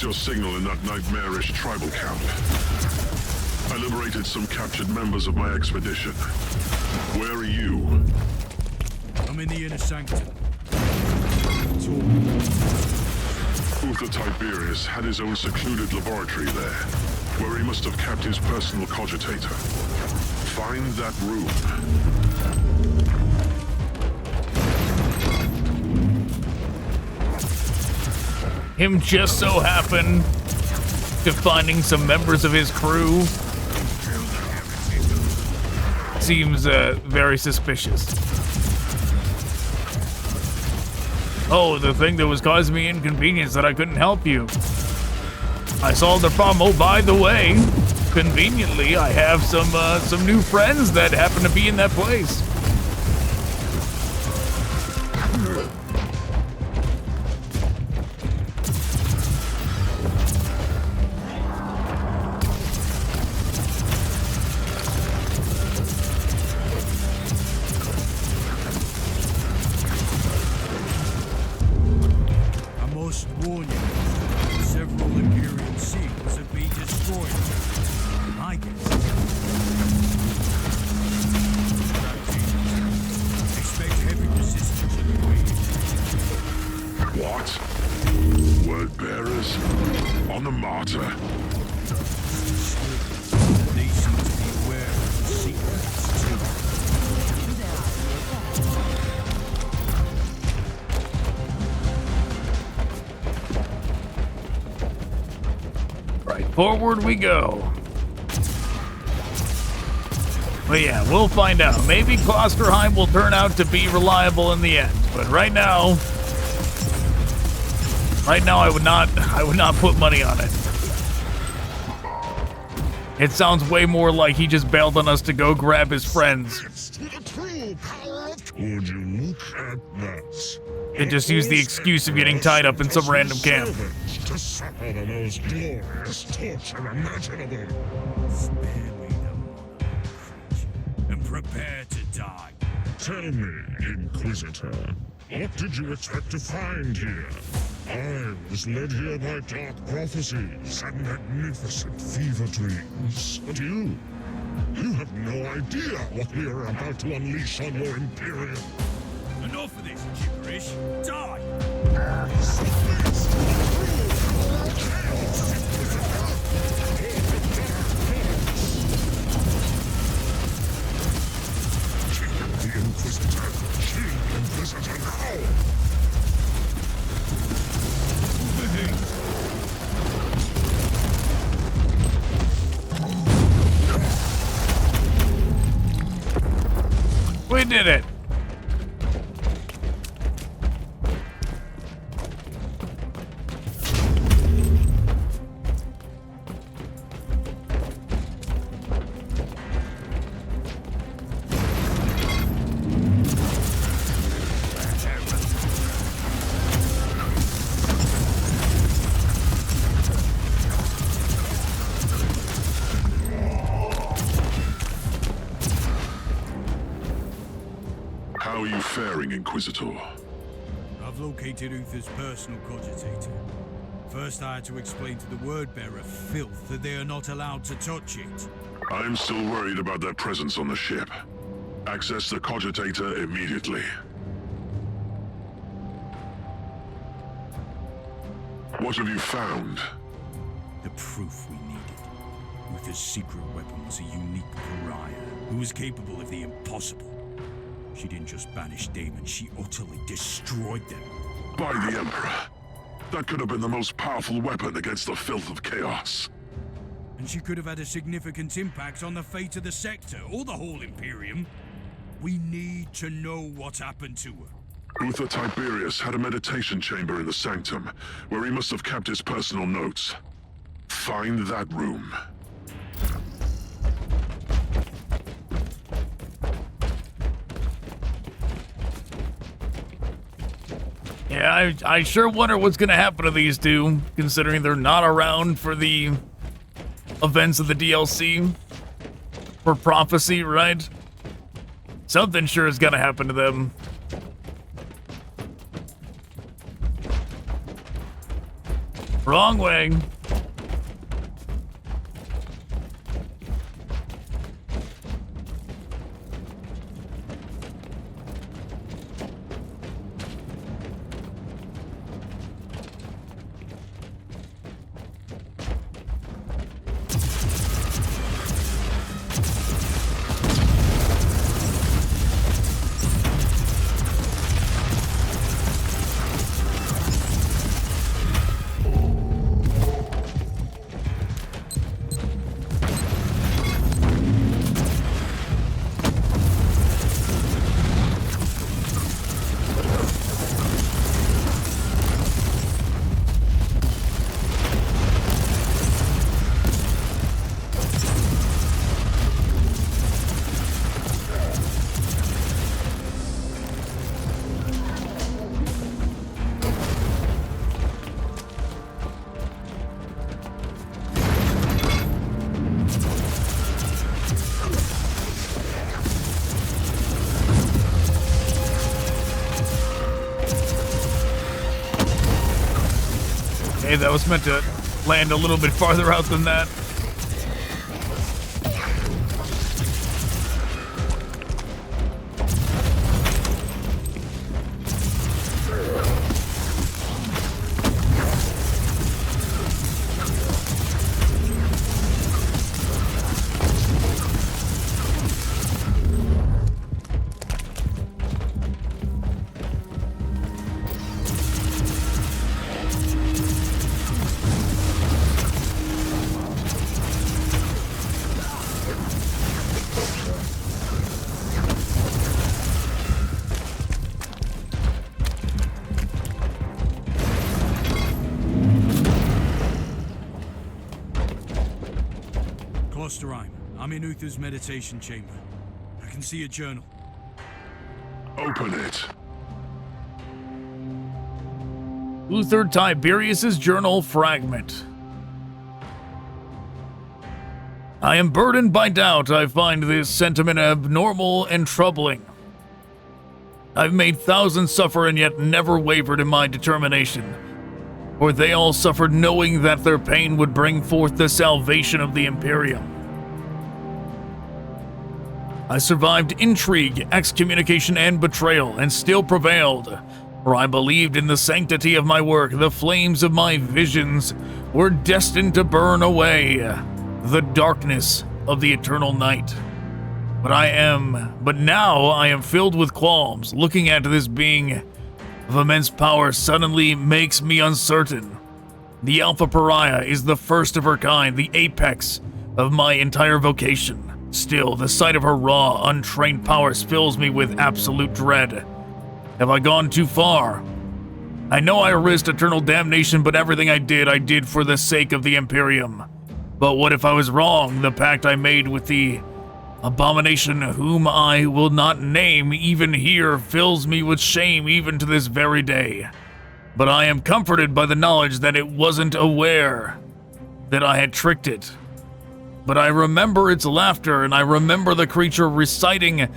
Your signal in that nightmarish tribal camp. I liberated some captured members of my expedition. Where are you? I'm in the Inner Sanctum. Uther Tiberius had his own secluded laboratory there, where he must have kept his personal cogitator. Find that room. Him just so happened to finding some members of his crew seems very suspicious. Oh, the thing that was causing me inconvenience that I couldn't help you. I solved the problem. Oh, by the way, conveniently, I have some new friends that happen to be in that place. Forward we go. But yeah, we'll find out. Maybe Klosterheim will turn out to be reliable in the end. But right now I would not put money on it. It sounds way more like he just bailed on us to go grab his friends. Would you look at that? And just use the excuse of getting tied up in some random camp. To suffer the most glorious torture imaginable. Spare me the monarch, and prepare to die. Tell me, Inquisitor, what did you expect to find here? I was led here by dark prophecies and magnificent fever dreams. But you have no idea what we are about to unleash on your Imperium. Enough of this gibberish. Die! The Inquisitor! Kill the Inquisitor now! We did it! Inquisitor. I've located Uther's personal cogitator. First, I had to explain to the word-bearer, Filth, that they are not allowed to touch it. I'm still worried about their presence on the ship. Access the cogitator immediately. What have you found? The proof we needed. Uther's secret weapon was a unique pariah who was capable of the impossible. She didn't just banish demons, she utterly destroyed them. By the Emperor. That could have been the most powerful weapon against the filth of chaos. and she could have had a significant impact on the fate of the sector or the whole Imperium. We need to know what happened to her. Uther Tiberius had a meditation chamber in the Sanctum, where he must have kept his personal notes. Find that room. Yeah, I sure wonder what's gonna happen to these two, considering they're not around for the events of the DLC. For Prophecy, right? Something sure is gonna happen to them. Wrong way. That was meant to land a little bit farther out than that. Klosterheim. I'm in Uther's meditation chamber. I can see a journal. Open it. Uther Tiberius's journal fragment. I am burdened by doubt. I find this sentiment abnormal and troubling. I've made thousands suffer and yet never wavered in my determination. For they all suffered knowing that their pain would bring forth the salvation of the Imperium. I survived intrigue, excommunication, and betrayal, and still prevailed. For I believed in the sanctity of my work. The flames of my visions were destined to burn away the darkness of the eternal night. But now I am filled with qualms. Looking at this being of immense power suddenly makes me uncertain. The Alpha Pariah is the first of her kind, the apex of my entire vocation. Still, the sight of her raw, untrained powers fills me with absolute dread. Have I gone too far? I know I risked eternal damnation, but everything I did for the sake of the Imperium. But what if I was wrong? The pact I made with the abomination whom I will not name even here fills me with shame even to this very day. But I am comforted by the knowledge that it wasn't aware that I had tricked it. But I remember its laughter, and I remember the creature reciting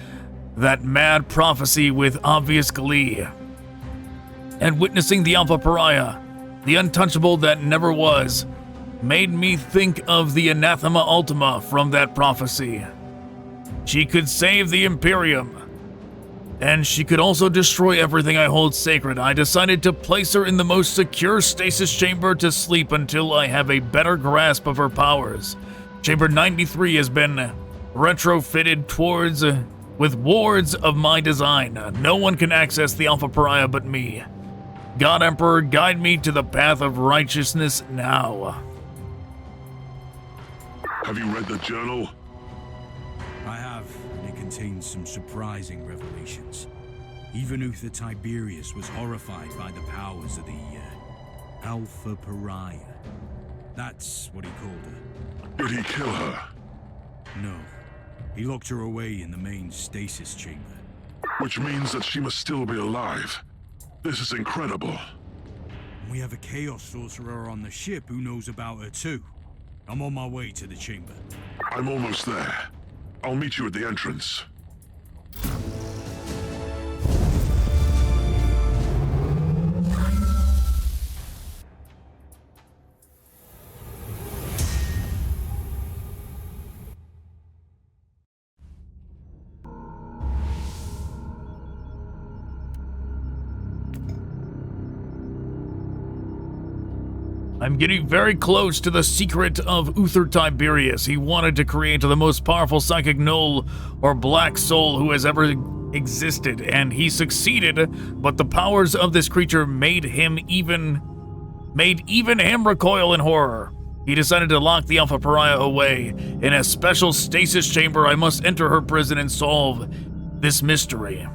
that mad prophecy with obvious glee. And witnessing the Alpha Pariah, the untouchable that never was, made me think of the Anathema Ultima from that prophecy. She could save the Imperium, and she could also destroy everything I hold sacred. I decided to place her in the most secure stasis chamber to sleep until I have a better grasp of her powers. Chamber 93 has been retrofitted with wards of my design. No one can access the Alpha Pariah but me. God Emperor, guide me to the path of righteousness now. Have you read the journal? I have, and it contains some surprising revelations. Even Uther Tiberius was horrified by the powers of the Alpha Pariah. That's what he called her. Did he kill her? No. He locked her away in the main stasis chamber. Which means that she must still be alive. This is incredible. We have a Chaos Sorcerer on the ship who knows about her too. I'm on my way to the chamber. I'm almost there. I'll meet you at the entrance. I'm getting very close to the secret of Uther Tiberius. He wanted to create the most powerful psychic null or black soul who has ever existed, and he succeeded, but the powers of this creature made even him recoil in horror. He decided to lock the Alpha Pariah away in a special stasis chamber. I must enter her prison and solve this mystery.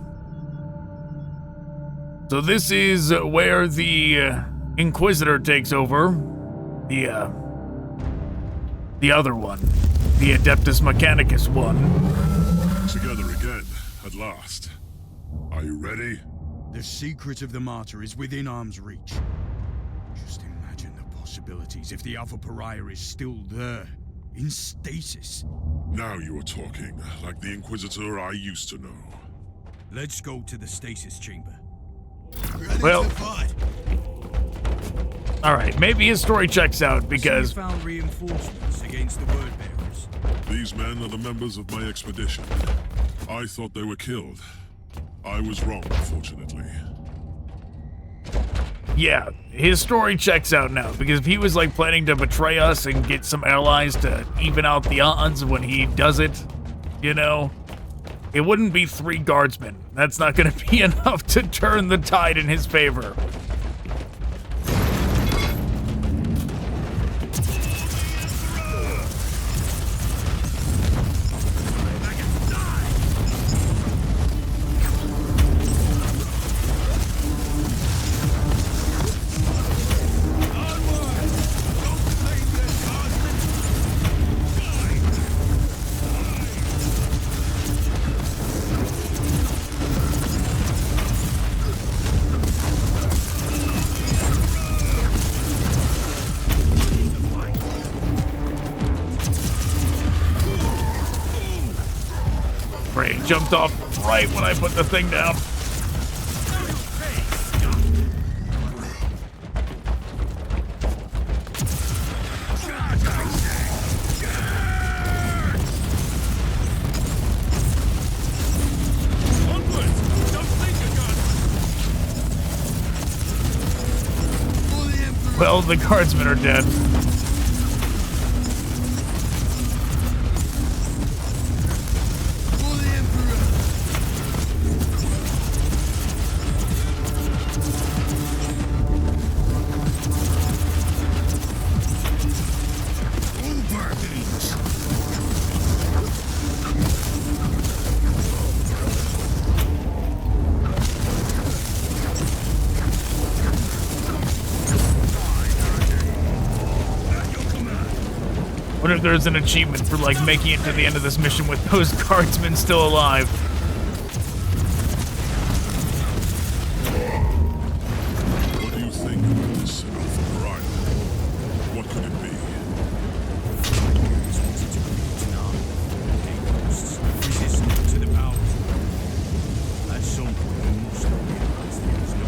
So this is where the Inquisitor takes over, the other one, the Adeptus Mechanicus one. Together again, at last. Are you ready? The secret of the Martyr is within arm's reach. Just imagine the possibilities if the Alpha Pariah is still there, in stasis. Now you are talking, like the Inquisitor I used to know. Let's go to the stasis chamber. Well, all right, maybe his story checks out because we found reinforcements against the word bearers. These men are the members of my expedition. I thought they were killed. I was wrong, unfortunately. Yeah, his story checks out now because if he was like planning to betray us and get some allies to even out the odds when he does it, you know, it wouldn't be 3 guardsmen. That's not going to be enough to turn the tide in his favor. Jumped off right when I put the thing down. Well, the guardsmen are dead. Wonder if there's an achievement for like making it to the end of this mission with those guardsmen still alive. What do you think of this Alpha Pariah? What could it be? Resistant to the powers. At some point, he must have realized there was no.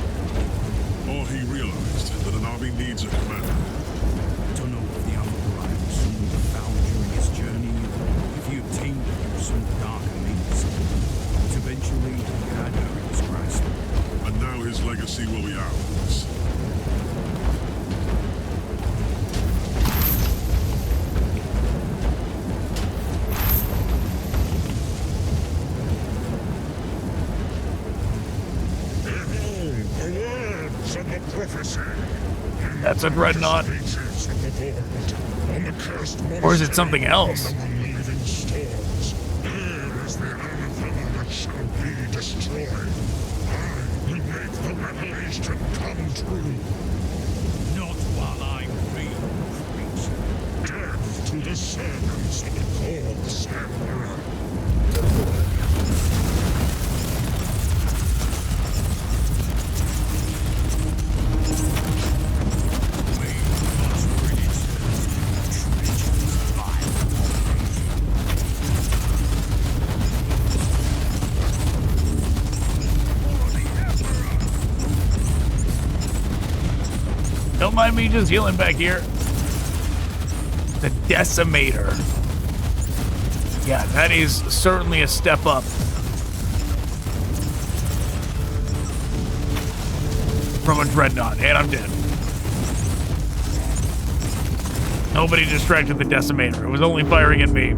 Or he realized that an army needs a commander. I don't know if the Alpha Pariah was someone he found during his journey, if he obtained it through some darker means. But eventually, he had her in his grasp. And now his legacy will be ours. Behold the words of the prophecy. That's a dreadnought. Creatures of the vault, on the cursed Or is it something else? living storms. There is the anathema that shall be destroyed. I will make the revelation come true. Not while I reign, creature. Death to the servants of the corpse emperor. Don't mind me just healing back here. The Decimator. Yeah, that is certainly a step up from a Dreadnought, and I'm dead. Nobody distracted the Decimator. It was only firing at me.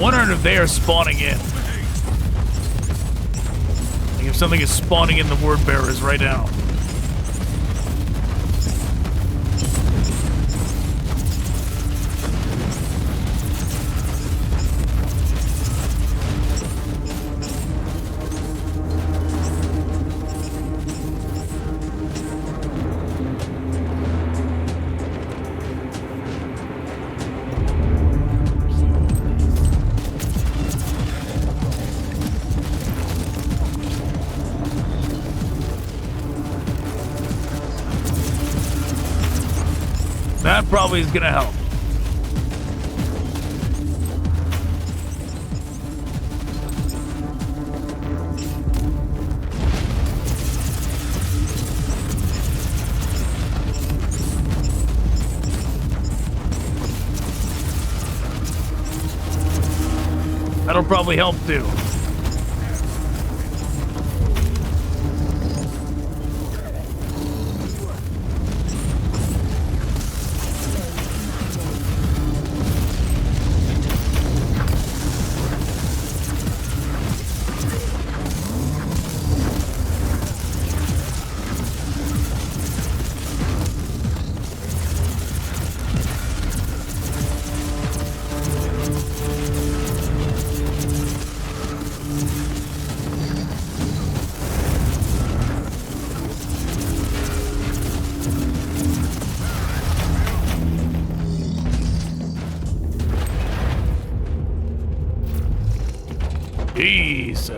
Wondering if they are spawning in. Like if something is spawning in the word bearers right now. That probably is gonna help. That'll probably help too. Jeez.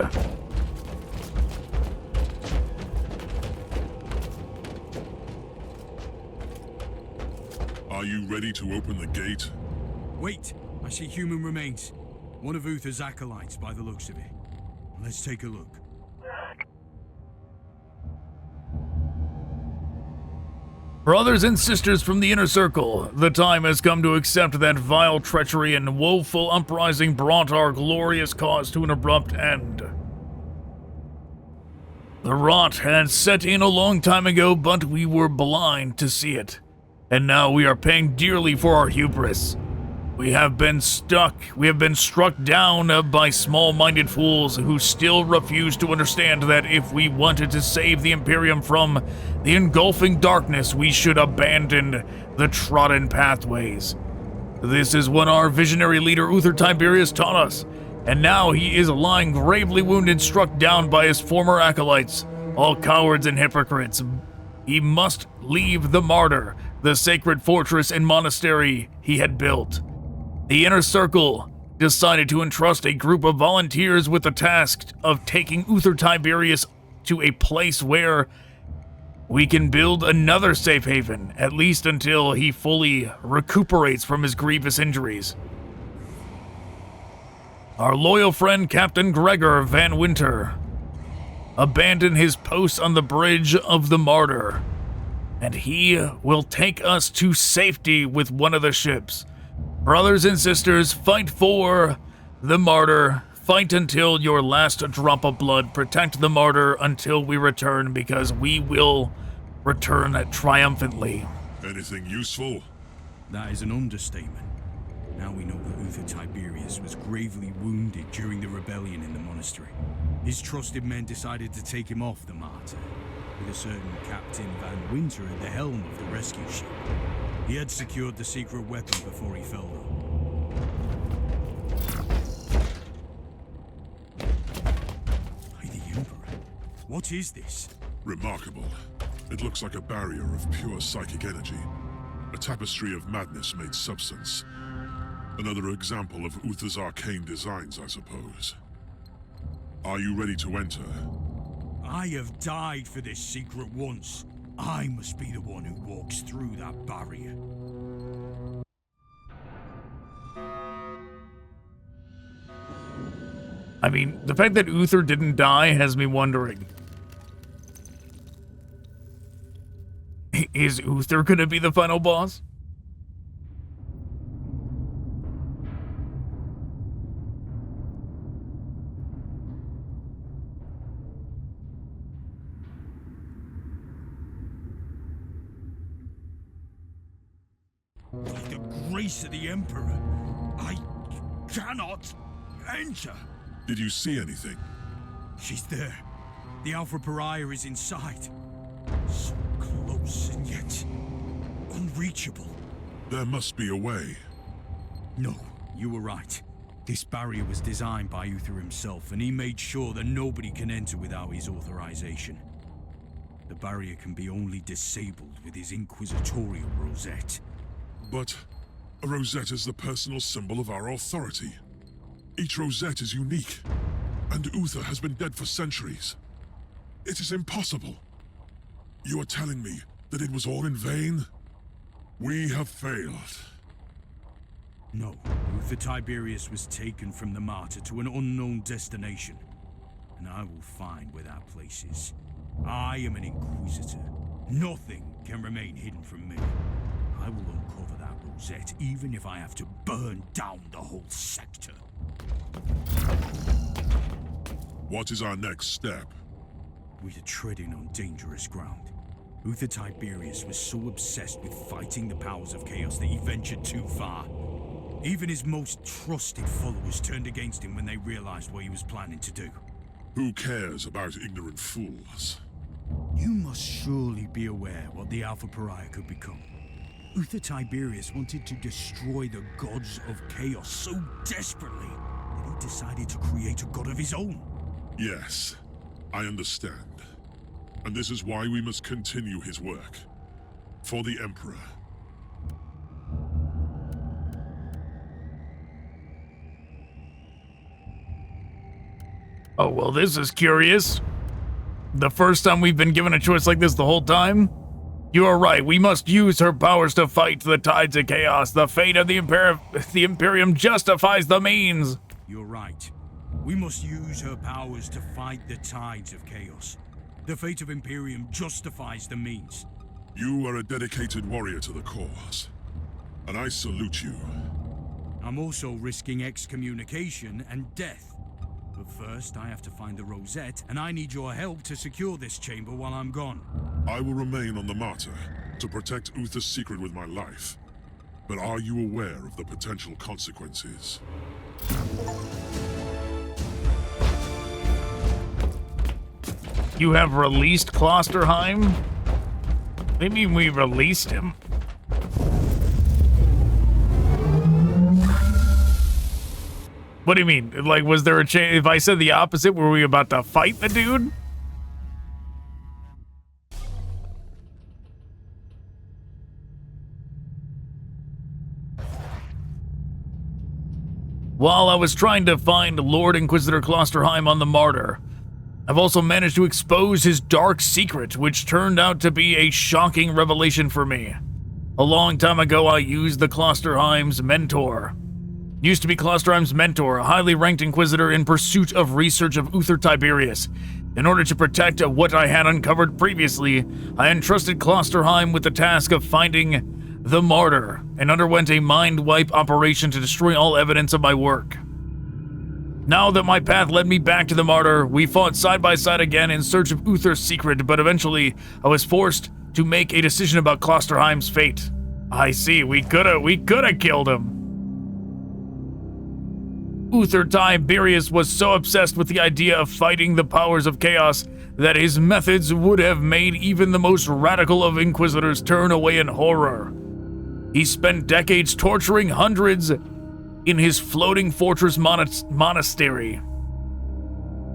Are you ready to open the gate? Wait, I see human remains. One of Uther's acolytes by the looks of it. Let's take a look. Brothers and sisters from the Inner Circle, the time has come to accept that vile treachery and woeful uprising brought our glorious cause to an abrupt end. The rot had set in a long time ago, but we were blind to see it. And now we are paying dearly for our hubris. We have been struck down by small-minded fools who still refuse to understand that if we wanted to save the Imperium from the engulfing darkness, we should abandon the trodden pathways. This is what our visionary leader Uther Tiberius taught us, and now he is lying gravely wounded, struck down by his former acolytes, all cowards and hypocrites. he must leave the Martyr, the sacred fortress and monastery he had built. The Inner Circle decided to entrust a group of volunteers with the task of taking Uther Tiberius to a place where we can build another safe haven, at least until he fully recuperates from his grievous injuries. Our loyal friend Captain Gregor van Wynter abandoned his post on the bridge of the Martyr, and he will take us to safety with one of the ships. Brothers and sisters, fight for the Martyr. Fight until your last drop of blood. Protect the Martyr until we return, because we will return triumphantly. Anything useful? That is an understatement. Now we know that Uther Tiberius was gravely wounded during the rebellion in the monastery. His trusted men decided to take him off the Martyr, with a certain Captain Van Wynter at the helm of the rescue ship. He had secured the secret weapon before he fell though. By the Emperor, what is this? Remarkable. It looks like a barrier of pure psychic energy. A tapestry of madness made substance. Another example of Uther's arcane designs, I suppose. Are you ready to enter? I have died for this secret once. I must be the one who walks through that barrier. I mean, the fact that Uther didn't die has me wondering. Is Uther gonna be the final boss? By the grace of the Emperor, I cannot enter. Did you see anything? She's there. The Alpha Pariah is inside. So close and yet unreachable. There must be a way. No, you were right. This barrier was designed by Uther himself, and he made sure that nobody can enter without his authorization. The barrier can be only disabled with his Inquisitorial rosette. But a rosette is the personal symbol of our authority. Each rosette is unique, and Uther has been dead for centuries. It is impossible. You are telling me that it was all in vain? We have failed. No, Uther Tiberius was taken from the Martyr to an unknown destination, and I will find where that place is. I am an Inquisitor. Nothing can remain hidden from me. I will uncover that rosette, even if I have to burn down the whole sector. What is our next step? We are treading on dangerous ground. Uther Tiberius was so obsessed with fighting the powers of chaos that he ventured too far. Even his most trusted followers turned against him when they realized what he was planning to do. Who cares about ignorant fools? You must surely be aware what the Alpha Pariah could become. Uther Tiberius wanted to destroy the gods of chaos so desperately that he decided to create a god of his own. Yes, I understand. And this is why we must continue his work. For the Emperor. Oh, well, this is curious. The first time we've been given a choice like this the whole time? You are right, we must use her powers to fight the tides of chaos. The fate of the Imperium justifies the means. You're right. We must use her powers to fight the tides of chaos. The fate of Imperium justifies the means. You are a dedicated warrior to the cause, and I salute you. I'm also risking excommunication and death. But first, I have to find the rosette, and I need your help to secure this chamber while I'm gone. I will remain on the Martyr to protect Uther's secret with my life. But are you aware of the potential consequences? You have released Klosterheim? Maybe we released him. What do you mean? Like, was there a chance? If I said the opposite, were we about to fight the dude? while I was trying to find Lord Inquisitor Klosterheim on the Martyr, I've also managed to expose his dark secret, which turned out to be a shocking revelation for me. A long time ago, I used the Klosterheim's mentor. Used to be Klosterheim's mentor, a highly ranked Inquisitor in pursuit of research of Uther Tiberius. In order to protect what I had uncovered previously, I entrusted Klosterheim with the task of finding the Martyr, and underwent a mind wipe operation to destroy all evidence of my work. Now that my path led me back to the Martyr, we fought side by side again in search of Uther's secret, but eventually I was forced to make a decision about Klosterheim's fate. I see, we coulda killed him. Uther Tiberius was so obsessed with the idea of fighting the powers of chaos that his methods would have made even the most radical of Inquisitors turn away in horror. He spent decades torturing hundreds in his floating fortress monastery,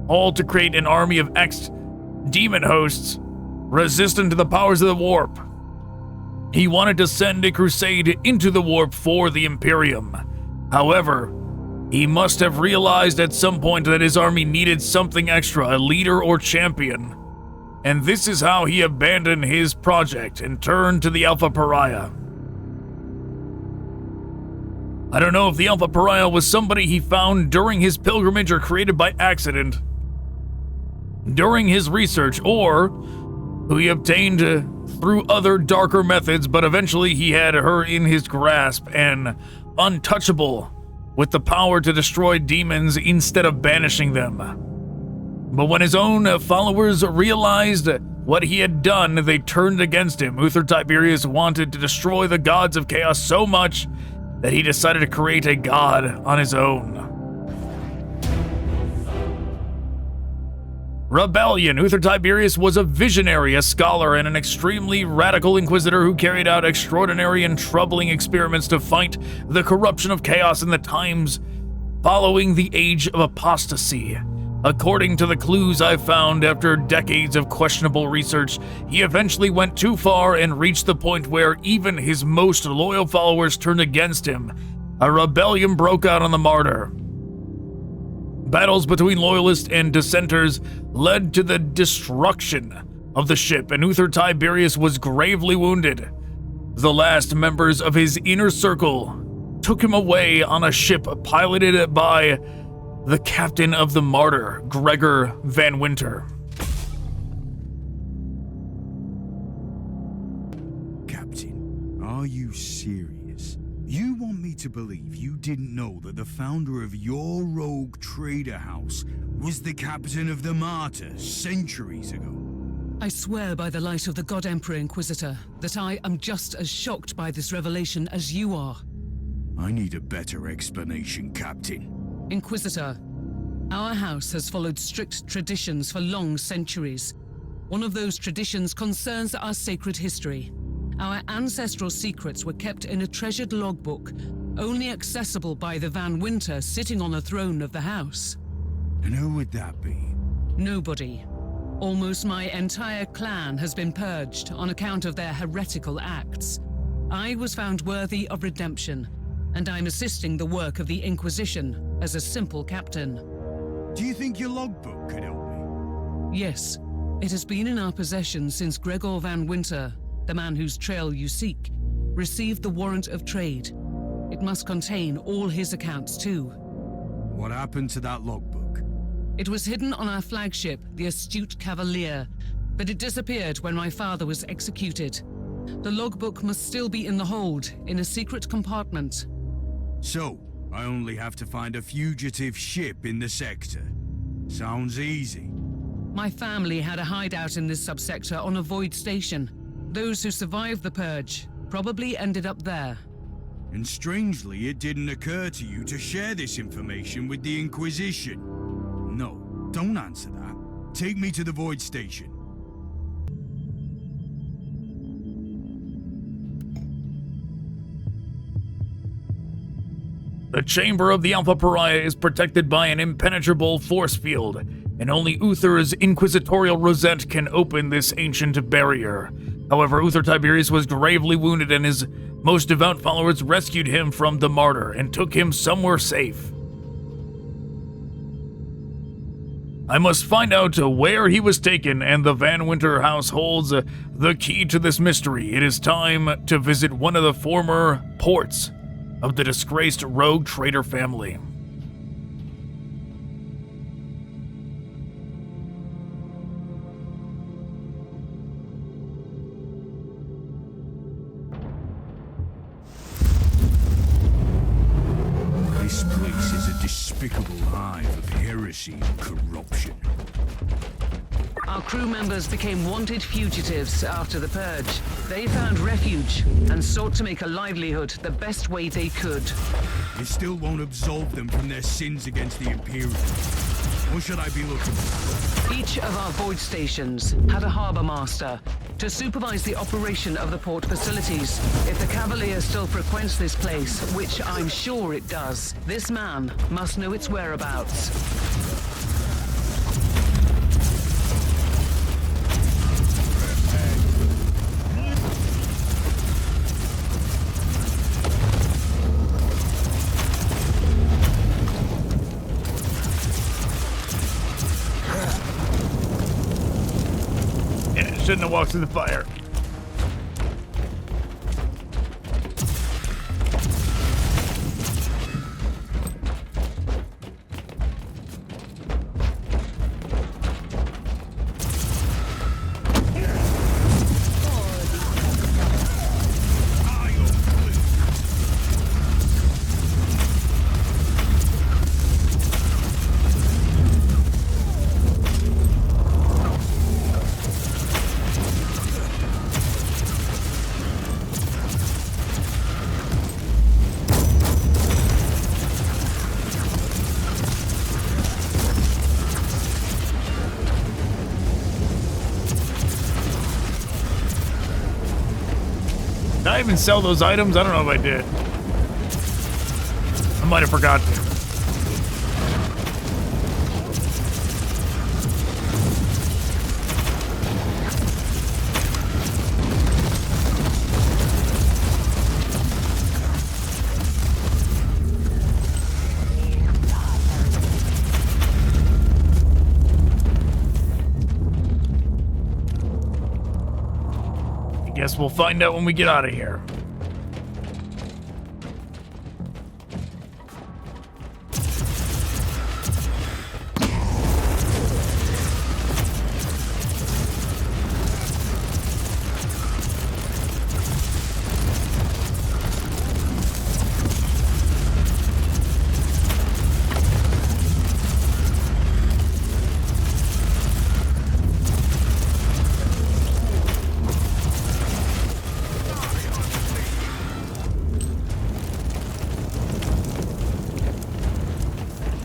all to create an army of ex-demon hosts resistant to the powers of the warp. He wanted to send a crusade into the warp for the Imperium. However, he must have realized at some point that his army needed something extra, a leader or champion. And this is how he abandoned his project and turned to the Alpha Pariah. I don't know if the Alpha Pariah was somebody he found during his pilgrimage or created by accident during his research, or who he obtained through other darker methods, but eventually he had her in his grasp and untouchable, with the power to destroy demons instead of banishing them. But when his own followers realized what he had done, they turned against him. Uther Tiberius wanted to destroy the gods of chaos so much that he decided to create a god on his own. Rebellion. Uther Tiberius was a visionary, a scholar, and an extremely radical inquisitor who carried out extraordinary and troubling experiments to fight the corruption of chaos in the times following the Age of Apostasy. According to the clues I found after decades of questionable research, he eventually went too far and reached the point where even his most loyal followers turned against him. A rebellion broke out on the Martyr. Battles between loyalists and dissenters led to the destruction of the ship, and Uther Tiberius was gravely wounded. The last members of his inner circle took him away on a ship piloted by the captain of the Martyr, Gregor van Wynter. Captain, are you serious? You want me to believe you didn't know that the founder of your rogue trader house was the captain of the Martyr centuries ago? I swear by the light of the God Emperor Inquisitor that I am just as shocked by this revelation as you are. I need a better explanation, Captain. Inquisitor, our house has followed strict traditions for long centuries. One of those traditions concerns our sacred history. Our ancestral secrets were kept in a treasured logbook, only accessible by the Van Wynter sitting on the throne of the house. And who would that be? Nobody. Almost my entire clan has been purged on account of their heretical acts. I was found worthy of redemption, and I'm assisting the work of the Inquisition as a simple captain. Do you think your logbook could help me? Yes. It has been in our possession since Gregor van Wynter, the man whose trail you seek, received the warrant of trade. It must contain all his accounts too. What happened to that logbook? It was hidden on our flagship, the Astute Cavalier, but it disappeared when my father was executed. The logbook must still be in the hold, in a secret compartment. So, I only have to find a fugitive ship in the sector. Sounds easy. My family had a hideout in this subsector on a void station. Those who survived the purge probably ended up there. And strangely, it didn't occur to you to share this information with the Inquisition. No, don't answer that. Take me to the void station. The chamber of the Alpha Pariah is protected by an impenetrable force field, and only Uther's Inquisitorial Rosette can open this ancient barrier. However, Uther Tiberius was gravely wounded, and his most devout followers rescued him from the Martyr and took him somewhere safe. I must find out where he was taken, and the Van Wynter house holds the key to this mystery. It is time to visit one of the former ports of the disgraced rogue trader family. This place is a despicable hive of heresy and corruption. Our crew members became wanted fugitives after the Purge. They found refuge and sought to make a livelihood the best way they could. It still won't absolve them from their sins against the Imperium. What should I be looking for? Each of our void stations had a harbor master to supervise the operation of the port facilities. If the Cavalier still frequents this place, which I'm sure it does, this man must know its whereabouts. Shouldn't have walked through the fire. Did I even sell those items? I don't know if I did. I might have forgot to. Guess we'll find out when we get out of here.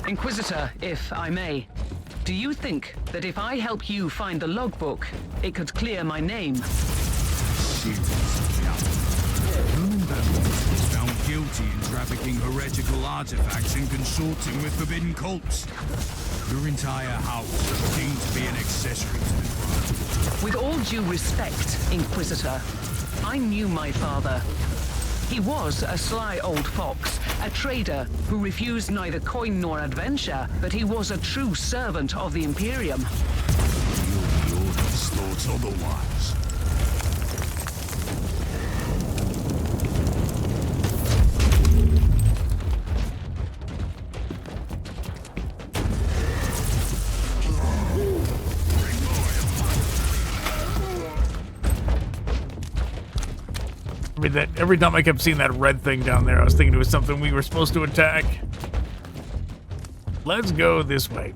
Inquisitor, if I may, do you think that if I help you find the logbook, it could clear my name? Seriously, Herman Van Wynter was found guilty in trafficking heretical artifacts and consorting with forbidden cults. Your entire house is deemed to be an accessory to the crime. With all due respect, Inquisitor, I knew my father. He was a sly old fox, a trader who refused neither coin nor adventure, but he was a true servant of the Imperium. The Order's thoughts otherwise. I mean, that every time I kept seeing that red thing down there, I was thinking it was something we were supposed to attack. Let's go this way.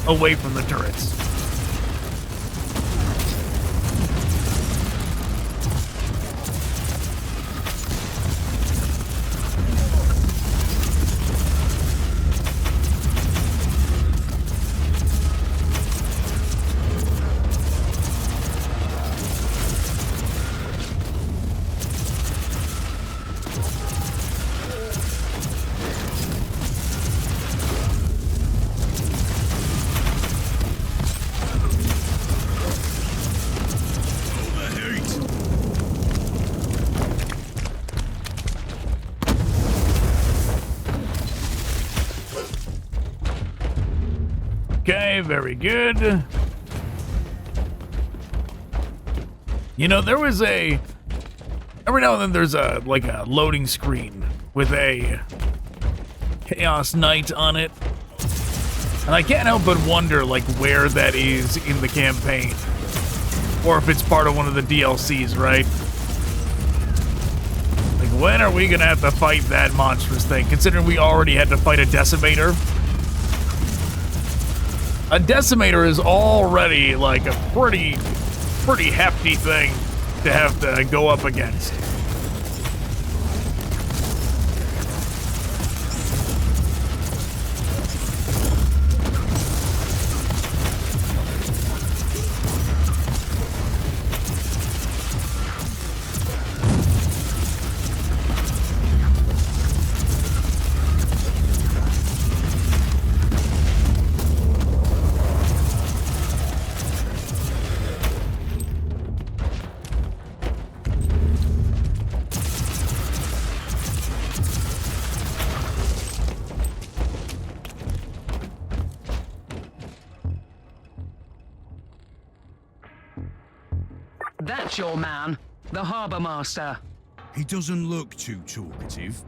Away from the turrets. Okay, very good. You know, there was every now and then there's a loading screen with a Chaos Knight on it. And I can't help but wonder, like, where that is in the campaign. Or if it's part of one of the DLCs, right? Like, when are we gonna have to fight that monstrous thing? Considering we already had to fight a Decimator. A Decimator is already, like, a pretty hefty thing to have to go up against. That's your man, the Harbour Master. He doesn't look too talkative.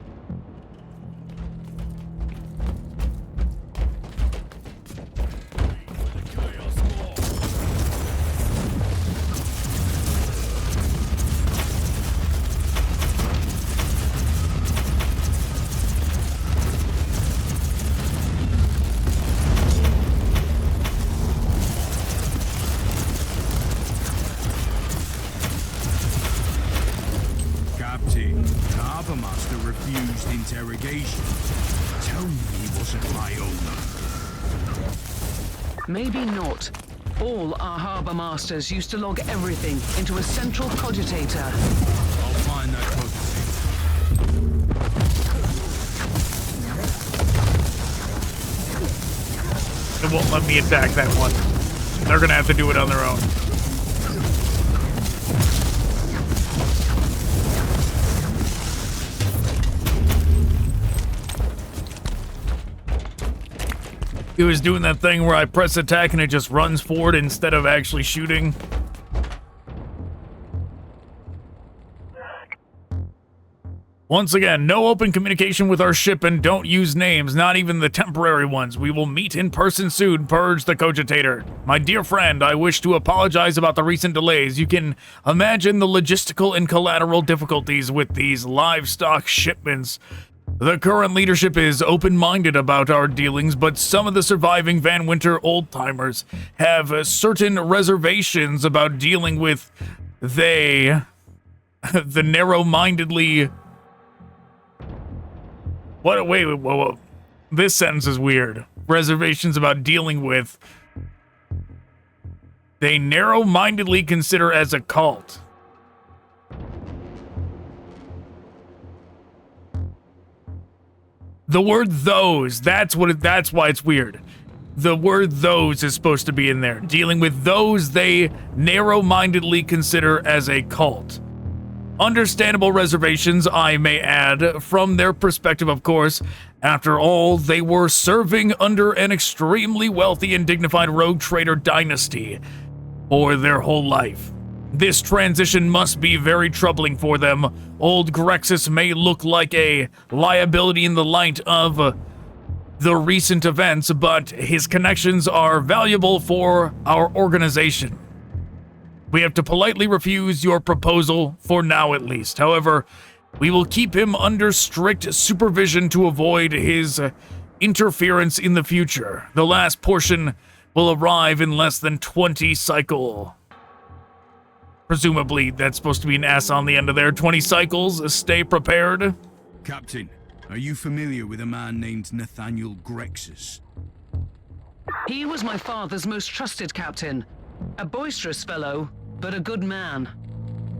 Interrogation. Tell me he wasn't my owner. Maybe not. All our Harbour Masters used to log everything into a central cogitator. I'll find that cogitator. It won't let me attack that one. They're gonna have to do it on their own. He was doing that thing where I press attack and it just runs forward instead of actually shooting. Once again, no open communication with our ship and don't use names, not even the temporary ones. We will meet in person soon, Purge the Cogitator. My dear friend, I wish to apologize about the recent delays. You can imagine the logistical and collateral difficulties with these livestock shipments. The current leadership is open-minded about our dealings, but some of the surviving Van Wynter old-timers have certain reservations about dealing with the narrow-mindedly... Whoa. This sentence is weird. Reservations about dealing with... They narrow-mindedly consider as a cult. The word those, that's why it's weird. The word those is supposed to be in there. Dealing with those they narrow-mindedly consider as a cult. Understandable reservations, I may add, from their perspective, of course. After all, they were serving under an extremely wealthy and dignified rogue trader dynasty for their whole life. This transition must be very troubling for them. Old Grexus may look like a liability in the light of the recent events, but his connections are valuable for our organization. We have to politely refuse your proposal, for now at least. However, we will keep him under strict supervision to avoid his interference in the future. The last portion will arrive in less than 20 cycle. Presumably, that's supposed to be an S on the end of there. 20 cycles, stay prepared. Captain, are you familiar with a man named Nathaniel Grexus? He was my father's most trusted captain. A boisterous fellow, but a good man.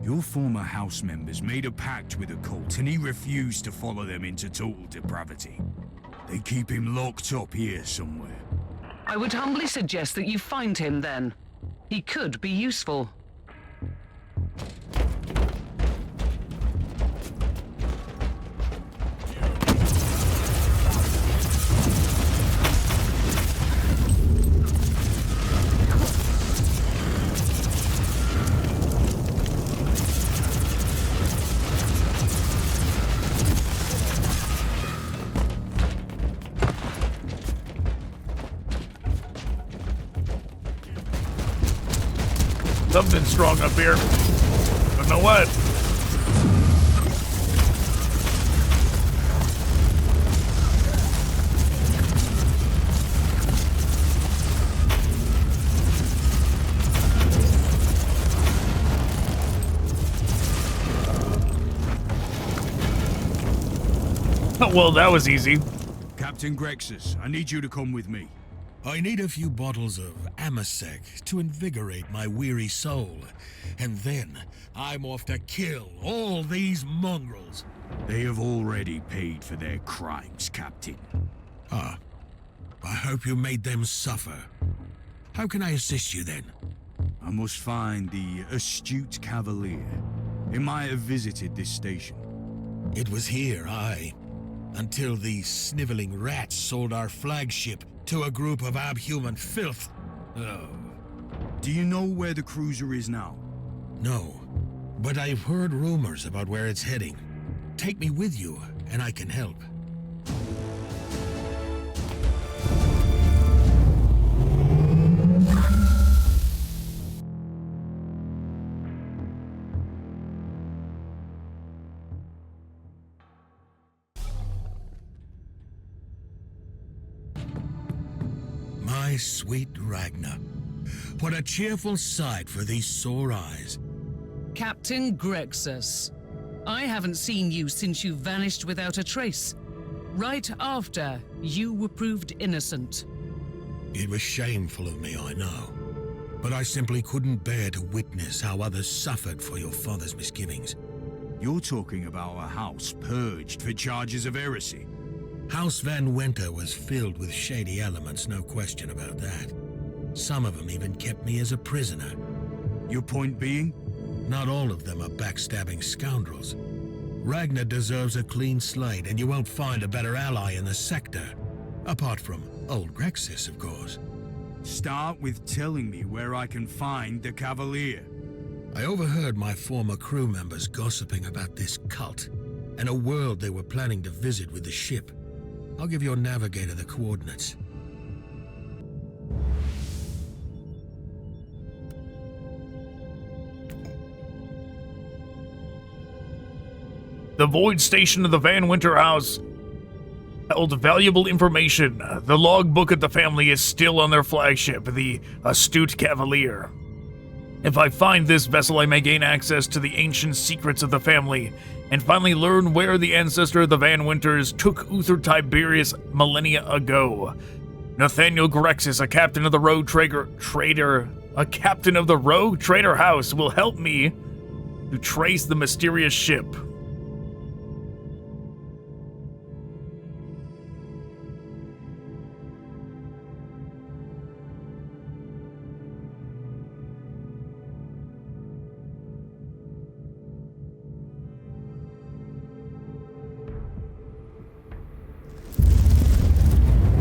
Your former house members made a pact with a cult and he refused to follow them into total depravity. They keep him locked up here somewhere. I would humbly suggest that you find him then. He could be useful. Something strong up here. Don't know what. Well, that was easy. Captain Grexus, I need you to come with me. I need a few bottles of Amasec to invigorate my weary soul. And then I'm off to kill all these mongrels. They have already paid for their crimes, Captain. Ah, I hope you made them suffer. How can I assist you then? I must find the Astute Cavalier. He might have visited this station. It was here, aye. Until these sniveling rats sold our flagship to a group of abhuman filth. Oh. Do you know where the cruiser is now? No, but I've heard rumors about where it's heading. Take me with you, and I can help. My sweet Ragnar. What a cheerful sight for these sore eyes. Captain Grexus, I haven't seen you since you vanished without a trace. Right after you were proved innocent. It was shameful of me, I know. But I simply couldn't bear to witness how others suffered for your father's misgivings. You're talking about a house purged for charges of heresy. House Van Wynter was filled with shady elements, no question about that. Some of them even kept me as a prisoner. Your point being? Not all of them are backstabbing scoundrels. Ragnar deserves a clean slate, and you won't find a better ally in the sector. Apart from old Grexus, of course. Start with telling me where I can find the Cavalier. I overheard my former crew members gossiping about this cult, and a world they were planning to visit with the ship. I'll give your navigator the coordinates. The void station of the Van Wynter house held valuable information. The logbook of the family is still on their flagship, the Astute Cavalier. If I find this vessel, I may gain access to the ancient secrets of the family, and finally learn where the ancestor of the Van Wynters took Uther Tiberius millennia ago. Nathaniel Grexus, a captain of the rogue trader house, will help me to trace the mysterious ship.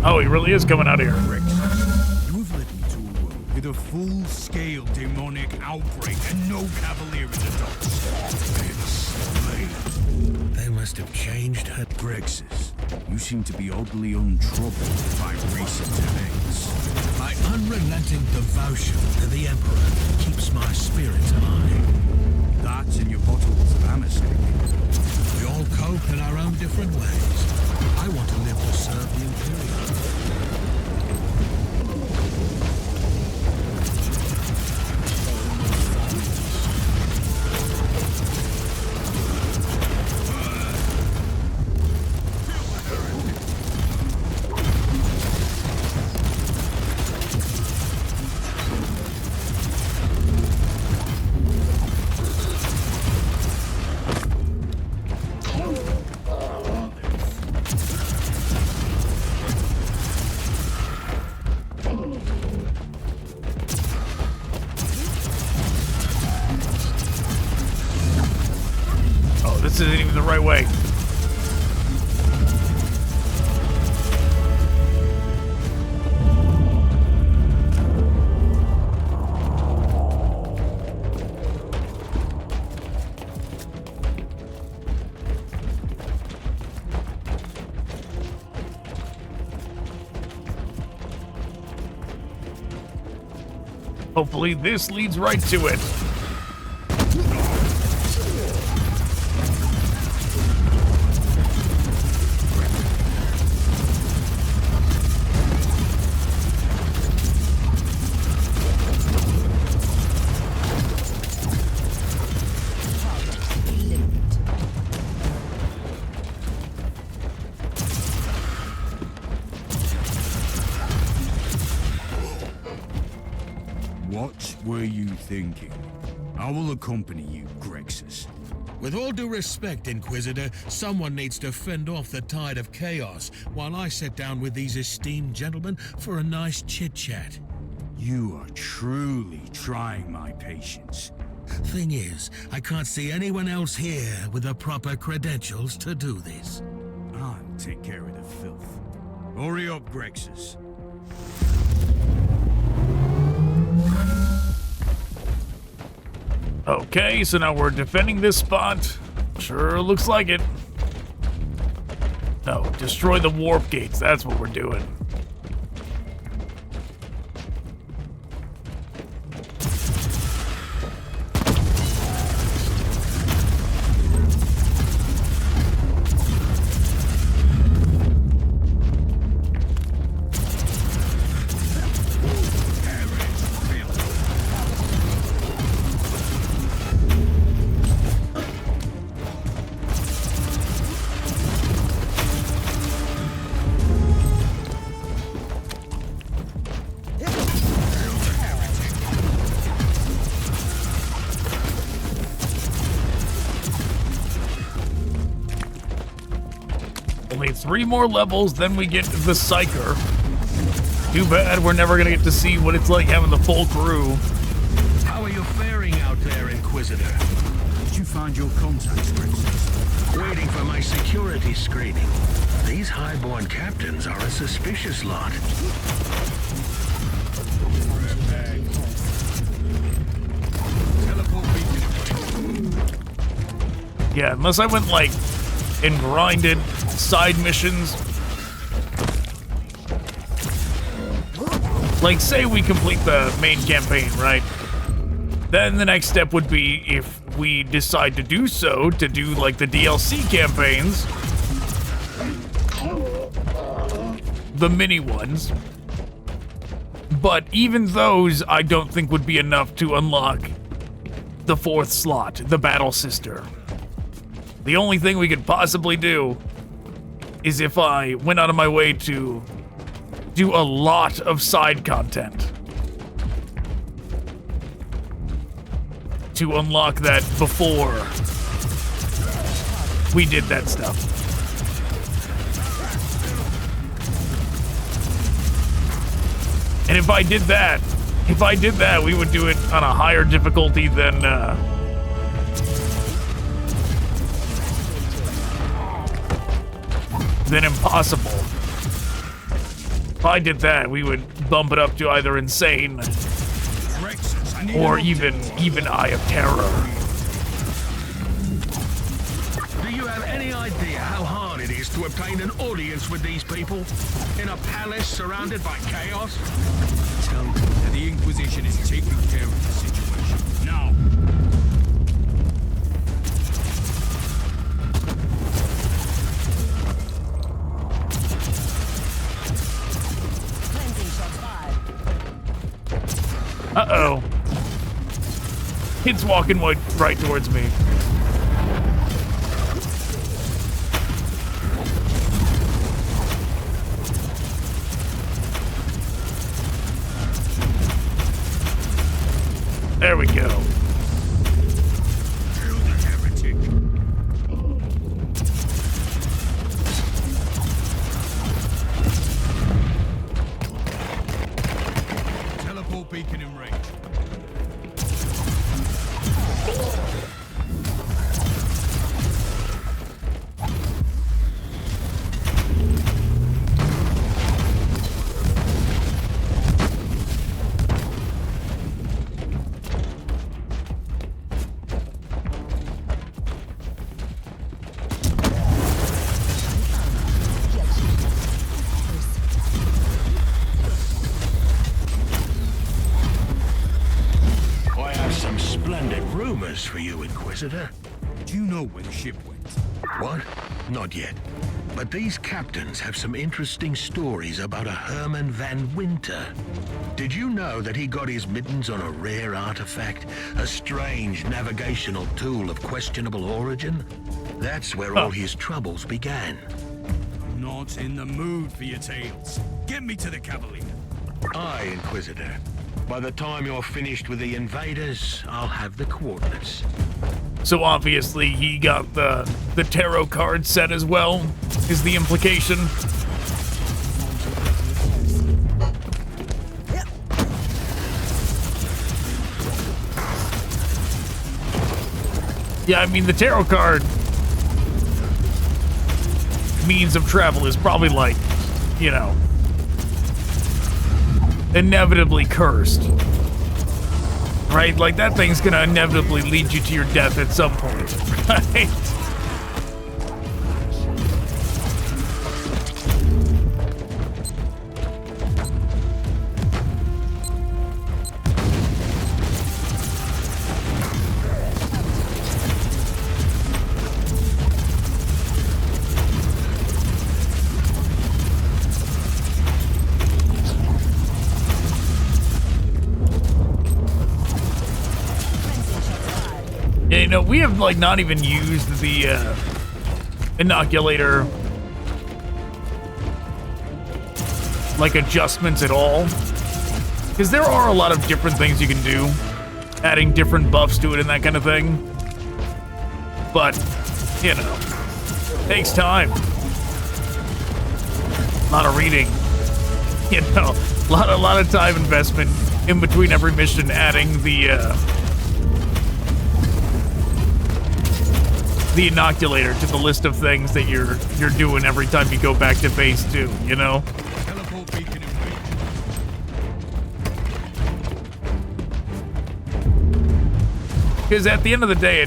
Oh, he really is coming out here. You've led me to a world with a full-scale demonic outbreak and no Cavalier in the docks. They must have changed her. Grexus, you seem to be oddly untroubled by recent events. My unrelenting devotion to the Emperor keeps my spirits high. That and your bottles of Amasec. We all cope in our own different ways. I want to live to serve the Imperium. This isn't even the right way. Hopefully this leads right to it. What were you thinking? I will accompany you, Grexus. With all due respect, Inquisitor, someone needs to fend off the tide of chaos while I sit down with these esteemed gentlemen for a nice chit-chat. You are truly trying my patience. Thing is, I can't see anyone else here with the proper credentials to do this. I'll take care of the filth. Hurry up, Grexus. Okay, so now we're defending this spot. Sure looks like it. No, destroy the warp gates. That's what we're doing. Only 3 more levels, then we get the Psyker. Too bad we're never gonna get to see what it's like having the full crew. How are you faring out there, Inquisitor? Did you find your contacts, Grexus? Waiting for my security screening. These highborn captains are a suspicious lot. Yeah, unless I went like and grinded side missions. Like, say we complete the main campaign, right? Then the next step would be, if we decide to do so, to do like the DLC campaigns. The mini ones. But even those, I don't think would be enough to unlock the 4th slot, the Battle Sister. The only thing we could possibly do is if I went out of my way to do a lot of side content to unlock that before we did that stuff. And if I did that, we would do it on a higher difficulty than impossible. If I did that, we would bump it up to either insane or even Eye of Terror. Do you have any idea how hard it is to obtain an audience with these people? In a palace surrounded by chaos? Tell them that the Inquisition is taking care of the situation. Now! Uh-oh. Kid's walking right towards me. There we go. Kill the heretic. Teleport beacon in range. rumors for you, Inquisitor. Do you know where the ship went? What? Not yet. But these captains have some interesting stories about a Herman van Wynter. Did you know that he got his mittens on a rare artifact? A strange navigational tool of questionable origin? That's where all his troubles began. Not in the mood for your tales. Get me to the Cavalier. Aye, Inquisitor. By the time you're finished with the Invaders, I'll have the coordinates. So obviously he got the tarot card set as well, is the implication. Yeah, I mean, the tarot card means of travel is probably like, you know, inevitably cursed. Right? Like, that thing's gonna inevitably lead you to your death at some point, right? You know, we have, like, not even used the, inoculator, like, adjustments at all. Because there are a lot of different things you can do, adding different buffs to it and that kind of thing. But, you know, takes time. A lot of reading. You know, a lot of time investment in between every mission, adding the inoculator to the list of things that you're doing every time you go back to phase 2, you know? Because at the end of the day,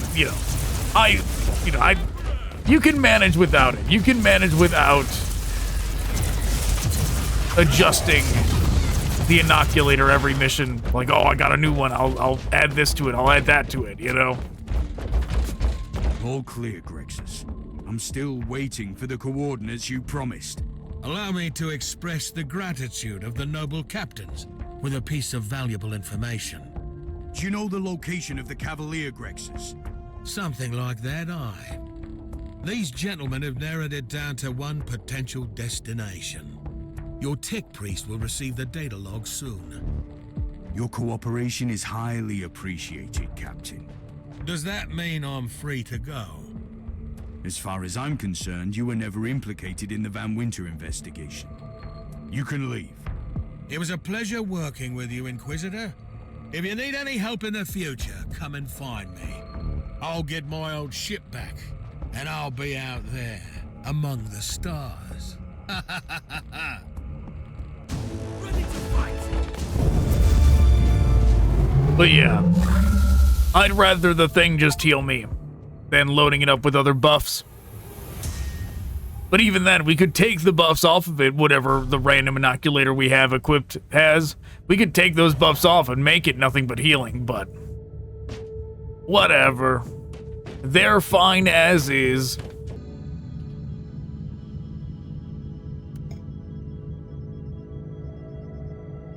you can manage without it. You can manage without adjusting the inoculator every mission. Like, oh, I got a new one. I'll add this to it. I'll add that to it, you know? All clear, Grexus. I'm still waiting for the coordinates you promised. Allow me to express the gratitude of the noble captains with a piece of valuable information. Do you know the location of the Cavalier, Grexus? Something like that, aye. These gentlemen have narrowed it down to one potential destination. Your tech priest will receive the data log soon. Your cooperation is highly appreciated, Captain. Does that mean I'm free to go? As far as I'm concerned, you were never implicated in the Van Wynter investigation. You can leave. It was a pleasure working with you, Inquisitor. If you need any help in the future, come and find me. I'll get my old ship back, and I'll be out there, among the stars. Ready to fight! But yeah. I'd rather the thing just heal me than loading it up with other buffs. But even then, we could take the buffs off of it, whatever the random inoculator we have equipped has. We could take those buffs off and make it nothing but healing, but whatever. They're fine as is.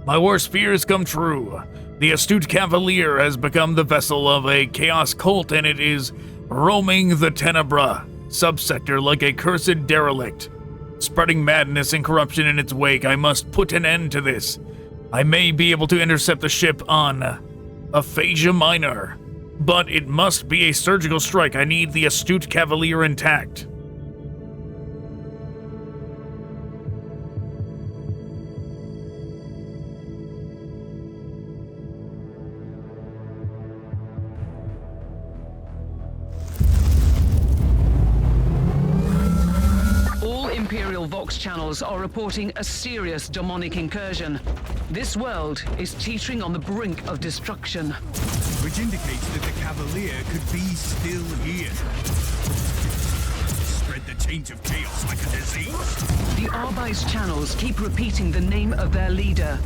My worst fears come true. The Astute Cavalier has become the vessel of a chaos cult, and it is roaming the Tenebra subsector like a cursed derelict, spreading madness and corruption in its wake. I must put an end to this. I may be able to intercept the ship on Aphagia Minor, but it must be a surgical strike. I need the Astute Cavalier intact. Imperial Vox channels are reporting a serious demonic incursion. This world is teetering on the brink of destruction. Which indicates that the Cavalier could be still here. Spread the taint of chaos like a disease. The Arby's channels keep repeating the name of their leader,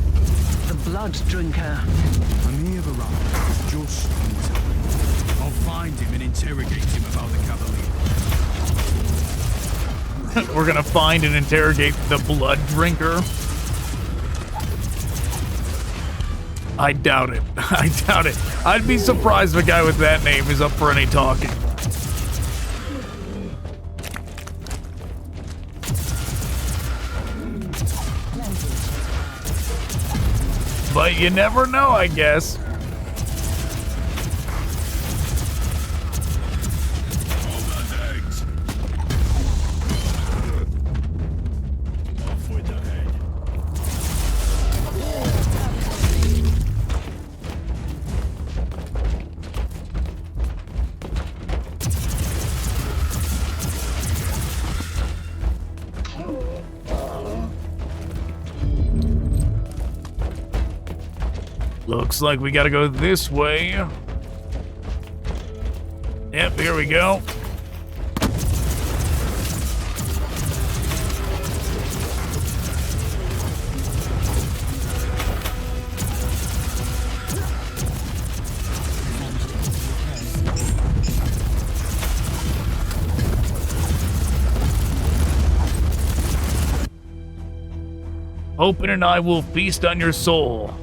the Blood Drinker. I may have arrived just on time. find him and interrogate him about the Cavalier. We're gonna find and interrogate the blood drinker. I doubt it. I doubt it. I'd be surprised if a guy with that name is up for any talking. But you never know, I guess. Looks like we gotta go this way. Yep, here we go. Open and I will feast on your soul.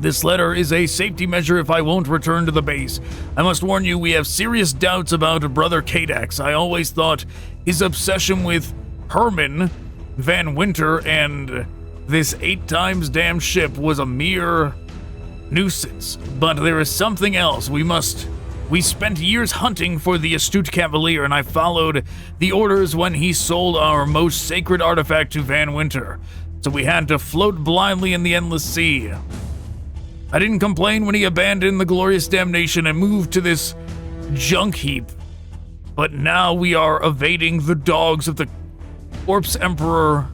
This letter is a safety measure if I won't return to the base. I must warn you, we have serious doubts about Brother Kadax. I always thought his obsession with Herman, Van Wynter, and this 8 times damned ship was a mere nuisance. But there is something else. We spent years hunting for the Astute Cavalier, and I followed the orders when he sold our most sacred artifact to Van Wynter. So we had to float blindly in the endless sea. I didn't complain when he abandoned the glorious damnation and moved to this junk heap. But now we are evading the dogs of the Corpse Emperor.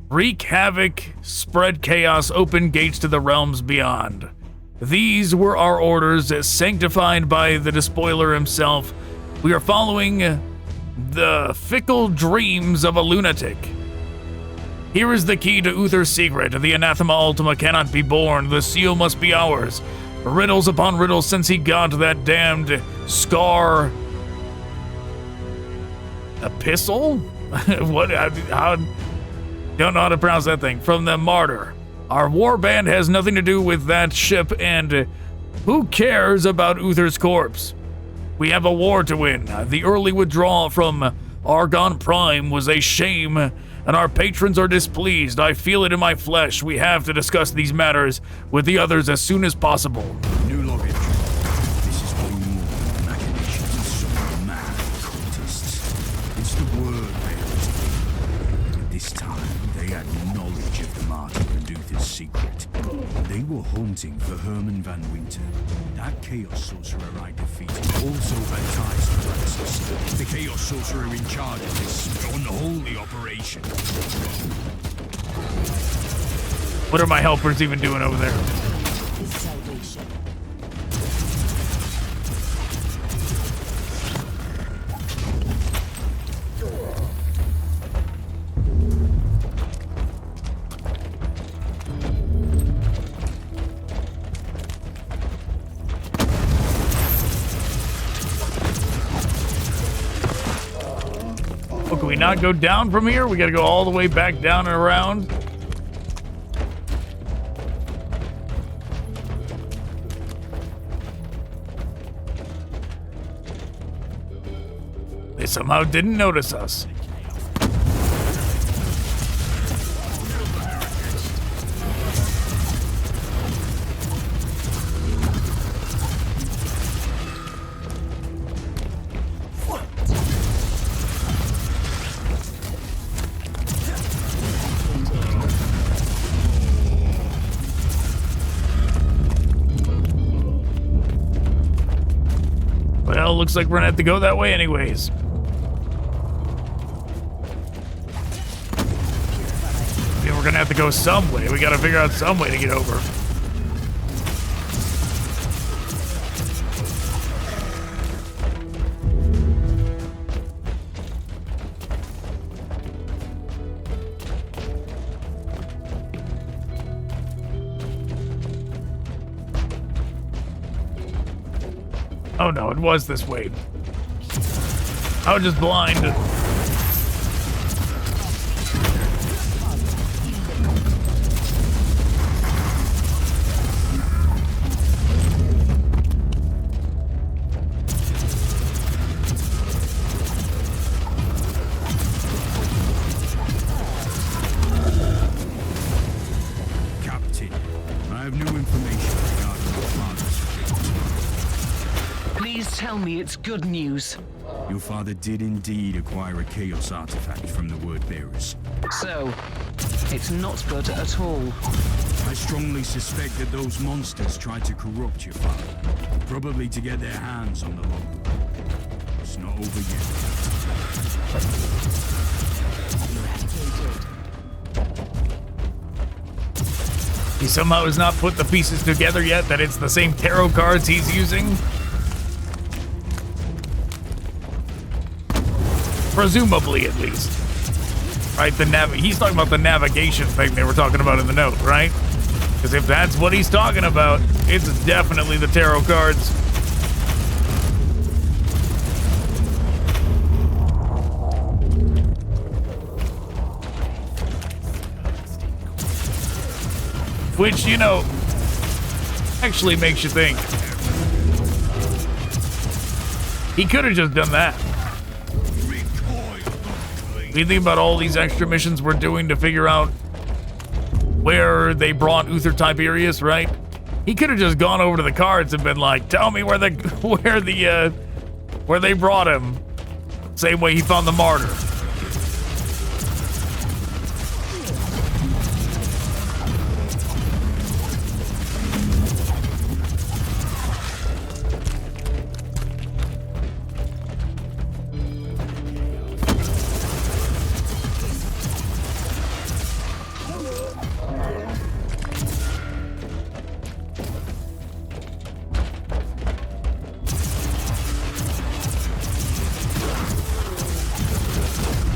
Wreak havoc, spread chaos, open gates to the realms beyond. These were our orders, as sanctified by the despoiler himself. We are following the fickle dreams of a lunatic. Here is the key to Uther's secret. The Anathema Ultima cannot be born. The seal must be ours. Riddles upon riddles since he got that damned scar... epistle? What? How... Don't know how to pronounce that thing. From the Martyr. Our warband has nothing to do with that ship, and who cares about Uther's corpse? We have a war to win. The early withdrawal from Argon Prime was a shame, and our patrons are displeased. I feel it in my flesh. We have to discuss these matters with the others as soon as possible. New log entry. This is one more than the machinations of some mad cultists. It's the word bearers. At this time, they had knowledge of the Martyr and Uther's secret. They were hunting for Herman Van Wynter. That Chaos Sorcerer I defeated also had ties to Francis, the Chaos Sorcerer in charge of this unholy operation. What are my helpers even doing over there? Oh, can we not go down from here? We gotta go all the way back down and around. They somehow didn't notice us. Well, looks like we're gonna have to go that way anyways. Yeah, we're gonna have to go some way. We gotta figure out some way to get over. Oh no, it was this way. I was just blind. Captain, I have new information regarding your father's fate. Please tell me it's good news. Your father did indeed acquire a Chaos artifact from the Word Bearers. So, it's not good at all. I strongly suspect that those monsters tried to corrupt your father, probably to get their hands on the log. It's not over yet. He somehow has not put the pieces together yet that it's the same tarot cards he's using. Presumably, at least. Right, he's talking about the navigation thing they were talking about in the note, right? Because if that's what he's talking about, it's definitely the tarot cards. Which, you know, actually makes you think. He could have just done that. You think about all these extra missions we're doing to figure out where they brought Uther Tiberius, right? He could have just gone over to the cards and been like, "Tell me where they brought him." Same way he found the Martyr.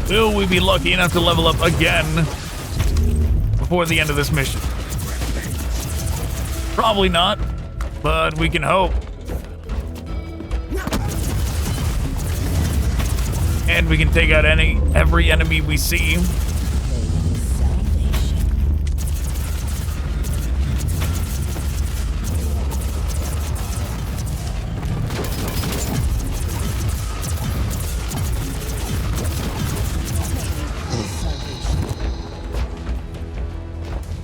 Will we be lucky enough to level up again before the end of this mission? Probably not, but we can hope. And we can take out every enemy we see.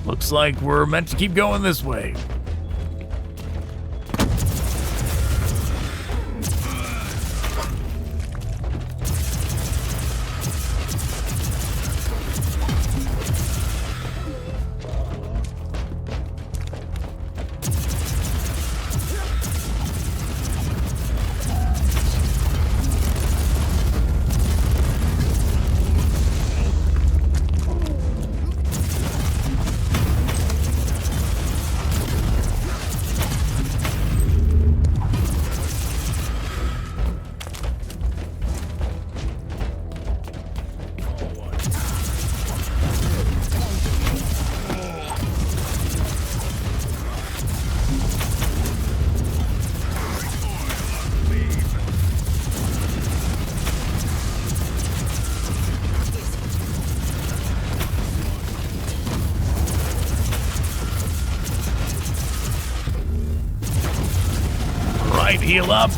Looks like we're meant to keep going this way. Heal up.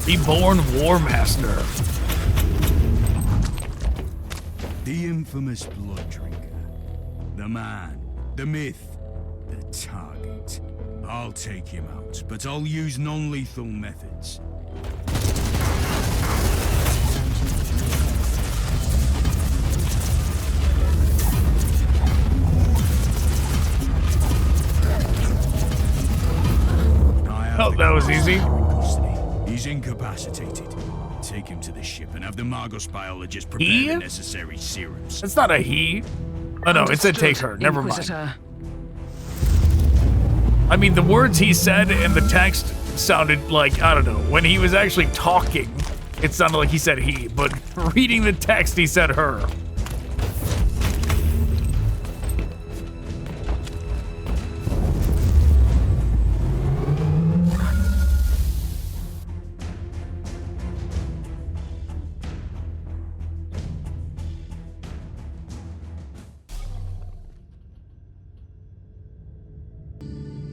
Reborn War Master. The infamous blood drinker. The man. The myth. The target. I'll take him out, but I'll use non-lethal methods. Oh, that was easy. He's incapacitated. Take him to the ship and have the Margos biologist prepare the necessary serums. It's not a he. Oh no, it said take her. Never mind. I mean, the words he said in the text sounded like, I don't know, when he was actually talking, It sounded like he said he, but reading the text, he said her.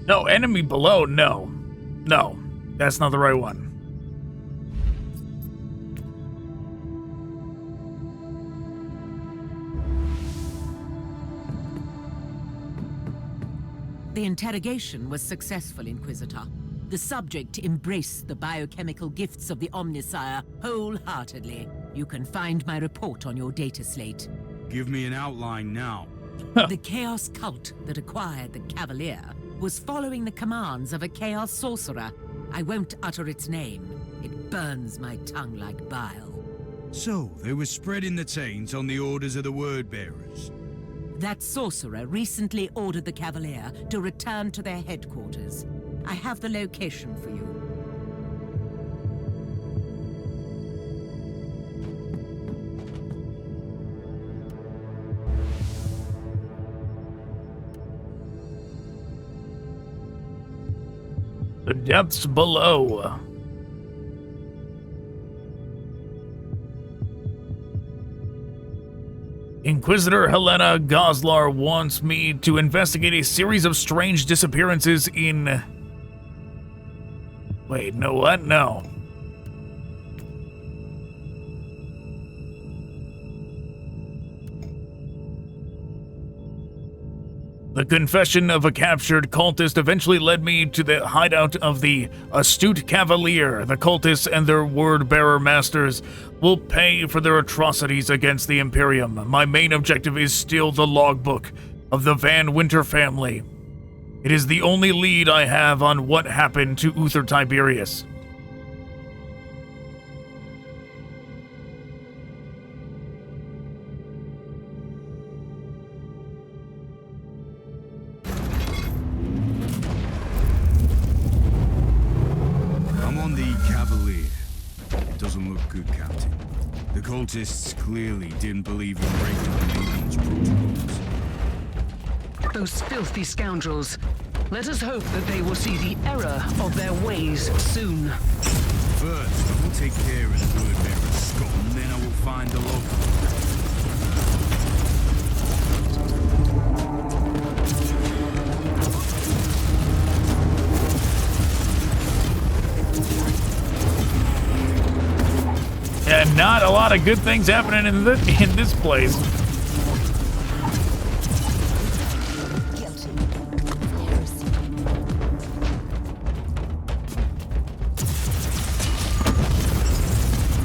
No, enemy below, no. No, that's not the right one. The interrogation was successful, Inquisitor. The subject embraced the biochemical gifts of the Omnisire wholeheartedly. You can find my report on your data slate. Give me an outline now. The Chaos cult that acquired the Cavalier was following the commands of a Chaos sorcerer. I won't utter its name. It burns my tongue like bile. So, they were spreading the taint on the orders of the Word-Bearers. That sorcerer recently ordered the Cavalier to return to their headquarters. I have the location for you. The depths below. Inquisitor Helena Goslar wants me to investigate a series of strange disappearances in... Wait, no, what? No. The confession of a captured cultist eventually led me to the hideout of the Astute Cavalier. The cultists and their word-bearer masters will pay for their atrocities against the Imperium. My main objective is still the logbook of the Van Wynter family. It is the only lead I have on what happened to Uther Tiberius. Doesn't look good, Captain. The cultists clearly didn't believe in breaking the Maiden's protocols. Those filthy scoundrels. Let us hope that they will see the error of their ways soon. First, I will take care of the word-bearer's skull, and then I will find the logbook. And not a lot of good things happening in this place.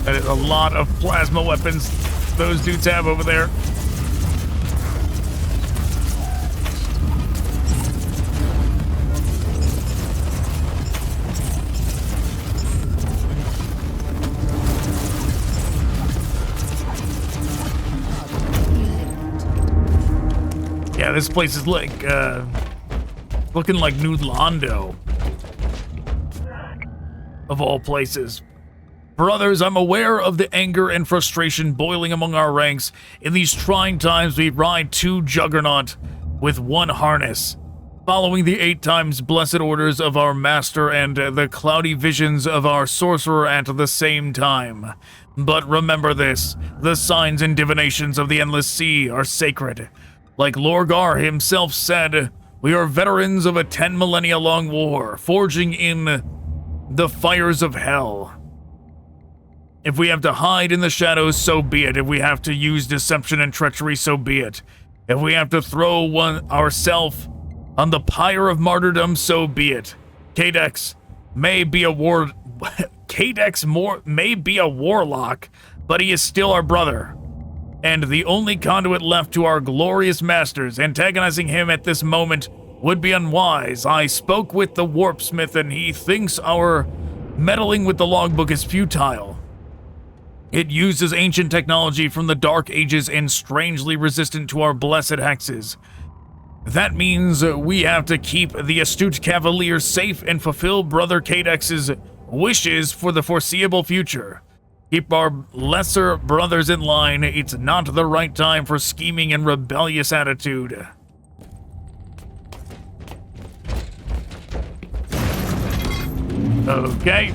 That is a lot of plasma weapons those dudes have over there. Yeah, this place is like, looking like New Londo. Of all places. Brothers, I'm aware of the anger and frustration boiling among our ranks. In these trying times, we ride two juggernaut with one harness, following the 8 times blessed orders of our master and the cloudy visions of our sorcerer at the same time. But remember this, the signs and divinations of the Endless Sea are sacred. Like Lorgar himself said, we are veterans of a 10 millennia long war, forging in the fires of hell. If we have to hide in the shadows, so be it. If we have to use deception and treachery, so be it. If we have to throw ourselves on the pyre of martyrdom, so be it. Cadex may be a warlock, but he is still our brother, and the only conduit left to our glorious masters. Antagonizing him at this moment would be unwise. I spoke with the warpsmith, and he thinks our meddling with the logbook is futile. It uses ancient technology from the Dark Ages and strangely resistant to our blessed hexes. That means we have to keep the Astute Cavalier safe and fulfill Brother Cadex's wishes for the foreseeable future. Keep our lesser brothers in line. It's not the right time for scheming and rebellious attitude. Okay.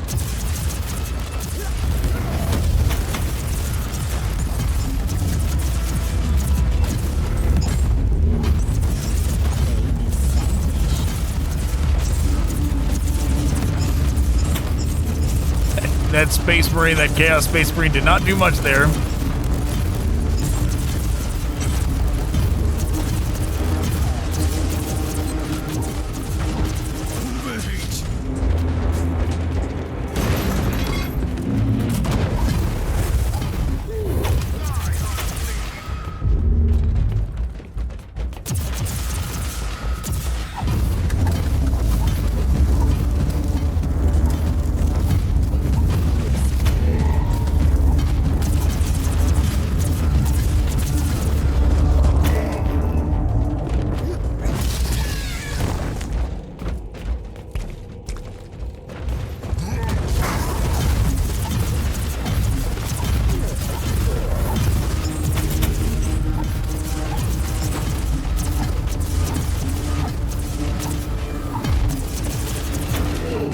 That Space Marine, that Chaos Space Marine did not do much there.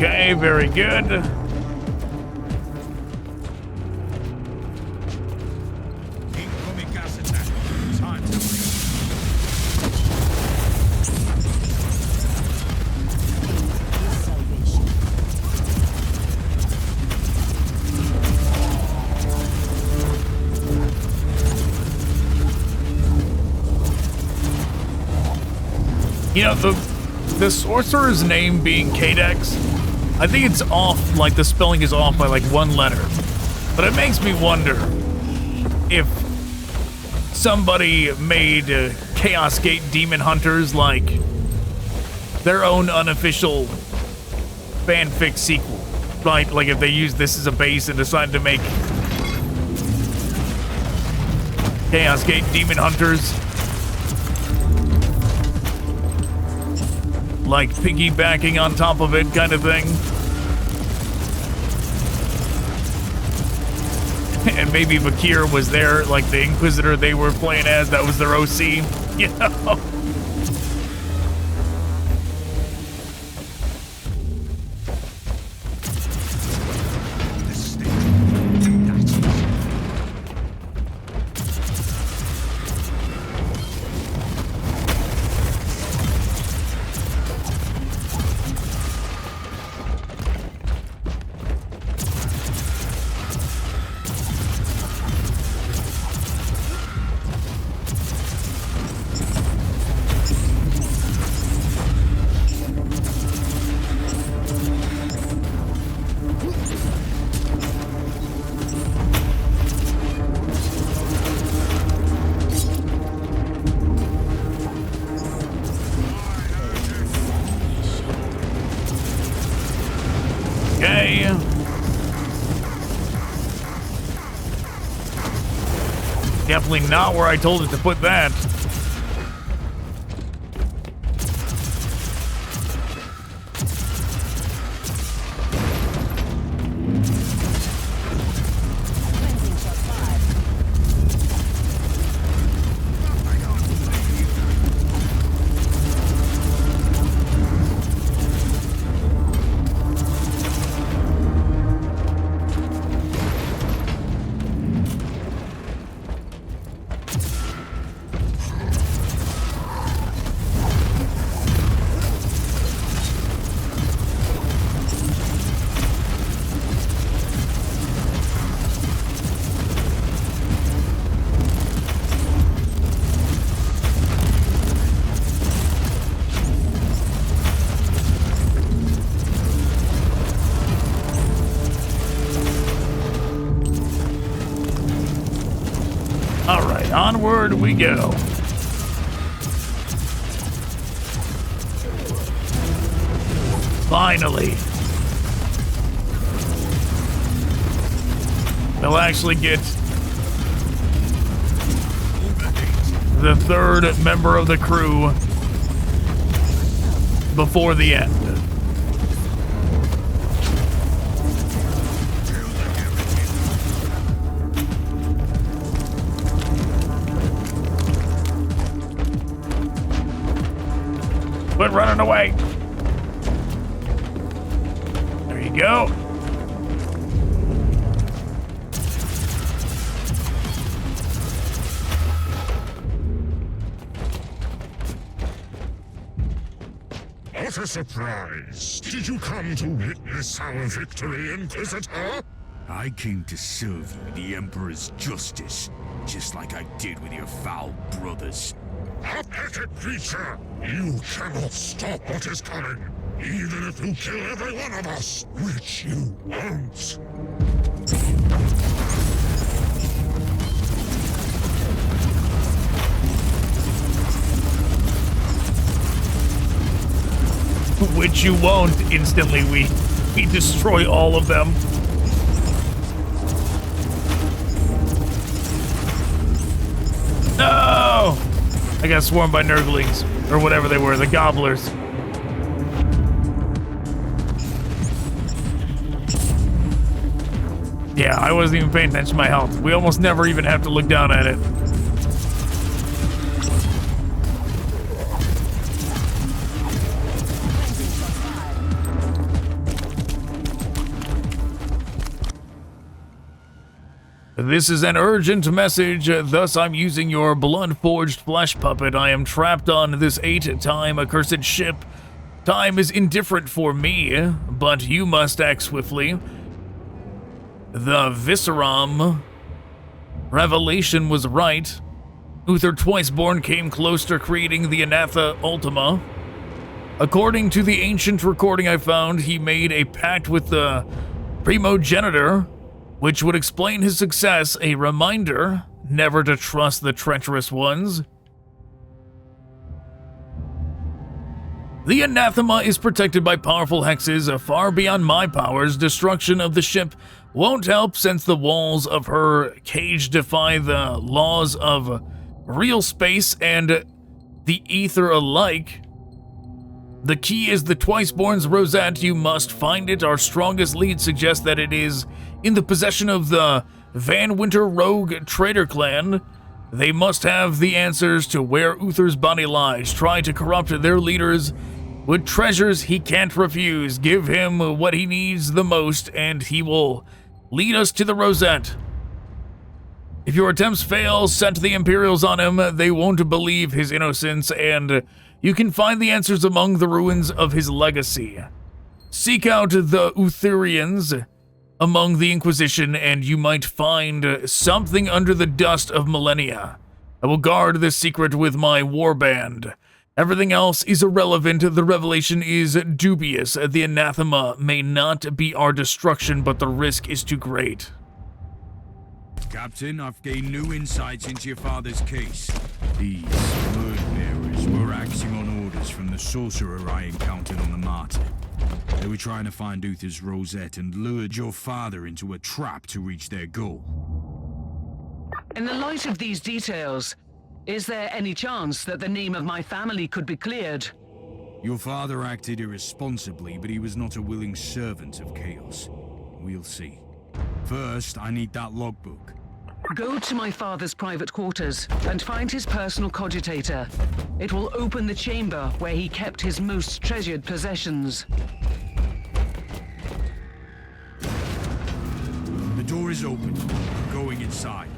Okay, very good. You know, the sorcerer's name being Cadex, I think it's off, like the spelling is off by like one letter. But it makes me wonder if somebody made Chaos Gate Demon Hunters like their own unofficial fanfic sequel, right? Like if they used this as a base and decided to make Chaos Gate Demon Hunters, like piggybacking on top of it kind of thing. And maybe Vakir was there, like the Inquisitor they were playing as, that was their OC, you know? Definitely not where I told it to put that. Onward we go. Finally. They'll actually get the third member of the crew before the end. away. There you go. What a surprise! Did you come to witness our victory, Inquisitor? I came to serve you the Emperor's justice, just like I did with your foul brothers. Pathetic creature! You cannot stop what is coming, even if you kill every one of us, which you won't. Which you won't. Instantly we destroy all of them. No! I got swarmed by Nurglings, or whatever they were, the Gobblers. Yeah, I wasn't even paying attention to my health. We almost never even have to look down at it. This is an urgent message, thus I'm using your blood-forged flesh puppet. I am trapped on this 8-time accursed ship. Time is indifferent for me, but you must act swiftly. The Visceram revelation was right. Uther Twiceborn came close to creating the Anatha Ultima. According to the ancient recording I found, he made a pact with the Primogenitor, which would explain his success, a reminder never to trust the treacherous ones. The anathema is protected by powerful hexes far beyond my powers. Destruction of the ship won't help since the walls of her cage defy the laws of real space and the ether alike. The key is the Twiceborn's rosette. You must find it. Our strongest lead suggests that it is in the possession of the Van Wynter rogue traitor clan. They must have the answers to where Uther's body lies. Try to corrupt their leaders with treasures he can't refuse. Give him what he needs the most, and he will lead us to the rosette. If your attempts fail, set the Imperials on him. They won't believe his innocence, and you can find the answers among the ruins of his legacy. Seek out the Utherians among the Inquisition, and you might find something under the dust of millennia. I will guard this secret with my warband. Everything else is irrelevant. The revelation is dubious. The anathema may not be our destruction, but the risk is too great. Captain, I've gained new insights into your father's case. These word-bearers were acting on orders from the sorcerer I encountered on the Martyr. They were trying to find Uther's rosette and lured your father into a trap to reach their goal. In the light of these details, is there any chance that the name of my family could be cleared? Your father acted irresponsibly, but he was not a willing servant of chaos. We'll see. First, I need that logbook. Go to my father's private quarters and find his personal cogitator. It will open the chamber where he kept his most treasured possessions. The door is open. I'm going inside.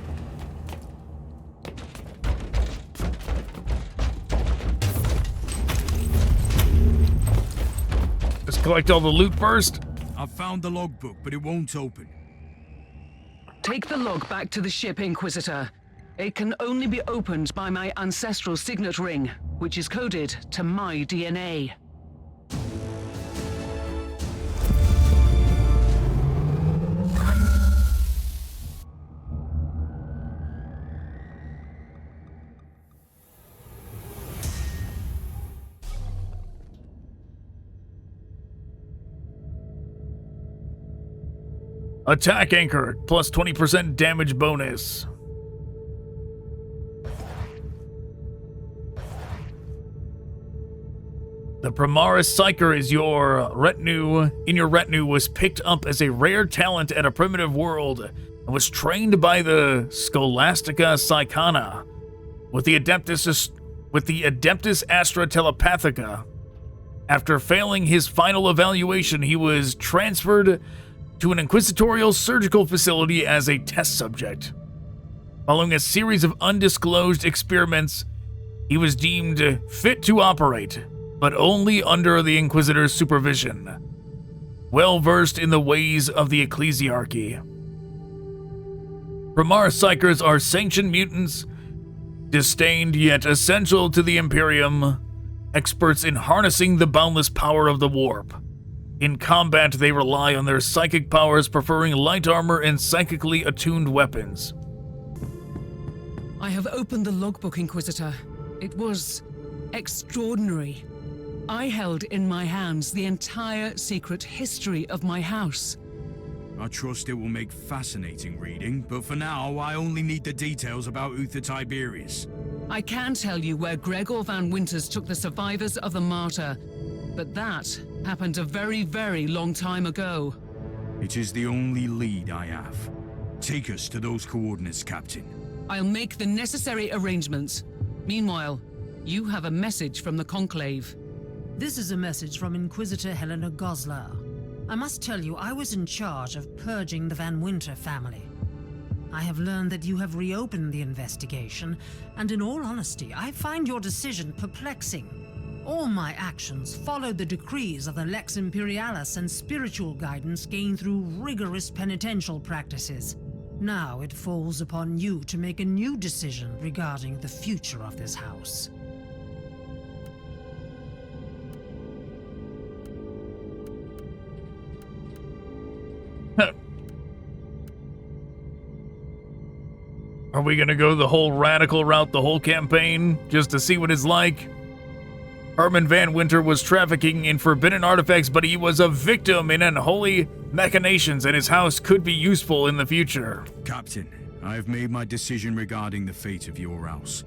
Let's collect all the loot first. I've found the logbook, but it won't open. Take the log back to the ship, Inquisitor. It can only be opened by my ancestral signet ring, which is coded to my DNA. Attack anchor, plus 20% damage bonus. The Primaris Psyker is your retinue. In your retinue was picked up as a rare talent at a primitive world and was trained by the Scholastica Psychana with the Adeptus Astra Telepathica. After failing his final evaluation, he was transferred to an Inquisitorial surgical facility as a test subject. Following a series of undisclosed experiments, he was deemed fit to operate, but only under the Inquisitor's supervision. Well versed in the ways of the ecclesiarchy. Primar Psychers are sanctioned mutants, disdained yet essential to the Imperium, experts in harnessing the boundless power of the warp. In combat, they rely on their psychic powers, preferring light armor and psychically attuned weapons. I have opened the logbook, Inquisitor. It was extraordinary. I held in my hands the entire secret history of my house. I trust it will make fascinating reading, but for now, I only need the details about Uther Tiberius. I can tell you where Gregor van Winters took the survivors of the Martyr, but that happened a very, very long time ago. It is the only lead I have. Take us to those coordinates, Captain. I'll make the necessary arrangements. Meanwhile, you have a message from the Conclave. This is a message from Inquisitor Helena Goslar. I must tell you, I was in charge of purging the Van Wynter family. I have learned that you have reopened the investigation, and in all honesty, I find your decision perplexing. All my actions followed the decrees of the Lex Imperialis and spiritual guidance gained through rigorous penitential practices. Now it falls upon you to make a new decision regarding the future of this house. Are we gonna go the whole radical route, the whole campaign, just to see what it's like? Herman Van Wynter was trafficking in forbidden artifacts, but he was a victim in unholy machinations, and his house could be useful in the future. Captain, I have made my decision regarding the fate of your house.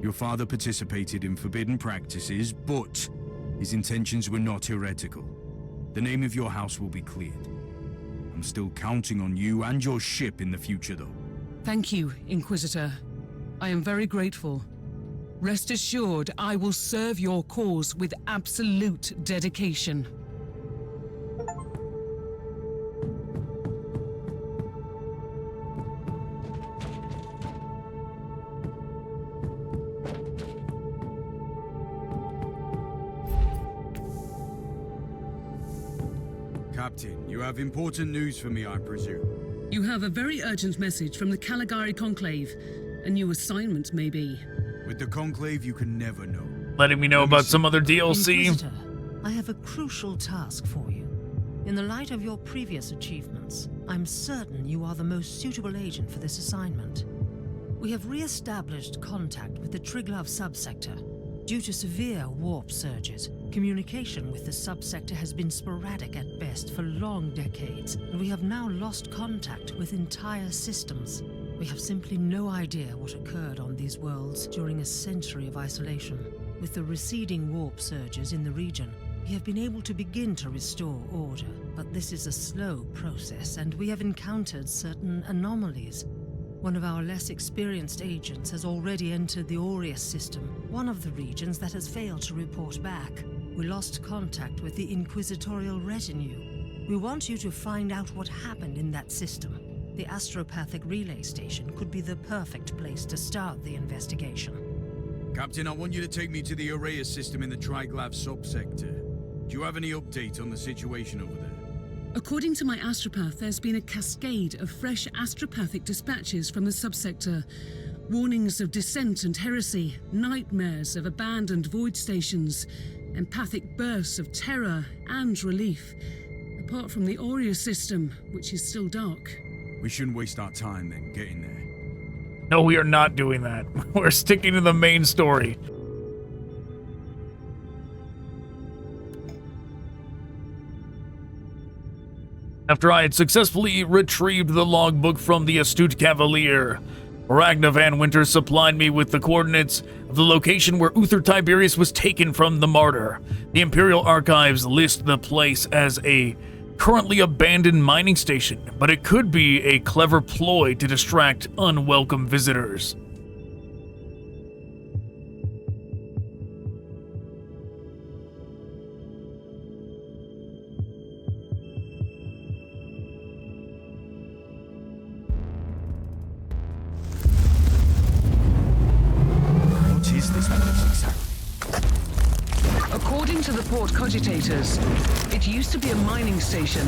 Your father participated in forbidden practices, but his intentions were not heretical. The name of your house will be cleared. I'm still counting on you and your ship in the future, though. Thank you, Inquisitor. I am very grateful. Rest assured, I will serve your cause with absolute dedication. Captain, you have important news for me, I presume. You have a very urgent message from the Caligari Conclave. A new assignment, maybe. With the Conclave, you can never know. Letting me know about some other DLC. Inquisitor, I have a crucial task for you. In the light of your previous achievements, I'm certain you are the most suitable agent for this assignment. We have re-established contact with the Triglav subsector. Due to severe warp surges, communication with the subsector has been sporadic at best for long decades, and we have now lost contact with entire systems. We have simply no idea what occurred on these worlds during a century of isolation. With the receding warp surges in the region, we have been able to begin to restore order, but this is a slow process, and we have encountered certain anomalies. One of our less experienced agents has already entered the Aureus system, one of the regions that has failed to report back. We lost contact with the Inquisitorial retinue. We want you to find out what happened in that system. The astropathic relay station could be the perfect place to start the investigation. Captain, I want you to take me to the Aureus system in the Triglav subsector. Do you have any update on the situation over there? According to my astropath, there's been a cascade of fresh astropathic dispatches from the subsector. Warnings of dissent and heresy, nightmares of abandoned void stations, empathic bursts of terror and relief. Apart from the Aureus system, which is still dark. We shouldn't waste our time then, getting there. No, we are not doing that. We're sticking to the main story. After I had successfully retrieved the logbook from the Astute Cavalier, Ragnar Van Wynter supplied me with the coordinates of the location where Uther Tiberius was taken from the Martyr. The Imperial Archives list the place as a currently abandoned mining station, but it could be a clever ploy to distract unwelcome visitors. to the port Cogitators. It used to be a mining station.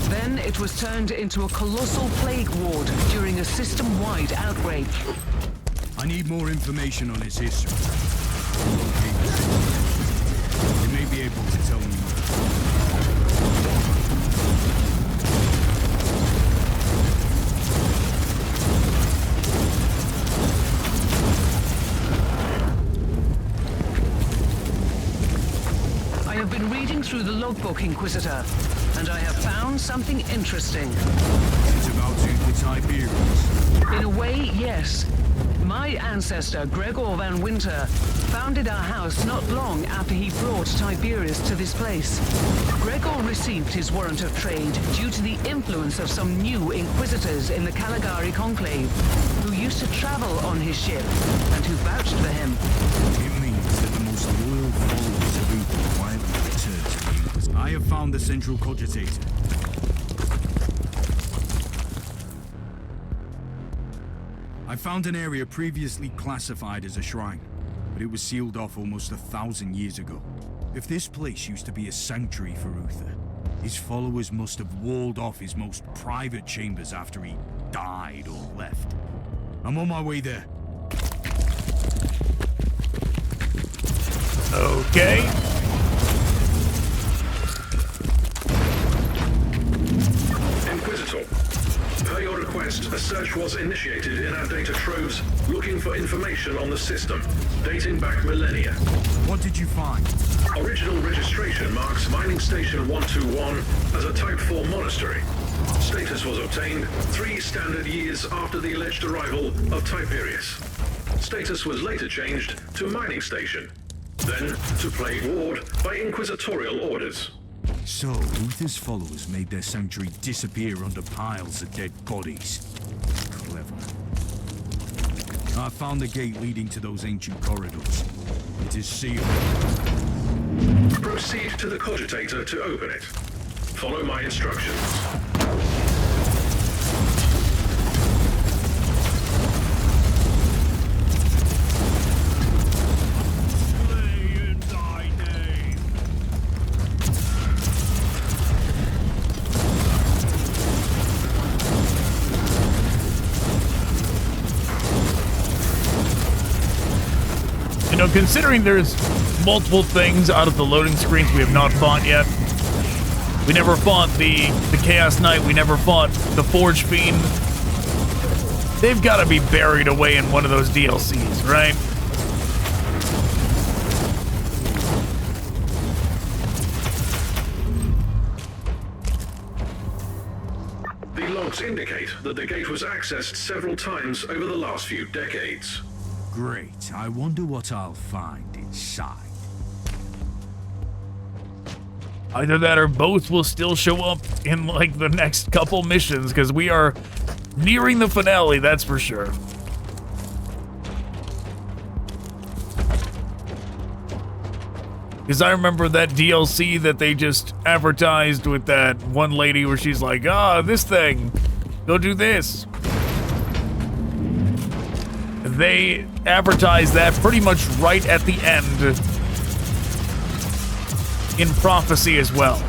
Then it was turned into a colossal plague ward during a system-wide outbreak. I need more information on its history. You may be able to tell me more. I have been reading through the logbook, Inquisitor, and I have found something interesting. It's about Uther Tiberius. In a way, yes. My ancestor, Gregor van Wynter, founded our house not long after he brought Tiberius to this place. Gregor received his warrant of trade due to the influence of some new Inquisitors in the Caligari Conclave, who used to travel on his ship, and who vouched for him. It means that the most loyal followers of Uther quietly returned to the Inquisitor. I have found the central cogitator. I found an area previously classified as a shrine, but it was sealed off almost 1,000 years ago. If this place used to be a sanctuary for Uther, his followers must have walled off his most private chambers after he died or left. I'm on my way there. Okay. Inquisitor, per your request, a search was initiated in our data troves looking for information on the system, dating back millennia. What did you find? Original registration marks Mining Station 121 as a Type 4 monastery. Status was obtained 3 standard years after the alleged arrival of Tiberius. Status was later changed to Mining Station, then to Plague Ward by Inquisitorial orders. So, Uther's followers made their sanctuary disappear under piles of dead bodies. Clever. I found the gate leading to those ancient corridors. It is sealed. Proceed to the Cogitator to open it. Follow my instructions. You know, considering there's multiple things out of the loading screens we have not fought yet. We never fought the Chaos Knight. We never fought the Forge Fiend. They've got to be buried away in one of those DLCs, right? The logs indicate that the gate was accessed several times over the last few decades. Great. I wonder what I'll find inside. Either that or both will still show up in like the next couple missions, because we are nearing the finale, that's for sure. Because I remember that DLC that they just advertised with that one lady where she's like, this thing, go do this. They advertised that pretty much right at the end in Prophecy as well.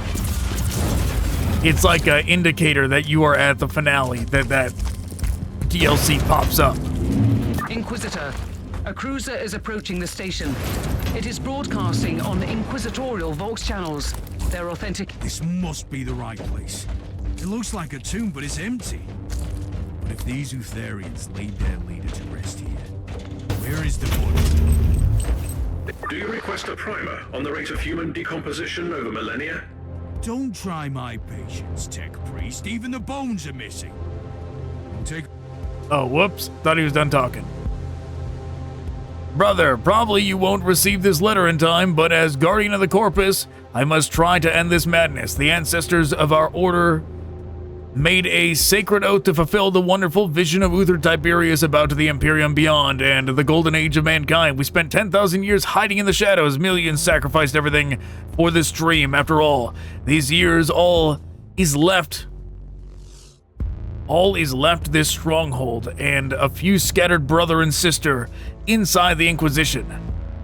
It's like an indicator that you are at the finale, that DLC pops up. Inquisitor, a cruiser is approaching the station. It is broadcasting on Inquisitorial Vault channels. They're authentic. This must be the right place. It looks like a tomb, but it's empty. But if these Utherians laid their leader to rest here, where is the body? Do you request a primer on the rate of human decomposition over millennia? Don't try my patience, Tech Priest. Even the bones are missing. I'll take... Oh, whoops. Thought he was done talking. Brother, probably you won't receive this letter in time, but as Guardian of the Corpus, I must try to end this madness. The ancestors of our order made a sacred oath to fulfill the wonderful vision of Uther Tiberius about to the Imperium beyond and the golden age of mankind. We spent 10,000 years hiding in the shadows. Millions sacrificed everything for this dream. After all, these years, all is left this stronghold and a few scattered brother and sister inside the Inquisition.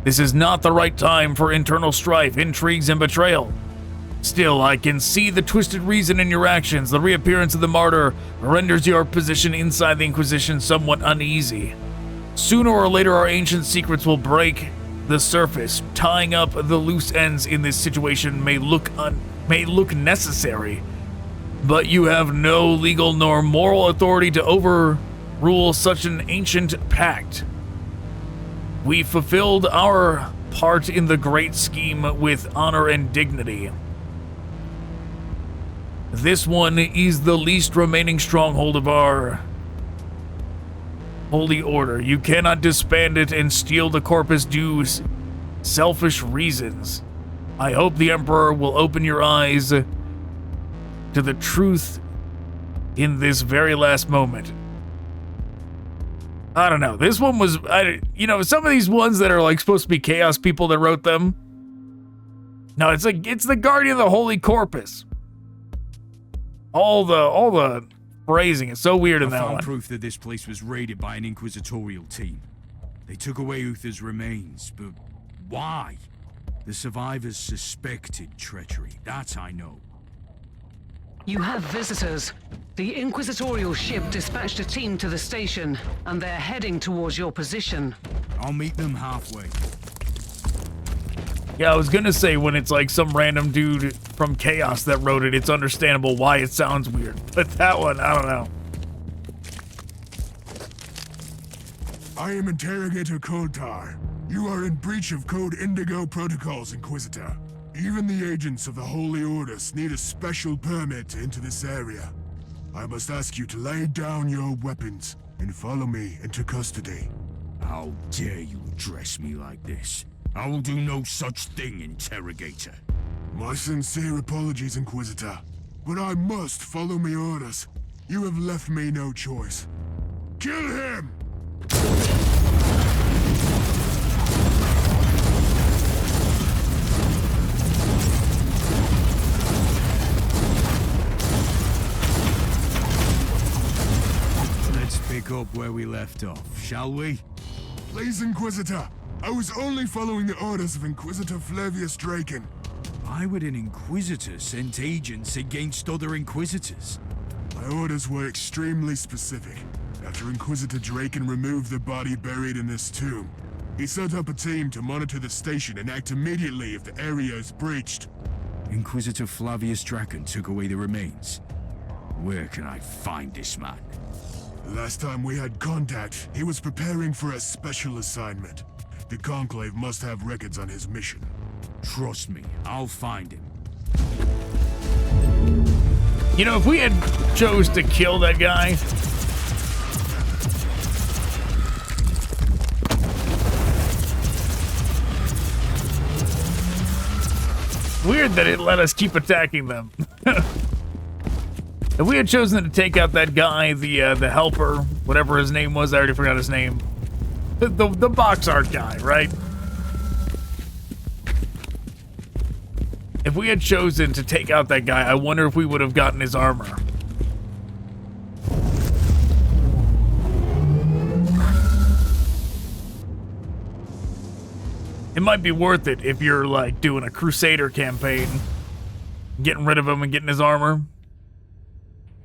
This is not the right time for internal strife, intrigues, and betrayal. Still, I can see the twisted reason in your actions. The reappearance of the Martyr renders your position inside the Inquisition somewhat uneasy. Sooner or later, our ancient secrets will break the surface. Tying up the loose ends in this situation may look necessary, but you have no legal nor moral authority to overrule such an ancient pact. We fulfilled our part in the great scheme with honor and dignity. This one is the least remaining stronghold of our holy order. You cannot disband it and steal the corpus due selfish reasons. I hope the Emperor will open your eyes to the truth in this very last moment. I don't know. This one was, some of these ones that are like supposed to be chaos people that wrote them. No, it's the Guardian of the Holy Corpus. All the phrasing is so weird in that one. I found proof that this place was raided by an Inquisitorial team. They took away Uther's remains, but why? The survivors suspected treachery, that I know. You have visitors. The Inquisitorial ship dispatched a team to the station, and they're heading towards your position. I'll meet them halfway. Yeah, I was gonna say, when it's like some random dude from Chaos that wrote it, it's understandable why it sounds weird. But that one, I don't know. I am Interrogator Koltar. You are in breach of Code Indigo protocols, Inquisitor. Even the agents of the Holy Orders need a special permit to enter this area. I must ask you to lay down your weapons and follow me into custody. How dare you address me like this? I will do no such thing, Interrogator. My sincere apologies, Inquisitor, but I must follow my orders. You have left me no choice. Kill him! Let's pick up where we left off, shall we? Please, Inquisitor. I was only following the orders of Inquisitor Flavius Draken. Why would an Inquisitor send agents against other Inquisitors? My orders were extremely specific. After Inquisitor Draken removed the body buried in this tomb, he set up a team to monitor the station and act immediately if the area is breached. Inquisitor Flavius Draken took away the remains. Where can I find this man? Last time we had contact, he was preparing for a special assignment. The Conclave must have records on his mission. Trust me, I'll find him. You know, if we had chose to kill that guy... Weird that it let us keep attacking them. If we had chosen to take out that guy, the helper, whatever his name was, I already forgot his name. The box art guy, right? If we had chosen to take out that guy, I wonder if we would have gotten his armor. It might be worth it if you're like doing a Crusader campaign, getting rid of him and getting his armor.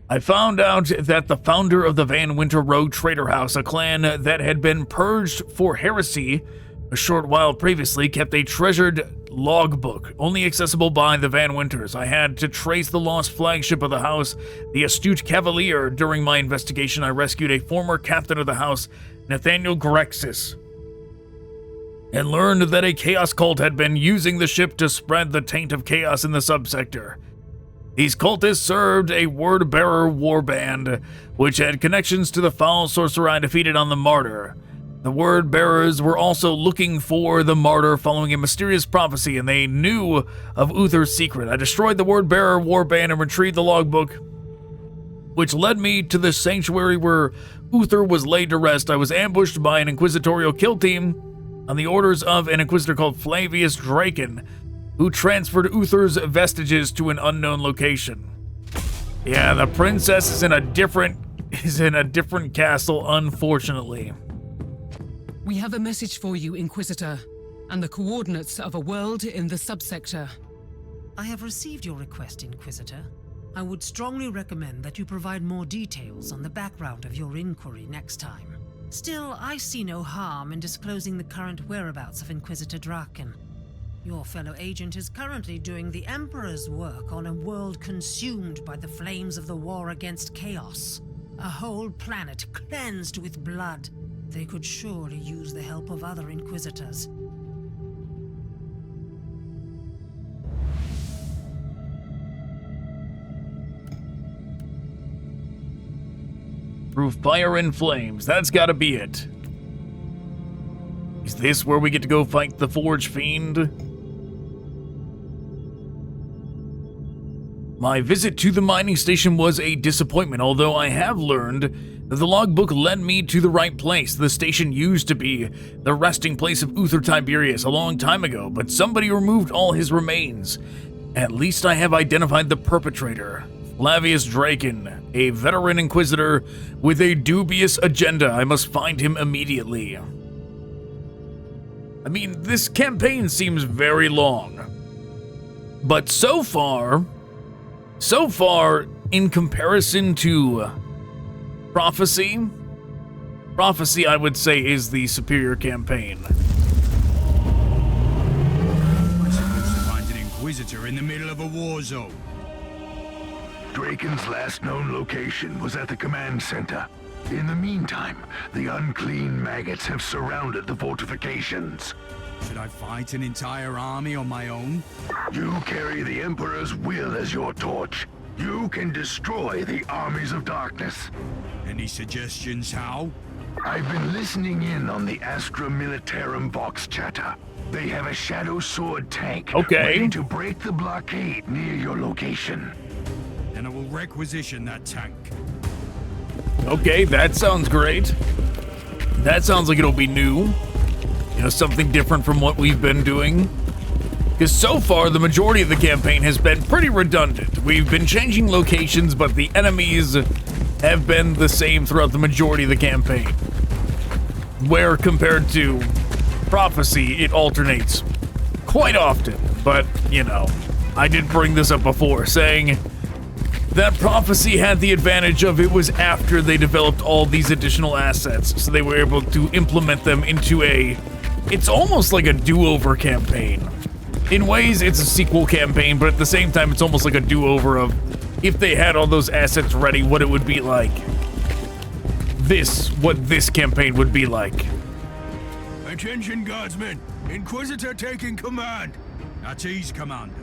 I found out that the founder of the Van Wynter Rogue Trader House, a clan that had been purged for heresy a short while previously, kept a treasured logbook, only accessible by the Van Wynters. I had to trace the lost flagship of the house, the Astute Cavalier. During my investigation, I rescued a former captain of the house, Nathaniel Grexis, and learned that a chaos cult had been using the ship to spread the taint of chaos in the subsector. These cultists served a word-bearer warband, which had connections to the foul sorcerer I defeated on the Martyr. The word-bearers were also looking for the Martyr following a mysterious prophecy, and they knew of Uther's secret. I destroyed the word-bearer warband and retrieved the logbook, which led me to the sanctuary where Uther was laid to rest. I was ambushed by an Inquisitorial kill team on the orders of an Inquisitor called Flavius Draken, who transferred Uther's vestiges to an unknown location. Yeah, the princess is in a different castle, unfortunately. We have a message for you, Inquisitor. and the coordinates of a world in the subsector. I have received your request, Inquisitor. I would strongly recommend that you provide more details on the background of your inquiry next time. Still, I see no harm in disclosing the current whereabouts of Inquisitor Draken. Your fellow agent is currently doing the Emperor's work on a world consumed by the flames of the war against chaos. A whole planet cleansed with blood. They could surely use the help of other Inquisitors. Through fire and flames, that's gotta be it. Is this where we get to go fight the Forge Fiend? My visit to the mining station was a disappointment, although I have learned that the logbook led me to the right place. The station used to be the resting place of Uther Tiberius a long time ago, but somebody removed all his remains. At least I have identified the perpetrator. Flavius Draken, a veteran Inquisitor with a dubious agenda. I must find him immediately. I mean, this campaign seems very long, but so far, in comparison to Prophecy, I would say is the superior campaign. We're supposed to find an Inquisitor in the middle of a war zone. Draken's last known location was at the command center. In the meantime, the unclean maggots have surrounded the fortifications. Should I fight an entire army on my own? You carry the Emperor's will as your torch. You can destroy the armies of darkness. Any suggestions how? I've been listening in on the Astra Militarum Vox chatter. They have a Shadowsword tank ready to break the blockade near your location. And I will requisition that tank. Okay, that sounds great. That sounds like it'll be new. You know, something different from what we've been doing. Because so far, the majority of the campaign has been pretty redundant. We've been changing locations, but the enemies have been the same throughout the majority of the campaign. Where compared to Prophecy, it alternates quite often. But, you know, I did bring this up before, saying that Prophecy had the advantage of it was after they developed all these additional assets, so they were able to implement them into it's almost like a do-over campaign. In ways, it's a sequel campaign, but at the same time, it's almost like a do-over of if they had all those assets ready, what it would be like. What this campaign would be like. Attention, guardsmen! Inquisitor taking command! At ease, Commander.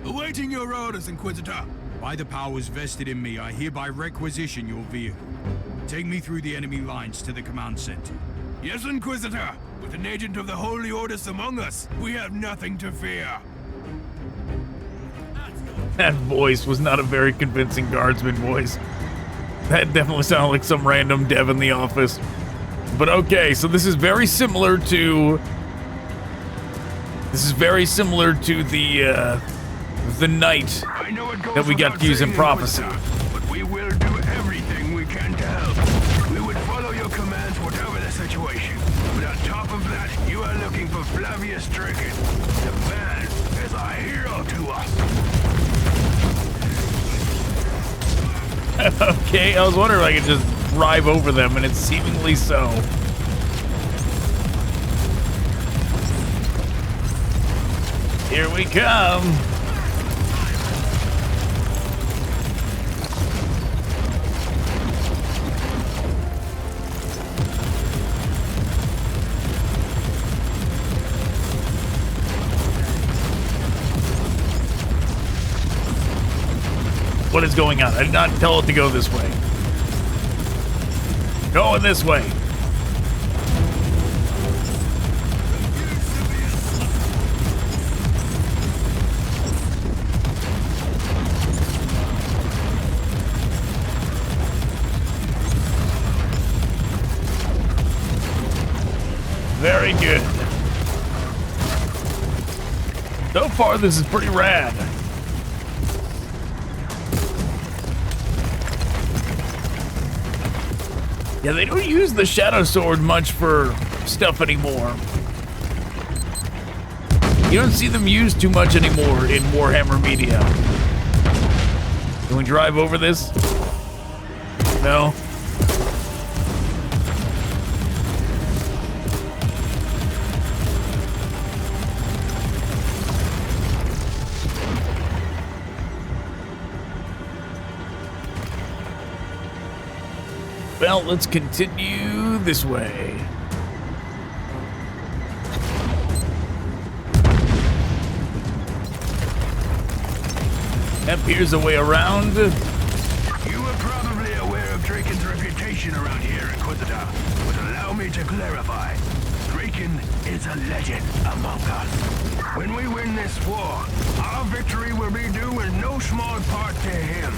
Awaiting your orders, Inquisitor. By the powers vested in me, I hereby requisition your vehicle. Take me through the enemy lines to the command center. Yes, Inquisitor. With an agent of the Holy Orders among us, we have nothing to fear. That voice was not a very convincing guardsman voice. That definitely sounded like some random dev in the office. But okay, so this is very similar to the knight that we got to use in Prophecy. But we will do everything we can to help. We would follow your commands whatever the situation. But on top of that, you are looking for Flavius Draken. The man is a hero to us. Okay, I was wondering if I could just drive over them, and it's seemingly so. Here we come. What is going on? I did not tell it to go this way. Going this way. Very good. So far, this is pretty rad. Yeah, they don't use the Shadowsword much for stuff anymore. You don't see them used too much anymore in Warhammer media. Can we drive over this? No? Well, let's continue this way. Yep, here's a way around. You are probably aware of Draken's reputation around here, Inquisitor, but allow me to clarify. Draken is a legend among us. When we win this war, our victory will be due in no small part to him.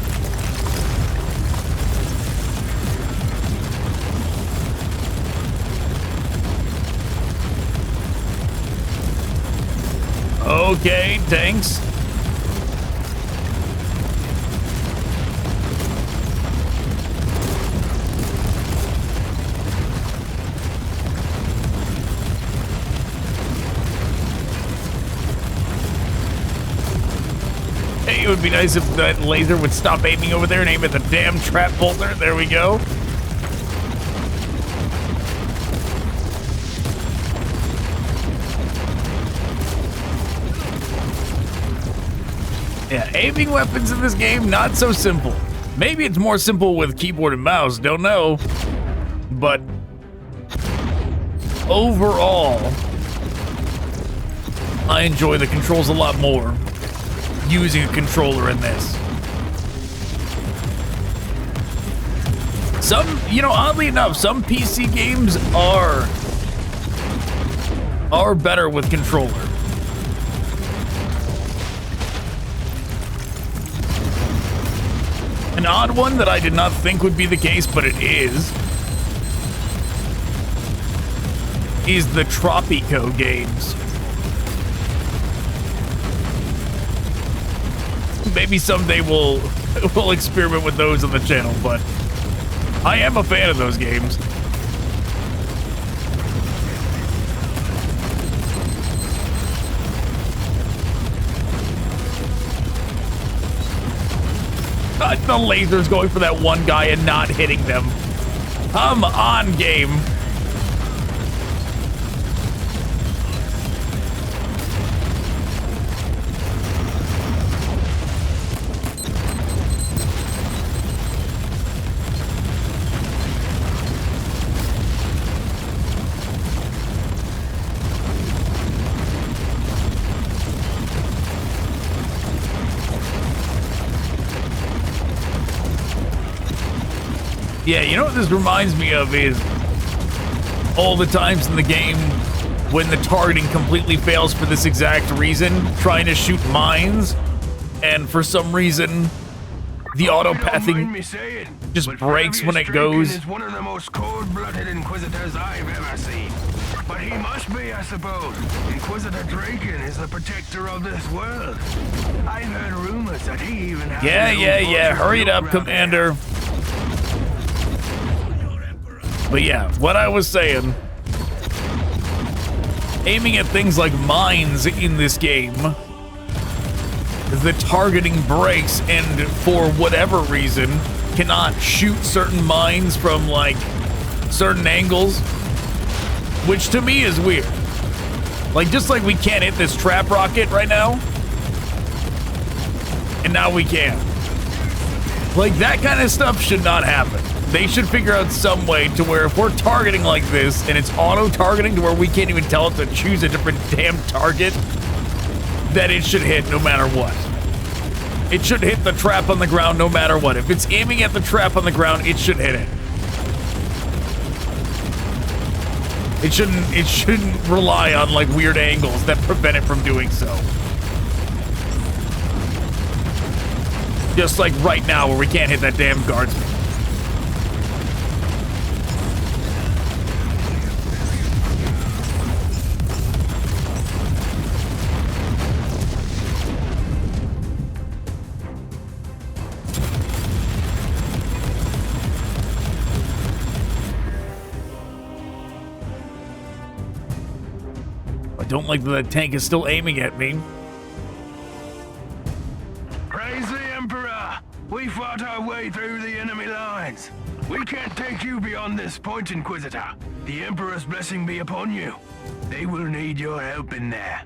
Okay, thanks. Hey, it would be nice if that laser would stop aiming over there and aim at the damn trap bolter. There we go. Yeah, aiming weapons in this game, not so simple. Maybe it's more simple with keyboard and mouse, don't know. But overall, I enjoy the controls a lot more using a controller in this. Some, you know, oddly enough, some PC games are better with controller. An odd one that I did not think would be the case, but it is the Tropico games. Maybe someday we'll experiment with those on the channel, but I am a fan of those games. The laser's going for that one guy and not hitting them. Come on, game. Yeah, you know what this reminds me of is all the times in the game when the targeting completely fails for this exact reason, trying to shoot mines, and for some reason the auto-pathing just breaks when it goes. Is one of the most cold-blooded Inquisitors I've ever seen. But he must be, I suppose. Inquisitor Draken is the protector of this world. I've heard rumors that he even has Yeah. Hurry it up, Commander. But yeah, what I was saying, aiming at things like mines in this game, the targeting breaks and for whatever reason cannot shoot certain mines from like certain angles, which to me is weird. Like just like we can't hit this trap rocket right now, and now we can. Like that kind of stuff should not happen. They should figure out some way to where if we're targeting like this and it's auto-targeting to where we can't even tell it to choose a different damn target, that it should hit no matter what. It should hit the trap on the ground no matter what. If it's aiming at the trap on the ground, it should hit it. It shouldn't rely on like weird angles that prevent it from doing so. Just like right now where we can't hit that damn guardsman. don't like that the tank is still aiming at me. Praise the Emperor! We fought our way through the enemy lines. We can't take you beyond this point, Inquisitor. The Emperor's blessing be upon you. They will need your help in there.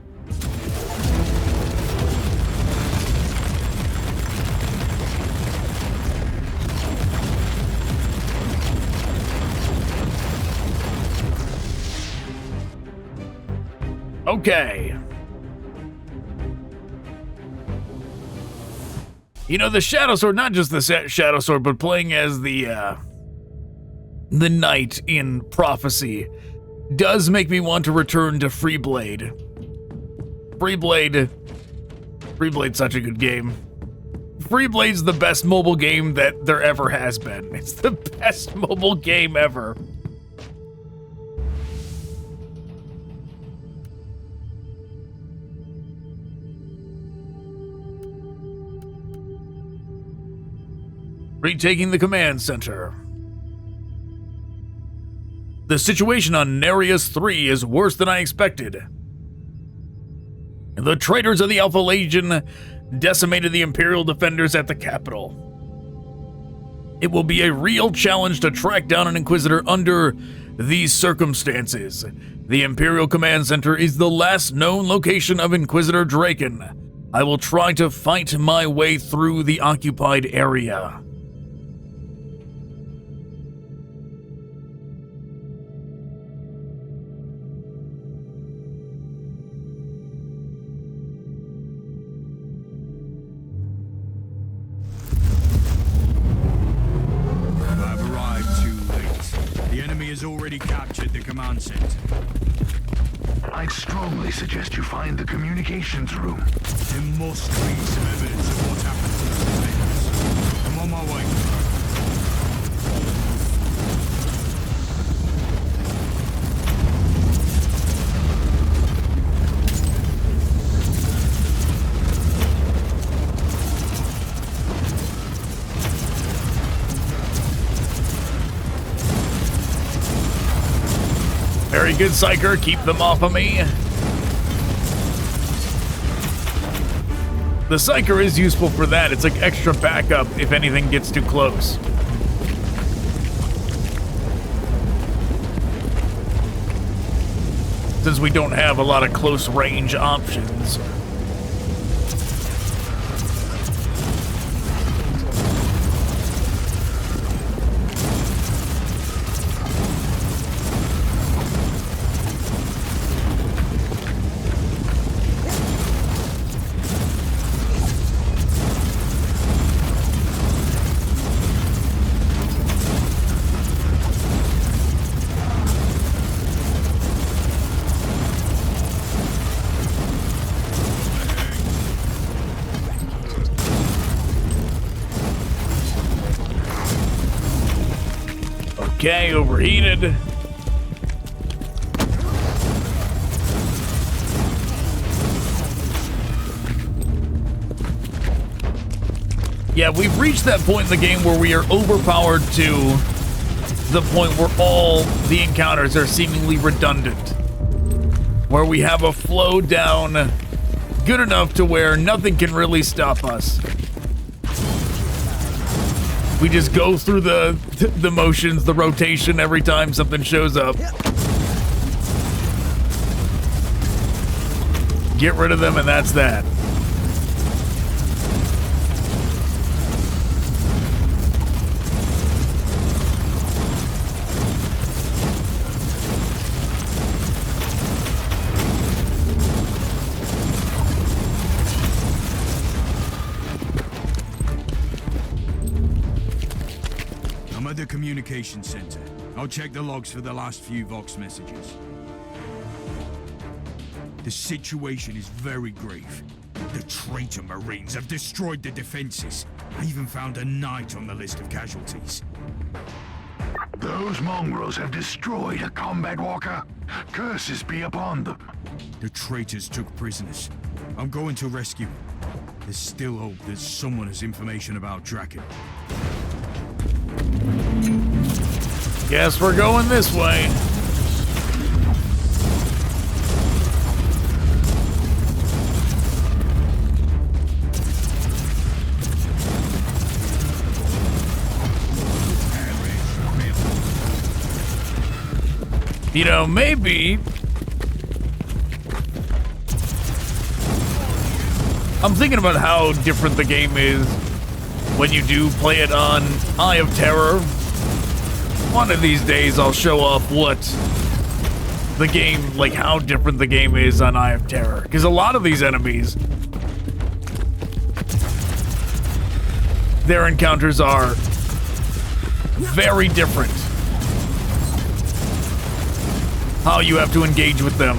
Okay. You know, the Shadowsword, not just the Shadowsword, but playing as the knight in Prophecy does make me want to return to Freeblade. Freeblade's such a good game. Freeblade's the best mobile game that there ever has been. It's the best mobile game ever. Retaking the command center. The situation on Nereus 3 is worse than I expected. The traitors of the Alpha Legion decimated the Imperial defenders at the capital. It will be a real challenge to track down an Inquisitor under these circumstances. The Imperial Command Center is the last known location of Inquisitor Draken. I will try to fight my way through the occupied area. Already captured the command center. I'd strongly suggest you find the communications room. There must be some evidence of what's happened to the defenders. I'm on my way. Very good, Psyker. Keep them off of me. The Psyker is useful for that. It's like extra backup if anything gets too close. Since we don't have a lot of close range options. Okay, overheated. Yeah, we've reached that point in the game where we are overpowered to the point where all the encounters are seemingly redundant. Where we have a flow down good enough to where nothing can really stop us. We just go through the motions, the rotation every time something shows up. Get rid of them and that's that. Communication center. I'll check the logs for the last few Vox messages. The situation is very grave. The traitor Marines have destroyed the defenses. I even found a knight on the list of casualties. Those mongrels have destroyed a combat walker. Curses be upon them. The traitors took prisoners. I'm going to rescue them. There's still hope that someone has information about Draken. Guess we're going this way. You know, maybe... I'm thinking about how different the game is when you do play it on Eye of Terror. One of these days I'll show off what the game, like how different the game is on Eye of Terror. Because a lot of these enemies, their encounters are very different. How you have to engage with them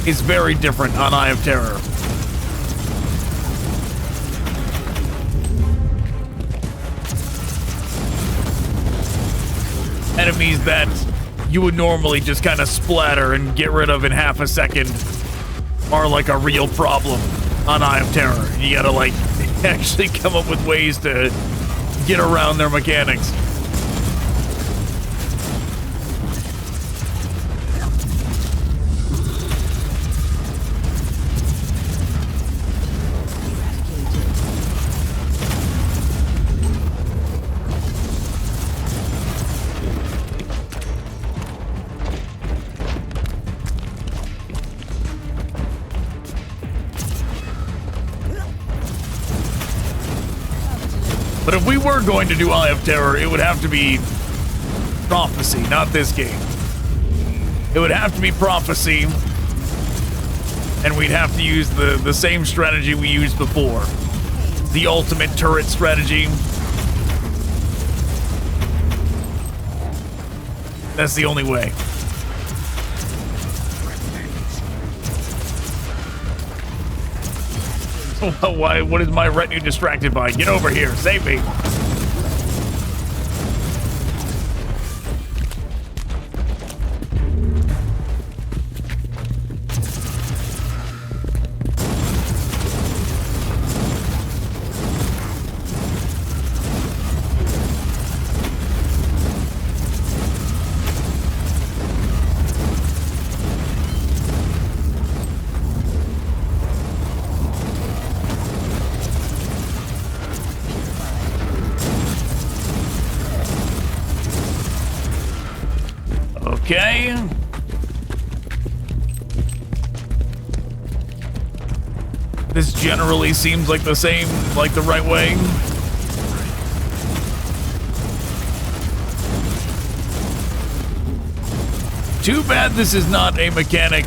is very different on Eye of Terror. Enemies that you would normally just kind of splatter and get rid of in half a second are like a real problem on Eye of Terror. You gotta like actually come up with ways to get around their mechanics. But if we were going to do Eye of Terror, it would have to be Prophecy, not this game. It would have to be Prophecy, and we'd have to use the same strategy we used before. The ultimate turret strategy. That's the only way. Why? What is my retinue distracted by? Get over here. Save me. Okay. This generally seems like the same, like the right way. Too bad this is not a mechanic.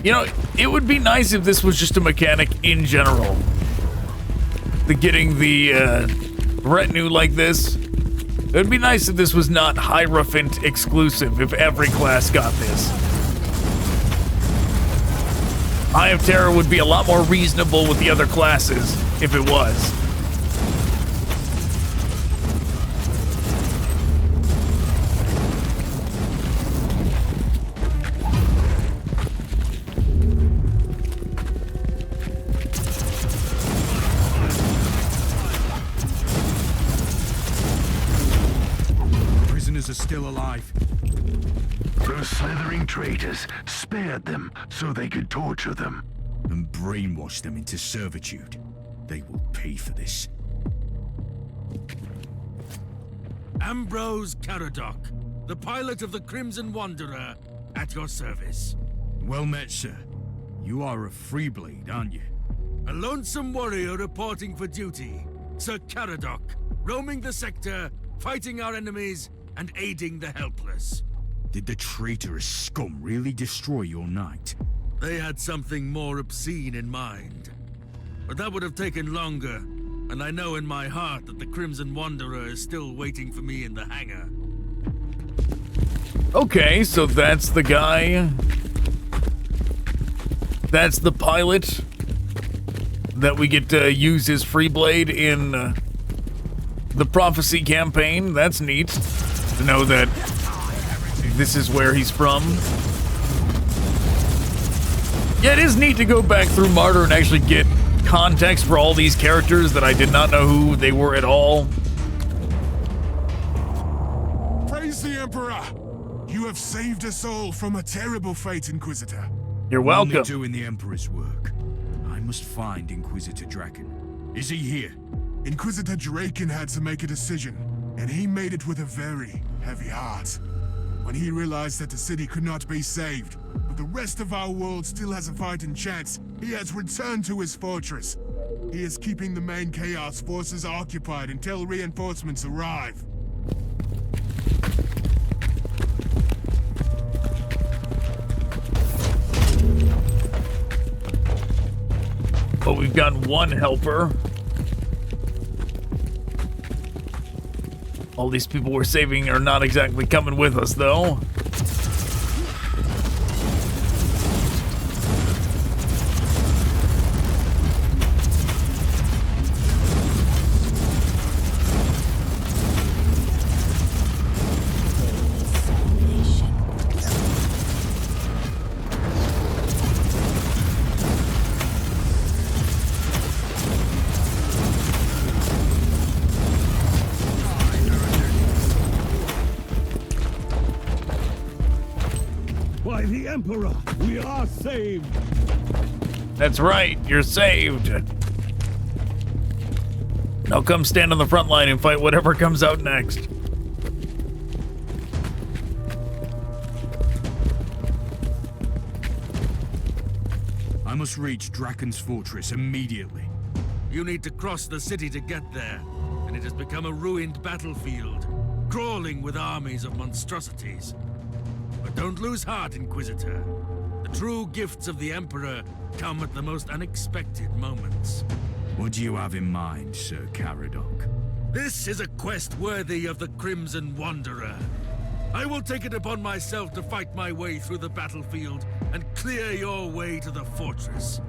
You know, it would be nice if this was just a mechanic in general. Getting the retinue like this. It would be nice if this was not Hierophant exclusive, if every class got this. Eye of Terror would be a lot more reasonable with the other classes if it was. Are still alive. Those slithering traitors spared them so they could torture them. And brainwash them into servitude. They will pay for this. Ambrose Caradoc, the pilot of the Crimson Wanderer, at your service. Well met, sir. You are a Freeblade, aren't you? A lonesome warrior reporting for duty. Sir Caradoc, roaming the sector, fighting our enemies, and aiding the helpless. Did the traitorous scum really destroy your knight? They had something more obscene in mind. But that would have taken longer, and I know in my heart that the Crimson Wanderer is still waiting for me in the hangar. Okay, so that's the guy. That's the pilot that we get to use his Freeblade in the Prophecy campaign. That's neat to know that this is where he's from. Yeah, it is neat to go back through Martyr and actually get context for all these characters that I did not know who they were at all. Praise the Emperor! You have saved us all from a terrible fate, Inquisitor. You're welcome. Only doing the Emperor's work. I must find Inquisitor Draken. Is he here? Inquisitor Draken had to make a decision, and he made it with a very heavy heart. when he realized that the city could not be saved, but the rest of our world still has a fighting chance, he has returned to his fortress. He is keeping the main Chaos forces occupied until reinforcements arrive. But we've got one helper. All these people we're saving are not exactly coming with us, though. By the Emperor, we are saved! That's right, you're saved. Now come stand on the front line and fight whatever comes out next. I must reach Draken's fortress immediately. You need to cross the city to get there, and it has become a ruined battlefield, crawling with armies of monstrosities. But don't lose heart, Inquisitor. The true gifts of the Emperor come at the most unexpected moments. What do you have in mind, Sir Caradoc? This is a quest worthy of the Crimson Wanderer. I will take it upon myself to fight my way through the battlefield and clear your way to the fortress.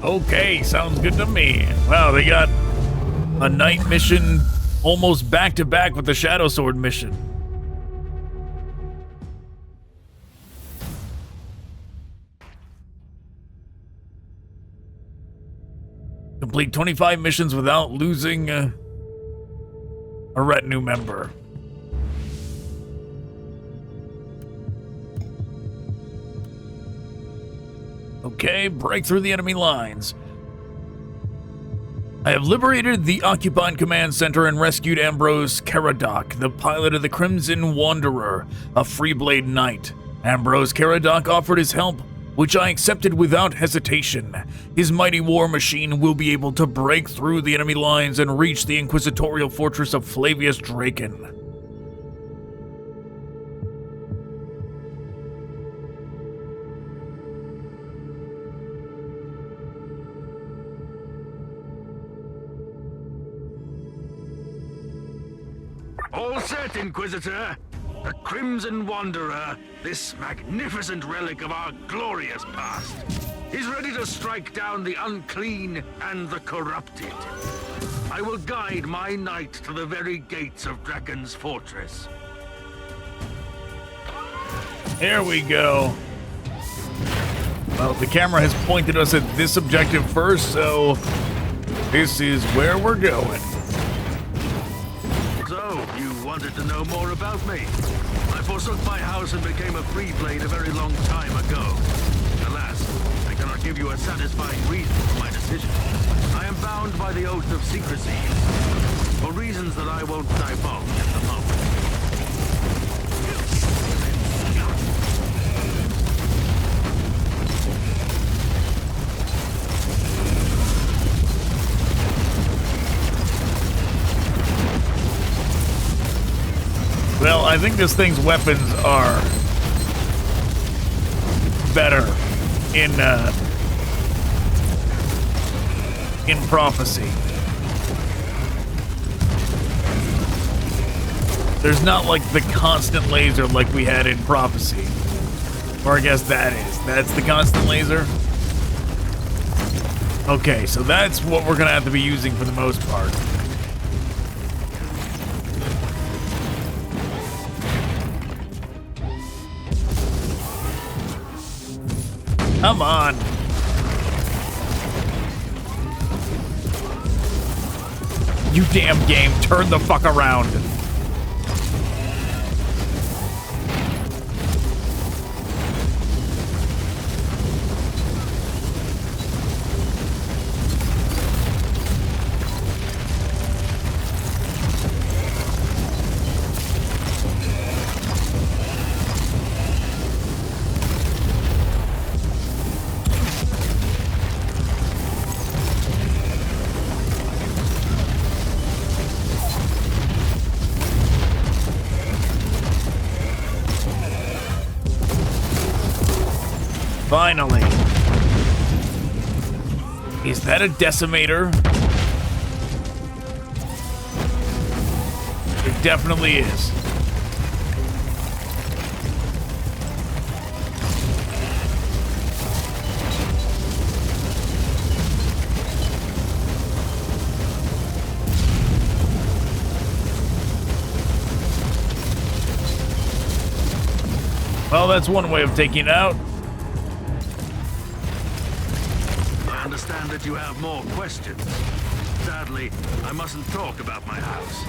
Okay, sounds good to me. Wow, they got a night mission almost back-to-back with the Shadowsword mission. Complete 25 missions without losing a retinue member. Okay, break through the enemy lines. I have liberated the occupied command center and rescued Ambrose Caradoc, the pilot of the Crimson Wanderer, a Freeblade knight. Ambrose Caradoc offered his help, which I accepted without hesitation. His mighty war machine will be able to break through the enemy lines and reach the Inquisitorial Fortress of Flavius Draken. All set, Inquisitor. The Crimson Wanderer, this magnificent relic of our glorious past, is ready to strike down the unclean and the corrupted. I will guide my knight to the very gates of Draken's fortress. Here we go. Well, the camera has pointed us at this objective first, so this is where we're going. So, you wanted to know more about me? I forsook my house and became a Freeblade a very long time ago. Alas, I cannot give you a satisfying reason for my decision. I am bound by the oath of secrecy, for reasons that I won't divulge at the moment. Well, I think this thing's weapons are better in Prophecy. There's not like the constant laser like we had in Prophecy. Or I guess that's the constant laser. Okay, so that's what we're gonna have to be using for the most part. Come on. You damn game, turn the fuck around. Finally. Is that a decimator? It definitely is. Well, that's one way of taking it out. I understand that you have more questions. Sadly, I mustn't talk about my house.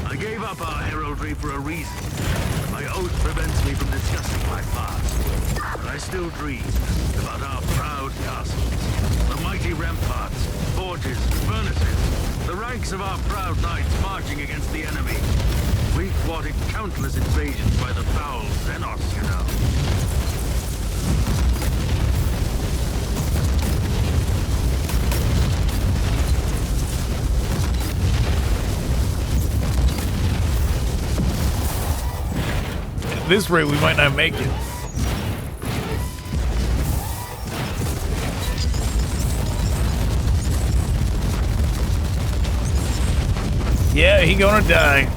I gave up our heraldry for a reason. My oath prevents me from discussing my past. But I still dream about our proud castles, the mighty ramparts, forges, furnaces, the ranks of our proud knights marching against the enemy. We thwarted countless invasions by the foul Xenos, you know. At this rate, we might not make it. Yeah, he gonna die.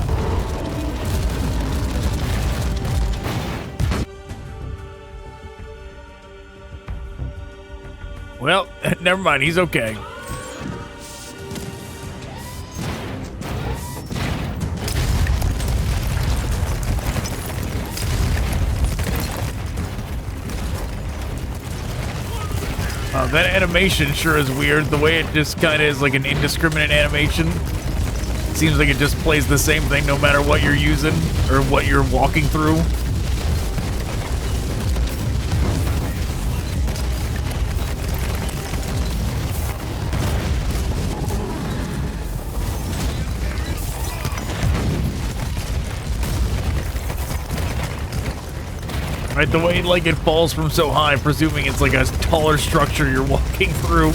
Well, never mind. He's okay. That animation sure is weird. The way it just kind of is like an indiscriminate animation. Seems like it just plays the same thing no matter what you're using or what you're walking through. Right, the way like it falls from so high, presuming it's like a taller structure you're walking through.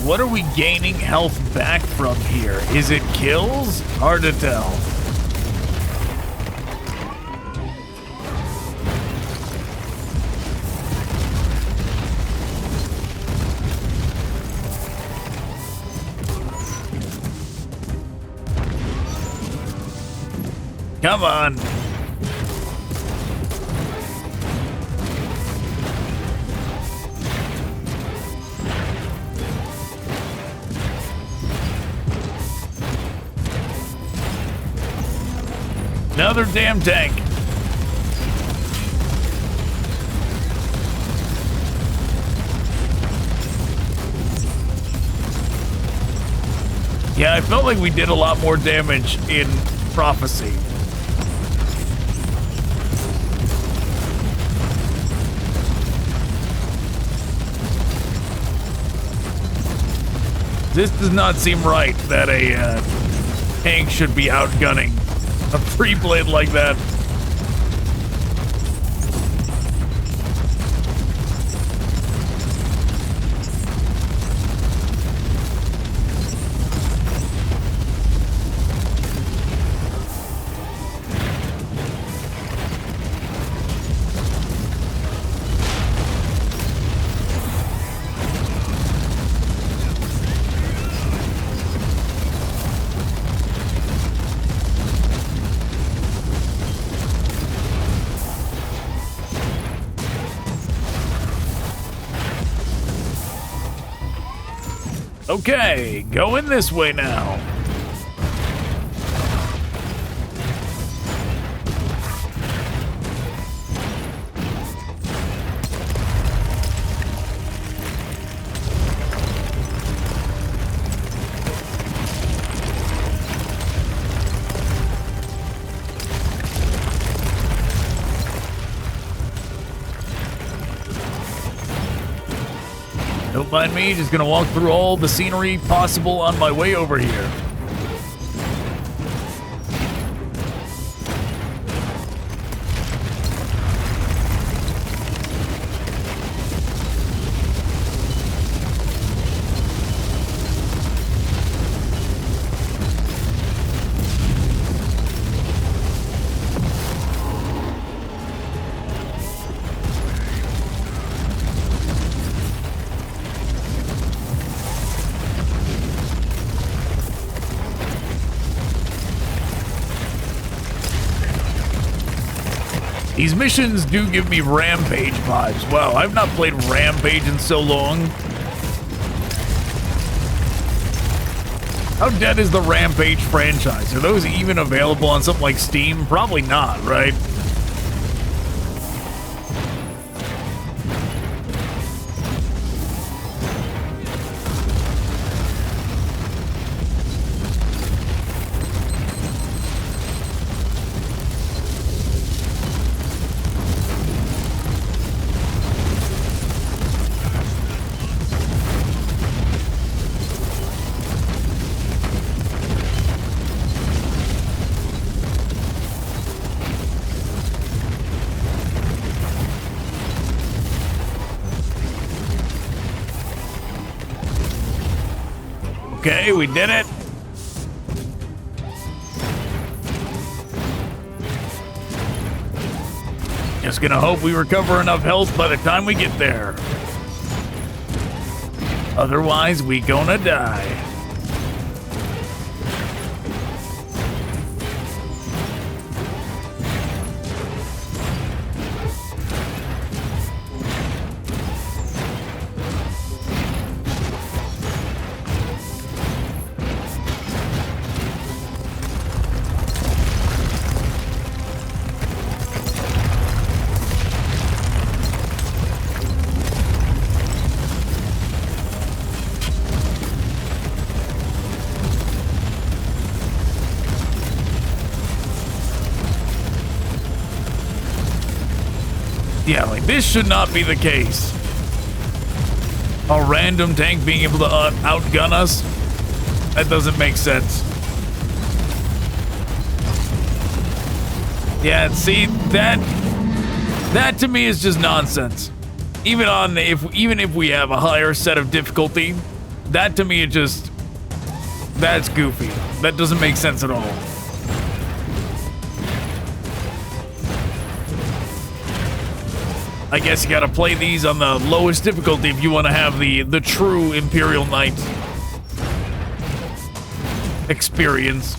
What are we gaining health back from here? Is it kills? Hard to tell. Come on. Another damn tank. Yeah, I felt like we did a lot more damage in Prophecy. This does not seem right that a tank should be outgunning a Freeblade like that. Okay, going this way now. Don't mind me, just gonna walk through all the scenery possible on my way over here. These missions do give me Rampage vibes. Wow, I've not played Rampage in so long. How dead is the Rampage franchise? Are those even available on something like Steam? Probably not, right? Okay, we did it. Just gonna hope we recover enough health by the time we get there. Otherwise, we gonna die. Yeah, like, this should not be the case. A random tank being able to outgun us? That doesn't make sense. Yeah, see, that to me is just nonsense. Even if we have a higher set of difficulty, that to me that's goofy. That doesn't make sense at all. I guess you gotta play these on the lowest difficulty if you want to have the true Imperial Knight experience.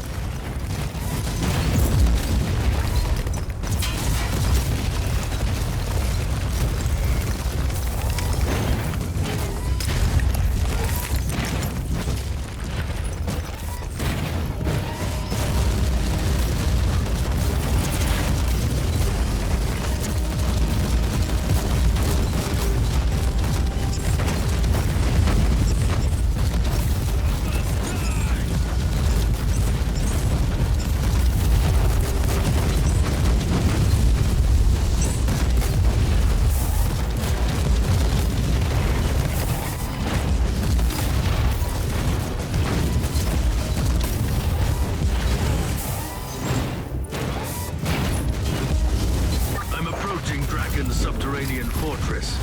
Subterranean fortress.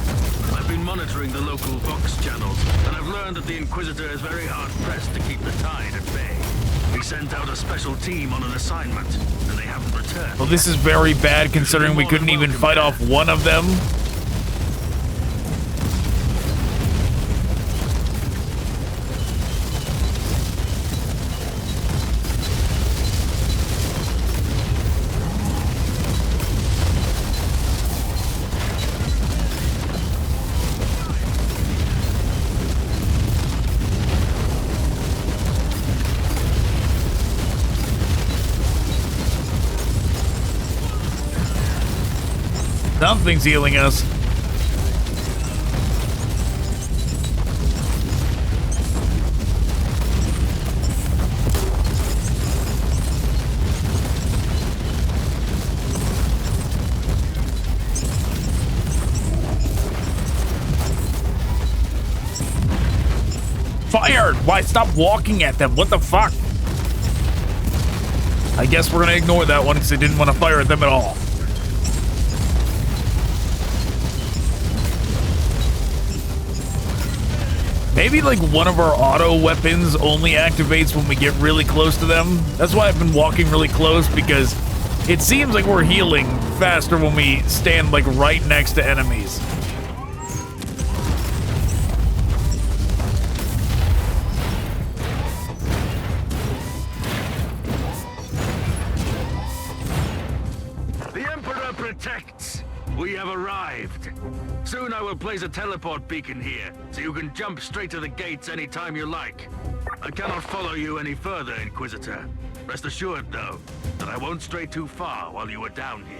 I've been monitoring the local Vox channels, and I've learned that the Inquisitor is very hard-pressed to keep the tide at bay. We sent out a special team on an assignment, and they haven't returned. Well, this is very bad considering we couldn't even fight off one of them. Something's healing us. fired! Why stop walking at them? What the fuck? I guess we're gonna ignore that one because I didn't want to fire at them at all. Maybe like one of our auto weapons only activates when we get really close to them. That's why I've been walking really close, because it seems like we're healing faster when we stand like right next to enemies. The Emperor protects. We have arrived. Soon I will place a teleport beacon here, so you can jump straight to the gates anytime you like. I cannot follow you any further, Inquisitor. Rest assured, though, that I won't stray too far while you are down here.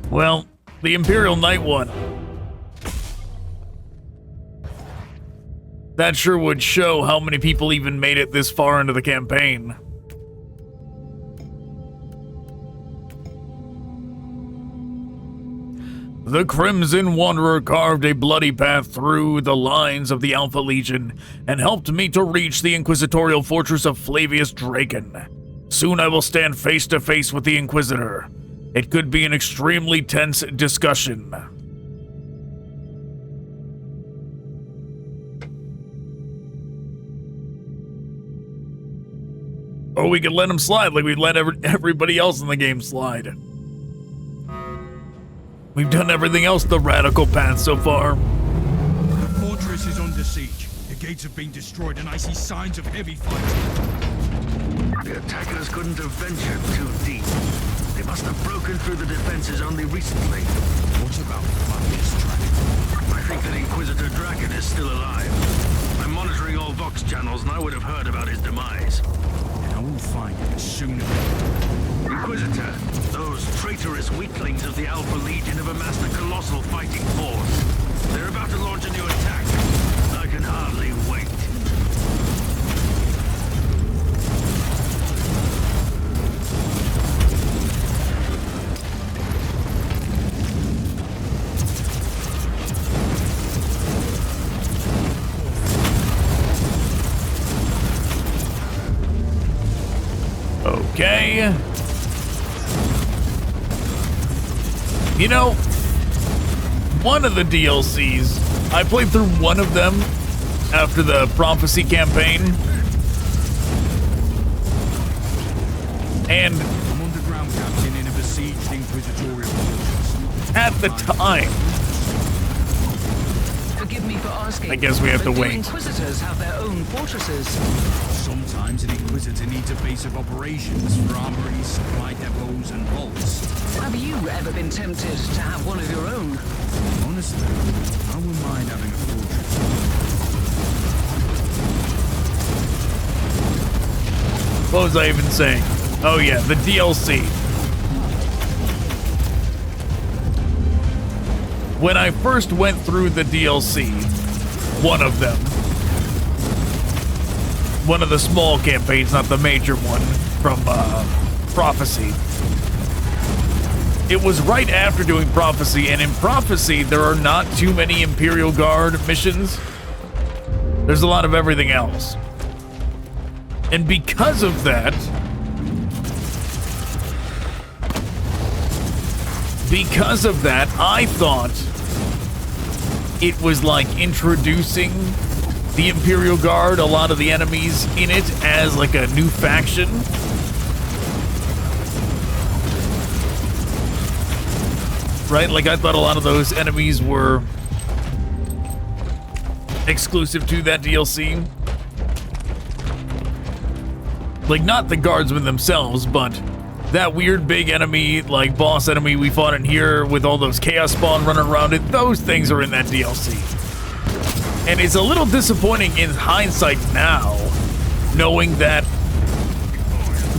Well, the Imperial Knight one. That sure would show how many people even made it this far into the campaign. The Crimson Wanderer carved a bloody path through the lines of the Alpha Legion and helped me to reach the Inquisitorial Fortress of Flavius Draken. Soon I will stand face to face with the Inquisitor. It could be an extremely tense discussion. Or we could let him slide like we let everybody else in the game slide. We've done everything else the radical path so far. The fortress is under siege. The gates have been destroyed and I see signs of heavy fighting. The attackers couldn't have ventured too deep. They must have broken through the defenses only recently. What about Flavius Draken? I think that Inquisitor Draken is still alive. I'm monitoring all Vox channels and I would have heard about his demise. And I will find him sooner. Inquisitor, those traitorous weaklings of the Alpha Legion have amassed a colossal fighting force. They're about to launch a new attack. I can hardly wait. Okay. You know, one of the DLCs, I played through one of them after the Prophecy campaign. And I'm underground captain in a besieged Inquisitorial Fortress. At the time, Forgive me for asking. I guess we have to but do wait. Inquisitors have their own fortresses? Sometimes an Inquisitor needs a base of operations for armories, supply depots, and vaults. Have you ever been tempted to have one of your own? Honestly, I wouldn't mind having a fortress. What was I even saying? Oh yeah, the DLC. When I first went through the DLC, one of them, one of the small campaigns, not the major one, from Prophecy. It was right after doing Prophecy, and in Prophecy, there are not too many Imperial Guard missions. There's a lot of everything else. And because of that, I thought it was like introducing the Imperial Guard, a lot of the enemies in it, as like a new faction. Right? Like I thought a lot of those enemies were exclusive to that DLC. Like not the guardsmen themselves, but that weird big enemy, like boss enemy we fought in here with all those chaos spawn running around it, those things are in that DLC. And it's a little disappointing in hindsight now, knowing that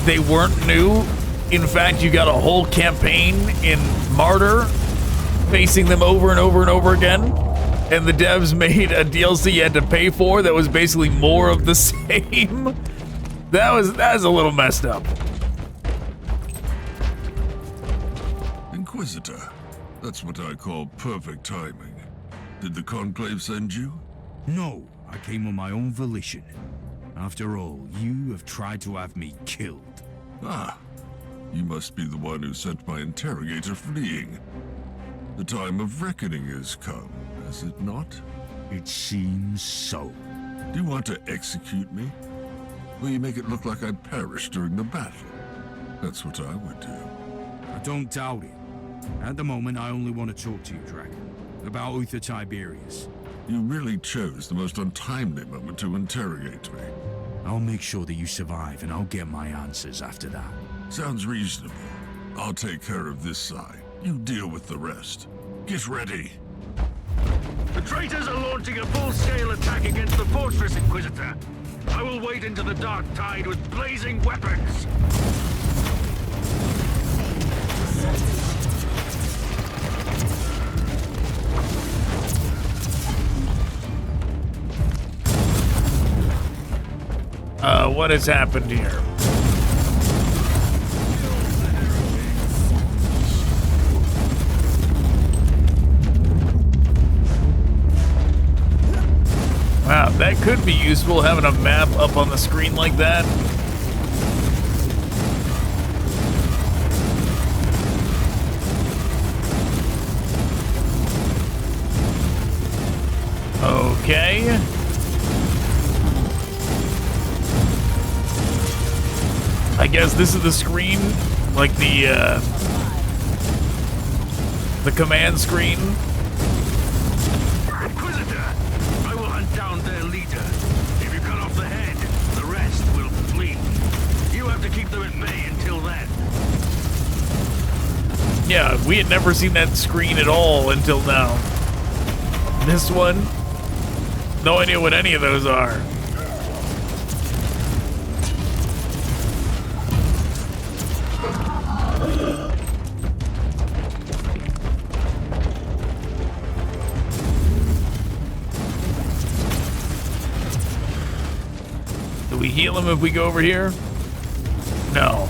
they weren't new. In fact, you got a whole campaign in Martyr facing them over and over and over again. And the devs made a DLC you had to pay for that was basically more of the same. That was a little messed up. Inquisitor, that's what I call perfect timing. Did the Conclave send you? No, I came on my own volition. After all, you have tried to have me killed. Ah, you must be the one who sent my interrogator fleeing. The time of reckoning has come, has it not? It seems so. Do you want to execute me? Will you make it look like I perished during the battle? That's what I would do. I don't doubt it. At the moment, I only want to talk to you, Draken, about Uther Tiberius. You really chose the most untimely moment to interrogate me. I'll make sure that you survive, and I'll get my answers after that. Sounds reasonable. I'll take care of this side. You deal with the rest. Get ready. The traitors are launching a full-scale attack against the fortress, Inquisitor. I will wade into the dark tide with blazing weapons. What has happened here? Wow, that could be useful, having a map up on the screen like that. Okay. I guess this is the screen, like the command screen. Inquisitor, I will hunt down their leader. If you cut off the head, the rest will flee. You have to keep them at bay until then. Yeah, we had never seen that screen at all until now. This one, no idea what any of those are. Do we heal him if we go over here? No.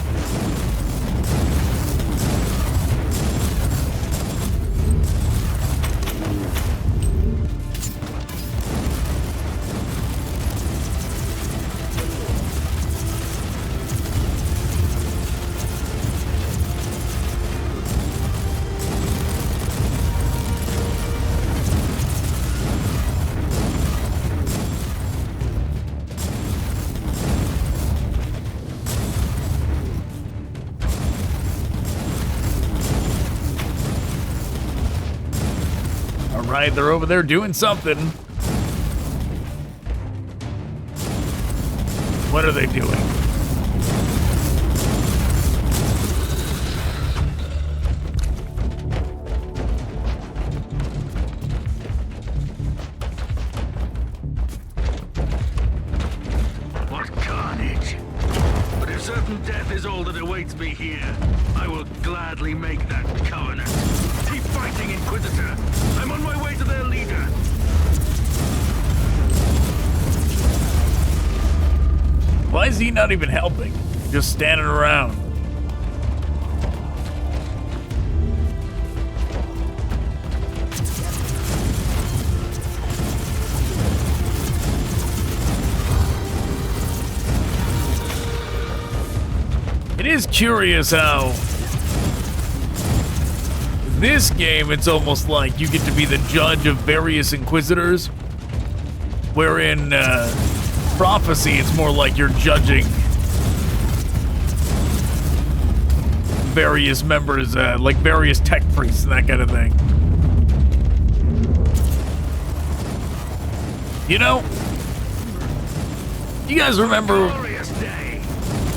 Right, they're over there doing something. What are they doing? What carnage! But if certain death is all that awaits me here, I will gladly make that covenant. Keep fighting, Inquisitor! I'm on my way to their leader! Why is he not even helping? Just standing around. It is curious how this game, it's almost like you get to be the judge of various Inquisitors, where in Prophecy, it's more like you're judging various members, like various tech priests and that kind of thing. You know, you guys remember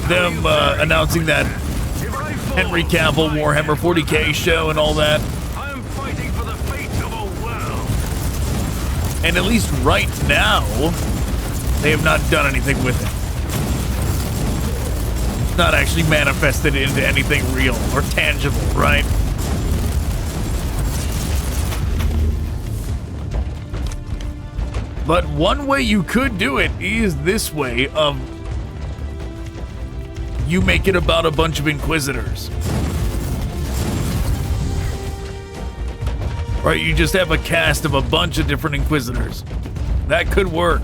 them announcing that Henry Cavill Warhammer 40k show and all that? I'm fighting for the fate of a world. And at least right now, they have not done anything with it. Not actually manifested into anything real or tangible, right? But one way you could do it is this way of you make it about a bunch of Inquisitors. Right, you just have a cast of a bunch of different Inquisitors. That could work.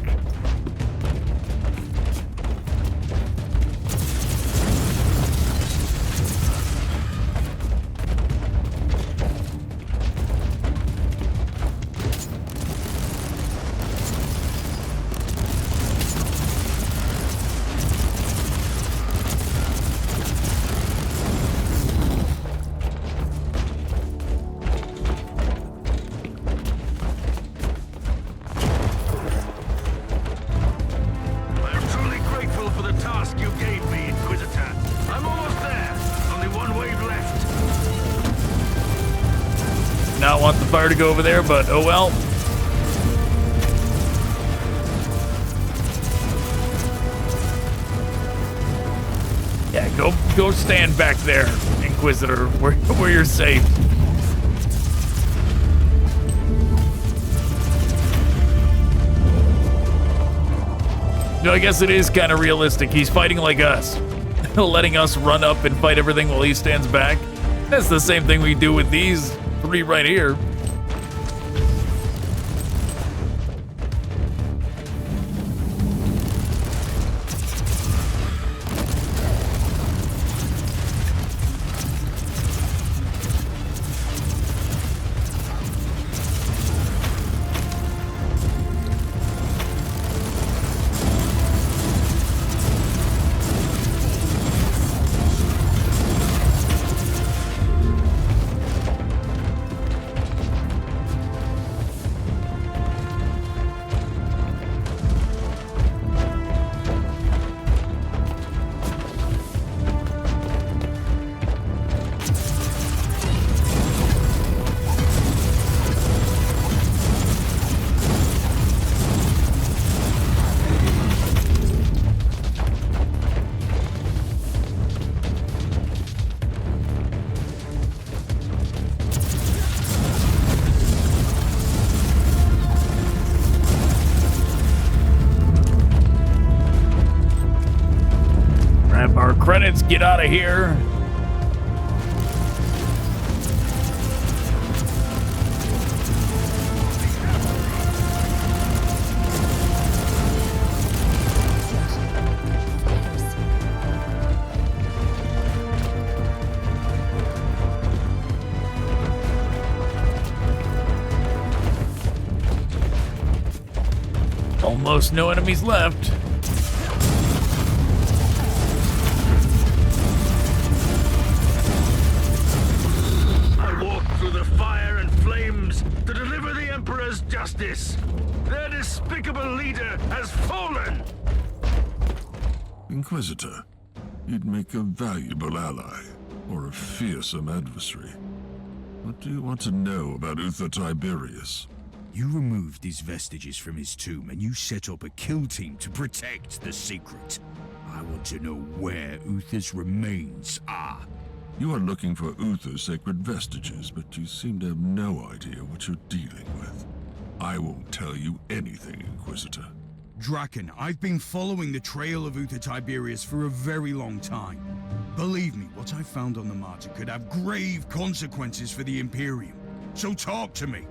Not want the fire to go over there, but oh well. Yeah, go stand back there, Inquisitor, where you're safe. No, I guess it is kind of realistic. He's fighting like us, letting us run up and fight everything while he stands back. That's the same thing we do with these three right here. Credits, get out of here. Almost no enemies left. Justice! Their despicable leader has fallen! Inquisitor, you'd make a valuable ally, or a fearsome adversary. What do you want to know about Uther Tiberius? You removed his vestiges from his tomb and you set up a kill team to protect the secret. I want to know where Uther's remains are. You are looking for Uther's sacred vestiges, but you seem to have no idea what you're dealing with. I won't tell you anything, Inquisitor. Draken, I've been following the trail of Uther Tiberius for a very long time. Believe me, what I found on the Martyr could have grave consequences for the Imperium. So talk to me.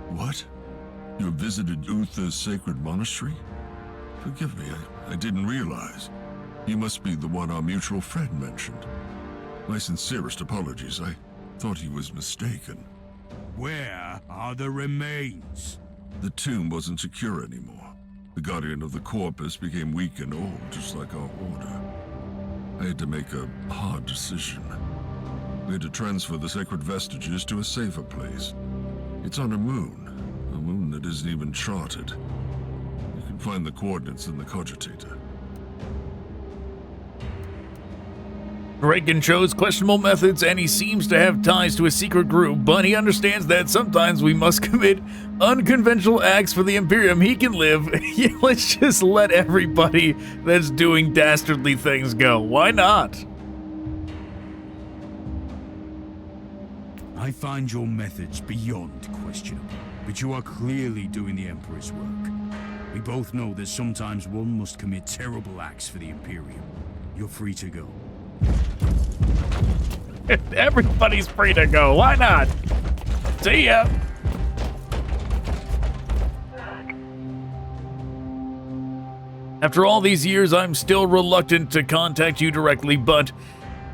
What? You visited Uther's sacred monastery? Forgive me, I didn't realize. You must be the one our mutual friend mentioned. My sincerest apologies, I thought he was mistaken. Where are the remains? The tomb wasn't secure anymore. The Guardian of the Corpus became weak and old, just like our order. I had to make a hard decision. We had to transfer the sacred vestiges to a safer place. It's on a moon that isn't even charted. You can find the coordinates in the Cogitator. Reagan chose questionable methods and he seems to have ties to a secret group, but he understands that sometimes we must commit unconventional acts for the Imperium. He can live. Let's just let everybody that's doing dastardly things go. Why not? I find your methods beyond questionable, but you are clearly doing the Emperor's work. We both know that sometimes one must commit terrible acts for the Imperium. You're free to go. Everybody's free to go. Why not? See ya. After all these years, I'm still reluctant to contact you directly, but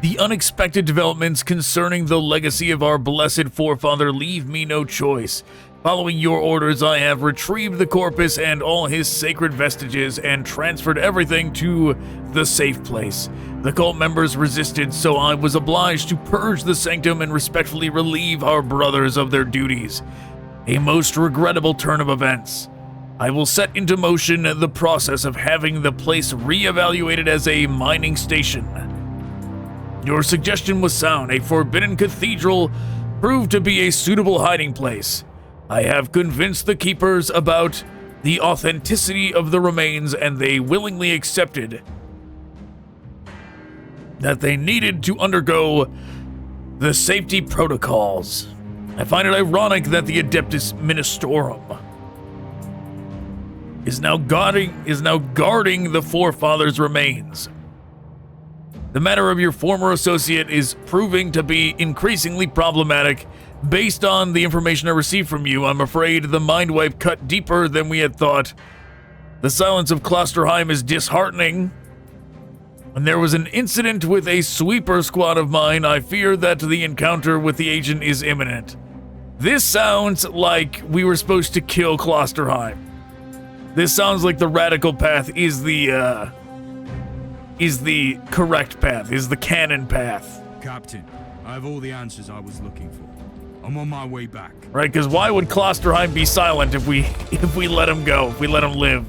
the unexpected developments concerning the legacy of our blessed forefather leave me no choice. Following your orders, I have retrieved the corpus and all his sacred vestiges and transferred everything to the safe place. The cult members resisted, so I was obliged to purge the sanctum and respectfully relieve our brothers of their duties. A most regrettable turn of events. I will set into motion the process of having the place re-evaluated as a mining station. Your suggestion was sound. A Forbidden Cathedral proved to be a suitable hiding place. I have convinced the keepers about the authenticity of the remains, and they willingly accepted that they needed to undergo the safety protocols. I find it ironic that the Adeptus Ministorum is now guarding the forefathers' remains. The matter of your former associate is proving to be increasingly problematic. Based on the information I received from you, I'm afraid the mind wipe cut deeper than we had thought. The silence of Klosterheim is disheartening. When there was an incident with a sweeper squad of mine, I fear that the encounter with the agent is imminent. This sounds like we were supposed to kill Klosterheim. This sounds like the radical path is the correct path, is the canon path. Captain, I have all the answers I was looking for. I'm on my way back. Right, because why would Klosterheim be silent if we let him go, if we let him live?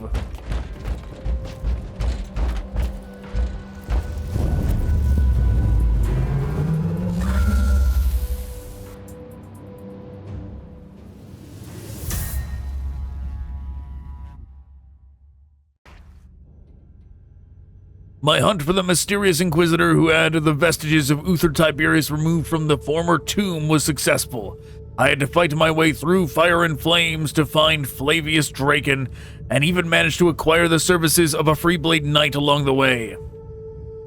My hunt for the mysterious Inquisitor who had the vestiges of Uther Tiberius removed from the former tomb was successful. I had to fight my way through fire and flames to find Flavius Draken, and even managed to acquire the services of a Freeblade knight along the way.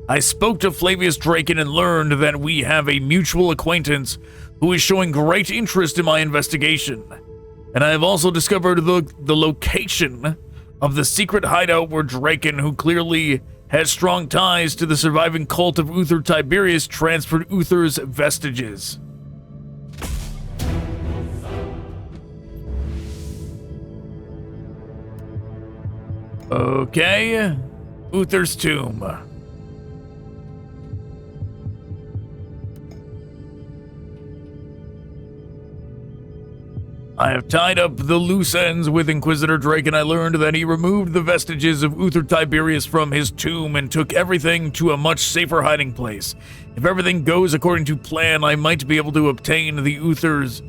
I spoke to Flavius Draken and learned that we have a mutual acquaintance who is showing great interest in my investigation. And I have also discovered the location of the secret hideout where Draken, who clearly has strong ties to the surviving cult of Uther Tiberius, transferred Uther's vestiges. Okay, Uther's tomb. I have tied up the loose ends with Inquisitor Drake, and I learned that he removed the vestiges of Uther Tiberius from his tomb and took everything to a much safer hiding place. If everything goes according to plan, I might be able to obtain the Uther's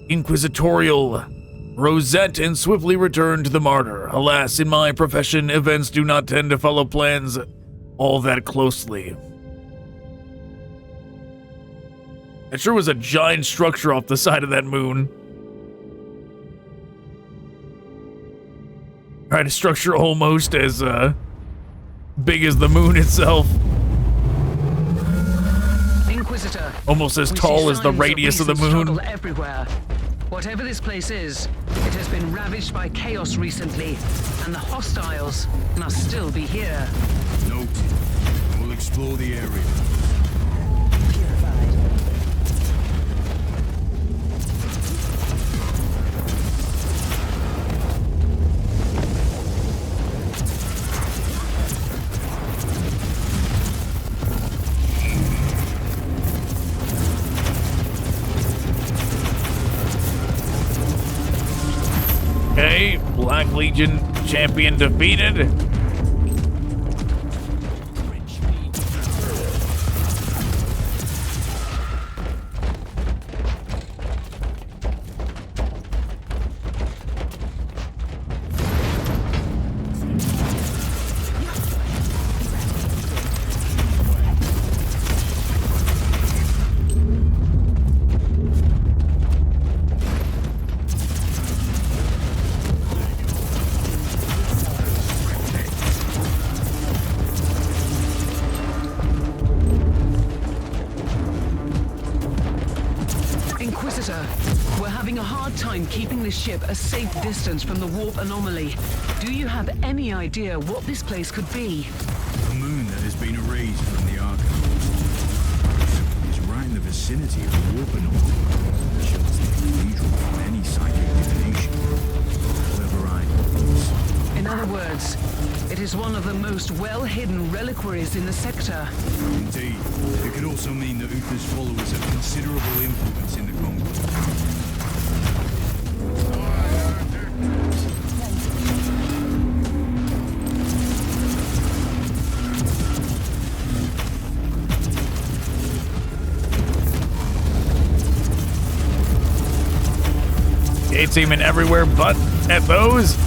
Inquisitorial Rosette and swiftly return to the Martyr. Alas, in my profession, events do not tend to follow plans all that closely. It sure was a giant structure off the side of that moon. Right, a structure almost as big as the moon itself. Inquisitor, almost as tall as the radius of the moon. Everywhere. Whatever this place is, it has been ravaged by chaos recently, and the hostiles must still be here. Noted. We'll explore the area. Okay, Black Legion champion defeated. hard time keeping the ship a safe distance from the warp anomaly. Do you have any idea what this place could be? The moon that has been erased from the Ark is right in the vicinity of the warp anomaly. It shelters the cathedral from any psychic divination. However, In other words, it is one of the most well-hidden reliquaries in the sector. Indeed. It could also mean that Uther's followers have considerable influence in the Conquest. Gates aiming everywhere but at those.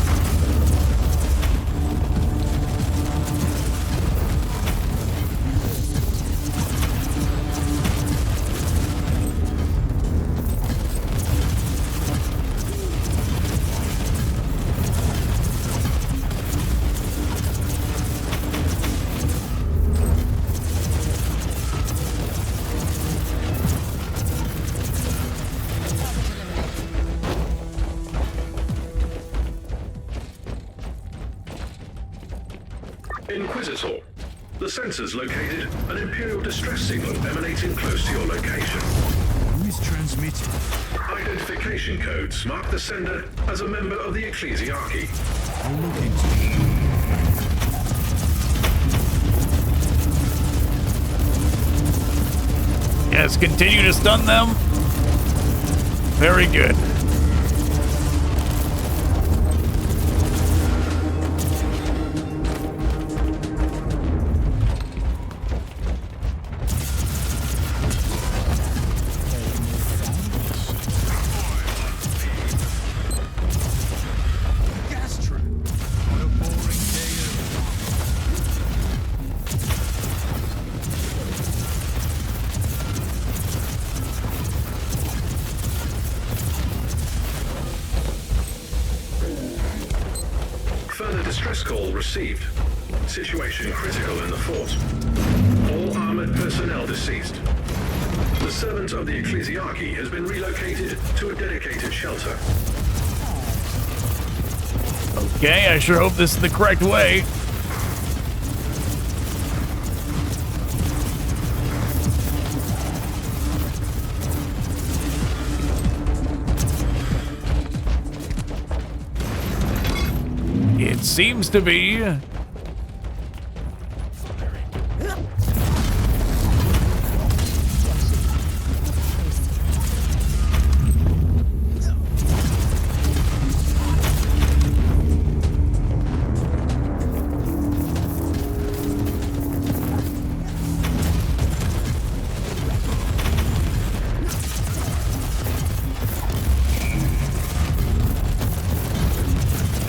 Inquisitor, the sensors located an Imperial distress signal emanating close to your location. Who is transmitting? Identification codes mark the sender as a member of the Ecclesiarchy. I'll look into it. Yes, continue to stun them. Very good. Received. Situation critical in the fort. All armored personnel deceased. The servant of the Ecclesiarchy has been relocated to a dedicated shelter. Okay, I sure hope this is the correct way. It seems to be.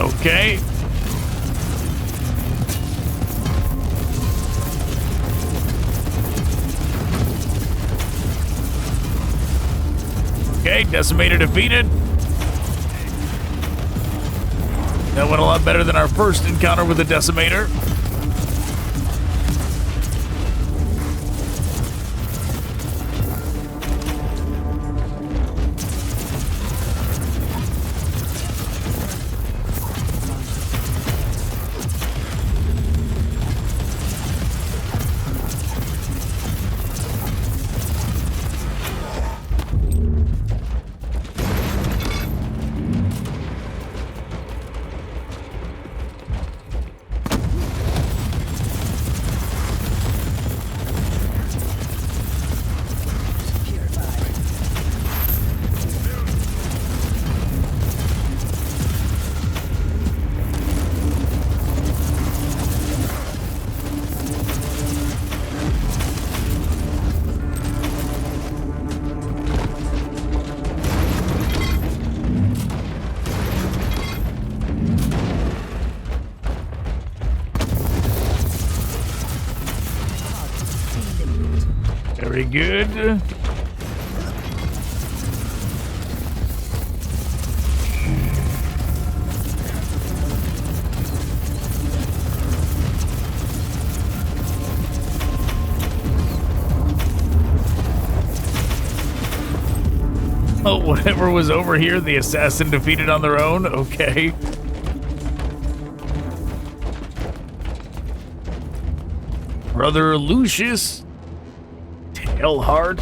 Okay. Okay, Decimator defeated. That went a lot better than our first encounter with the Decimator. Very good. Oh, whatever was over here, the assassin defeated on their own? Okay. Brother Lucius. Tailheart.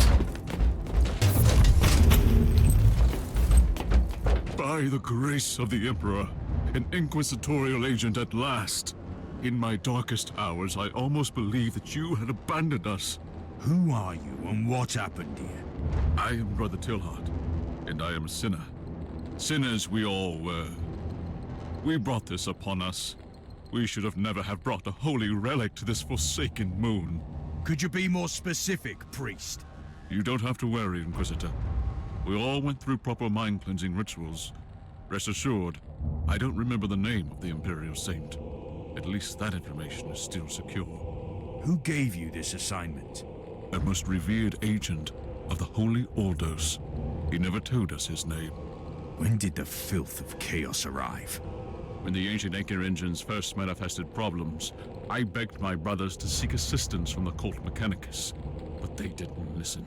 By the grace of the Emperor, an Inquisitorial agent at last. In my darkest hours, I almost believed that you had abandoned us. Who are you and what happened here? I am Brother Tailheart, and I am a sinner. Sinners we all were. We brought this upon us. We should have never have brought a holy relic to this forsaken moon. Could you be more specific, priest? You don't have to worry, Inquisitor. We all went through proper mind-cleansing rituals. Rest assured, I don't remember the name of the Imperial Saint. At least that information is still secure. Who gave you this assignment? A most revered agent of the Holy Ordos. He never told us his name. When did the filth of chaos arrive? When the ancient anchor engines first manifested problems, I begged my brothers to seek assistance from the Cult Mechanicus, but they didn't listen.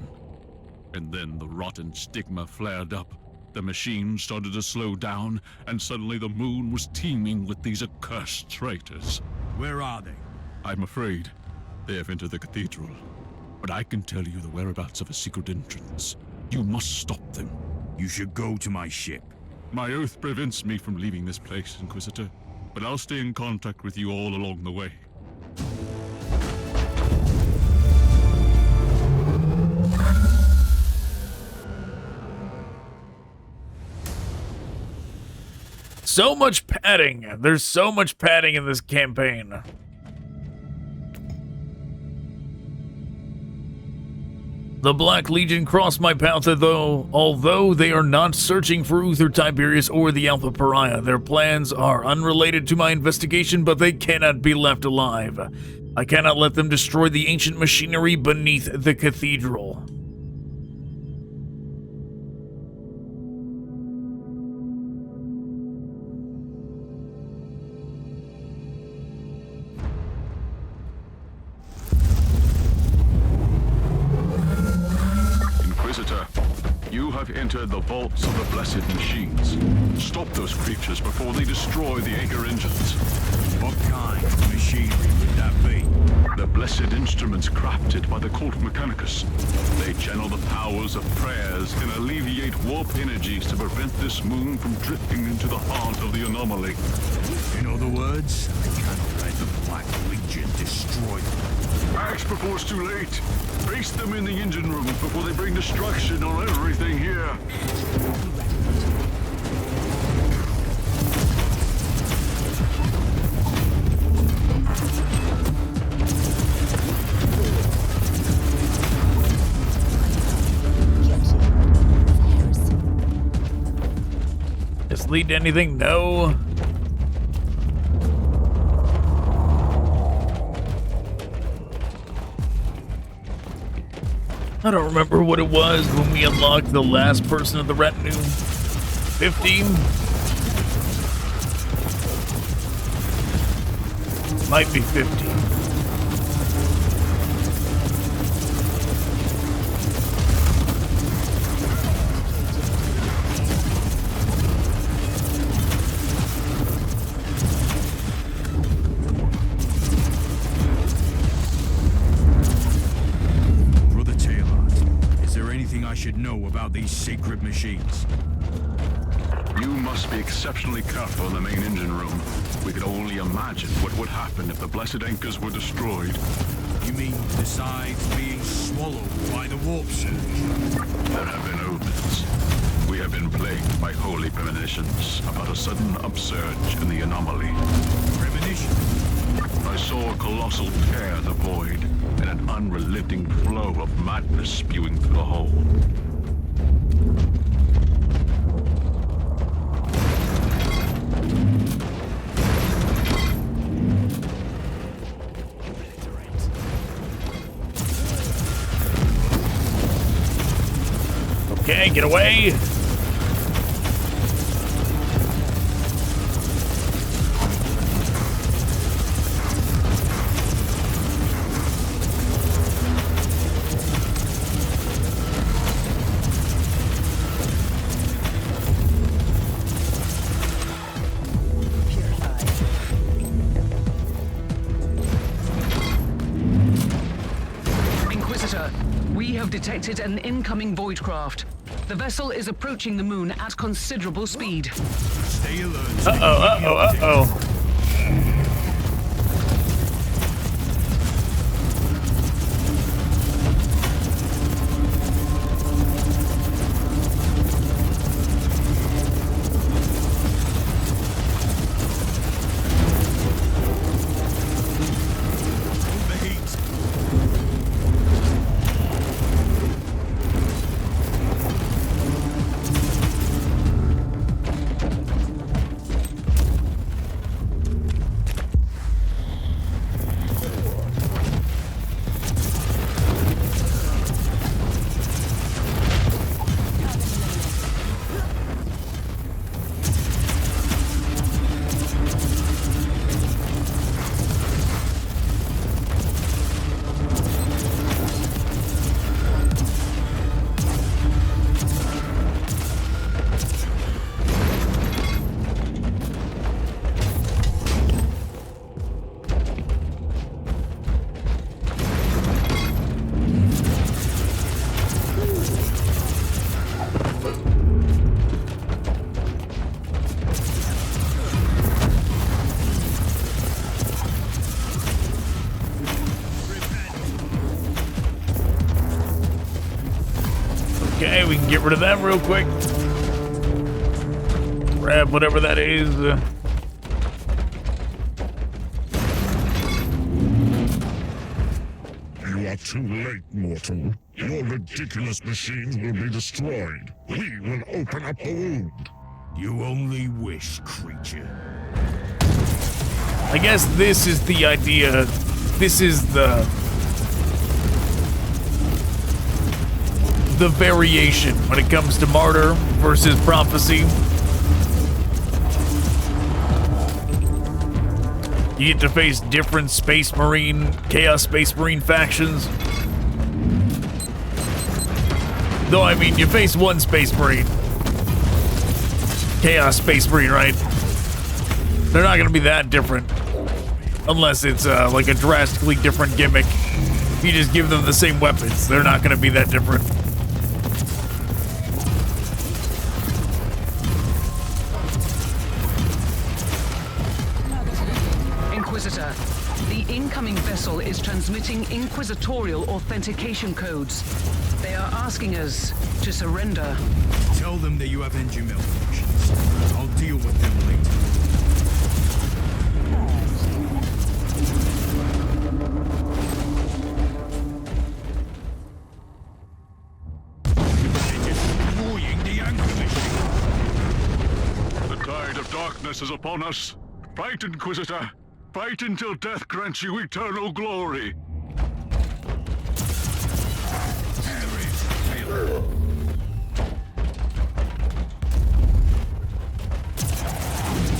And then the rotten stigma flared up. The machine started to slow down, and suddenly the moon was teeming with these accursed traitors. Where are they? I'm afraid they have entered the cathedral. But I can tell you the whereabouts of a secret entrance. You must stop them. You should go to my ship. My oath prevents me from leaving this place, Inquisitor, but I'll stay in contact with you all along the way. So much padding. There's so much padding in this campaign. The Black Legion crossed my path, although they are not searching for Uther, Tiberius, or the Alpha Pariah. Their plans are unrelated to my investigation, but they cannot be left alive. I cannot let them destroy the ancient machinery beneath the cathedral. You have entered the vaults of the Blessed Machines. Stop those creatures before they destroy the anchor engines. What kind of machinery would that be? The blessed instruments crafted by the Cult Mechanicus. They channel the powers of prayers and alleviate warp energies to prevent this moon from drifting into the heart of the anomaly. In other words, I cannot let the Black Legion destroy them. Act before it's too late. Face them in the engine rooms before they bring destruction on everything here. Does this lead to anything? No. I don't remember what it was when we unlocked the last person of the retinue. 15? Might be 15. Should know about these secret machines. You must be exceptionally careful in the main engine room. We could only imagine what would happen if the blessed anchors were destroyed. You mean besides being swallowed by the warp surge? There have been omens. We have been plagued by holy premonitions about a sudden upsurge in the anomaly. Premonition? I saw a colossal tear in the void, and an unrelenting flow of madness spewing through the hole. Okay, get away! have detected an incoming void craft. The vessel is approaching the moon at considerable speed. Stay alert. Uh-oh. Okay, we can get rid of that real quick. Grab whatever that is. You are too late, mortal. Your ridiculous machines will be destroyed. We will open up the wound. You only wish, creature. I guess this is the idea. This is the variation when it comes to Martyr versus Prophecy. You get to face different Space Marine, Chaos Space Marine factions. Though, I mean, you face one Space Marine. Chaos Space Marine, right? They're not going to be that different. Unless it's like a drastically different gimmick. If you just give them the same weapons, they're not going to be that different. Inquisitor, the incoming vessel is transmitting Inquisitorial authentication codes. They are asking us to surrender. Tell them that you have engine malfunctions. I'll deal with them later. The tide of darkness is upon us. Fight, Inquisitor. Fight until death grants you eternal glory.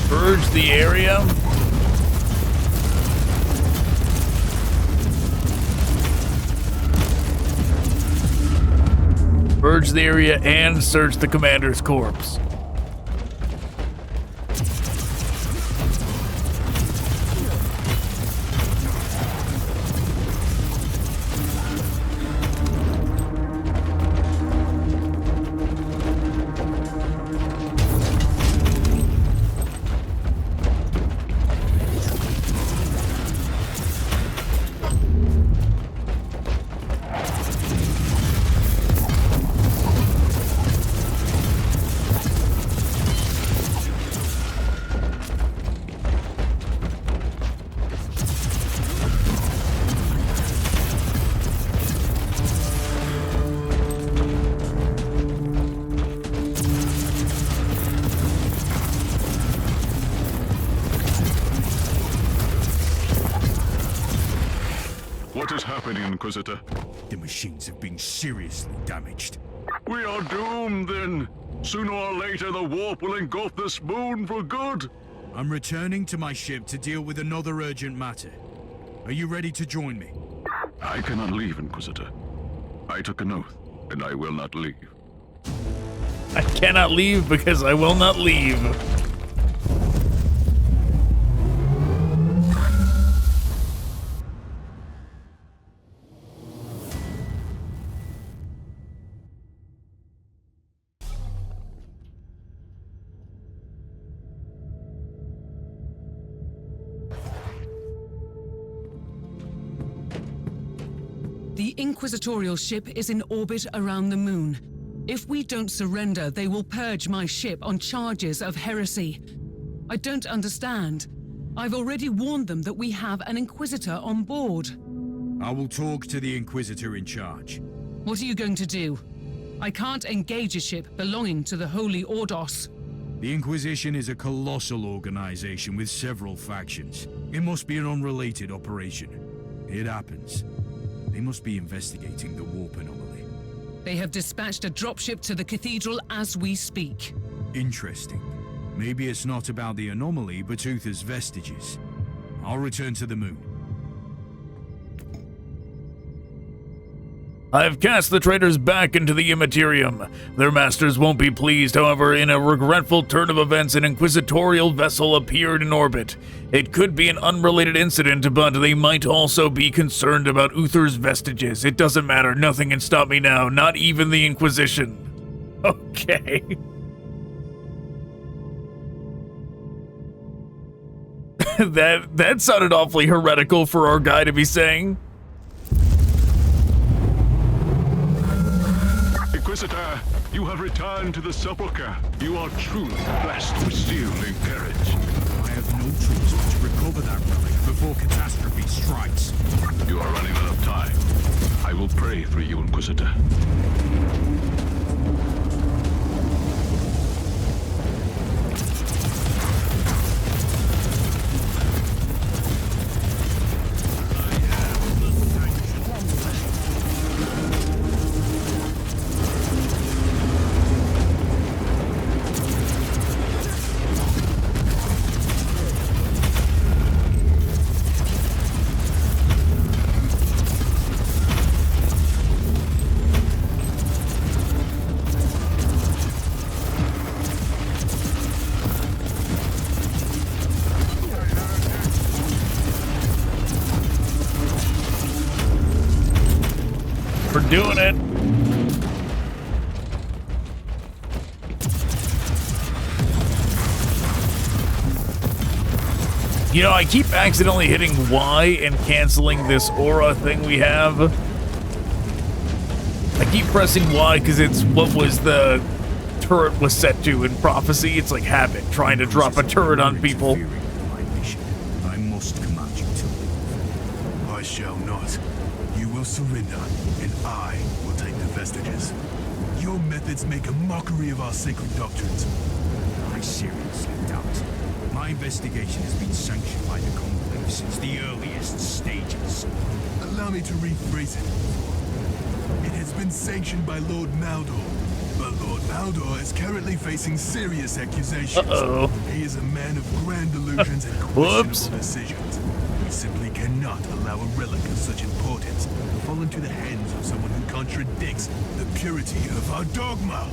Purge the area. Purge the area and search the commander's corpse. What is happening, Inquisitor? The machines have been seriously damaged. We are doomed, then. Sooner or later, the warp will engulf this moon for good. I'm returning to my ship to deal with another urgent matter. Are you ready to join me? I cannot leave, Inquisitor. I took an oath, and I will not leave. I cannot leave because I will not leave. The Inquisitorial ship is in orbit around the moon. If we don't surrender, they will purge my ship on charges of heresy. I don't understand. I've already warned them that we have an Inquisitor on board. I will talk to the Inquisitor in charge. What are you going to do? I can't engage a ship belonging to the Holy Ordos. The Inquisition is a colossal organization with several factions. It must be an unrelated operation. It happens. They must be investigating the warp anomaly. They have dispatched a dropship to the cathedral as we speak. Interesting. Maybe it's not about the anomaly, but Uther's vestiges. I'll return to the moon. I have cast the traitors back into the Immaterium. Their masters won't be pleased, however. In a regretful turn of events, an Inquisitorial vessel appeared in orbit. It could be an unrelated incident, but they might also be concerned about Uther's vestiges. It doesn't matter. Nothing can stop me now, not even the Inquisition. Okay. That sounded awfully heretical for our guy to be saying. Inquisitor, you have returned to the Sepulchre. You are truly blessed with steel and courage. I have no choice but to recover that relic before catastrophe strikes. You are running out of time. I will pray for you, Inquisitor. Doing it. You know, I keep accidentally hitting Y and canceling this aura thing we have. I keep pressing Y because it's what was the turret was set to in Prophecy. It's like habit, trying to drop a turret on people. I must command you to leave. I shall not. You will surrender, and I will take the vestiges. Your methods make a mockery of our sacred doctrines. I seriously doubt. My investigation has been sanctioned by the Conclave since the earliest stages. Allow me to rephrase it. It has been sanctioned by Lord Maldor, but Lord Maldor is currently facing serious accusations. He is a man of grand delusions and questionable decisions. We simply cannot allow a relic of such importance to fall into the hands of someone who contradicts the purity of our dogma.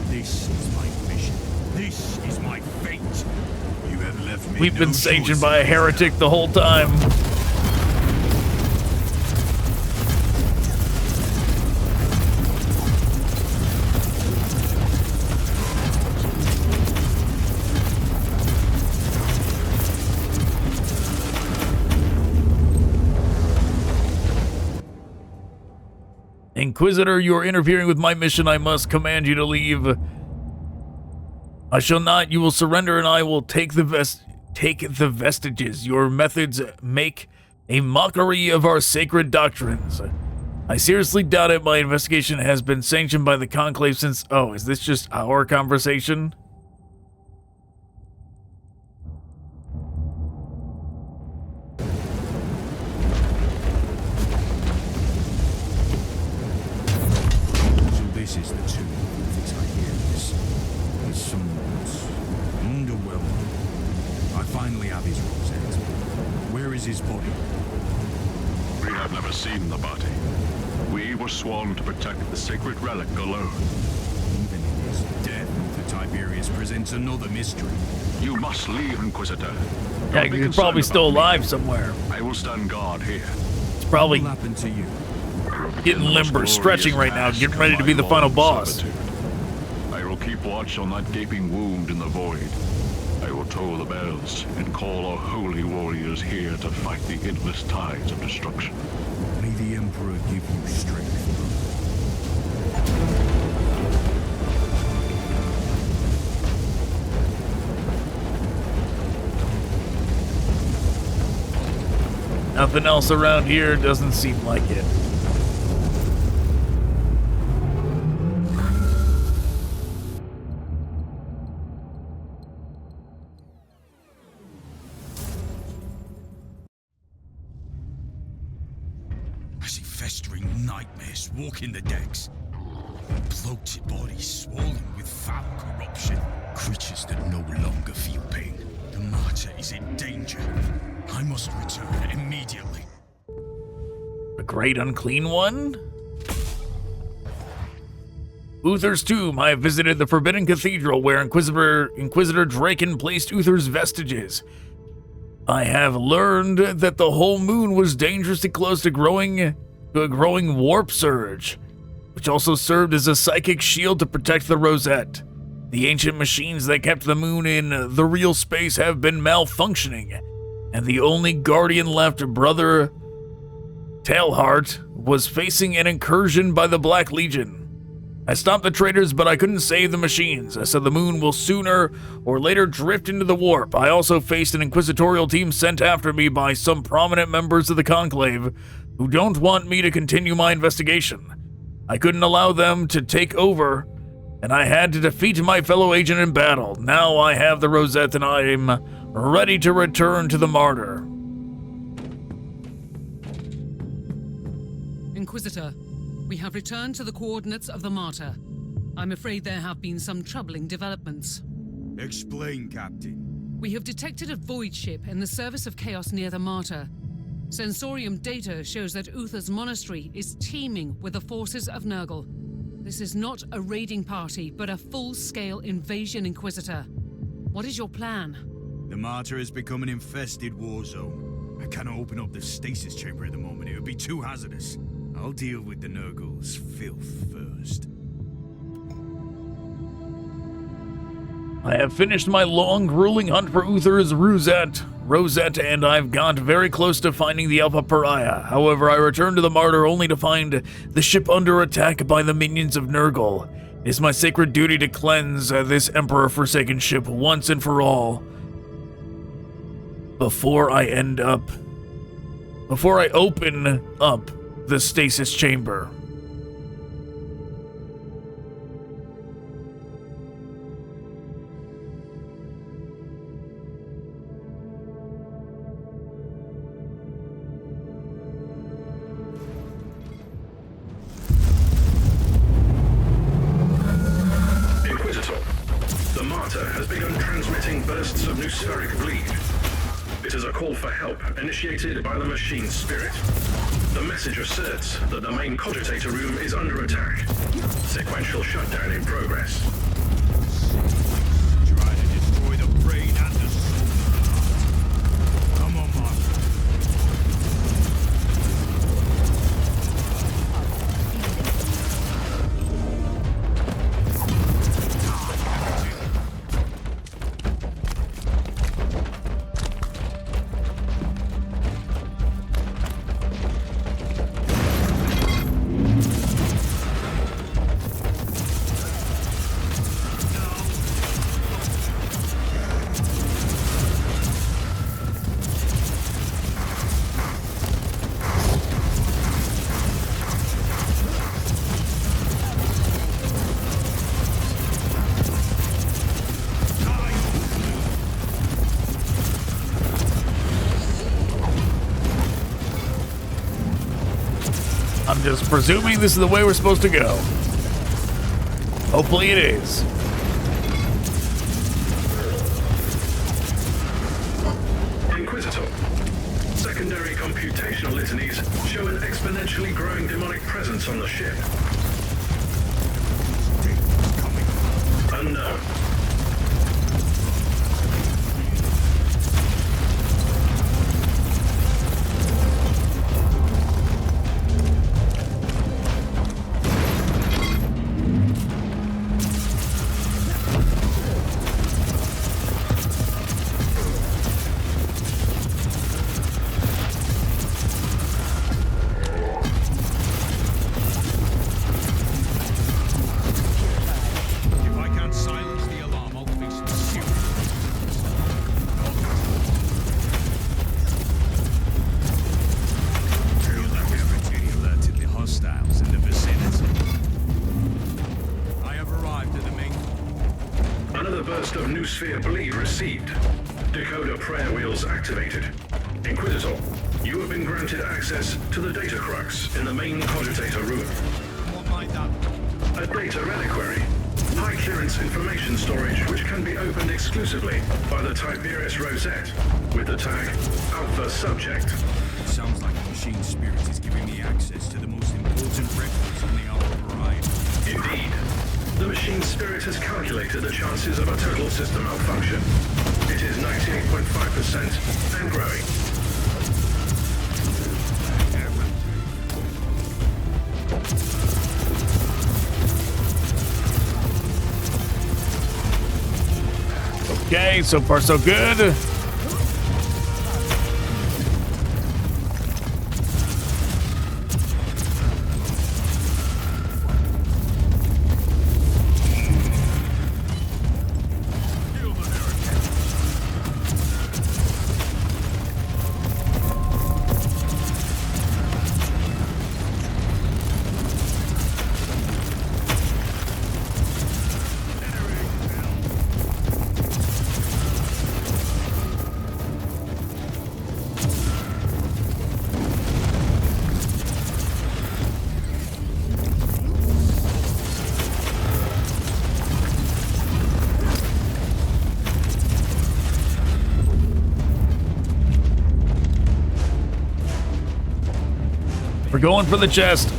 This is my mission. This is my fate. You have left me. We've been sanctioned by a heretic the whole time. Inquisitor, you are interfering with my mission. I must command you to leave. I shall not. You will surrender, and I will take the vestiges. Your methods make a mockery of our sacred doctrines. I seriously doubt it. My investigation has been sanctioned by the Conclave since... Oh, is this just our conversation? This is the tomb of Tiberius. He's somewhat underwhelming. I finally have his rosette. Where is his body? We have never seen the body. We were sworn to protect the sacred relic alone. Even in his death, Uther Tiberius presents another mystery. You must leave, Inquisitor. Yeah, he's probably still alive somewhere. I will stand guard here. It's probably what happened to you? Getting limber, stretching right now, getting ready to be the final boss. I will keep watch on that gaping wound in the void. I will toll the bells and call our holy warriors here to fight the endless tides of destruction. May the Emperor give you strength. Nothing else around here, doesn't seem like it. I see festering nightmares walking the decks. Bloated bodies swollen with foul corruption. Creatures that no longer feel pain. The Martyr is in danger. I must return immediately. The Great Unclean One? Uther's tomb. I have visited the Forbidden Cathedral where Inquisitor Draken placed Uther's vestiges. I have learned that the whole moon was dangerously close to a growing warp surge, which also served as a psychic shield to protect the Rosette. The ancient machines that kept the moon in the real space have been malfunctioning, and the only guardian left, Brother Tailheart, was facing an incursion by the Black Legion. I stopped the traitors, but I couldn't save the machines. I said the moon will sooner or later drift into the warp. I also faced an inquisitorial team sent after me by some prominent members of the Conclave who don't want me to continue my investigation. I couldn't allow them to take over, and I had to defeat my fellow agent in battle. Now I have the Rosette, and I'm ready to return to the Martyr. Inquisitor, we have returned to the coordinates of the Martyr. I'm afraid there have been some troubling developments. Explain, Captain. We have detected a void ship in the service of chaos near the Martyr. Sensorium data shows that Uther's monastery is teeming with the forces of Nurgle. This is not a raiding party, but a full-scale invasion, Inquisitor. What is your plan? The Martyr has become an infested war zone. I cannot open up the stasis chamber at the moment. It would be too hazardous. I'll deal with the Nurgle's filth first. I have finished my long, grueling hunt for Uther's Rosette, and I've got very close to finding the Alpha Pariah. However, I returned to the Martyr only to find the ship under attack by the minions of Nurgle. It is my sacred duty to cleanse this Emperor-forsaken ship once and for all before I open up the stasis chamber. Inquisitor, the Martyr has begun transmitting bursts of Noospheric bleed. It is a call for help initiated by the machine spirit. The message asserts that the main Cogitator room is under attack. Sequential shutdown in progress. Try to destroy the brain and the soul. Come on, Martyr. I'm just presuming this is the way we're supposed to go. Hopefully it is. Inquisitor, secondary computational litanies show an exponentially growing demonic presence on the ship. Unknown. Noosphere bleed received. Decoder prayer wheels activated. Inquisitor, you have been granted access to the data crux in the main cogitator room. What might that be? A data reliquary. High clearance information storage which can be opened exclusively by the Tiberius Rosette with the tag Alpha Subject. It sounds like the machine spirit is giving me access to the most important records on the Alpha Pariah. Indeed. The machine spirit has calculated the chances of a total system malfunction. It is 98.5% and growing. Okay, so far so good. We're going for the chest.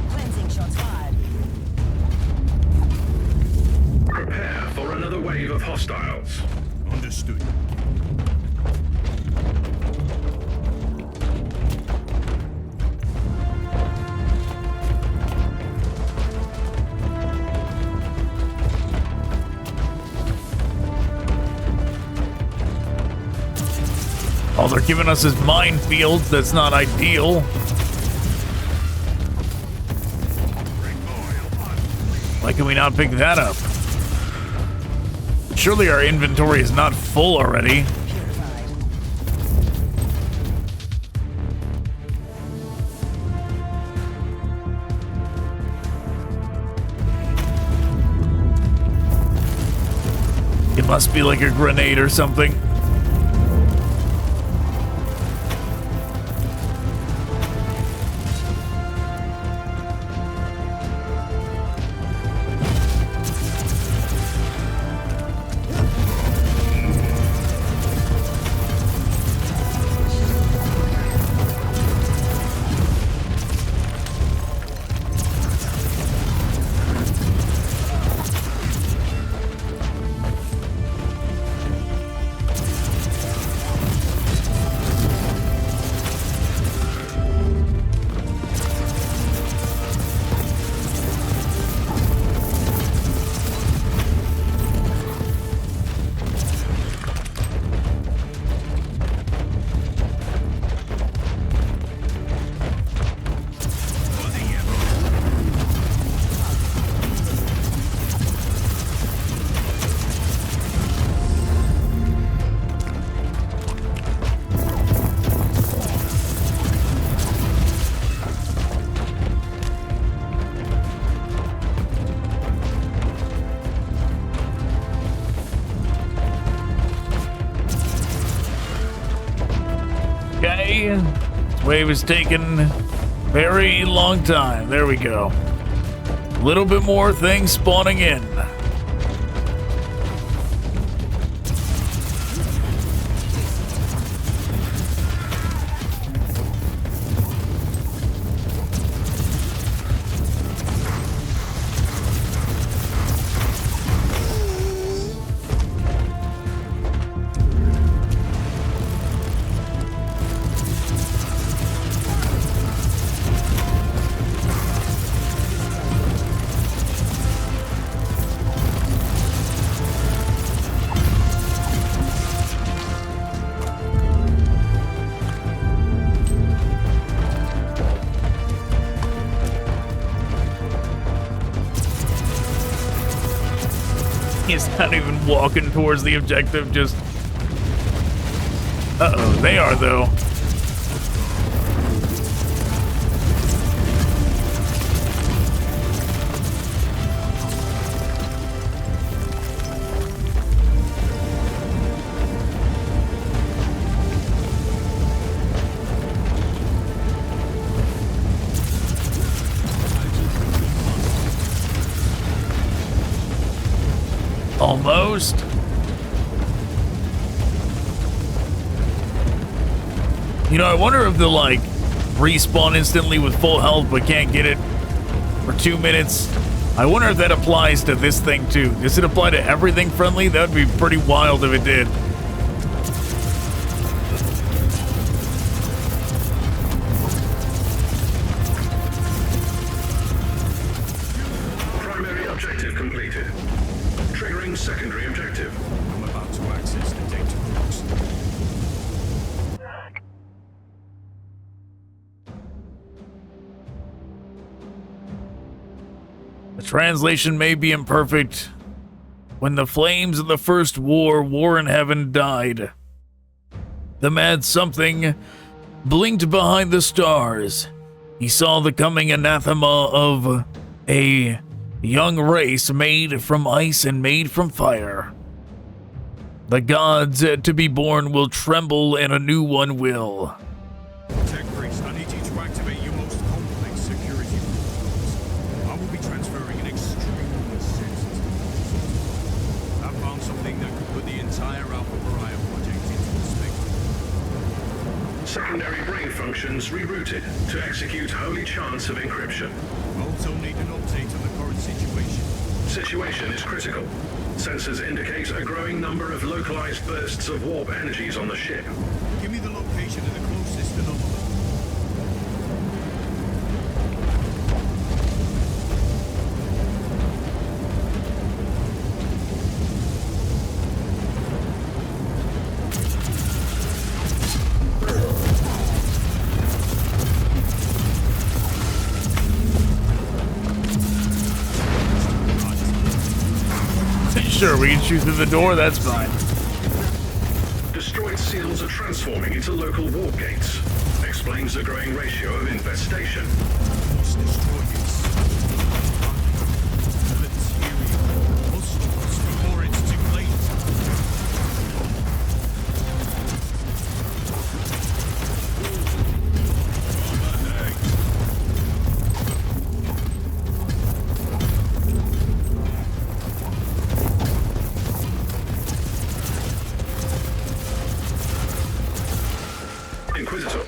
Cleansing shots fired. Prepare for another wave of hostiles. Understood. All they're giving us is minefields. That's not ideal. Why can we not pick that up? Surely our inventory is not full already. It must be like a grenade or something. This wave is taking a very long time. There we go. A little bit more things spawning in. He's not even walking towards the objective, just... Uh-oh, they are, though. Almost. You know, I wonder if they'll, like, respawn instantly with full health but can't get it for 2 minutes. I wonder if that applies to this thing, too. Does it apply to everything friendly? That would be pretty wild if it did. Primary objective completed. Triggering secondary objective. I'm about to access the data box. The translation may be imperfect. When the flames of the first war in heaven died, the mad something blinked behind the stars. He saw the coming anathema of a young race made from ice and made from fire. The gods to be born will tremble and a new one will. Tech Priest, I need you to activate your most complex security protocols. I will be transferring an extremely sensitive. I found something that could put the entire Alpha Pariah project into perspective. Secondary brain functions rerouted to execute holy chants of encryption. Also need an update on the current situation. Situation is critical. Sensors indicate a growing number of localized bursts of warp energies on the ship. Give me the location of the closest anomaly. Sure, we can shoot through the door, that's fine. Destroyed seals are transforming into local warp gates. Explains the growing ratio of infestation. Inquisitor,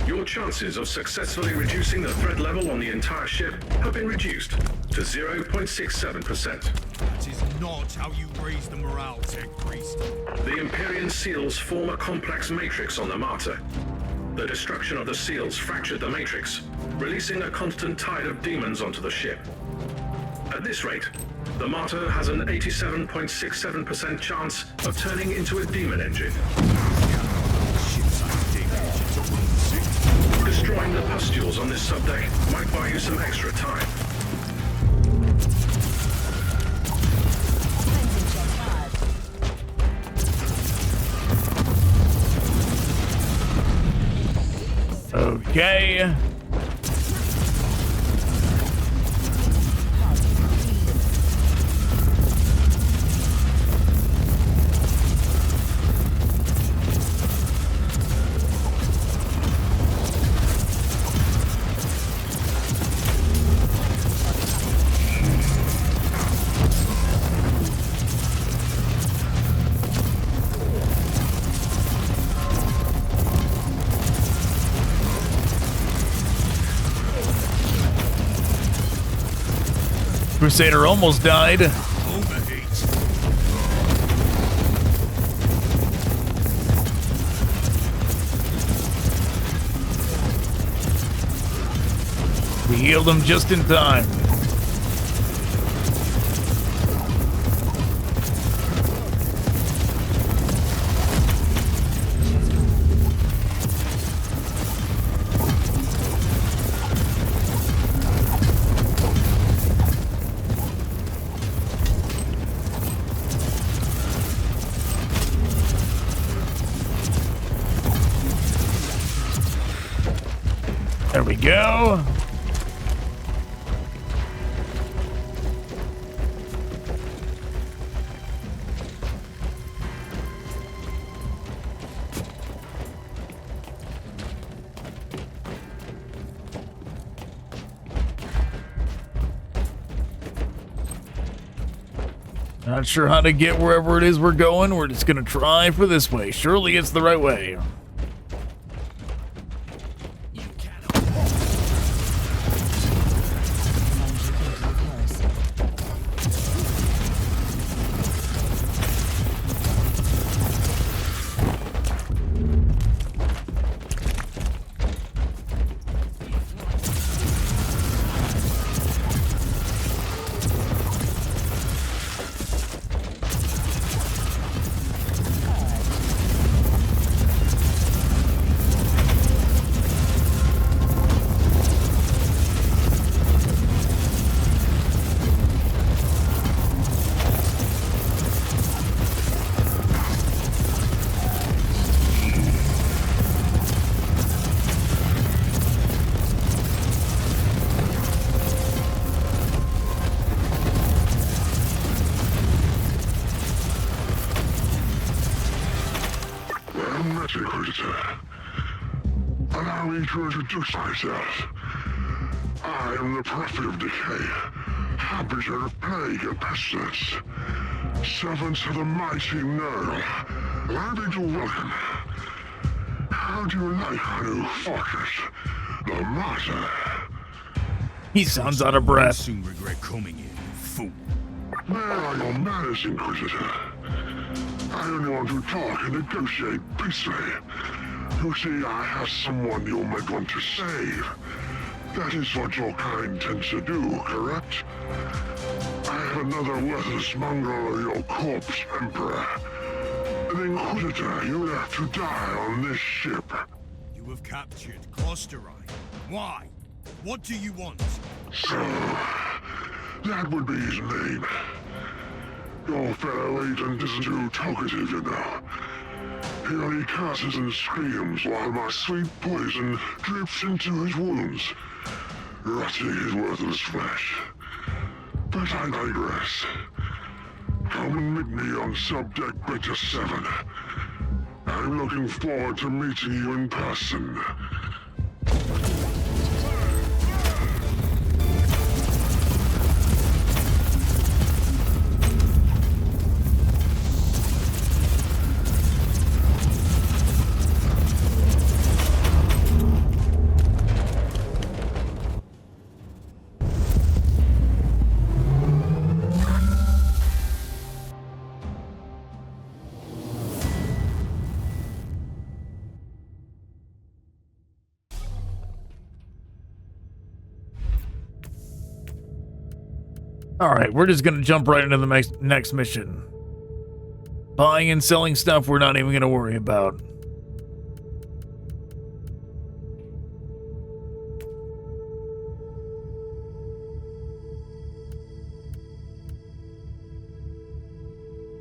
your chances of successfully reducing the threat level on the entire ship have been reduced to 0.67%. That is not how you raise the morale, Tech Priest. The Empyrean seals form a complex matrix on the Martyr. The destruction of the seals fractured the matrix, releasing a constant tide of demons onto the ship. At this rate, the Martyr has an 87.67% chance of turning into a demon engine. Destroying the pustules on this subdeck might buy you some extra time. Okay. Crusader almost died. We healed him just in time. go. Not sure how to get wherever it is we're going. We're just gonna try for this way. Surely it's the right way. Inquisitor. Allow me to introduce myself. I am the Prophet of Decay, Harbinger of Plague and Pestilence, servants of the mighty Nereus. Allow me to welcome. How do you like our new fortress, the Martyr? He sounds out of breath. Soon regret coming in, fool. Where are your manners, Inquisitor? I only want to talk and negotiate peacefully. You see, I have someone you might want to save. That is what your kind tends to do, correct? I have another worthless mongrel of your corpse, Emperor. An Inquisitor you left to die on this ship. You have captured Klosterheim. Why? What do you want? So, that would be his name. Your fellow agent isn't too talkative, you know. He only curses and screams while my sweet poison drips into his wounds, rotting his worthless flesh. But I digress. Come and meet me on Subdeck Beta 7. I'm looking forward to meeting you in person. Alright, we're just gonna jump right into the next mission. Buying and selling stuff we're not even gonna worry about.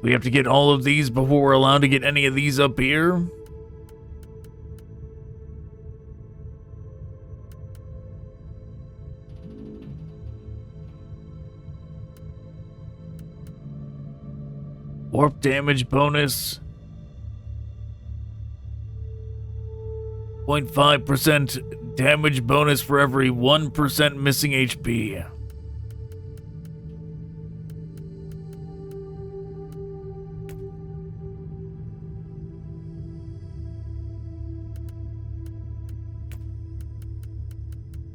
We have to get all of these before we're allowed to get any of these up here. Warp damage bonus. 0.5% damage bonus for every 1% missing HP.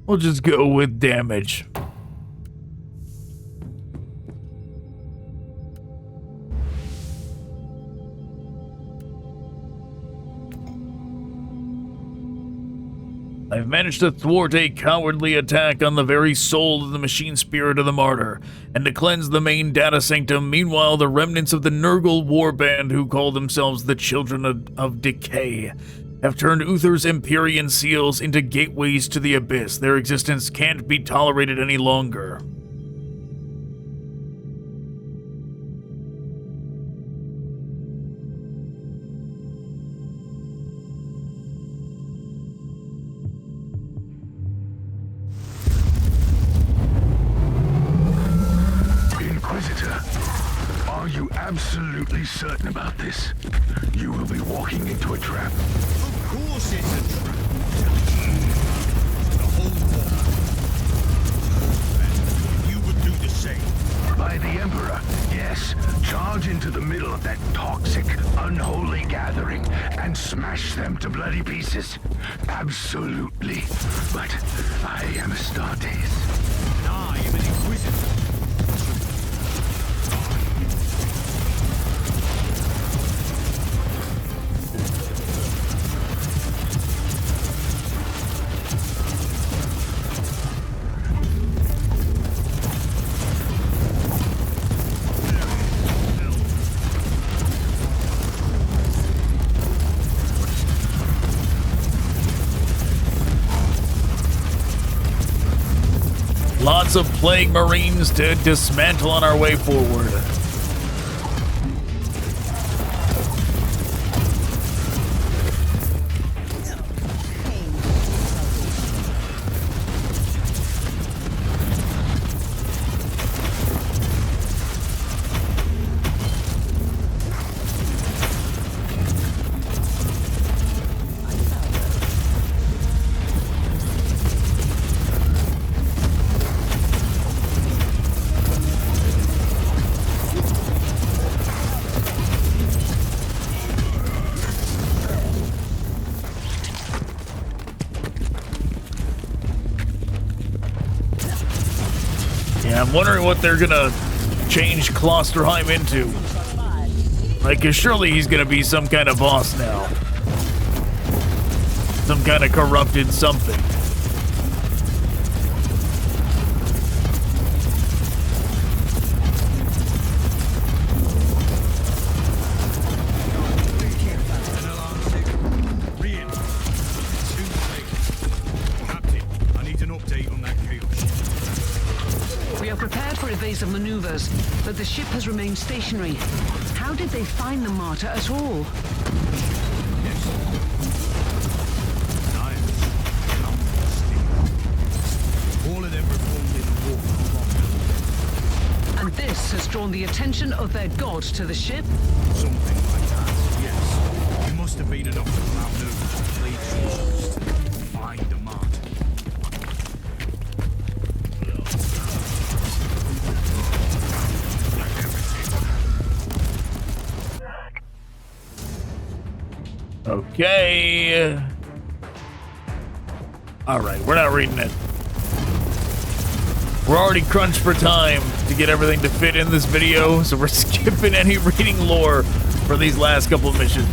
We'll just go with damage. I've managed to thwart a cowardly attack on the very soul of the machine spirit of the Martyr, and to cleanse the main Data-Sanctum. Meanwhile, the remnants of the Nurgle warband, who call themselves the Children of Decay, have turned Uther's Empyrean seals into gateways to the abyss. Their existence can't be tolerated any longer. Are you absolutely certain about this? You will be walking into a trap. Of course it's a trap. The whole war. And you would do the same. By the Emperor, yes. Charge into the middle of that toxic, unholy gathering and smash them to bloody pieces. Absolutely. But I am Astartes. And I am an Inquisitor. Lots of plague marines to dismantle on our way forward. I'm wondering what they're gonna change Klosterheim into. Like, 'cause surely he's gonna be some kind of boss now. Some kind of corrupted something. Of maneuvers, but the ship has remained stationary. How did they find the Martyr at all? All of them reformed in the war. And this has drawn the attention of their god to the ship? Something like that, yes. It must have been enough to allow Nereus to plead sources to find the Martyr. Okay. All right, we're not reading it. We're already crunched for time to get everything to fit in this video, so we're skipping any reading lore for these last couple of missions.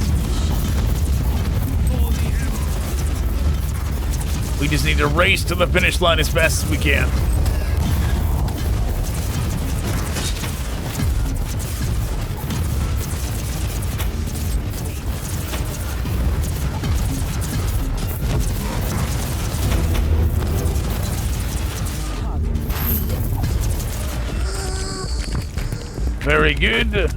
We just need to race to the finish line as fast as we can. Very good.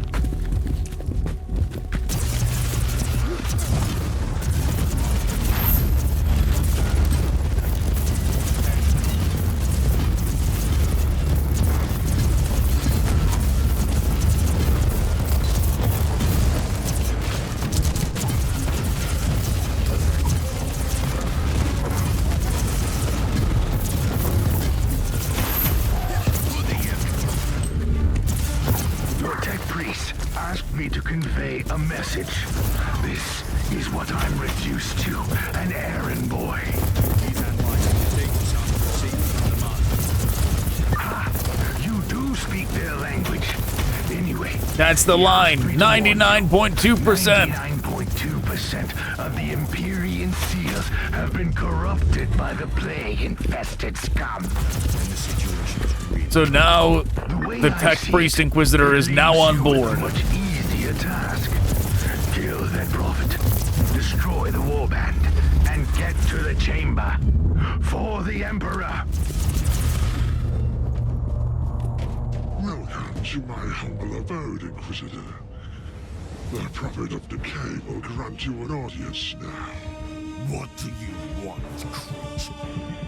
This is what I'm reduced to, an errand boy. You do speak their language. Anyway, that's the line. 99.2%. 99.2% of the Empyrean seals have been corrupted by the plague-infested scum. So now the Tech Priest Inquisitor is now on board. Much easier task. Kill that prophet, destroy the warband, and get to the chamber. For the Emperor. Welcome to my humble abode, Inquisitor. The Prophet of Decay will grant you an audience now. What do you want, Cruz?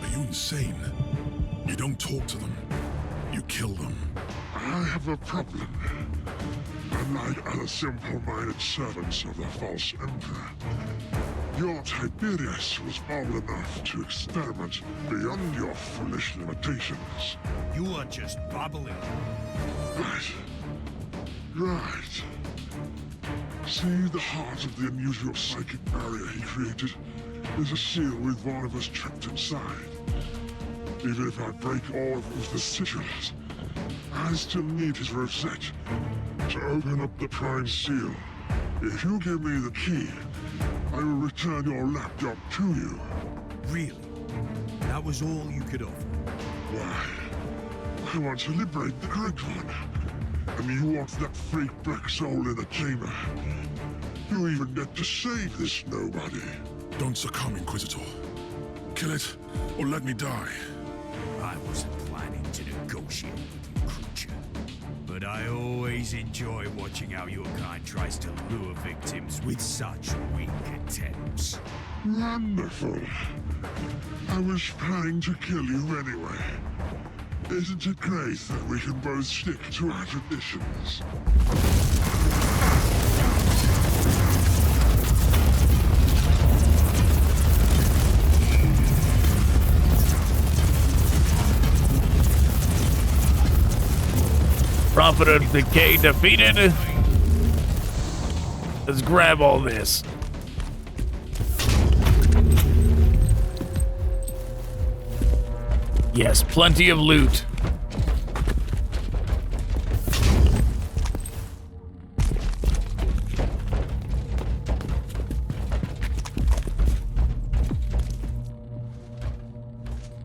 Are you insane? You don't talk to them. You kill them. I have a problem. Unlike other simple-minded servants of the false emperor, your Tiberius was bold enough to experiment beyond your foolish limitations. You are just babbling. Right. See, the heart of the unusual psychic barrier he created is a seal with one of us trapped inside. Even if I break all of Uther's sigils, I still need his rosette to open up the prime seal. If you give me the key, I will return your laptop to you. Really? That was all you could offer? Why? I want to liberate the Great One. And you want that freak black soul in the chamber. You even get to save this nobody. Don't succumb, Inquisitor. Kill it, or let me die. I wasn't planning to negotiate with you, creature. But I always enjoy watching how your kind tries to lure victims with such weak attempts. Wonderful. I was planning to kill you anyway. Isn't it great that we can both stick to our traditions? Prophet of Decay defeated. Let's grab all this. Yes, plenty of loot.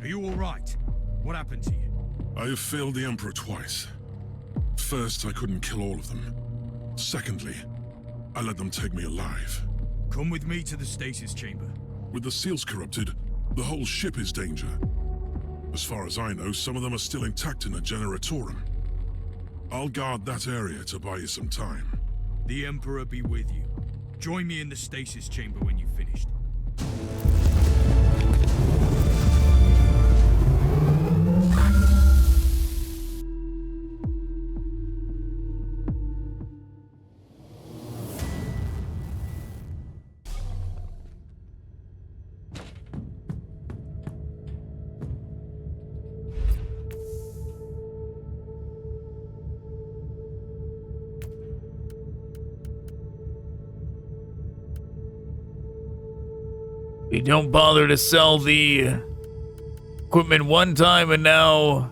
Are you all right? What happened to you? I have failed the Emperor twice. First, I couldn't kill all of them. Secondly, I let them take me alive. Come with me to the stasis chamber. With the seals corrupted, the whole ship is danger. As far as I know, some of them are still intact in the Generatorum. I'll guard that area to buy you some time. The Emperor be with you. Join me in the stasis chamber when you've finished. We don't bother to sell the equipment one time, and now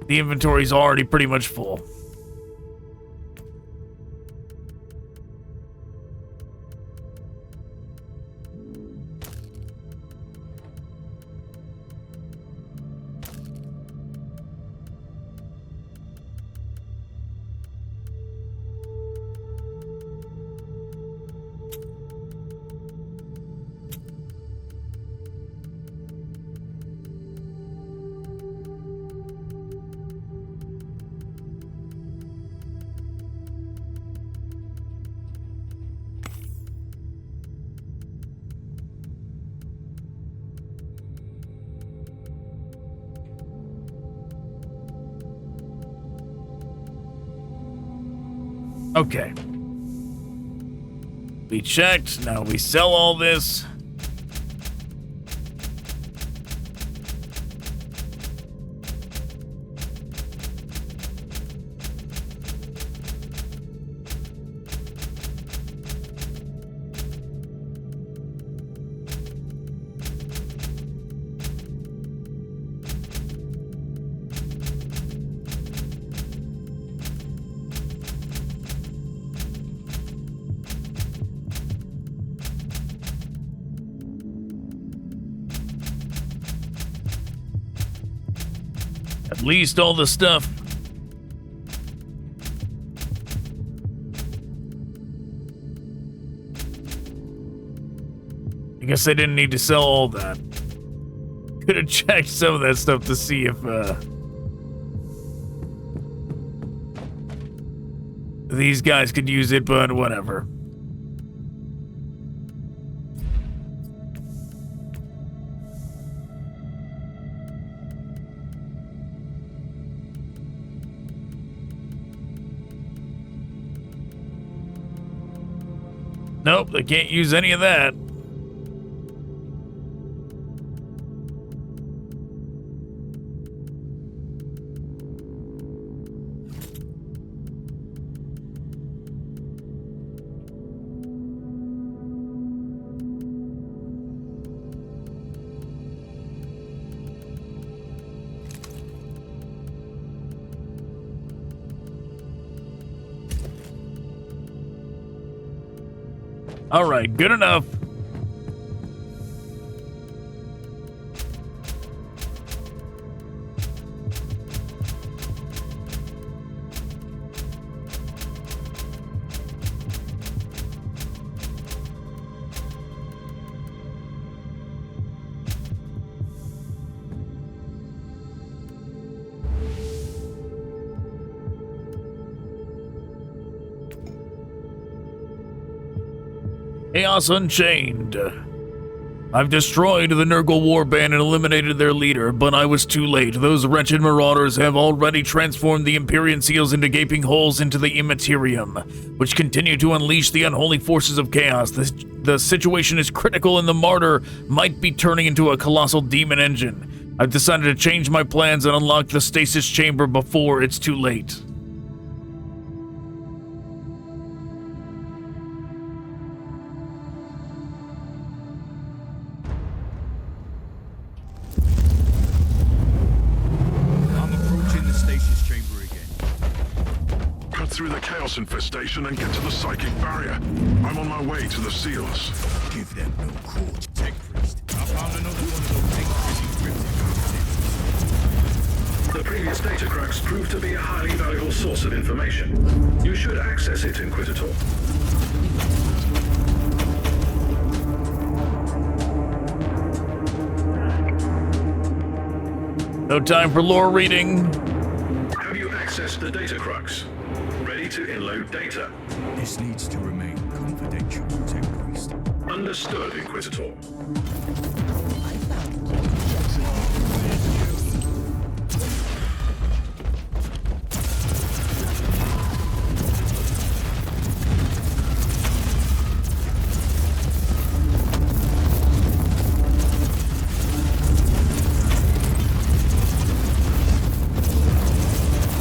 the inventory's already pretty much full. Okay. We checked, now we sell all this. At least all the stuff. I guess I didn't need to sell all that. Could have checked some of that stuff to see if these guys could use it, but whatever. Nope, they can't use any of that. All right, good enough. Chaos Unchained. I've destroyed the Nurgle warband and eliminated their leader, but I was too late. Those wretched marauders have already transformed the Empyrean seals into gaping holes into the Immaterium, which continue to unleash the unholy forces of chaos. The situation is critical and the Martyr might be turning into a colossal demon engine. I've decided to change my plans and unlock the stasis chamber before it's too late. Through the chaos infestation and get to the psychic barrier. I'm on my way to the seals. Give them no court, Tech Priest. I found another one of those things. The previous data cracks proved to be a highly valuable source of information. You should access it, Inquisitor. No time for lore reading. Have you accessed the data crux? Ready to inload data. This needs to remain confidential, Tech Priest. Understood, Inquisitor.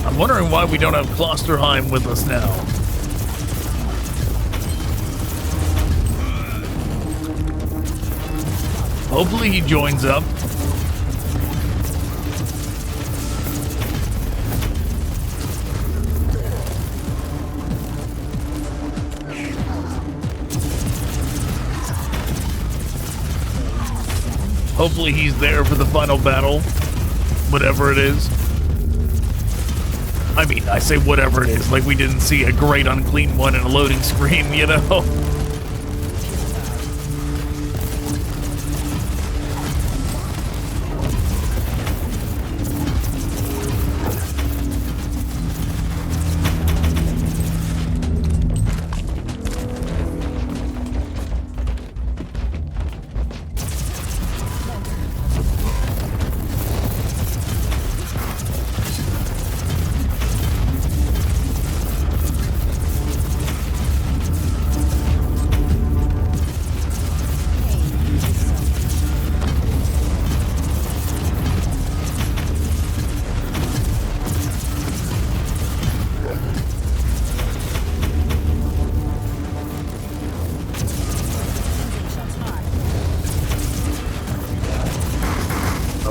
I'm wondering why we don't have Klosterheim with us now. Hopefully he joins up. Hopefully he's there for the final battle, whatever it is. I mean, I say whatever it is, like we didn't see a Great Unclean One in a loading screen, you know?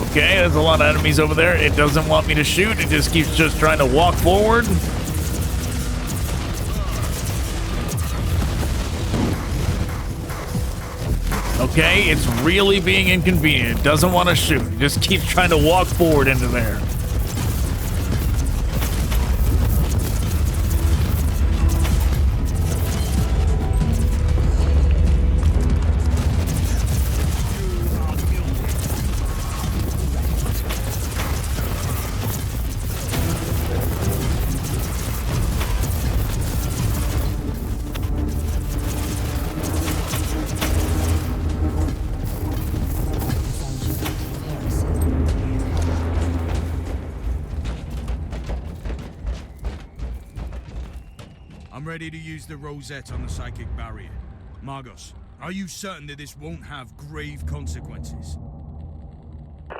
Okay, there's a lot of enemies over there. It doesn't want me to shoot. It just keeps just trying to walk forward. Okay, it's really being inconvenient. It doesn't want to shoot. It just keeps trying to walk forward into there. Ready to use the rosette on the psychic barrier. Margos, are you certain that this won't have grave consequences?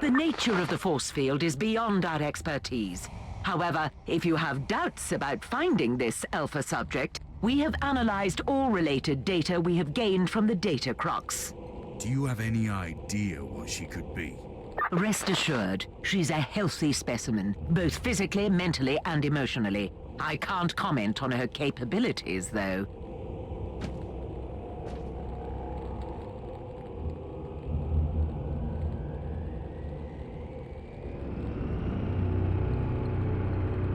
The nature of the force field is beyond our expertise. However, if you have doubts about finding this Alpha subject, we have analyzed all related data we have gained from the data crocs. Do you have any idea what she could be? Rest assured, she's a healthy specimen, both physically, mentally, and emotionally. I can't comment on her capabilities, though.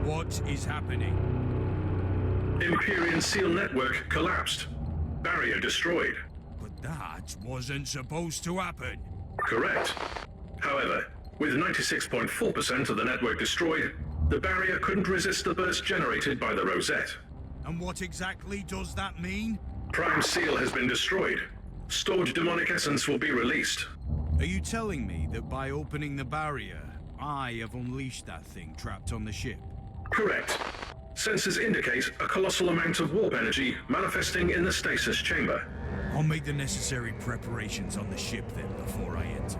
What is happening? Empyrean seal network collapsed. Barrier destroyed. But that wasn't supposed to happen. Correct. However, with 96.4% of the network destroyed, the barrier couldn't resist the burst generated by the rosette. And what exactly does that mean? Prime seal has been destroyed. Stored demonic essence will be released. Are you telling me that by opening the barrier, I have unleashed that thing trapped on the ship? Correct. Sensors indicate a colossal amount of warp energy manifesting in the stasis chamber. I'll make the necessary preparations on the ship then before I enter.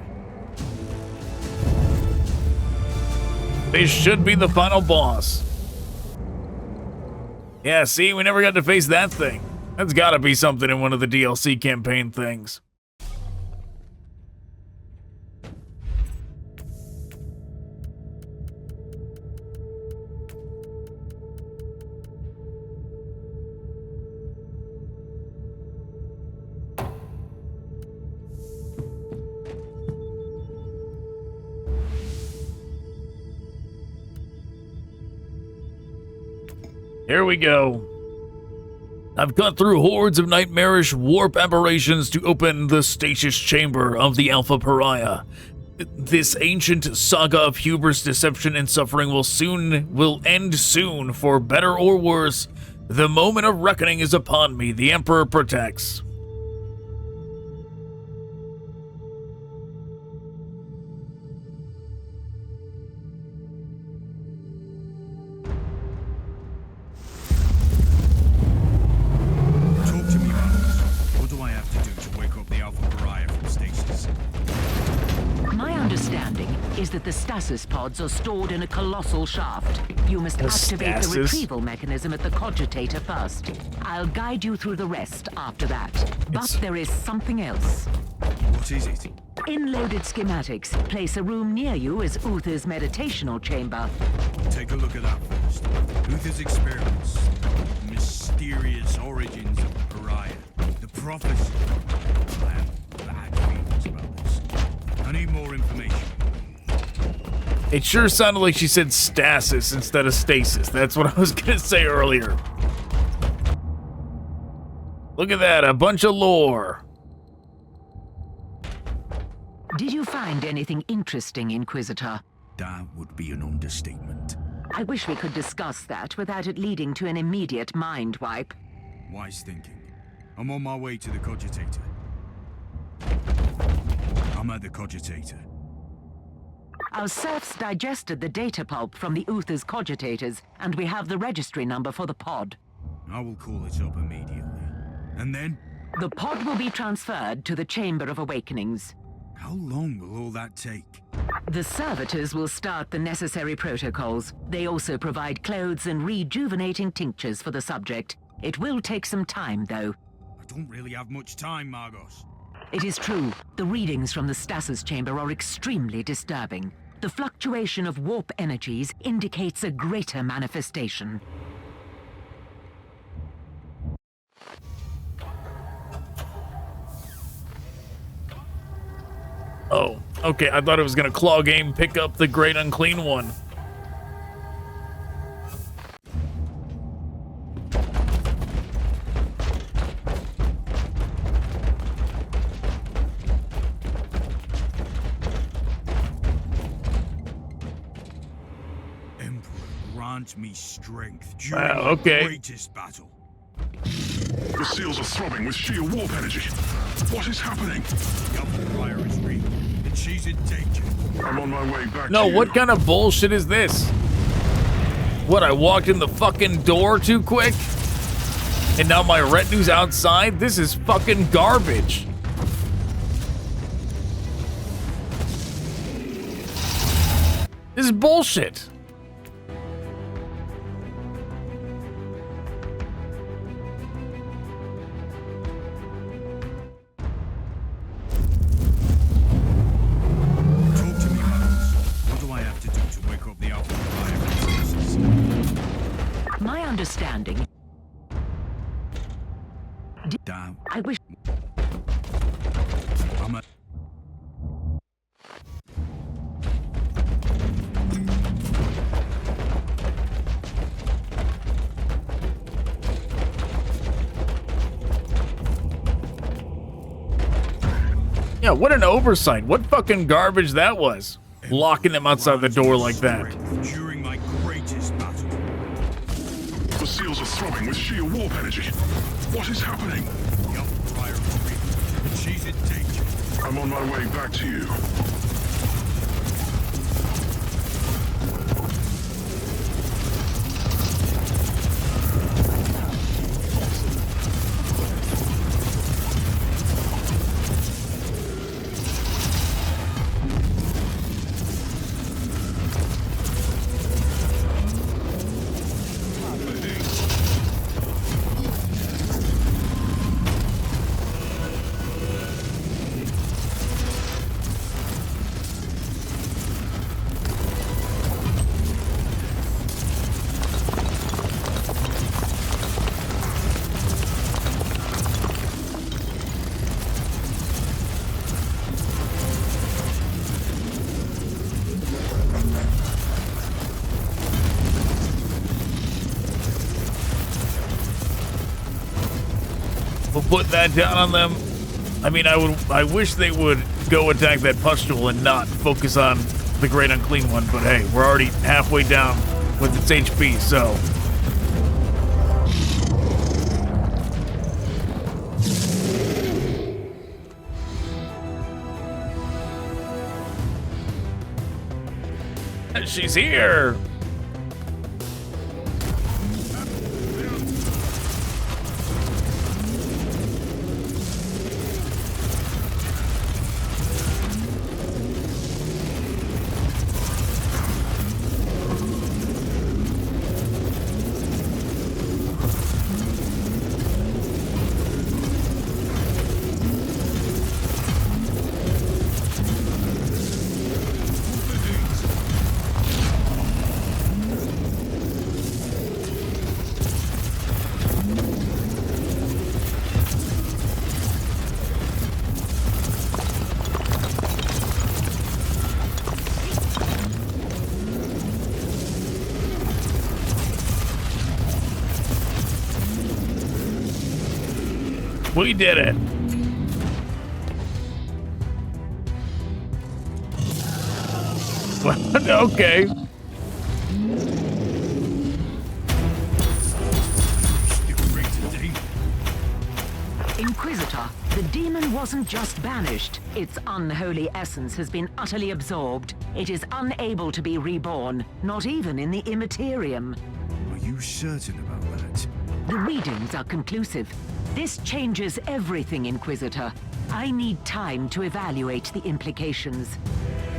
They should be the final boss. Yeah, see, we never got to face that thing. That's gotta be something in one of the DLC campaign things. Here we go. I've cut through hordes of nightmarish warp aberrations to open the stasis chamber of the Alpha Pariah. This ancient saga of hubris, deception, and suffering will end soon, for better or worse. The moment of reckoning is upon me. The Emperor protects. Is that the stasis pods are stored in a colossal shaft. You must activate the retrieval mechanism at the Cogitator first. I'll guide you through the rest after that. But there is something else. What is it? In loaded schematics, place a room near you as Uther's meditational chamber. Take a look at that first. Uther's experiments. The mysterious origins of the Pariah. The prophecy. I have bad feelings about this. I need more information. It sure sounded like she said stasis instead of stasis. That's what I was gonna say earlier. Look at that, a bunch of lore. Did you find anything interesting, Inquisitor? That would be an understatement. I wish we could discuss that without it leading to an immediate mind wipe. Wise thinking. I'm on my way to the Cogitator. I'm at the Cogitator. Our serfs digested the data pulp from the Uther's Cogitators, and we have the registry number for the pod. I will call it up immediately. And then? The pod will be transferred to the Chamber of Awakenings. How long will all that take? The servitors will start the necessary protocols. They also provide clothes and rejuvenating tinctures for the subject. It will take some time, though. I don't really have much time, Margos. It is true. The readings from the stasis chamber are extremely disturbing. The fluctuation of warp energies indicates a greater manifestation. Oh, okay, I thought it was gonna claw game pick up the Great Unclean One. Grant me strength during okay. the greatest battle. The seals are throbbing with sheer warp energy. What is happening? The Alpha Pariah is real, and she's in danger. I'm on my way back No, to you. what kind of bullshit is this? What, I walked in the fucking door too quick? And now my retinue's outside? This is fucking garbage. This is bullshit. My understanding. Down. I wish. I'm a... Yeah, what an oversight. What fucking garbage that was. Locking them outside the door like that. During my greatest battle. The seals are throbbing with sheer warp energy. What is happening? The Alpha Pariah is real, and she's in danger. I'm on my way back to you. We'll put that down on them. I mean, I wish they would go attack that pustule and not focus on the Great Unclean One, but hey, we're already halfway down with its HP, so. She's here! We did it. Okay. Inquisitor, the demon wasn't just banished. Its unholy essence has been utterly absorbed. It is unable to be reborn, not even in the Immaterium. Are you certain about that? The readings are conclusive. This changes everything, Inquisitor. I need time to evaluate the implications.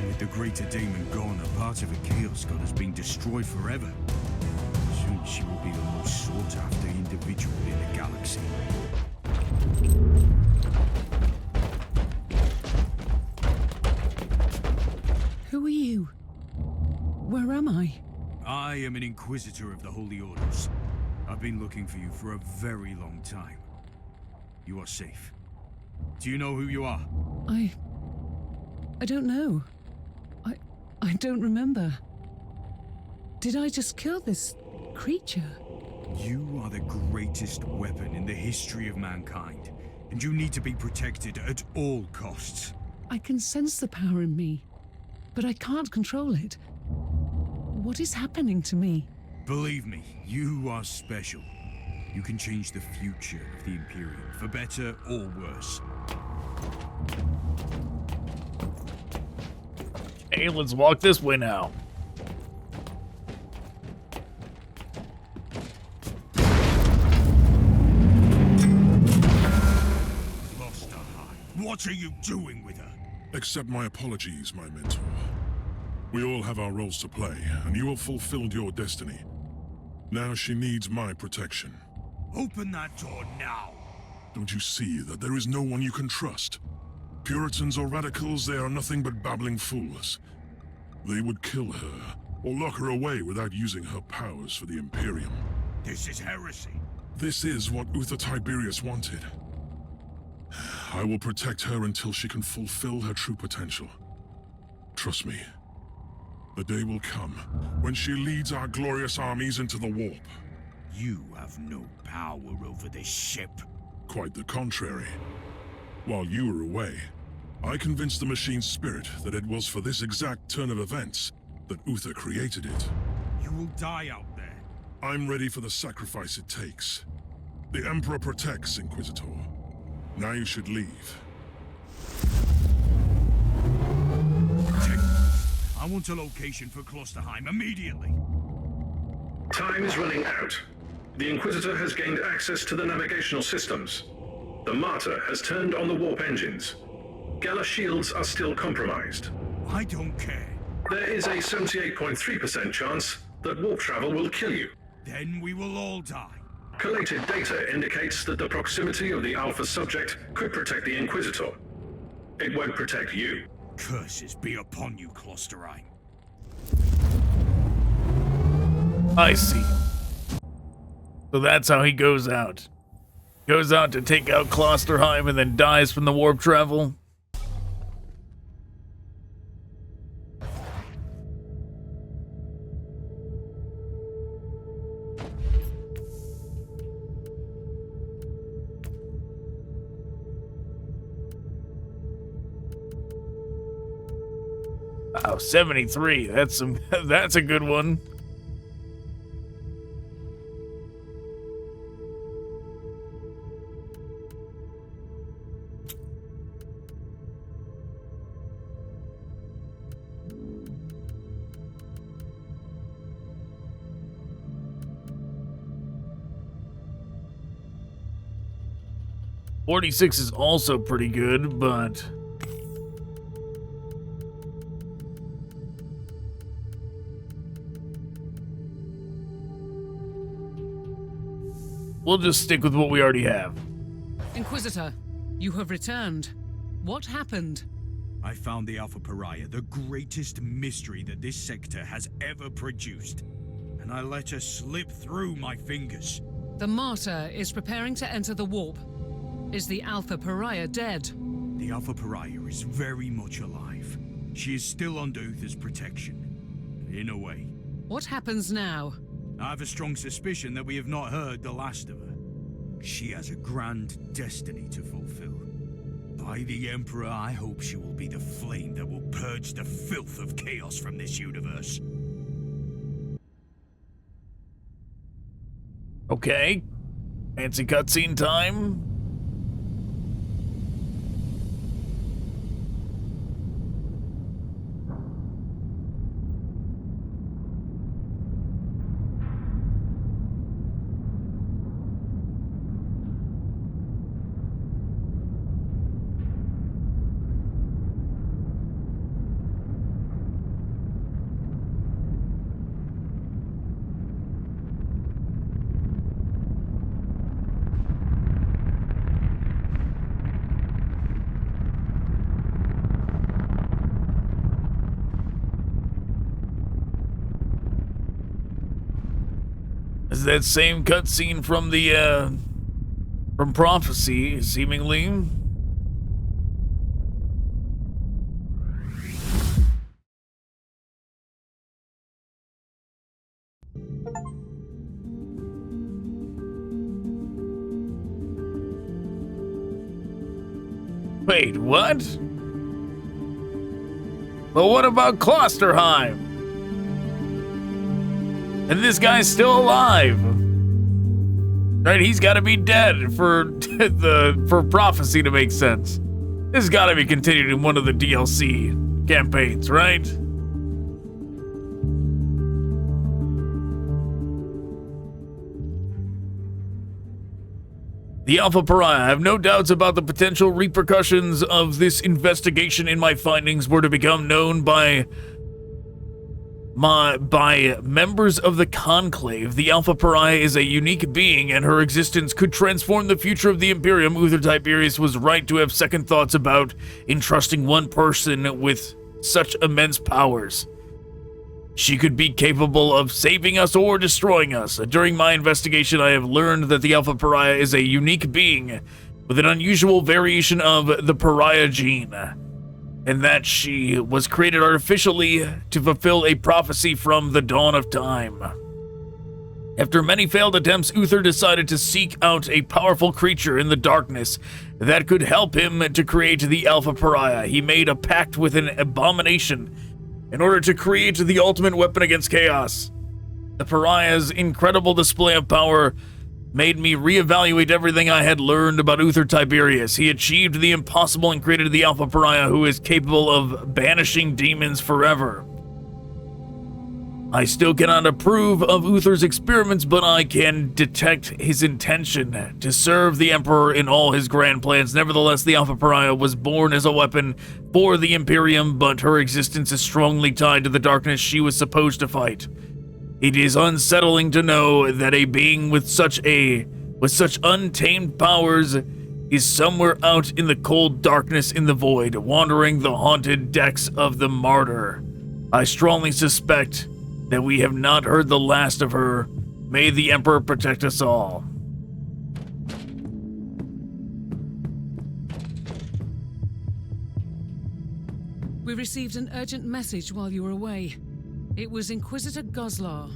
With the greater daemon gone, a part of the Chaos God has been destroyed forever. Soon she will be the most sought-after individual in the galaxy. Who are you? Where am I? I am an Inquisitor of the Holy Orders. I've been looking for you for a very long time. You are safe. Do you know who you are? I don't know. I don't remember. Did I just kill this creature? You are the greatest weapon in the history of mankind, and you need to be protected at all costs. I can sense the power in me, but I can't control it. What is happening to me? Believe me, you are special. You can change the future of the Imperium, for better or worse. Hey, let's walk this way now. What are you doing with her? Accept my apologies, my mentor. We all have our roles to play, and you have fulfilled your destiny. Now she needs my protection. Open that door now! Don't you see that there is no one you can trust? Puritans or radicals, they are nothing but babbling fools. They would kill her, or lock her away without using her powers for the Imperium. This is heresy. This is what Uther Tiberius wanted. I will protect her until she can fulfill her true potential. Trust me, the day will come when she leads our glorious armies into the warp. You have no power over this ship. Quite the contrary. While you were away, I convinced the machine's spirit that it was for this exact turn of events that Uther created it. You will die out there. I'm ready for the sacrifice it takes. The Emperor protects, Inquisitor. Now you should leave. I want a location for Klosterheim immediately. Time is running out. The Inquisitor has gained access to the navigational systems. The Martyr has turned on the warp engines. Gala shields are still compromised. I don't care. There is a 78.3% chance that warp travel will kill you. Then we will all die. Collated data indicates that the proximity of the Alpha subject could protect the Inquisitor. It won't protect you. Curses be upon you, Klosterheim. I see. So that's how he goes out. Goes out to take out Klosterheim and then dies from the warp travel. Wow, 73. That's a good one. .46 is also pretty good, but we'll just stick with what we already have. Inquisitor, you have returned. What happened? I found the Alpha Pariah, the greatest mystery that this sector has ever produced. And I let her slip through my fingers. The Martyr is preparing to enter the warp. Is the Alpha Pariah dead? The Alpha Pariah is very much alive. She is still under Uther's protection. In a way. What happens now? I have a strong suspicion that we have not heard the last of her. She has a grand destiny to fulfill. By the Emperor, I hope she will be the flame that will purge the filth of chaos from this universe. Okay. Fancy cutscene time. Is that same cutscene from the from Prophecy, seemingly? Wait, what? But what about Klosterheim? And this guy's still alive. Right, he's got to be dead for for Prophecy to make sense. This has got to be continued in one of the DLC campaigns, right? The Alpha Pariah. I have no doubts about the potential repercussions of this investigation in my findings were to become known by members of the Conclave. The Alpha Pariah is a unique being, and her existence could transform the future of the Imperium. Uther Tiberius was right to have second thoughts about entrusting one person with such immense powers. She could be capable of saving us or destroying us. During my investigation, I have learned that the Alpha Pariah is a unique being with an unusual variation of the Pariah gene, and that she was created artificially to fulfill a prophecy from the dawn of time. After many failed attempts, Uther decided to seek out a powerful creature in the darkness that could help him to create the Alpha Pariah. He made a pact with an abomination in order to create the ultimate weapon against chaos. The Pariah's incredible display of power made me reevaluate everything I had learned about Uther Tiberius. He achieved the impossible and created the Alpha Pariah, who is capable of banishing demons forever. I still cannot approve of Uther's experiments, but I can detect his intention to serve the Emperor in all his grand plans. Nevertheless, the Alpha Pariah was born as a weapon for the Imperium, but her existence is strongly tied to the darkness she was supposed to fight. It is unsettling to know that a being with such untamed powers is somewhere out in the cold darkness in the void, wandering the haunted decks of the Martyr. I strongly suspect that we have not heard the last of her. May the Emperor protect us all. We received an urgent message while you were away. It was Inquisitor Goslar.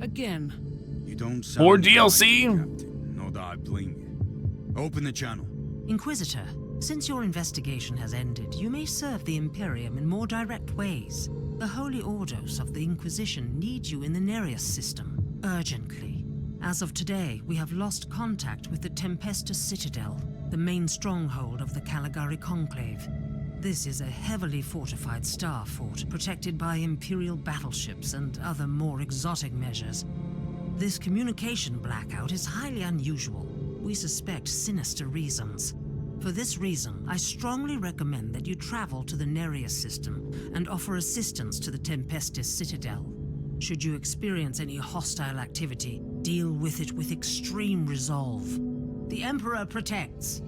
Again. You don't sound more DLC? Captain, nor that I blame you. Open the channel. Inquisitor, since your investigation has ended, you may serve the Imperium in more direct ways. The Holy Ordos of the Inquisition need you in the Nereus system, urgently. As of today, we have lost contact with the Tempestus Citadel, the main stronghold of the Caligari Conclave. This is a heavily fortified star fort, protected by Imperial battleships and other more exotic measures. This communication blackout is highly unusual. We suspect sinister reasons. For this reason, I strongly recommend that you travel to the Nereus system and offer assistance to the Tempestus Citadel. Should you experience any hostile activity, deal with it with extreme resolve. The Emperor protects.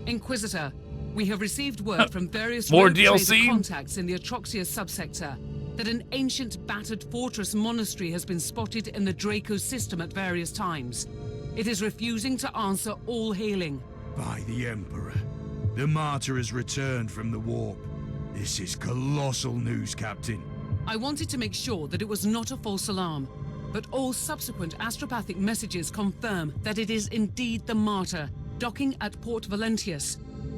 Inquisitor, we have received word from various more rogue trader DLC contacts in the Atroxia subsector that an ancient battered fortress monastery has been spotted in the Draco system at various times. It is refusing to answer all hailing. By the Emperor. The Martyr has returned from the warp. This is colossal news, Captain. I wanted to make sure that it was not a false alarm, but all subsequent astropathic messages confirm that it is indeed the Martyr, docking at Port Valentius.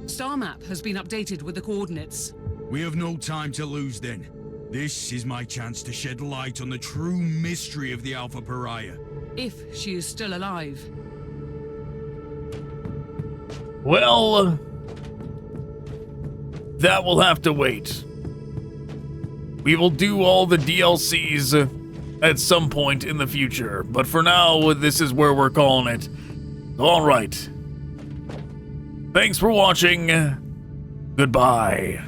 Star map has been updated with the coordinates. We have no time to lose then. This is my chance to shed light on the true mystery of the Alpha Pariah. If she is still alive. Well, that will have to wait. We will do all the DLCs at some point in the future, but for now, this is where we're calling it. All right. Thanks for watching. Goodbye.